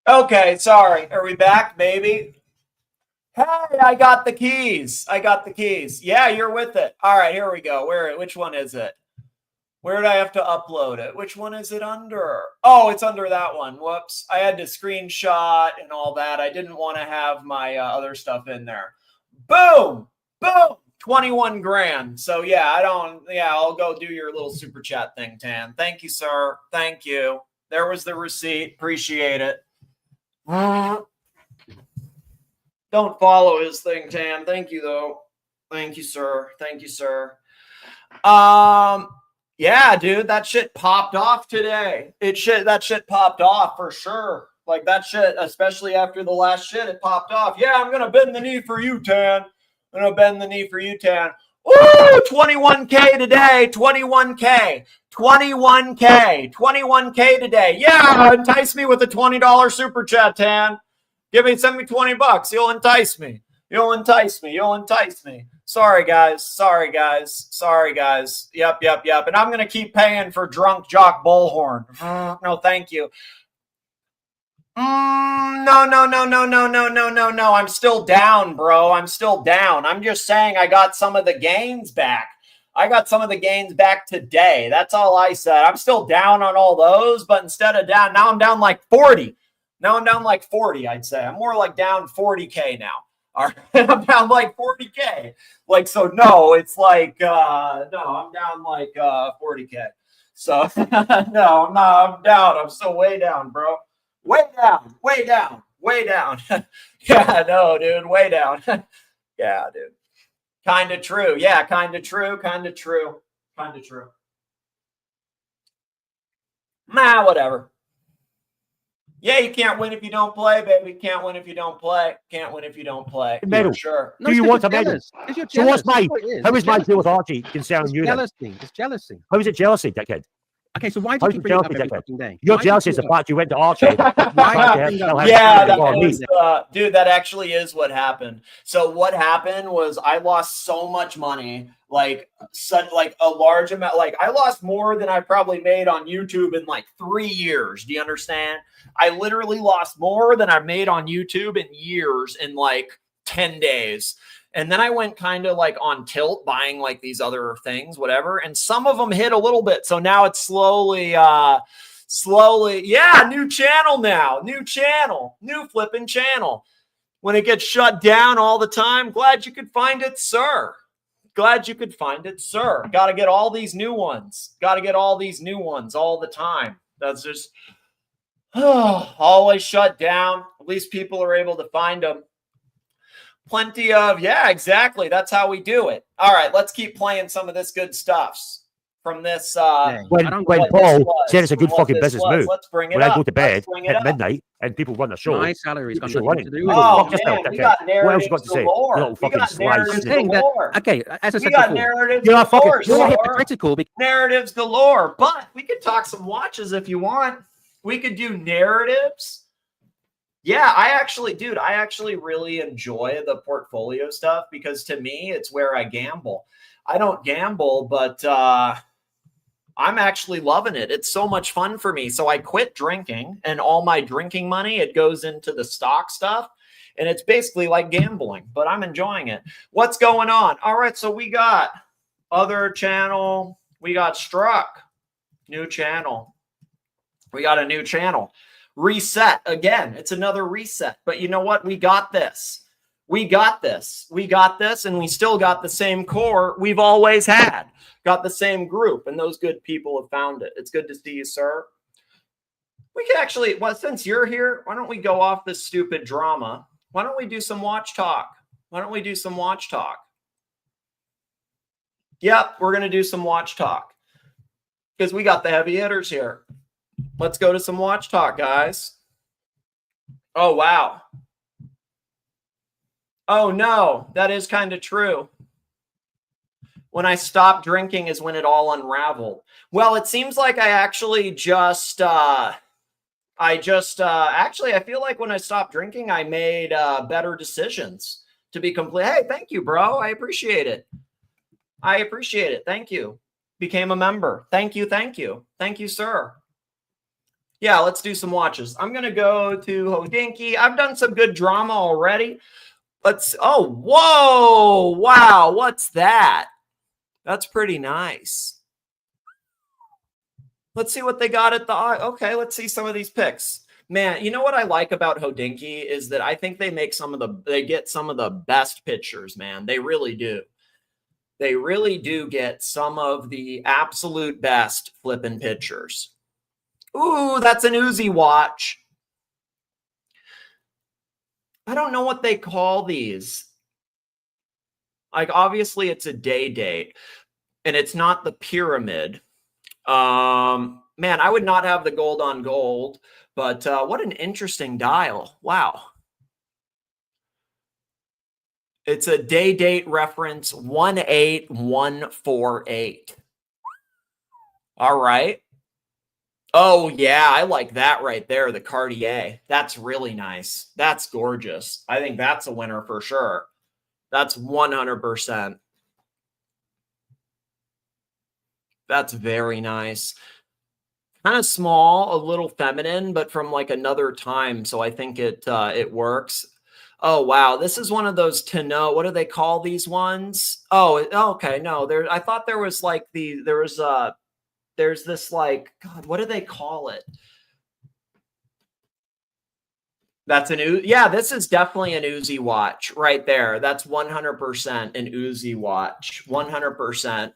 Okay, sorry. Are we back, baby? Hey, I got the keys. I got the keys. Yeah, you're with it. All right, here we go. Which one is it? Where did I have to upload it? Which one is it under? Oh, it's under that one. Whoops. I had to screenshot and all that. I didn't want to have my other stuff in there. Boom. Boom. 21 grand. So yeah, I'll go do your little super chat thing, Tan. Thank you, sir. Thank you. There was the receipt. Appreciate it. Don't follow his thing, Tan. Thank you, though. Thank you, sir. Thank you, sir. Yeah, dude, that shit popped off today. That shit popped off for sure. Like that shit, especially after the last shit, it popped off. Yeah, I'm gonna bend the knee for you, Tan. I'm gonna bend the knee for you, Tan. Ooh, 21K today. 21K. 21K. 21K today. Yeah, entice me with a $20 super chat, Tan. Send me $20. You'll entice me. You'll entice me. You'll entice me. Sorry, guys. Sorry, guys. Sorry, guys. Yep. And I'm going to keep paying for drunk jock bullhorn. No, thank you. No. I'm still down, bro. I'm still down. I'm just saying I got some of the gains back. I got some of the gains back today. That's all I said. I'm still down on all those, but instead of down, now I'm down like 40. Now I'm down like 40, I'd say. I'm more like down 40K now. All right. I'm down like 40K. Like, so no, it's like, no, I'm down like 40K. So no, I'm down. I'm still way down, bro. Way down. Yeah, no, dude, way down. Yeah, dude. Kind of true. Yeah, kind of true. Nah, whatever. Yeah, you can't win if you don't play, baby. Can't win if you don't play. Medal. Sure. Do you want a medal? So what's my? How is my deal with Archie concerning you? Jealousy. It's jealousy. How is it jealousy, dickhead? Okay, so why do How's you the keep bringing it up jealousy, every dickhead? fucking day? Your Why do you jealousy is the bring it up? fact you went to Archie. Yeah, that was, dude, that actually is what happened. So what happened was I lost so much money, like a large amount. Like I lost more than I probably made on YouTube in like 3 years. Do you understand? I literally lost more than I made on YouTube in years in like 10 days. And then I went kind of like on tilt buying like these other things, whatever. And some of them hit a little bit. So now it's slowly, yeah, new channel now, new flipping channel. When it gets shut down all the time, glad you could find it, sir. Glad you could find it, sir. Got to get all these new ones. Got to get all these new ones all the time. That's just always shut down. At least people are able to find them. Plenty of, yeah, exactly. That's how we do it. All right, let's keep playing some of this good stuffs from this. When Paul said it's a good fucking business move. Let's bring it when up. I go to bed at at midnight and people run the show, My salary's got show nothing running. to do with Oh, it. man, we got what else you got to say? galore. You little We fucking got slice. narratives I'm saying that, galore. okay, as I We said got before, narratives You're not galore. fucking- you're sir. hypocritical because Narratives galore. But we could talk some watches if you want. We could do narratives. Yeah, I actually really enjoy the portfolio stuff because to me, it's where I gamble. I don't gamble, but I'm actually loving it. It's so much fun for me. So I quit drinking and all my drinking money, it goes into the stock stuff. And it's basically like gambling, but I'm enjoying it. What's going on? All right, so we got other channel. We got Struck, new channel. We got a new channel. Reset again. It's another reset. But you know what? We got this. We got this. We got this. And we still got the same core we've always had. Got the same group. And those good people have found it. It's good to see you, sir. We can actually, well, since you're here, why don't we go off this stupid drama? Why don't we do some watch talk? Why don't we do some watch talk? Yep, we're going to do some watch talk. Because we got the heavy hitters here. Let's go to some watch talk, guys. Oh, wow. Oh, no, that is kind of true. When I stopped drinking is when it all unraveled. Well, it seems like I actually just, actually, I feel like when I stopped drinking, I made better decisions to be complete. Hey, thank you, bro. I appreciate it. I appreciate it. Thank you. Became a member. Thank you. Thank you. Thank you, sir. Yeah, let's do some watches. I'm going to go to Hodinky. I've done some good drama already. Oh, whoa. Wow. What's that? That's pretty nice. Let's see what they got at the, okay, let's see some of these picks. Man, you know what I like about Hodinky is that I think they get some of the best pictures, man. They really do. They really do get some of the absolute best flipping pictures. Ooh, that's an Uzi watch. I don't know what they call these. Like, obviously, it's a day date, and it's not the pyramid. Man, I would not have the gold on gold, but what an interesting dial. Wow. It's a day date reference 18148. All right. Oh, yeah, I like that right there, the Cartier. That's really nice. That's gorgeous. I think that's a winner for sure. That's 100%. That's very nice. Kind of small, a little feminine, but from like another time, so I think it works. Oh, wow, this is one of those to know. What do they call these ones? Oh, okay, no, I thought there was like there's this like, God, what do they call it? That's yeah, this is definitely an Uzi watch right there. That's 100% an Uzi watch. 100%.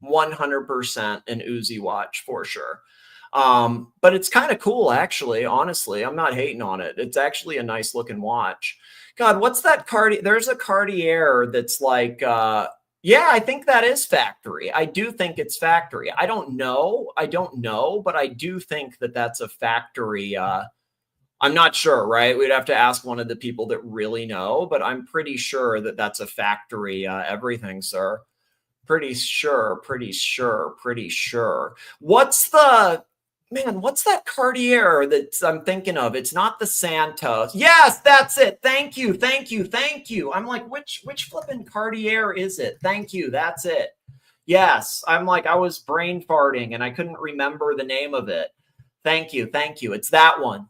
100% an Uzi watch for sure. But it's kind of cool, actually, honestly. I'm not hating on it. It's actually a nice looking watch. God, what's that Cartier? There's a Cartier that's like, yeah, I think that is factory. I do think it's factory. I don't know, but I do think that that's a factory. I'm not sure, right? We'd have to ask one of the people that really know, but I'm pretty sure that that's a factory everything, sir. Pretty sure. What's that Cartier that I'm thinking of? It's not the Santos. Yes, that's it. Thank you. I'm like, which flipping Cartier is it? Thank you. That's it. Yes. I'm like, I was brain farting and I couldn't remember the name of it. Thank you. It's that one.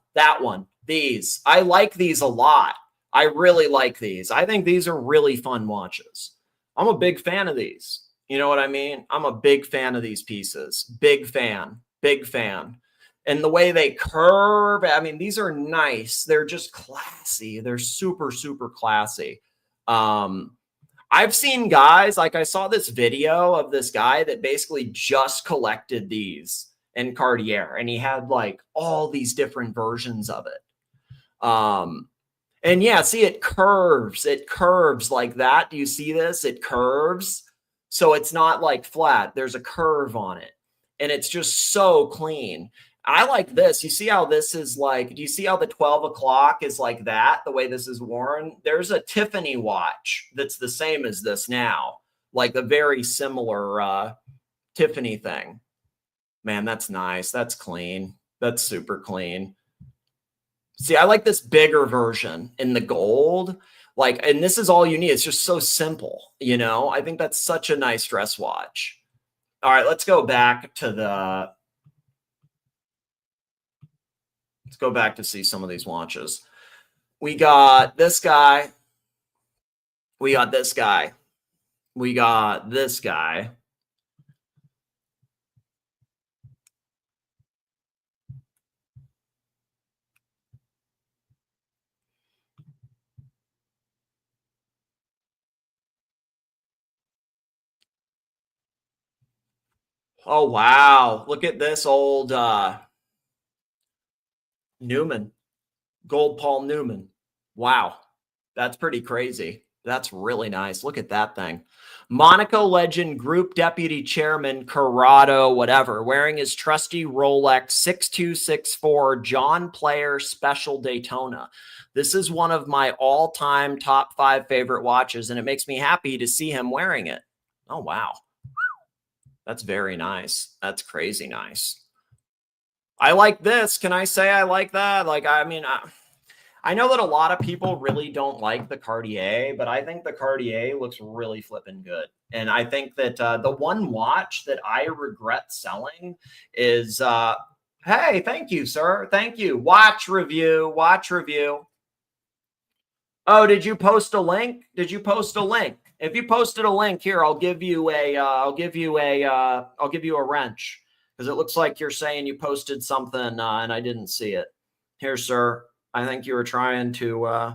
These. I like these a lot. I really like these. I think these are really fun watches. I'm a big fan of these. You know what I mean? I'm a big fan of these pieces. Big fan. And the way they curve, I mean, these are nice. They're just classy. They're super, super classy. I've seen guys, like I saw this video of this guy that basically just collected these in Cartier, and he had like all these different versions of it. And yeah, see, it curves like that. Do you see this? It curves. So it's not like flat. There's a curve on it. And it's just so clean. I like this. You see how this is like, do you see how the 12 o'clock is like that, the way this is worn? There's a Tiffany watch that's the same as this now, like a very similar Tiffany thing. Man, that's nice. That's clean. That's super clean. See, I like this bigger version in the gold. Like, and this is all you need. It's just so simple, you know? I think that's such a nice dress watch. All right, let's go back to see some of these watches. We got this guy. We got this guy. We got this guy. Oh, wow. Look at this old Newman. Gold Paul Newman. Wow. That's pretty crazy. That's really nice. Look at that thing. Monaco legend group deputy chairman Corrado, whatever, wearing his trusty Rolex 6264 John Player Special Daytona. This is one of my all-time top 5 favorite watches, and it makes me happy to see him wearing it. Oh, wow. That's very nice. That's crazy nice. I like this. Can I say I like that? Like, I mean, I know that a lot of people really don't like the Cartier, but I think the Cartier looks really flipping good. And I think that the one watch that I regret selling is, hey, thank you, sir. Thank you. Watch review. Oh, did you post a link? If you posted a link here, I'll give you a wrench, because it looks like you're saying you posted something and I didn't see it. Here, sir. I think you were trying to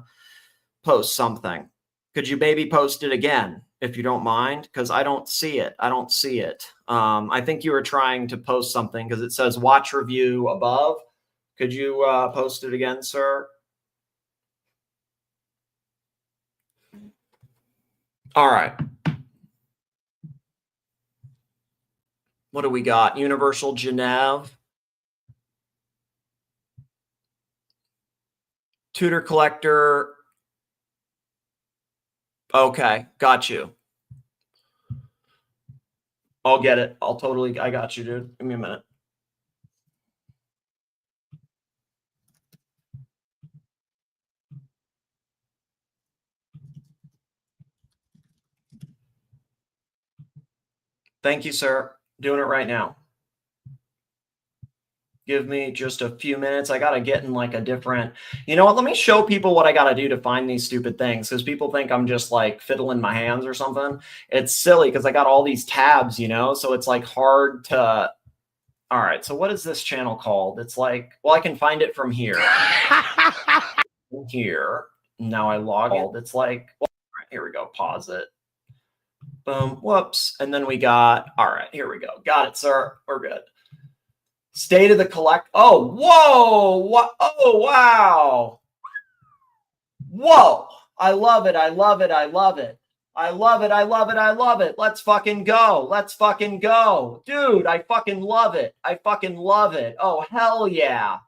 post something. Could you maybe post it again, if you don't mind? Because I don't see it. I think you were trying to post something because it says watch review above. Could you post it again, sir? All right. What do we got? Universal Genève. Tudor collector. Okay, got you. I'll get it. I got you, dude. Give me a minute. Thank you, sir. Doing it right now. Give me just a few minutes. I got to get in like a different, you know what? Let me show people what I got to do to find these stupid things, because people think I'm just like fiddling my hands or something. It's silly because I got all these tabs, you know, so it's like hard to. All right. So what is this channel called? It's like, well, I can find it from here. Here. Now I log in. It's like, well, all right, here we go. Pause it. Boom. Whoops. And then we got, all right, here we go. Got it, sir. We're good. State of the collect. Oh, whoa. What? Oh, wow. Whoa. I love it. Let's fucking go. Dude, I fucking love it. Oh, hell yeah.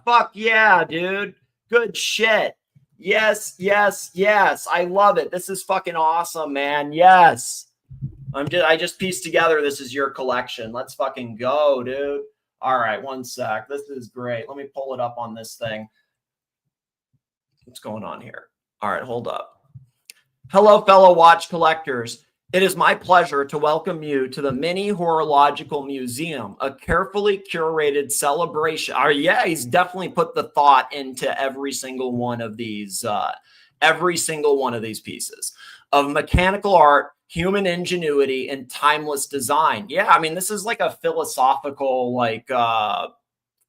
Fuck yeah, dude. Good shit. Yes, yes, yes. I love it. This is fucking awesome, man. Yes. I just pieced together this is your collection. Let's fucking go, dude. All right, one sec. This is great. Let me pull it up on this thing. What's going on here? All right, hold up. Hello, fellow watch collectors. It is my pleasure to welcome you to the Mini Horological Museum, a carefully curated celebration. Yeah, he's definitely put the thought into every single one of these pieces of mechanical art, human ingenuity, and timeless design. Yeah, I mean, this is like a philosophical,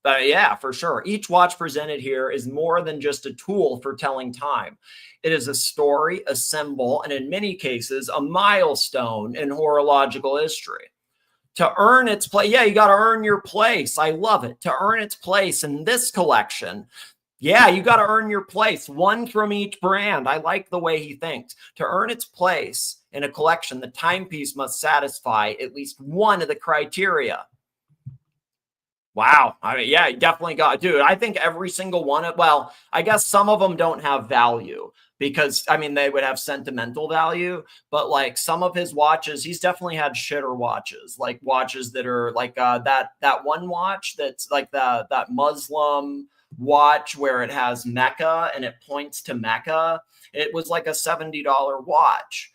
yeah, for sure. Each watch presented here is more than just a tool for telling time. It is a story, a symbol, and in many cases, a milestone in horological history. To earn its place, yeah, you got to earn your place. I love it. To earn its place in this collection, yeah, you got to earn your place. One from each brand. I like the way he thinks. To earn its place in a collection, the timepiece must satisfy at least one of the criteria. Wow. I mean, yeah, you definitely got, dude, I think every single one well, I guess some of them don't have value because, I mean, they would have sentimental value, but like some of his watches, he's definitely had shitter watches, like watches that are like that one watch that's like that Muslim watch where it has Mecca and it points to Mecca. It was like a $70 watch.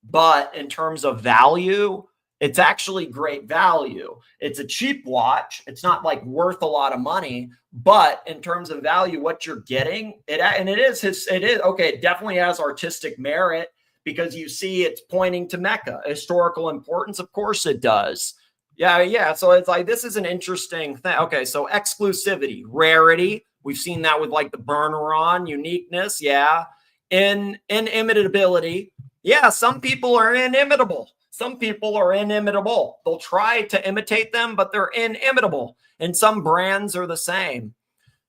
But in terms of value, it's actually great value. It's a cheap watch. It's not like worth a lot of money, but in terms of value, what you're getting, it definitely has artistic merit because you see it's pointing to Mecca. Historical importance, of course it does. Yeah. So it's like, this is an interesting thing. Okay, so exclusivity, rarity. We've seen that with like the Burneron, uniqueness. Yeah. Inimitability. Yeah, some people are inimitable. Some people are inimitable. They'll try to imitate them, but they're inimitable. And some brands are the same.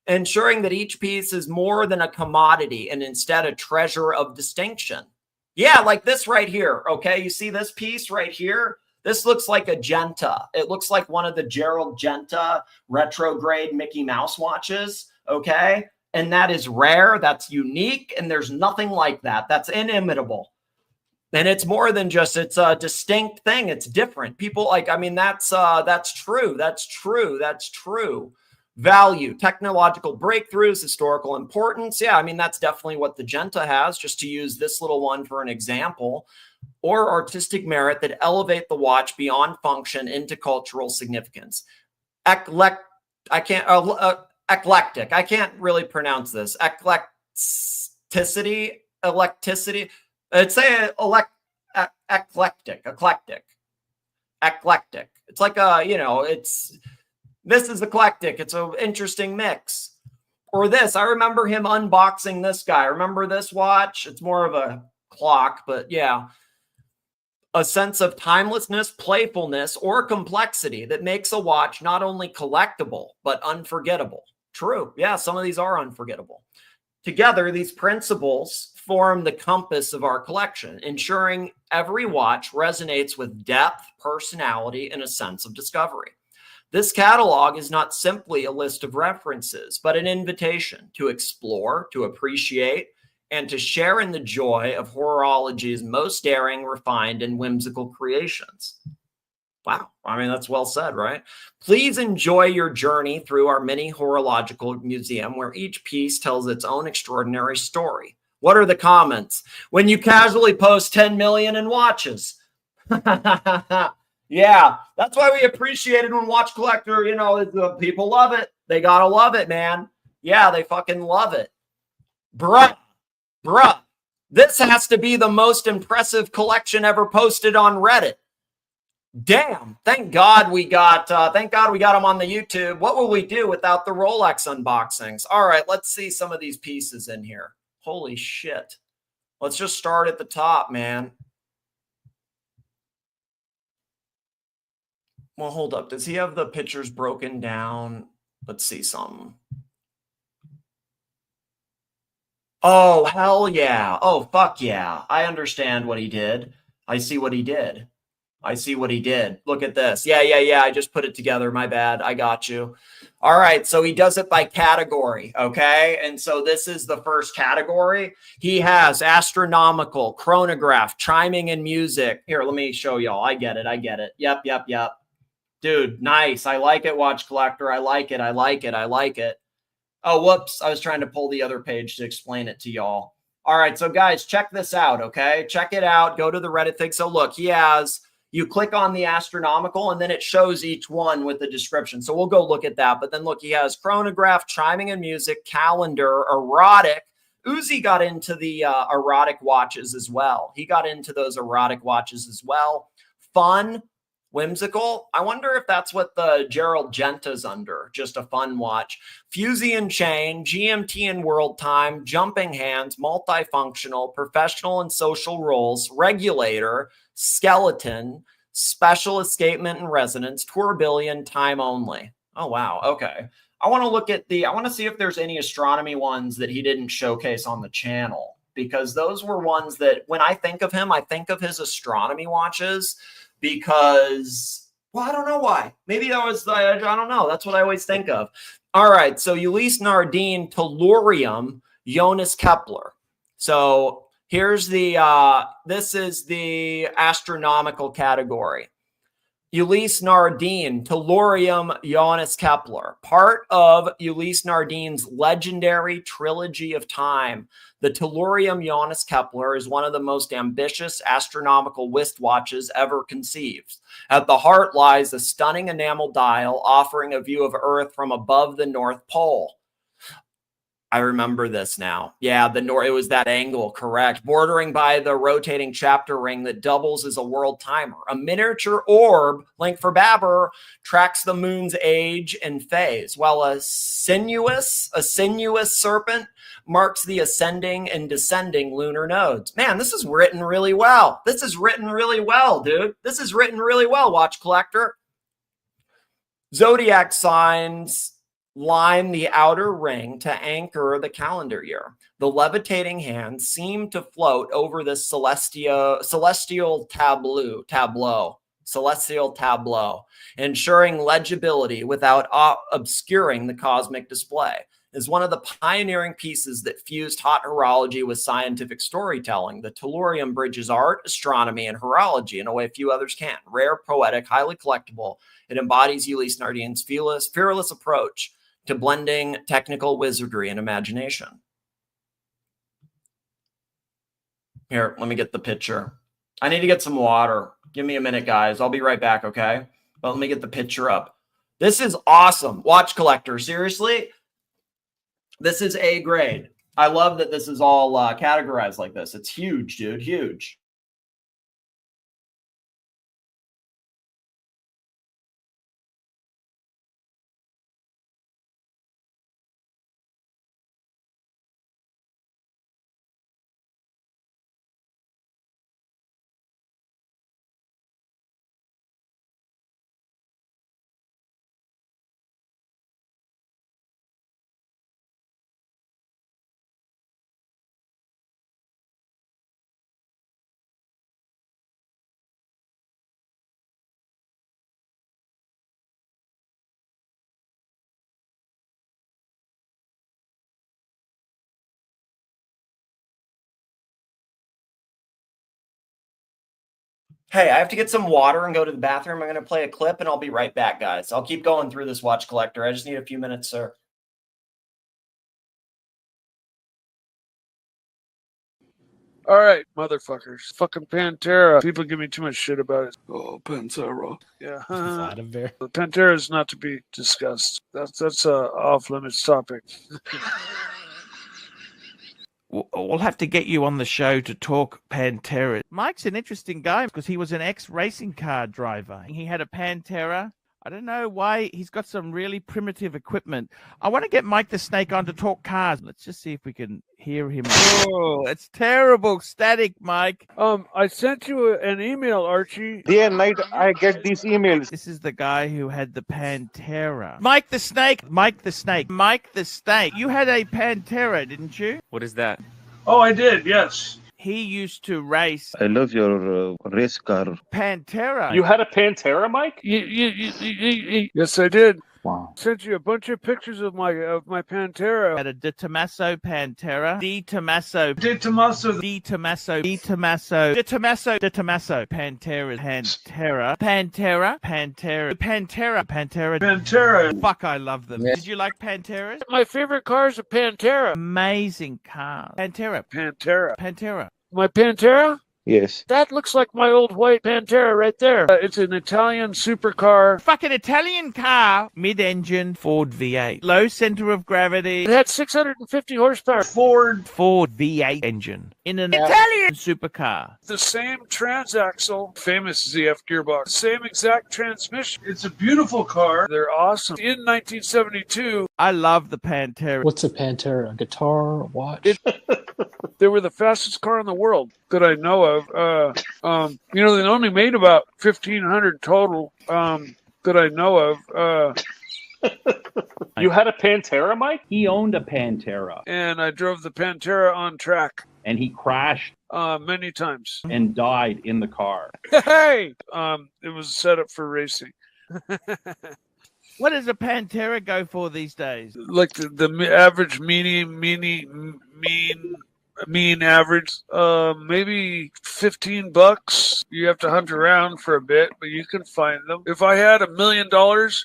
Ensuring that each piece is more than a commodity and instead a treasure of distinction. Yeah, like this right here. Okay, you see this piece right here? This looks like a Genta. It looks like one of the Gerald Genta retrograde Mickey Mouse watches. Okay, and that is rare. That's unique. And there's nothing like that. That's inimitable. And it's more than just, it's a distinct thing. It's different. People like, I mean, that's true. That's true. That's true. Value, technological breakthroughs, historical importance. Yeah, I mean, that's definitely what the Genta has, just to use this little one for an example. Or artistic merit that elevate the watch beyond function into cultural significance. Eclectic. I can't really pronounce this. Eclecticity. It's eclectic. It's like this is eclectic. It's an interesting mix. Or this, I remember him unboxing this guy. Remember this watch? It's more of a clock, but yeah. A sense of timelessness, playfulness, or complexity that makes a watch not only collectible, but unforgettable. True. Yeah, some of these are unforgettable. Together, these principles form the compass of our collection, ensuring every watch resonates with depth, personality, and a sense of discovery. This catalog is not simply a list of references, but an invitation to explore, to appreciate, and to share in the joy of horology's most daring, refined, and whimsical creations. Wow. I mean, that's well said, right? Please enjoy your journey through our mini horological museum, where each piece tells its own extraordinary story. What are the comments? When you casually post 10 million in watches. Yeah, that's why we appreciate it when Watch Collector, the people love it. They gotta love it, man. Yeah, they fucking love it. Bruh, this has to be the most impressive collection ever posted on Reddit. Damn, thank God we got them on the YouTube. What will we do without the Rolex unboxings? All right, let's see some of these pieces in here. Holy shit. Let's just start at the top, man. Well, hold up. Does he have the pictures broken down? Let's see something. Oh, hell yeah. Oh, fuck yeah. I understand what he did. I see what he did. I see what he did. Look at this. Yeah. I just put it together. My bad. I got you. All right. So he does it by category. Okay. And so this is the first category. He has astronomical, chronograph, chiming and music. Here, let me show y'all. I get it. Yep. Dude, nice. I like it, Watch Collector. I like it. Oh, whoops. I was trying to pull the other page to explain it to y'all. All right. So guys, check this out. Okay. Check it out. Go to the Reddit thing. So look, you click on the astronomical and then it shows each one with the description. So we'll go look at that. But then look, he has chronograph, chiming and music, calendar, erotic. Uzi got into the erotic watches as well. He got into those erotic watches as well. Fun, whimsical. I wonder if that's what the Gerald Genta's under. Just a fun watch. Fusey and chain, GMT and world time, jumping hands, multifunctional, professional and social roles, regulator, skeleton, special escapement and resonance, tourbillon, time only. Oh, wow. Okay. I want to see if there's any astronomy ones that he didn't showcase on the channel, because those were ones that when I think of him, I think of his astronomy watches because, well, I don't know why. Maybe that was, I don't know. That's what I always think of. All right. So Ulysse Nardine, Tellurium, Jonas Kepler. So here's this is the astronomical category. Ulysse Nardine, Tellurium, Jonas Kepler, part of Ulysse Nardine's legendary trilogy of time. The Tellurium Jonas Kepler is one of the most ambitious astronomical wristwatches ever conceived. At the heart lies a stunning enamel dial offering a view of Earth from above the North Pole. I remember this now. Yeah, it was that angle, correct. Bordering by the rotating chapter ring that doubles as a world timer. A miniature orb, link for Babber, tracks the moon's age and phase, while a sinuous serpent marks the ascending and descending lunar nodes. Man, this is written really well. Dude. This is written really well, Watch Collector. Zodiac signs line the outer ring to anchor the calendar year. The levitating hands seem to float over the celestial tableau, ensuring legibility without obscuring the cosmic display. Is one of the pioneering pieces that fused hot horology with scientific storytelling. The Tellurium bridges art, astronomy, and horology in a way few others can. Rare, poetic, highly collectible. It embodies Ulysse Nardine's fearless approach to blending technical wizardry and imagination. Here, let me get the picture. I need to get some water. Give me a minute, guys. I'll be right back, okay? But let me get the picture up. This is awesome. Watch Collector, seriously? This is A grade. I love that this is all categorized like this. It's huge, dude, huge. Hey, I have to get some water and go to the bathroom. I'm going to play a clip and I'll be right back, guys. I'll keep going through this Watch Collector. I just need a few minutes, sir. All right, motherfuckers. Fucking Pantera. People give me too much shit about it. Oh, Pantera. Yeah. The Pantera is not to be discussed. That's a off-limits topic. We'll have to get you on the show to talk Pantera. Mike's an interesting guy because he was an ex-racing car driver. He had a Pantera. I don't know why he's got some really primitive equipment. I want to get Mike the Snake on to talk cars. Let's just see if we can hear him. Oh, it's terrible static, Mike. I sent you an email, Archie. Day and night I get these emails. This is the guy who had the Pantera. Mike the Snake. Mike the Snake. Mike the Snake. You had a Pantera, didn't you? What is that? Oh, I did, yes. He used to race I love your race car. Pantera. You had a Pantera, Mike? Yes, I did. Wow. Sent you a bunch of pictures of my Pantera. Had a De Tomaso Pantera. De Tomaso. De Tomaso. De Tomaso. De Tomaso. De Tomaso. De Tomaso. Pantera. Pantera. Pantera. Pantera. Pantera. Pantera. Pantera. Fuck, I love them. Did you like Panteras? My favorite car is a Pantera. Amazing car. Pantera. Pantera. Pantera. My Pantera? Yes. That looks like my old white Pantera right there. It's an Italian supercar. Fucking Italian car. Mid-engine Ford V8. Low center of gravity. It had 650 horsepower. Ford V8 engine. In an Italian supercar. The same transaxle, famous ZF gearbox, same exact transmission. It's a beautiful car. They're awesome. In 1972, I love the Pantera. What's a Pantera? A guitar? A watch? they were the fastest car in the world that I know of. They only made about 1,500 total that I know of. You had a Pantera, Mike? He owned a Pantera. And I drove the Pantera on track. And he crashed many times. and died in the car. Hey! It was set up for racing. What does a Pantera go for these days? Like the average mean average, maybe $15. You have to hunt around for a bit, but you can find them. If I had $1 million,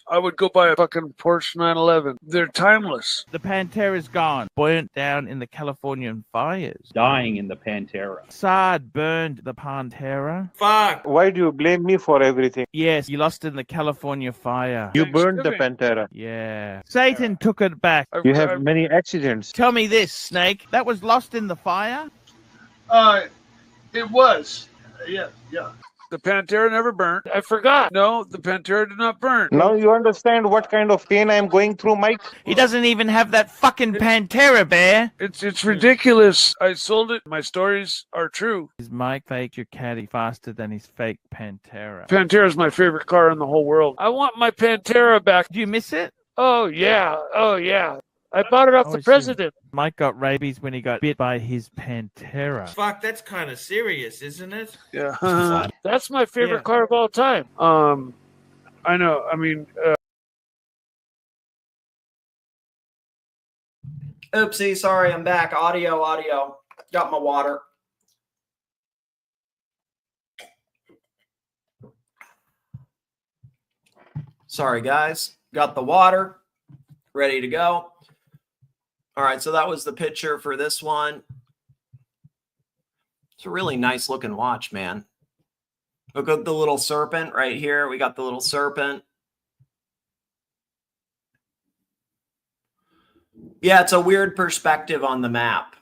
I would go buy a fucking Porsche 911. They're timeless. The Pantera's gone. Burnt down in the Californian fires. Dying in the Pantera. Assad burned the Pantera. Fuck. Why do you blame me for everything? Yes, you lost in the California fire. You burned the Pantera. Yeah. Satan took it back. You have many accidents. Tell me this, Snake. That was lost in the fire? It was. Yeah. The Pantera never burnt. I forgot. No, the Pantera did not burn. Now you understand what kind of pain I am going through, Mike? He doesn't even have that fucking Pantera, Bear. It's ridiculous. I sold it. My stories are true. Is Mike fake your caddy faster than his fake Pantera? Pantera is my favorite car in the whole world. I want my Pantera back. Do you miss it? Oh, yeah. I bought it off the president. Mike got rabies when he got bit by his Pantera. Fuck, that's kind of serious, isn't it? Yeah. That's my favorite car of all time. I know. I mean, Oopsie, sorry, I'm back. Audio. Got my water. Sorry, guys. Got the water. Ready to go. All right, so that was the picture for this one. It's a really nice looking watch, man. Look at the little serpent right here. We got the little serpent. Yeah, it's a weird perspective on the map.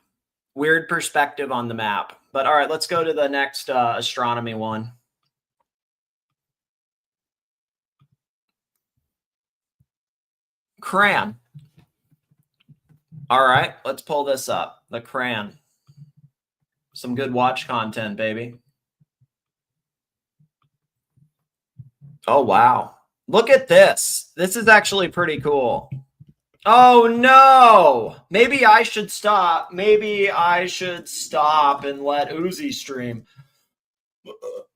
But all right, let's go to the next astronomy one. Cran. All right, let's pull this up. The Cran. Some good watch content, baby. Oh, wow. Look at this. This is actually pretty cool. Oh, no. Maybe I should stop. And let Uzi stream.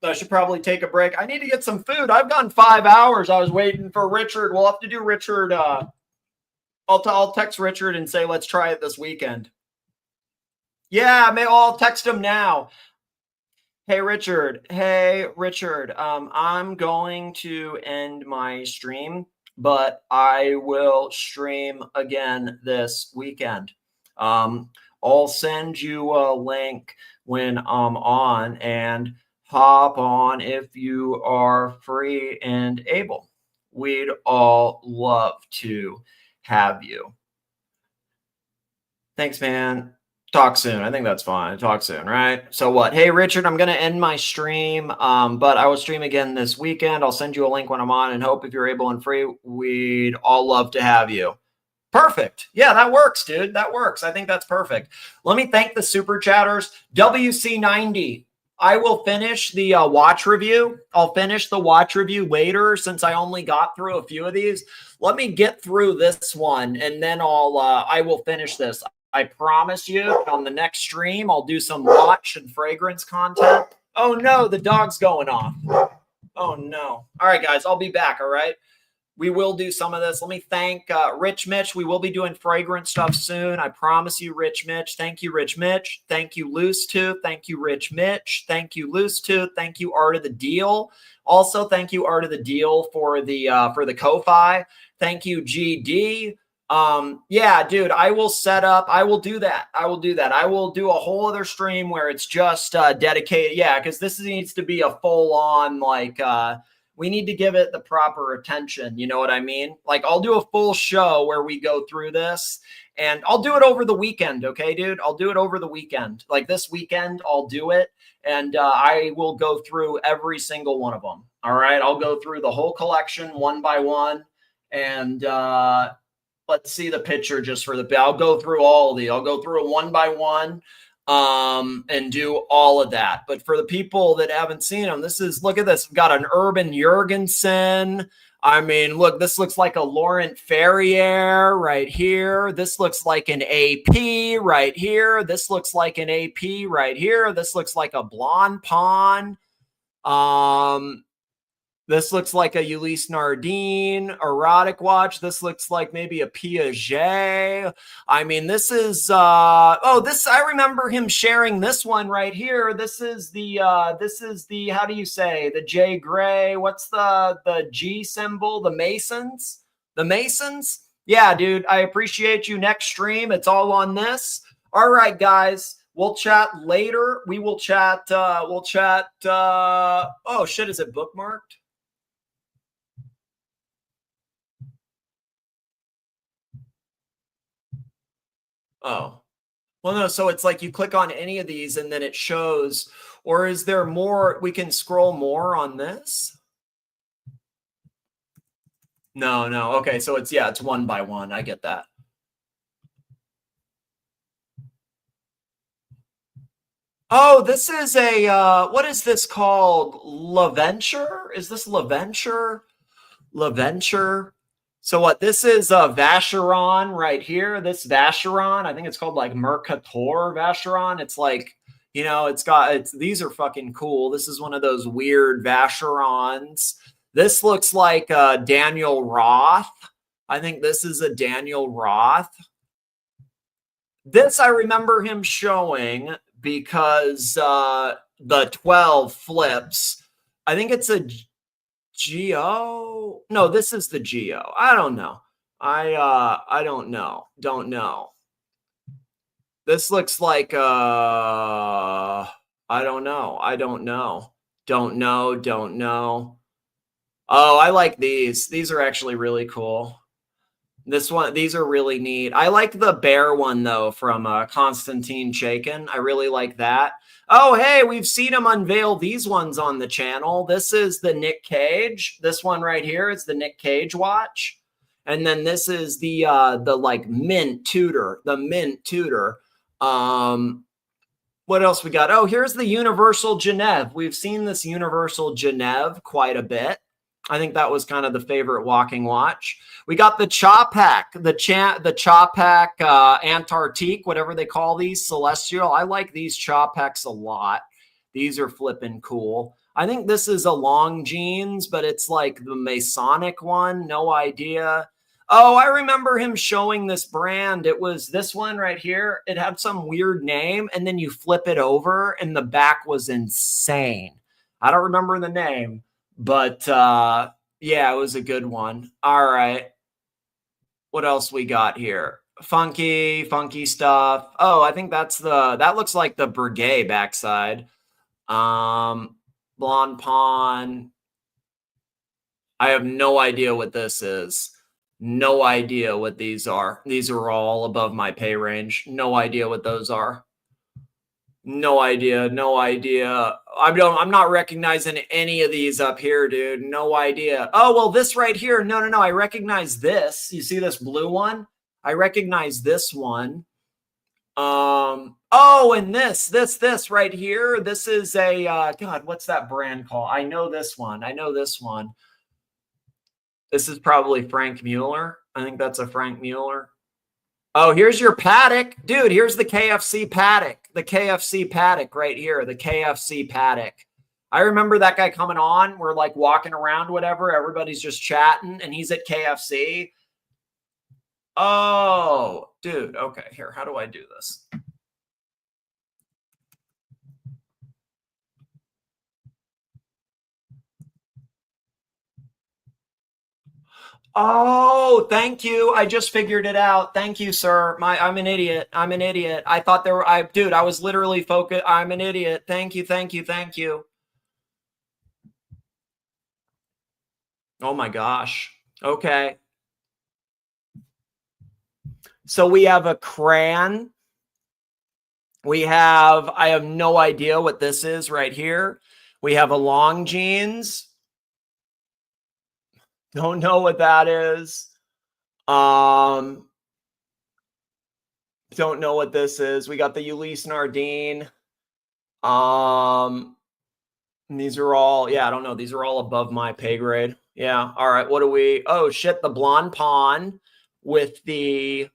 I should probably take a break. I need to get some food. I've gone 5 hours. I was waiting for Richard. We'll have to do Richard. I'll text Richard and say, let's try it this weekend. Yeah, I'll text him now. Hey, Richard. I'm going to end my stream, but I will stream again this weekend. I'll send you a link when I'm on, and hop on if you are free and able. We'd all love to have you. Thanks, man. Talk soon. I think that's fine. Talk soon, right? So what? Hey, Richard, I'm going to end my stream, but I will stream again this weekend. I'll send you a link when I'm on, and hope if you're able and free, we'd all love to have you. Perfect. Yeah, that works, dude. That works. I think that's perfect. Let me thank the super chatters. WC90. I will finish the watch review. I'll finish the watch review later since I only got through a few of these. Let me get through this one, and then I will finish this. I promise you on the next stream, I'll do some watch and fragrance content. Oh no, the dog's going off. Oh no. All right, guys, I'll be back. All right. We will do some of this. Let me thank Rich Mitch. We will be doing fragrance stuff soon. I promise you, Rich Mitch. Thank you, Rich Mitch. Thank you, Loose Tooth. Thank you, Rich Mitch. Thank you, Loose Tooth. Thank you, Art of the Deal. Also, thank you, Art of the Deal, for the Ko-Fi. Thank you, GD. Yeah, dude, I will set up. I will do that. I will do that. I will do a whole other stream where it's just dedicated. Yeah, because this needs to be a full on we need to give it the proper attention. You know what I mean? Like, I'll do a full show where we go through this, and I'll do it over the weekend. Okay, dude, I'll do it over the weekend. Like this weekend, I'll do it, and I will go through every single one of them. All right, I'll go through the whole collection one by one, and let's see the picture just for the. I'll go through all of these. I'll go through it one by one. And do all of that. But for the people that haven't seen them, look at this. We've got an Urban Jurgensen. I mean, look, this looks like a Laurent Ferrier right here. This looks like an AP right here. This looks like an AP right here. This looks like a Blonde Pawn. This looks like a Ulysse Nardine erotic watch. This looks like maybe a Piaget. I mean, this is I remember him sharing this one right here. This is the how do you say, the J Gray? What's the G symbol? The Masons? The Masons? Yeah, dude, I appreciate you. Next stream, it's all on this. All right, guys. We'll chat later. We will chat. Oh shit, is it bookmarked? Oh, well, no. So it's like you click on any of these and then it shows, or is there more? We can scroll more on this. No. Okay. So it's one by one. I get that. Oh, this is what is this called? LaVenture? Is this LaVenture? LaVenture? So what, this is Vacheron right here. This Vacheron, I think it's called like Mercator Vacheron. It's like, you know, these are fucking cool. This is one of those weird Vacherons. This looks like Daniel Roth. I think this is a Daniel Roth. This I remember him showing because the 12 flips. I think it's a Geo. No, this is the Geo. I don't know. I don't know. Don't know. This looks like I don't know. I don't know. Don't know. Don't know. Oh, I like these. These are actually really cool. These are really neat. I like the bear one though from Konstantin Chaikin. I really like that. Oh, hey, we've seen him unveil these ones on the channel. This is the Nick Cage. This one right here is the Nick Cage watch. And then this is the like mint Tudor, the mint Tudor. What else we got? Oh, here's the Universal Genève. We've seen this Universal Genève quite a bit. I think that was kind of the favorite walking watch. We got the Chapac, the Chapac Antarctique, whatever they call these, Celestial. I like these Chapacs a lot. These are flipping cool. I think this is a long jeans, but it's like the Masonic one. No idea. Oh, I remember him showing this brand. It was this one right here. It had some weird name, and then you flip it over, and the back was insane. I don't remember the name. But yeah, it was a good one. All right. What else we got here? Funky stuff. Oh, I think that looks like the Breguet backside. Blonde Pawn. I have no idea what this is. No idea what these are. These are all above my pay range. No idea what those are. No idea. I'm not recognizing any of these up here, dude. No idea. Oh, well, this right here. No. I recognize this. You see this blue one? I recognize this one. Oh, and this right here. This is a, God, what's that brand called? I know this one. This is probably Frank Mueller. I think that's a Frank Mueller. Oh, here's your paddock. Dude, here's the KFC paddock. The KFC paddock right here. The KFC paddock. I remember that guy coming on. We're like walking around, whatever. Everybody's just chatting, and he's at KFC. Oh, dude. Okay, here. How do I do this? Oh, thank you. I just figured it out. Thank you, sir. I'm an idiot. I'm an idiot. I thought there were, dude, I was literally focused. I'm an idiot. Thank you. Thank you. Thank you. Oh my gosh. Okay. So we have a crayon. We have, I have no idea what this is right here. We have a long jeans. Don't know what that is. Don't know what this is. We got the Ulysse Nardine. These are all, yeah, I don't know. These are all above my pay grade. Yeah. All right. What do we, oh shit, the blonde pawn with the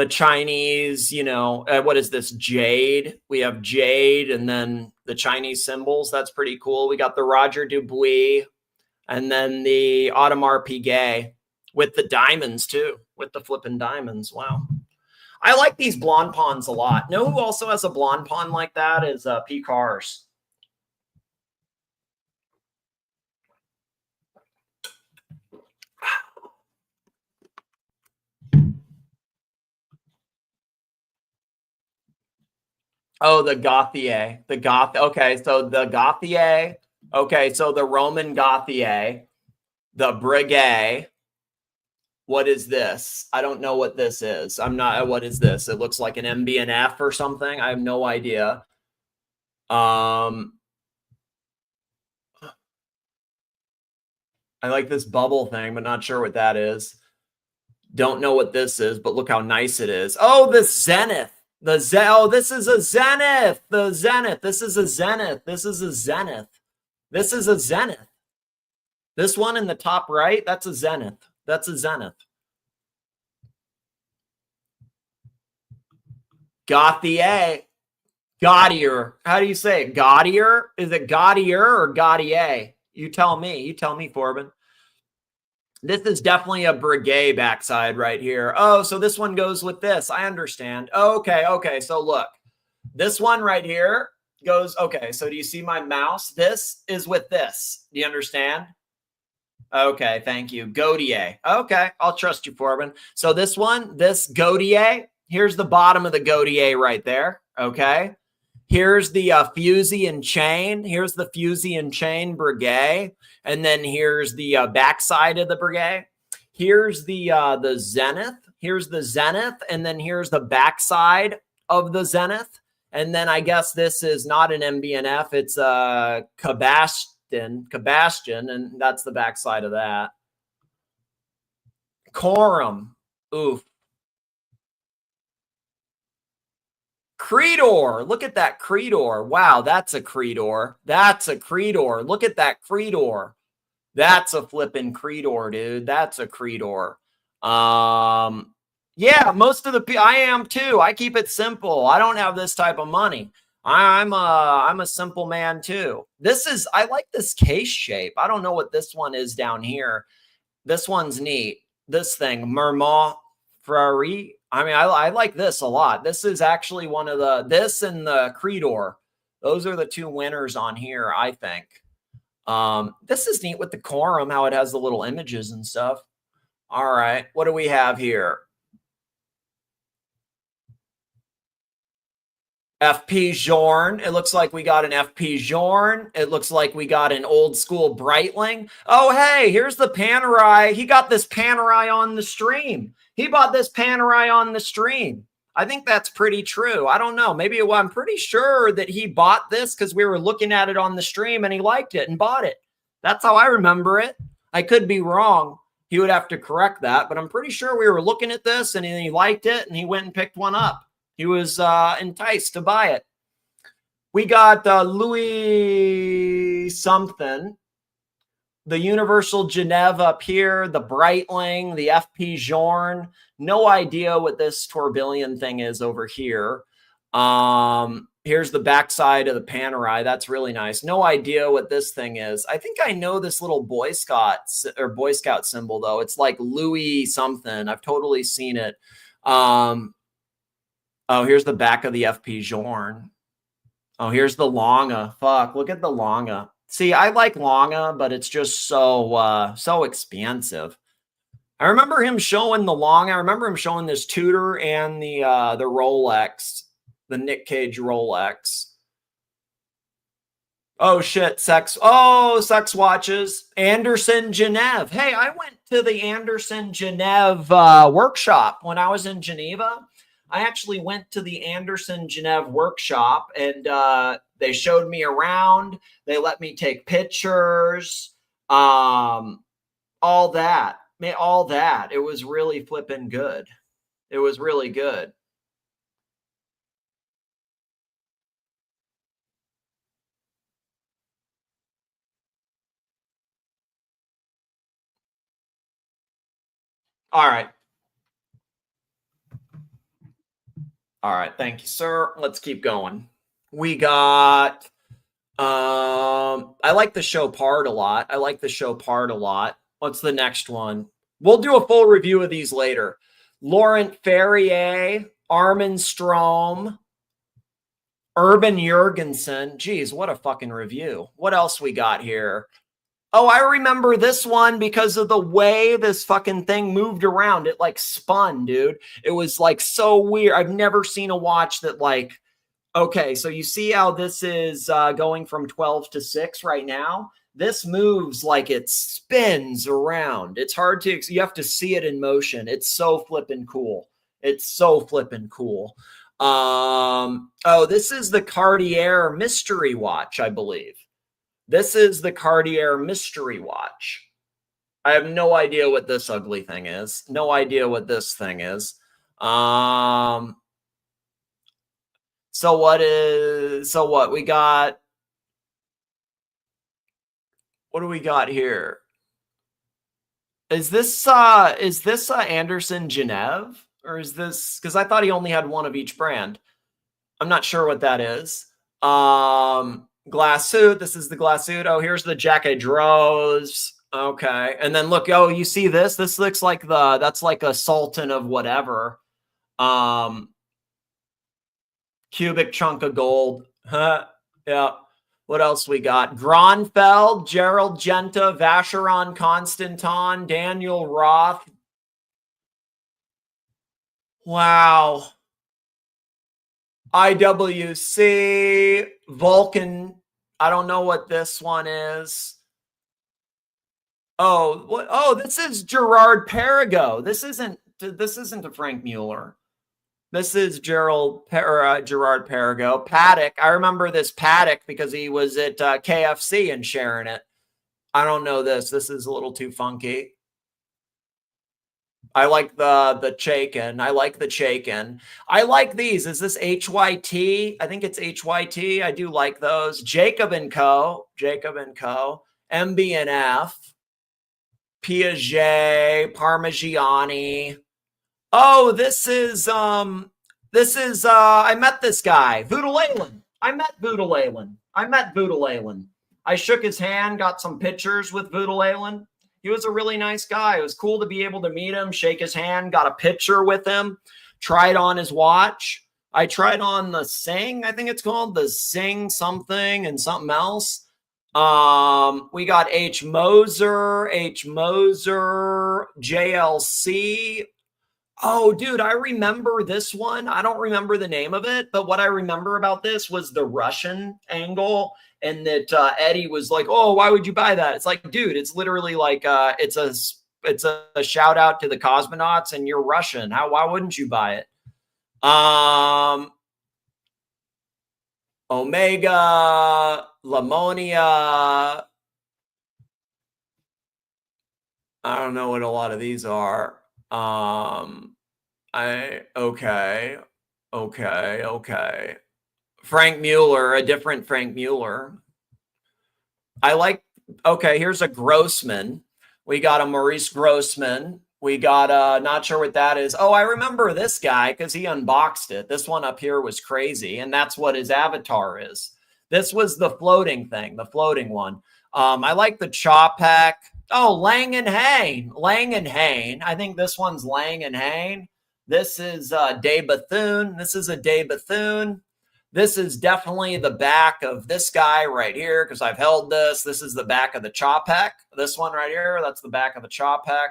Chinese, you know, what is this? Jade. We have jade and then the Chinese symbols. That's pretty cool. We got the Roger Dubuis and then the Audemars Piguet with the diamonds too, with the flipping diamonds. Wow. I like these blonde pawns a lot. Know who also has a blonde pawn like that is P. Cars. Oh, the Gauthier. The Goth. Okay, so the Gauthier. Okay, so the Roman Gauthier. The Breguet. What is this? I don't know what this is. I'm not. What is this? It looks like an MB&F or something. I have no idea. I like this bubble thing, but not sure what that is. Don't know what this is, but look how nice it is. Oh, the Zenith. Oh, this is a Zenith. The Zenith. This is a Zenith. This is a Zenith. This is a Zenith. This one in the top right, that's a Zenith. That's a Zenith. Gauthier. Gaudier. How do you say it? Gaudier? Is it Gaudier or Gaudier? You tell me. You tell me, Corbin. This is definitely a Breguet backside right here. Oh, so this one goes with this. I understand. Okay, okay. So look, this one right here goes, okay. So do you see my mouse? This is with this. Do you understand? Okay, thank you. Gautier. Okay, I'll trust you, Corbin. So this one, this Gautier, here's the bottom of the Gautier right there. Okay. Here's the fusee and chain. Here's the fusee and chain Breguet. And then here's the backside of the Breguet. Here's the Zenith. Here's the Zenith. And then here's the backside of the Zenith. And then I guess this is not an MB&F. It's a Cabastion. And that's the backside of that. Corum. Oof. Creedor. Look at that Creedor. Wow, that's a Creedor. That's a Creedor. Look at that Creedor. That's a flipping Creedor, dude. That's a Creedor. Yeah, most of the people, I am too. I keep it simple. I don't have this type of money. I'm a simple man too. This is, I like this case shape. I don't know what this one is down here. This one's neat. This thing, Mermont Frari. I mean, I like this a lot. This is actually one of the, this and the Creedor. Those are the two winners on here, I think. This is neat with the Corum, how it has the little images and stuff. All right. What do we have here? FP Jorn. It looks like we got an FP Jorn. It looks like we got an old school Breitling. Oh, hey, here's the Panerai. He got this Panerai on the stream. He bought this Panerai on the stream. I think that's pretty true. I don't know. Maybe I'm pretty sure that he bought this because we were looking at it on the stream and he liked it and bought it. That's how I remember it. I could be wrong. He would have to correct that, but I'm pretty sure we were looking at this and he liked it and he went and picked one up. He was enticed to buy it. We got Louis something. The Universal Genève up here, the Breitling, the FP Jorn, No idea what this tourbillon thing is over here. Here's the backside of the Panerai. That's really nice. No idea what this thing is. I think I know this little Boy Scout symbol though. It's like Louis something. I've totally seen it. Oh, here's the back of the FP Journe. Oh, here's the Longa. Fuck, look at the Longa. See, I like Longa, but it's just so expensive. I remember him showing the Longa. I remember him showing this Tudor and the Rolex, the Nick Cage Rolex. Oh shit, sex watches. Anderson Genève. Hey, I went to the Anderson Genève workshop when I was in Geneva. I actually went to the Anderson Genève workshop and they showed me around. They let me take pictures, all that. It was really flipping good. It was really good. All right. All right. Thank you, sir. Let's keep going. We got, I like the show part a lot. What's the next one? We'll do a full review of these later. Laurent Ferrier, Armin Strom, Urban Jurgensen. Geez, what a fucking review. What else we got here? Oh, I remember this one because of the way this fucking thing moved around. It like spun, dude. It was like so weird. I've never seen a watch that like, okay, so you see how this is going from 12 to 6 right now? This moves like it spins around. It's hard to, you have to see it in motion. It's so flippin' cool. Oh, this is the Cartier mystery watch, I believe. This is the Cartier mystery watch. I have no idea what this ugly thing is. No idea what this thing is. So what we got? What do we got here? Is this Anderson Genève? Or is this, because I thought he only had one of each brand. I'm not sure what that is. Glass suit. This is the glass suit. Oh, here's the Jacques Droz. Okay. And then look, oh, you see this? This looks like that's like a Sultan of whatever. Cubic chunk of gold. Huh? Yeah. What else we got? Gronfeld, Gerald Genta, Vacheron Constantin, Daniel Roth. Wow. IWC, Vulcan. I don't know what this one is. Oh, what? Oh, this is Gerard Perregaux. This isn't a Frank Mueller. This is Gerard Perregaux. Paddock. I remember this Paddock because he was at KFC and sharing it. I don't know this. This is a little too funky. I like the Chaikin. I like the Chaikin. I like these. Is this HYT? I think it's HYT. I do like those. Jacob & Co. MB&F. Piaget. Parmigiani. Oh, this is I met this guy. Voodoo Leyland. I met Voodoo Leyland. I shook his hand, got some pictures with Voodoo Leyland. He was a really nice guy. It was cool to be able to meet him, shake his hand, got a picture with him, tried on his watch. I tried on the Sing, I think it's called the Sing something and something else. We got H. Moser, JLC. Oh, dude, I remember this one. I don't remember the name of it, but what I remember about this was the Russian angle. And that Eddie was like, "Oh, why would you buy that?" It's like, dude, it's literally like it's a shout out to the cosmonauts, and you're Russian. Why wouldn't you buy it? Omega, Lamonia. I don't know what a lot of these are. Okay. Frank Mueller, a different Frank Mueller. I like, okay, here's a Grossman. We got a Maurice Grossman. We got, not sure what that is. Oh, I remember this guy because he unboxed it. This one up here was crazy, and that's what his avatar is. This was the floating thing, the floating one. I like the Chopek. Oh, Lang and Hain. Lang and Hain. I think this one's Lang and Hain. This is Day Bethune. This is a Day Bethune. This is definitely the back of this guy right here because I've held this. This is the back of the Chopek. This one right here, that's the back of the Chopek.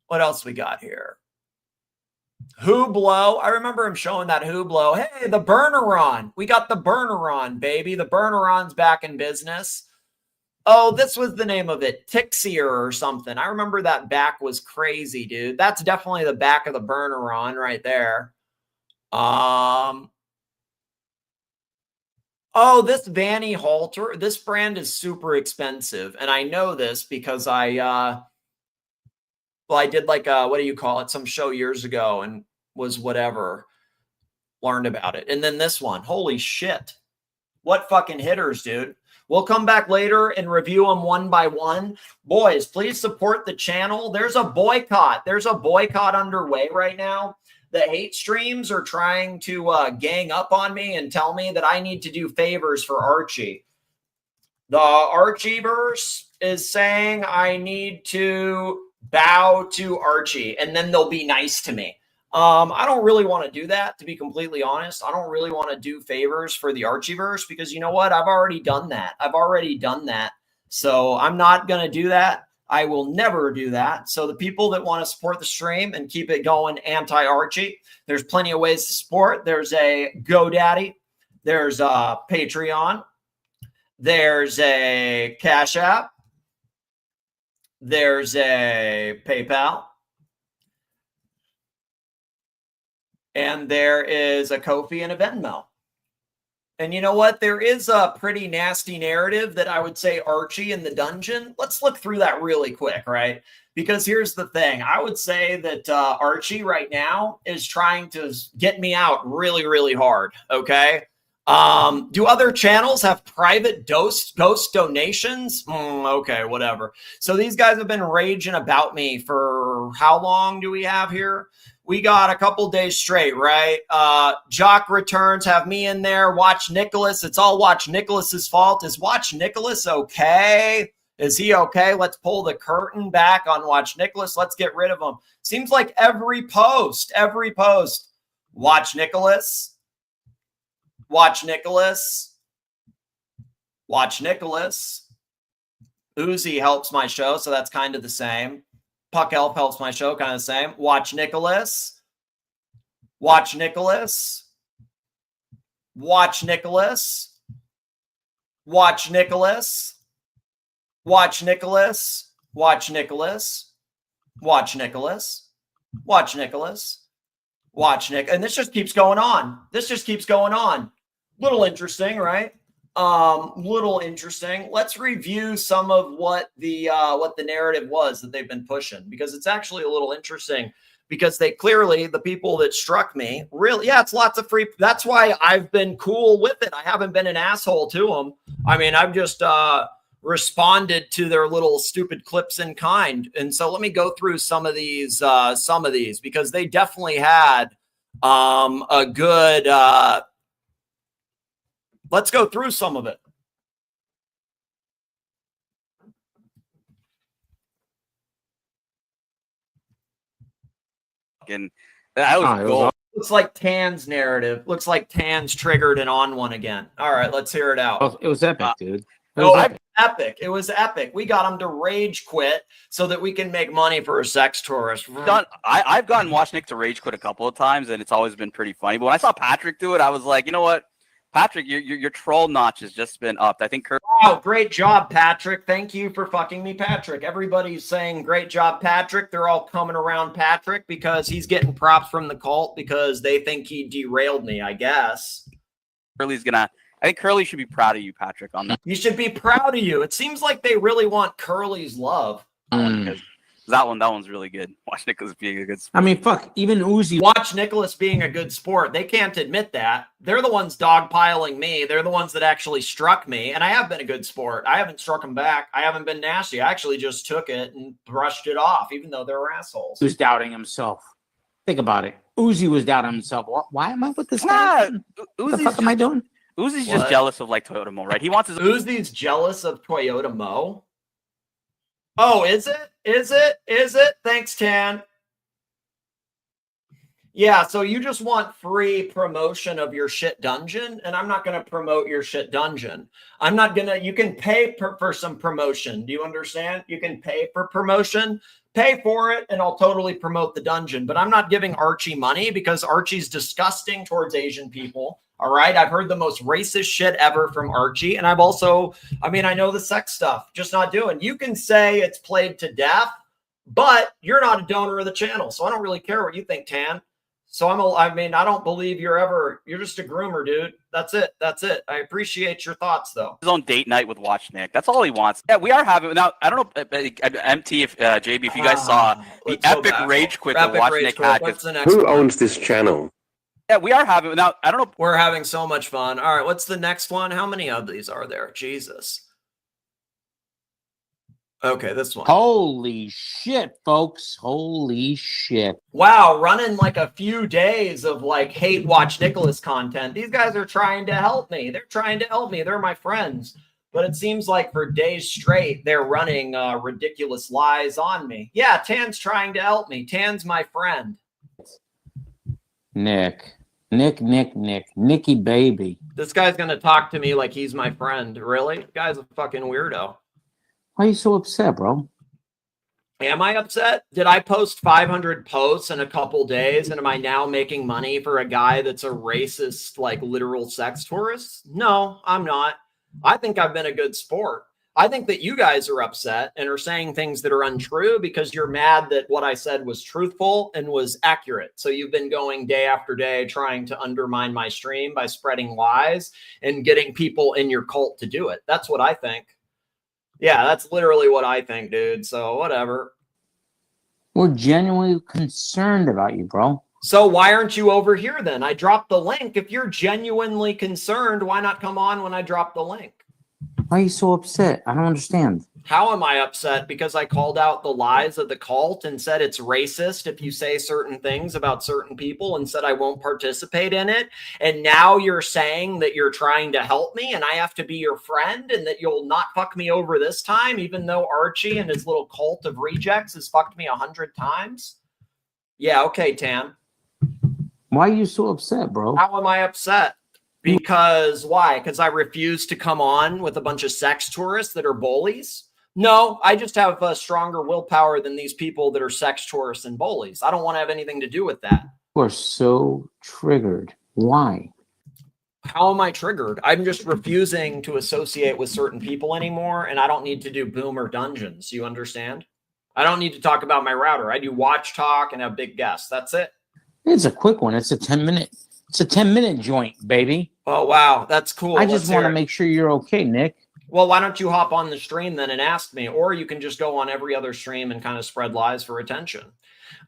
What else we got here? Hublot. I remember him showing that Hublot. Hey, the Burneron. We got the Burneron, baby. The Burneron's back in business. Oh, this was the name of it. Tixier or something. I remember that back was crazy, dude. That's definitely the back of the Burneron right there. Oh, this Vanny halter. This brand is super expensive. And I know this because I did like what do you call it? Some show years ago and was whatever. Learned about it. And then this one. Holy shit. What fucking hitters, dude. We'll come back later and review them one by one. Boys, please support the channel. There's a boycott. There's a boycott underway right now. The hate streams are trying to gang up on me and tell me that I need to do favors for Archie. The Archieverse is saying I need to bow to Archie and then they'll be nice to me. I don't really want to do that, to be completely honest. I don't really want to do favors for the Archieverse because you know what? I've already done that. So I'm not going to do that. I will never do that. So the people that want to support the stream and keep it going anti-Archie, there's plenty of ways to support. There's a GoDaddy. There's a Patreon. There's a Cash App. There's a PayPal. And there is a Ko-fi and a Venmo. And you know what? There is a pretty nasty narrative that I would say Archie in the dungeon. Let's look through that really quick, right? Because here's the thing. I would say that Archie right now is trying to get me out really, really hard, okay? Do other channels have private ghost donations? Okay, whatever. So these guys have been raging about me for how long do we have here? We got a couple days straight, right? Jock Returns, have me in there. Watch Nicholas. It's all Watch Nicholas's fault. Is Watch Nicholas okay? Is he okay? Let's pull the curtain back on Watch Nicholas. Let's get rid of him. Seems like every post. Watch Nicholas. Watch Nicholas. Watch Nicholas. Uzi helps my show, so that's kind of the same. Puck Elf helps my show, kind of the same. Watch Nicholas. Watch Nicholas. Watch Nicholas. Watch Nicholas. Watch Nicholas. Watch Nicholas. Watch Nicholas. Watch Nicholas. Watch Nick. And this just keeps going on. Little interesting, right? Little interesting. Let's review some of what the narrative was that they've been pushing, because it's actually a little interesting, because they clearly, the people that struck me, really, yeah, it's lots of free. That's why I've been cool with it. I haven't been an asshole to them. I mean, I've just responded to their little stupid clips in kind. And so let me go through some of these, because they definitely had a good. Let's go through some of it. And that was cool. Looks like Tan's narrative. Looks like Tan's triggered and on one again. All right, let's hear it out. It was epic, dude. Epic. It was epic. We got him to rage quit so that we can make money for a sex tourist. I've gotten Watch Nick to rage quit a couple of times, and it's always been pretty funny. But when I saw Patrick do it, I was like, you know what? Patrick, your troll notch has just been upped. I think. Wow, great job, Patrick. Thank you for fucking me, Patrick. Everybody's saying great job, Patrick. They're all coming around Patrick because he's getting props from the cult because they think he derailed me, I guess. I think Curly should be proud of you, Patrick, on that. You should be proud of you. It seems like they really want Curly's love. That one's really good. Watch Nicholas being a good sport. I mean, fuck, even Uzi. Watch Nicholas being a good sport. They can't admit that. They're the ones dogpiling me. They're the ones that actually struck me. And I have been a good sport. I haven't struck them back. I haven't been nasty. I actually just took it and brushed it off, even though they were assholes. He was doubting himself. Think about it. Uzi was doubting himself. Why am I with this guy? What the fuck am I doing? Uzi's just jealous of like Toyota Mo, right? He wants his Uzi's jealous of Toyota Mo. Oh, is it? Is it? Is it? Thanks, Tan. Yeah, so you just want free promotion of your shit dungeon, and I'm not going to promote your shit dungeon. I'm not going to, you can pay for some promotion. Do you understand? You can pay for promotion, pay for it, and I'll totally promote the dungeon. But I'm not giving Archie money because Archie's disgusting towards Asian people. All right. I've heard the most racist shit ever from Archie. And I've also, I mean, I know the sex stuff, just not doing. You can say it's played to death, but you're not a donor of the channel. So I don't really care what you think, Tan. So I mean, I don't believe you're just a groomer, dude. That's it. That's it. I appreciate your thoughts, though. his own date night with Watch Nick. That's all he wants. Yeah, we are having now. I don't know, MT, if JB, if you guys saw the epic rage quit that Watch Nick had. Who owns this channel? Yeah, we are having now. I don't know. We're having so much fun. All right, what's the next one? How many of these are there? Jesus. Okay, this one. Holy shit, folks. Holy shit. Wow, running like a few days of like hate Watch Nicholas content. These guys are trying to help me. They're trying to help me. They're my friends. But it seems like for days straight, they're running ridiculous lies on me. Yeah, Tan's trying to help me. Tan's my friend. Nicky baby. This guy's going to talk to me like he's my friend. Really? Guy's a fucking weirdo. Why are you so upset, bro? Am I upset? Did I post 500 posts in a couple days and am I now making money for a guy that's a racist, like literal sex tourist? No, I'm not. I think I've been a good sport. I think that you guys are upset and are saying things that are untrue because you're mad that what I said was truthful and was accurate. So you've been going day after day trying to undermine my stream by spreading lies and getting people in your cult to do it. That's what I think. Yeah, that's literally what I think, dude. So whatever. We're genuinely concerned about you, bro. So why aren't you over here then? I dropped the link. If you're genuinely concerned, why not come on when I drop the link? Why are you so upset? I don't understand. How am I upset? Because I called out the lies of the cult and said it's racist if you say certain things about certain people and said I won't participate in it. And now you're saying that you're trying to help me and I have to be your friend and that you'll not fuck me over this time, even though Archie and his little cult of rejects has fucked me 100 times. Yeah, okay, Tan. Why are you so upset, bro? How am I upset? Because why? Because I refuse to come on with a bunch of sex tourists that are bullies? No, I just have a stronger willpower than these people that are sex tourists and bullies. I don't want to have anything to do with that. You are so triggered. Why? How am I triggered? I'm just refusing to associate with certain people anymore, and I don't need to do boomer dungeons. You understand? I don't need to talk about my router. I do watch talk and have big guests. That's it. It's a quick one. It's a 10-minute. It's a 10-minute joint, baby. Oh, wow. That's cool. I just want to make sure you're okay, Nick. Well, why don't you hop on the stream then and ask me? Or you can just go on every other stream and kind of spread lies for attention.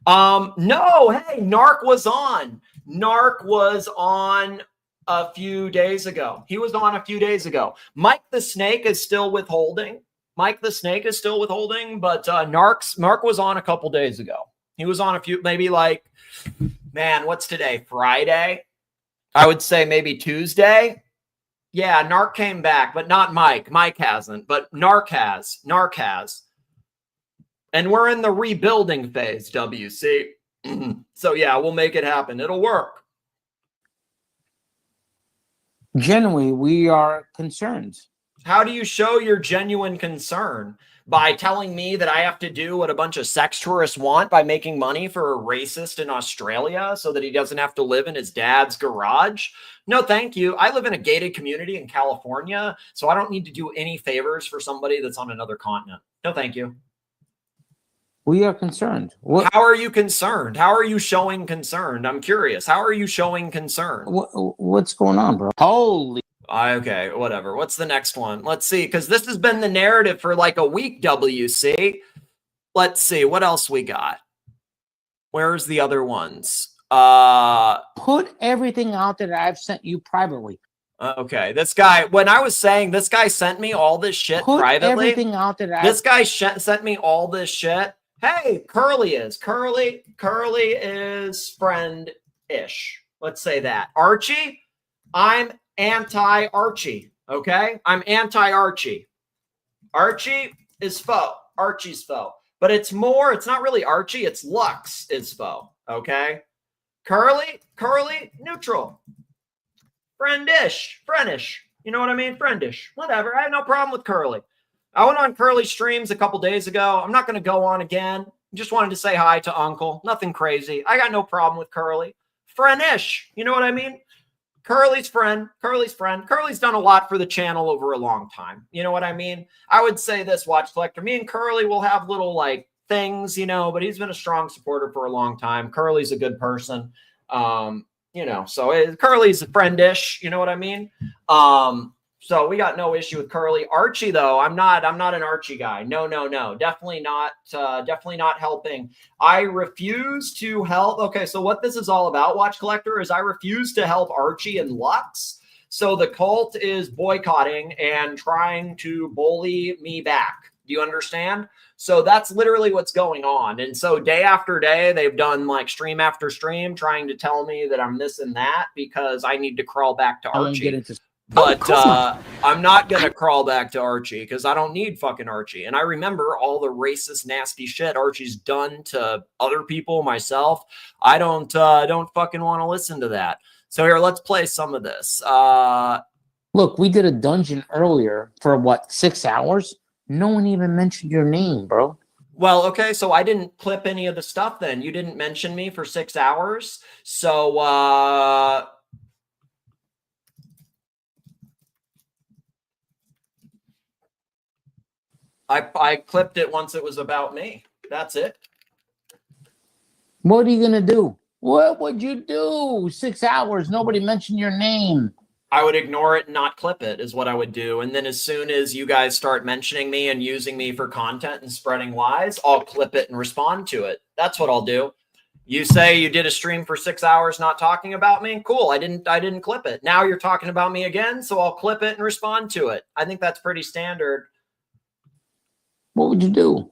No, hey, Narc was on. Narc was on a few days ago. He was on a few days ago. Mike the Snake is still withholding. Mike the Snake is still withholding, but Narc was on a couple days ago. He was on a few, maybe like, man, what's today? Friday? I would say maybe Tuesday. Yeah, Narc came back, but not Mike. Mike hasn't, but Narc has. Narc has. And we're in the rebuilding phase, WC. So yeah, we'll make it happen. It'll work. Genuinely, we are concerned. How do you show your genuine concern? By telling me that I have to do what a bunch of sex tourists want by making money for a racist in Australia so that he doesn't have to live in his dad's garage? No, thank you. I live in a gated community in California, so I don't need to do any favors for somebody that's on another continent. No, thank you. We are concerned. How are you concerned? How are you showing concern? I'm curious. How are you showing concern? What's going on, bro? Holy. Okay, whatever. What's the next one? Let's see, because this has been the narrative for like a week, WC. let's see what else we got. Where's the other ones? Put everything out there that I've sent you privately. Okay, this guy, when I was saying this guy sent me all this shit Put privately. everything out there that this guy sent me all this shit. Hey, Curly is friend-ish. Let's say that. Archie, I'm anti-Archie. Okay, I'm anti-Archie. Archie is foe. Archie's foe. But it's not really Archie, it's Lux is foe. Okay. Curly, neutral. Friendish. You know what I mean? Friendish. Whatever. I have no problem with Curly. I went on Curly streams a couple days ago. I'm not going to go on again. Just wanted to say hi to Uncle. Nothing crazy. I got no problem with Curly. Friendish. You know what I mean? Curly's friend. Curly's done a lot for the channel over a long time. You know what I mean? I would say this, Watch Collector. Me and Curly will have little like things, you know, but he's been a strong supporter for a long time. Curly's a good person. You know, so Curly's friendish, you know what I mean? So we got no issue with Curly. Archie, though, I'm not an Archie guy. No. Definitely not helping. I refuse to help. Okay, so what this is all about, Watch Collector, is I refuse to help Archie and Lux. So the cult is boycotting and trying to bully me back. Do you understand? So that's literally what's going on. And so day after day, they've done like stream after stream trying to tell me that I'm this and that because I need to crawl back to Archie. But I'm not going to crawl back to Archie because I don't need fucking Archie. And I remember all the racist, nasty shit Archie's done to other people, myself. I don't fucking want to listen to that. So here, let's play some of this. Look, we did a dungeon earlier for what, 6 hours? No one even mentioned your name, bro. Well, okay, so I didn't clip any of the stuff then. You didn't mention me for 6 hours. So, I clipped it once it was about me. That's it. What are you going to do? What would you do? 6 hours, nobody mentioned your name. I would ignore it and not clip it is what I would do. And then as soon as you guys start mentioning me and using me for content and spreading lies, I'll clip it and respond to it. That's what I'll do. You say you did a stream for 6 hours not talking about me. Cool. I didn't clip it. Now you're talking about me again. So I'll clip it and respond to it. I think that's pretty standard. What would you do?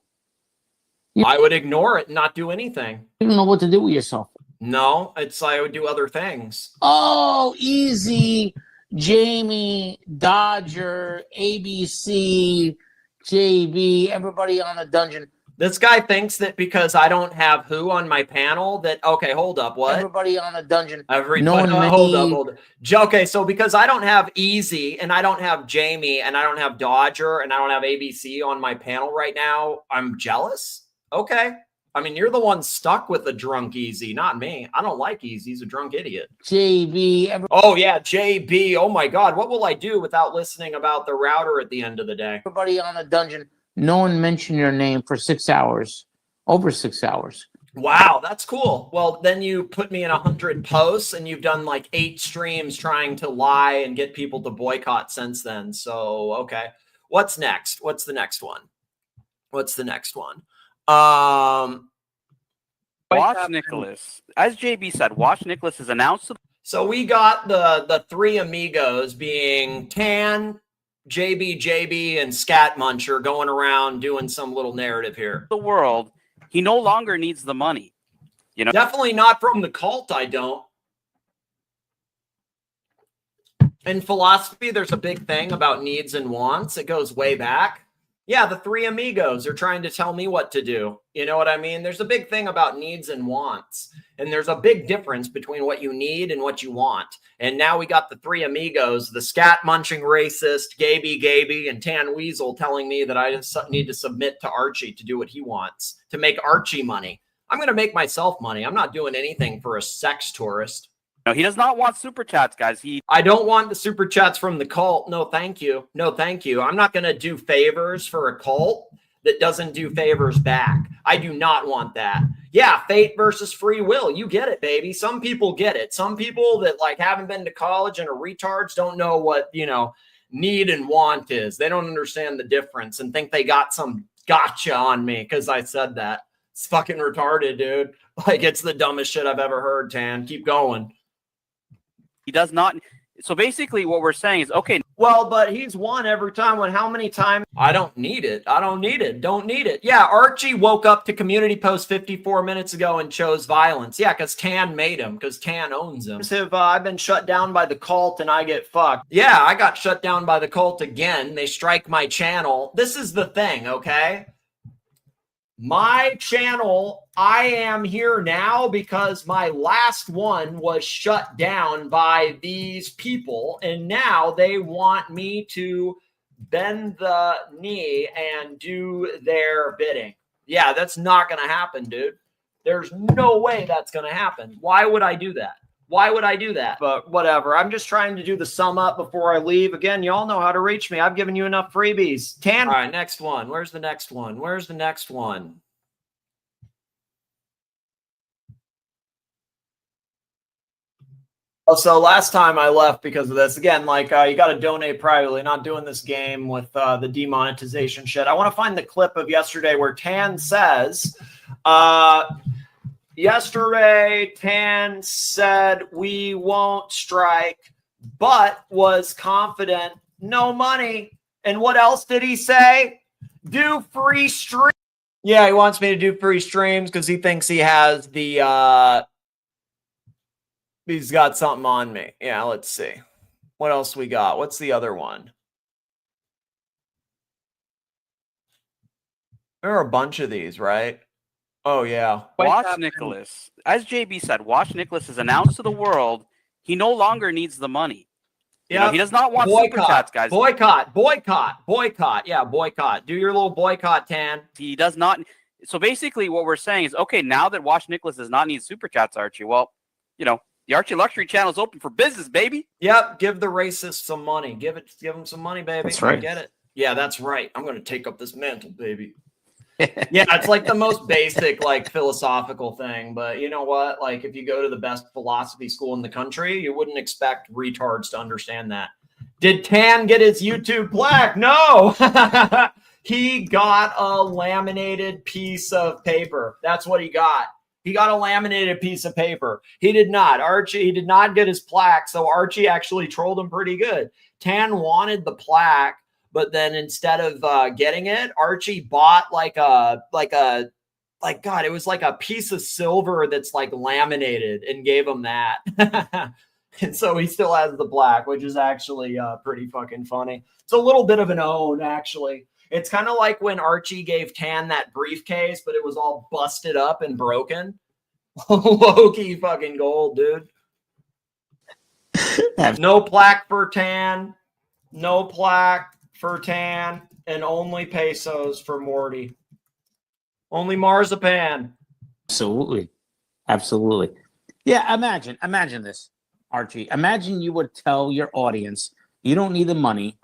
I would ignore it and not do anything. You don't know what to do with yourself. No, I would do other things. Oh, easy. Jamie, Dodger, ABC, JB, everybody on the dungeon. This guy thinks that because I don't have who on my panel that, okay, hold up, what? Everybody on the dungeon. Hold up. Okay, so because I don't have Easy and I don't have Jamie and I don't have Dodger and I don't have ABC on my panel right now, I'm jealous? Okay. I mean, you're the one stuck with the drunk Easy, not me. I don't like Easy. He's a drunk idiot. JB. Oh, yeah, JB. Oh, my God. What will I do without listening about the router at the end of the day? Everybody on the dungeon. No one mentioned your name for 6 hours. Over 6 hours. Wow, that's cool. Well, then you put me in 100 posts and you've done like 8 streams trying to lie and get people to boycott since then. So, okay. What's next? What's the next one? Watch Nicholas. As JB said, Watch Nicholas has announced. So we got the 3 amigos being Tan, JB, and Scat Muncher going around doing some little narrative here. The world, he no longer needs the money. You know, definitely not from the cult. I don't. In philosophy, there's a big thing about needs and wants. It goes way back. Yeah, the 3 amigos are trying to tell me what to do. You know what I mean? There's a big thing about needs and wants. And there's a big difference between what you need and what you want. And now we got the 3 amigos, the scat munching racist, Gaby, and Tan Weasel telling me that I just need to submit to Archie to do what he wants, to make Archie money. I'm going to make myself money. I'm not doing anything for a sex tourist. No, he does not want super chats, guys. I don't want the super chats from the cult. No, thank you. No, thank you. I'm not going to do favors for a cult that doesn't do favors back. I do not want that. Yeah, fate versus free will. You get it, baby. Some people get it. Some people that like haven't been to college and are retards don't know what, need and want is. They don't understand the difference and think they got some gotcha on me because I said that. It's fucking retarded, dude. Like, it's the dumbest shit I've ever heard, Tan. Keep going. He does not. So basically what we're saying is, okay. Well, but he's won every time. When how many times? I don't need it. I don't need it. Don't need it. Yeah, Archie woke up to community post 54 minutes ago and chose violence. Yeah, because Tan made him, because Tan owns him. I've been shut down by the cult and I get fucked. Yeah, I got shut down by the cult again. They strike my channel. This is the thing, okay? My channel, I am here now because my last one was shut down by these people, and now they want me to bend the knee and do their bidding. Yeah, that's not going to happen, dude. There's no way that's going to happen. Why would I do that? Why would I do that? But whatever. I'm just trying to do the sum up before I leave. Again, y'all know how to reach me. I've given you enough freebies. All right, next one. Where's the next one? Where's the next one? So last time I left because of this, again, like you got to donate privately, not doing this game with the demonetization shit. I want to find the clip of yesterday where Tan says, yesterday Tan said we won't strike, but was confident, no money. And what else did he say? Do free stream. Yeah, he wants me to do free streams because he thinks he has the... He's got something on me. Yeah, let's see. What else we got? What's the other one? There are a bunch of these, right? Oh, yeah. Watch Nicholas. As JB said, Watch Nicholas has announced to the world he no longer needs the money. You know, he does not want super chats, guys. Boycott. Yeah, boycott. Do your little boycott, Tan. He does not. So basically what we're saying is, okay, now that Watch Nicholas does not need super chats, Archie, well, you know, the Archie Luxury channel is open for business, baby. Yep, give the racists some money. Give them some money, baby. That's right. Get it. Yeah, that's right. I'm going to take up this mantle, baby. Yeah, it's like the most basic, like, philosophical thing. But you know what? Like, if you go to the best philosophy school in the country, you wouldn't expect retards to understand that. Did Tan get his YouTube plaque? No. He got a laminated piece of paper. That's what he got. He got a laminated piece of paper. He did not. Archie, he did not get his plaque. So Archie actually trolled him pretty good. Tan wanted the plaque, but then instead of getting it, Archie bought like God, it was like a piece of silver that's like laminated and gave him that. And so he still has the plaque, which is actually pretty fucking funny. It's a little bit of an own, actually. It's kind of like when Archie gave Tan that briefcase, but it was all busted up and broken. Low-key fucking gold, dude. No plaque for Tan. No plaque for Tan. And only pesos for Morty. Only marzipan. Absolutely. Absolutely. Yeah, imagine this, Archie. Imagine you would tell your audience, you don't need the money.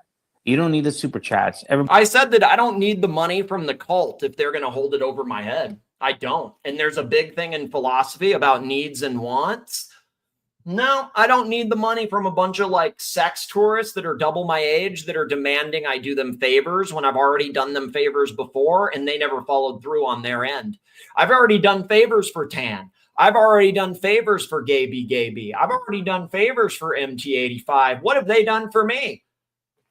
You don't need the super chats. I said that I don't need the money from the cult if they're going to hold it over my head. I don't. And there's a big thing in philosophy about needs and wants. No, I don't need the money from a bunch of like sex tourists that are double my age that are demanding I do them favors when I've already done them favors before and they never followed through on their end. I've already done favors for Tan. I've already done favors for Gaby. I've already done favors for MT85. What have they done for me?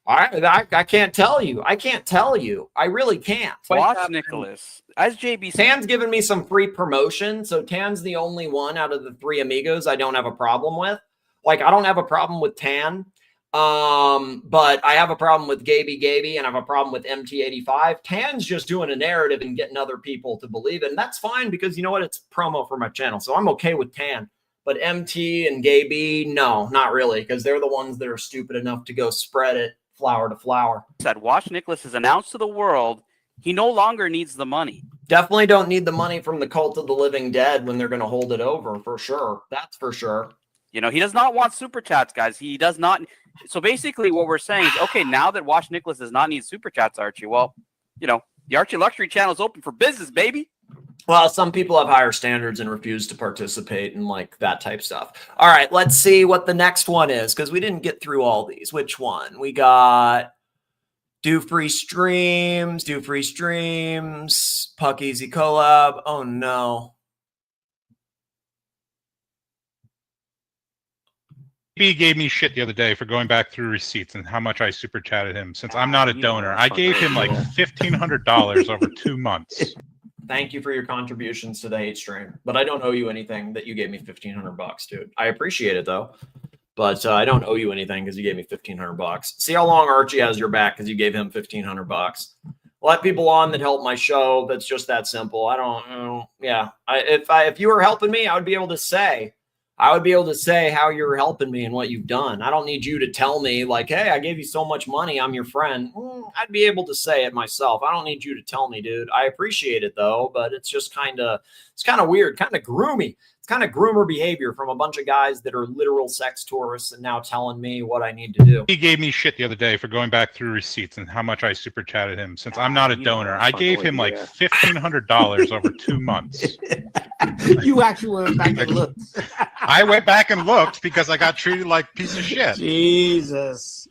I can't tell you. I can't tell you. I really can't. Watch Nicholas. As JB said, Tan's given me some free promotion. So Tan's the only one out of the three amigos I don't have a problem with. Like, I don't have a problem with Tan. But I have a problem with Gaby, and I have a problem with MT85. Tan's just doing a narrative and getting other people to believe it. And that's fine because you know what? It's promo for my channel. So I'm okay with Tan. But MT and Gaby, no, not really. Because they're the ones that are stupid enough to go spread it flower to flower. Said Watch Nicholas has announced to the world he no longer needs the money. Definitely don't need the money from the Cult of the Living Dead when they're going to hold it over, for sure. That's for sure. You know, he does not want super chats, guys. He does not. So basically what we're saying is, okay, now that Watch Nicholas does not need super chats, Archie, well, you know, the Archie Luxury channel is open for business, baby. Well, some people have higher standards and refuse to participate in like that type stuff. All right, let's see what the next one is because we didn't get through all these. Which one? We got Do free streams. Puck Easy collab. Oh no. He gave me shit the other day for going back through receipts and how much I super chatted him. Since I'm not a donor, I gave him like $1,500 over 2 months. Thank you for your contributions to the hate stream, but I don't owe you anything that you gave me $1,500, dude. I appreciate it though, but I don't owe you anything because you gave me $1,500. See how long Archie has your back because you gave him $1,500. Let people on that help my show. That's just that simple. I don't know. Yeah, if you were helping me, I would be able to say. How you're helping me and what you've done. I don't need you to tell me like, hey, I gave you so much money, I'm your friend. I'd be able to say it myself. I don't need you to tell me, dude. I appreciate it though, but it's just kind of weird, kind of groomy. It's kind of groomer behavior from a bunch of guys that are literal sex tourists and now telling me what I need to do. He gave me shit the other day for going back through receipts and how much I super chatted him. Since I'm not a donor, I gave him like $1,500 over 2 months. You actually went back and looked. I went back and looked because I got treated like a piece of shit. Jesus,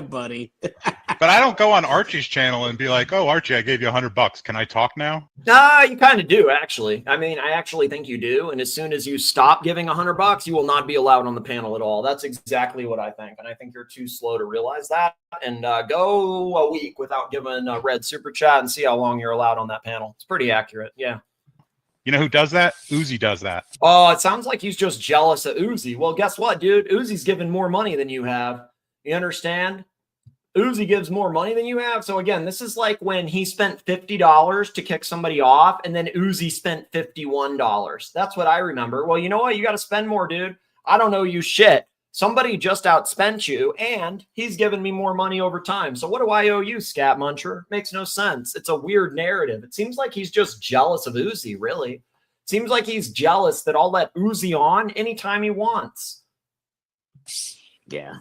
buddy. But I don't go on Archie's channel and be like, "Oh, Archie, I gave you $100. Can I talk now?" You kind of do, actually. I mean, I actually think you do. And as soon as you stop giving $100, you will not be allowed on the panel at all. That's exactly what I think. And I think you're too slow to realize that. And go a week without giving a red super chat and see how long you're allowed on that panel. It's pretty accurate. Yeah. You know who does that? Uzi does that. Oh, it sounds like he's just jealous of Uzi. Well, guess what, dude? Uzi's giving more money than you have. You understand? Uzi gives more money than you have. So again, this is like when he spent $50 to kick somebody off and then Uzi spent $51. That's what I remember. Well, you know what? You got to spend more, dude. I don't owe you shit. Somebody just outspent you and he's given me more money over time. So what do I owe you, Scat Muncher? Makes no sense. It's a weird narrative. It seems like he's just jealous of Uzi, really. Seems like he's jealous that I'll let Uzi on anytime he wants. Yeah.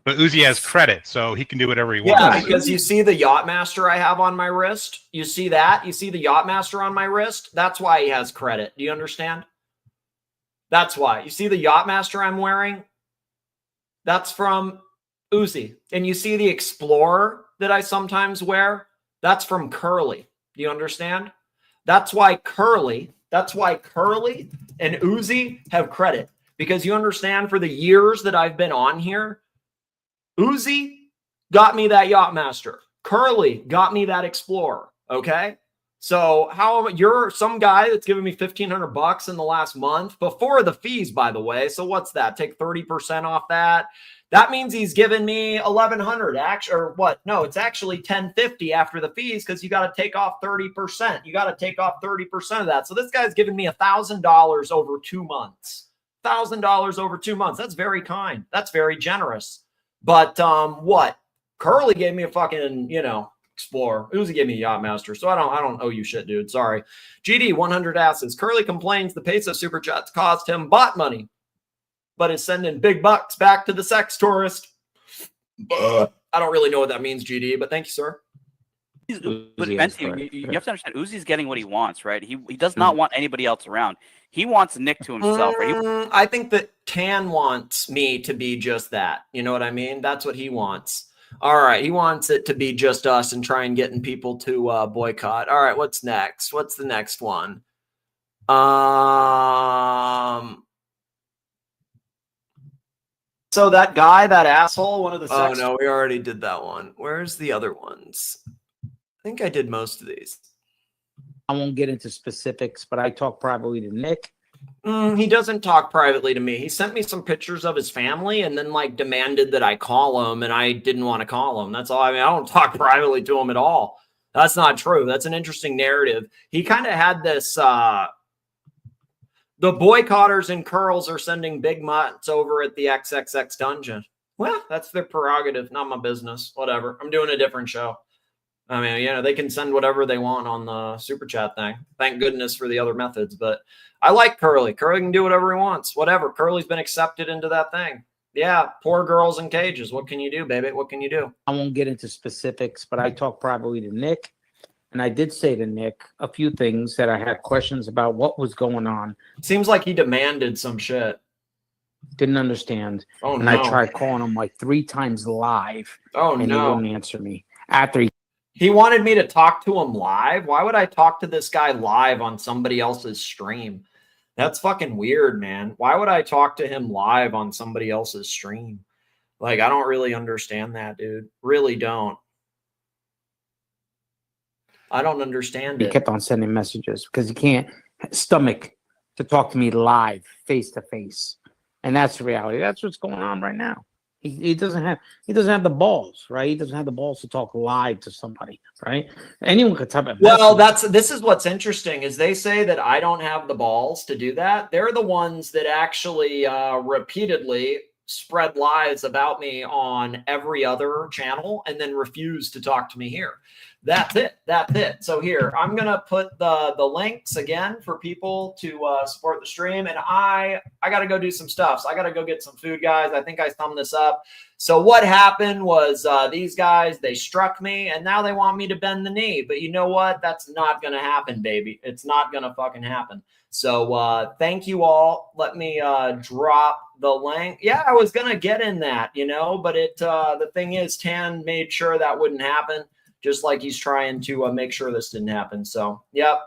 But Uzi has credit, so he can do whatever he wants. Yeah, because you see the Yachtmaster I have on my wrist? You see that? You see the Yachtmaster on my wrist? That's why he has credit. Do you understand? That's why. You see the Yachtmaster I'm wearing? That's from Uzi. And you see the Explorer that I sometimes wear? That's from Curly. Do you understand? That's why Curly and Uzi have credit. Because you understand, for the years that I've been on here, Uzi got me that Yachtmaster. Curly got me that Explorer. Okay? So you're some guy that's giving me $1,500 in the last month before the fees, by the way. So what's that? Take 30% off that. That means he's giving me $1,100. Or what? No, it's actually $1,050 after the fees because you got to take off 30%. You got to take off 30% of that. So this guy's giving me $1,000 over 2 months. $1,000 over 2 months. That's very kind. That's very generous. But what? Curly gave me a fucking, Explorer. Uzi gave me a Yachtmaster, so I don't owe you shit, dude. Sorry. GD 100 asses. Curly complains the peso super chats cost him bot money, but is sending big bucks back to the sex tourist. I don't really know what that means, GD, but thank you, sir. But Benty, you have to understand, Uzi's getting what he wants, right? He does not want anybody else around. He wants Nick to himself. Right? I think that Tan wants me to be just that. You know what I mean? That's what he wants. All right. He wants it to be just us and try and getting people to boycott. All right. What's next? What's the next one? So that guy, that asshole, one of the sex... Oh, no, we already did that one. Where's the other ones? I think I did most of these. I won't get into specifics, but I talk privately to Nick. He doesn't talk privately to me. He sent me some pictures of his family and then demanded that I call him, and I didn't want to call him. That's all. I mean, I don't talk privately to him at all. That's not true. That's an interesting narrative. He kind of had this, the boycotters and curls are sending big mutts over at the XXX dungeon. Well, that's their prerogative, not my business. Whatever. I'm doing a different show. I mean, they can send whatever they want on the super chat thing. Thank goodness for the other methods, but I like Curly. Curly can do whatever he wants. Whatever. Curly's been accepted into that thing. Yeah, poor girls in cages. What can you do, baby? What can you do? I won't get into specifics, but I talk privately to Nick. And I did say to Nick a few things that I had questions about what was going on. Seems like he demanded some shit. Didn't understand. Oh, and no. I tried calling him 3 times live. Oh, and no. he wouldn't answer me. after He wanted me to talk to him live. Why would I talk to this guy live on somebody else's stream? That's fucking weird, man. Why would I talk to him live on somebody else's stream? Like, I don't really understand that, dude. Really don't. I don't understand he it. kept on sending messages because he can't stomach to talk to me live, face to face, and that's the reality. That's what's going on right now. He doesn't have the balls, right? He doesn't have the balls to talk live to somebody, right? Anyone could type it. Well, this is what's interesting is they say that I don't have the balls to do that. They're the ones that actually repeatedly spread lies about me on every other channel and then refuse to talk to me here. That's it. That's it. So here, I'm going to put the links again for people to support the stream. And I got to go do some stuff. So I got to go get some food, guys. I think I summed this up. So what happened was these guys, they struck me and now they want me to bend the knee. But you know what? That's not going to happen, baby. It's not going to fucking happen. So thank you all. Let me drop the link. Yeah, I was going to get in that, you know, but the thing is Tan made sure that wouldn't happen. Just like he's trying to make sure this didn't happen. So, yep.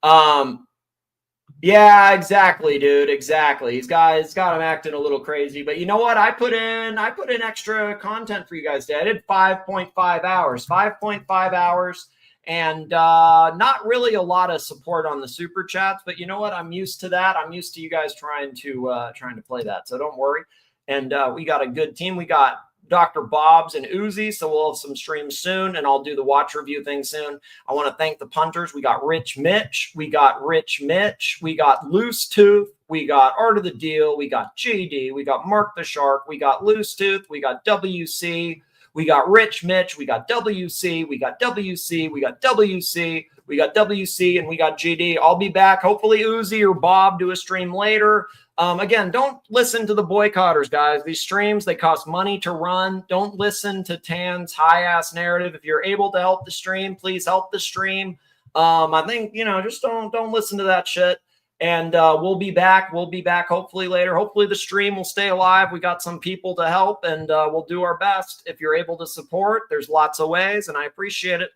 Yeah, exactly, dude. Exactly. He's got him acting a little crazy. But you know what? I put in extra content for you guys today. I did 5.5 hours. 5.5 hours. And not really a lot of support on the super chats. But you know what? I'm used to that. I'm used to you guys trying to play that. So don't worry. And we got a good team. We got Dr. Bob's and Uzi, so we'll have some streams soon, and I'll do the watch review thing soon. I want to thank the punters. We got Rich Mitch, we got Loose Tooth, we got Art of the Deal, we got JD, we got Mark the Shark, we got Loose Tooth, we got WC, we got Rich Mitch, we got WC, we got WC, we got WC, we got WC, and we got JD. I'll be back. Hopefully Uzi or Bob do a stream later. Again, don't listen to the boycotters, guys. These streams, they cost money to run. Don't listen to Tan's high-ass narrative. If you're able to help the stream, please help the stream. I think, you know, just don't listen to that shit. And we'll be back. We'll be back hopefully later. Hopefully the stream will stay alive. We got some people to help, and we'll do our best. If you're able to support, there's lots of ways, and I appreciate it.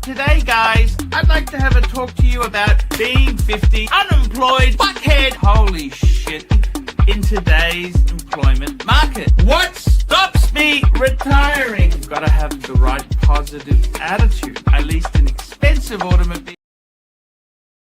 Today, guys, I'd like to have a talk to you about being 50, unemployed, fuckhead. Holy shit. In today's employment market. What stops me retiring? You've got to have the right positive attitude. I leased an expensive automobile.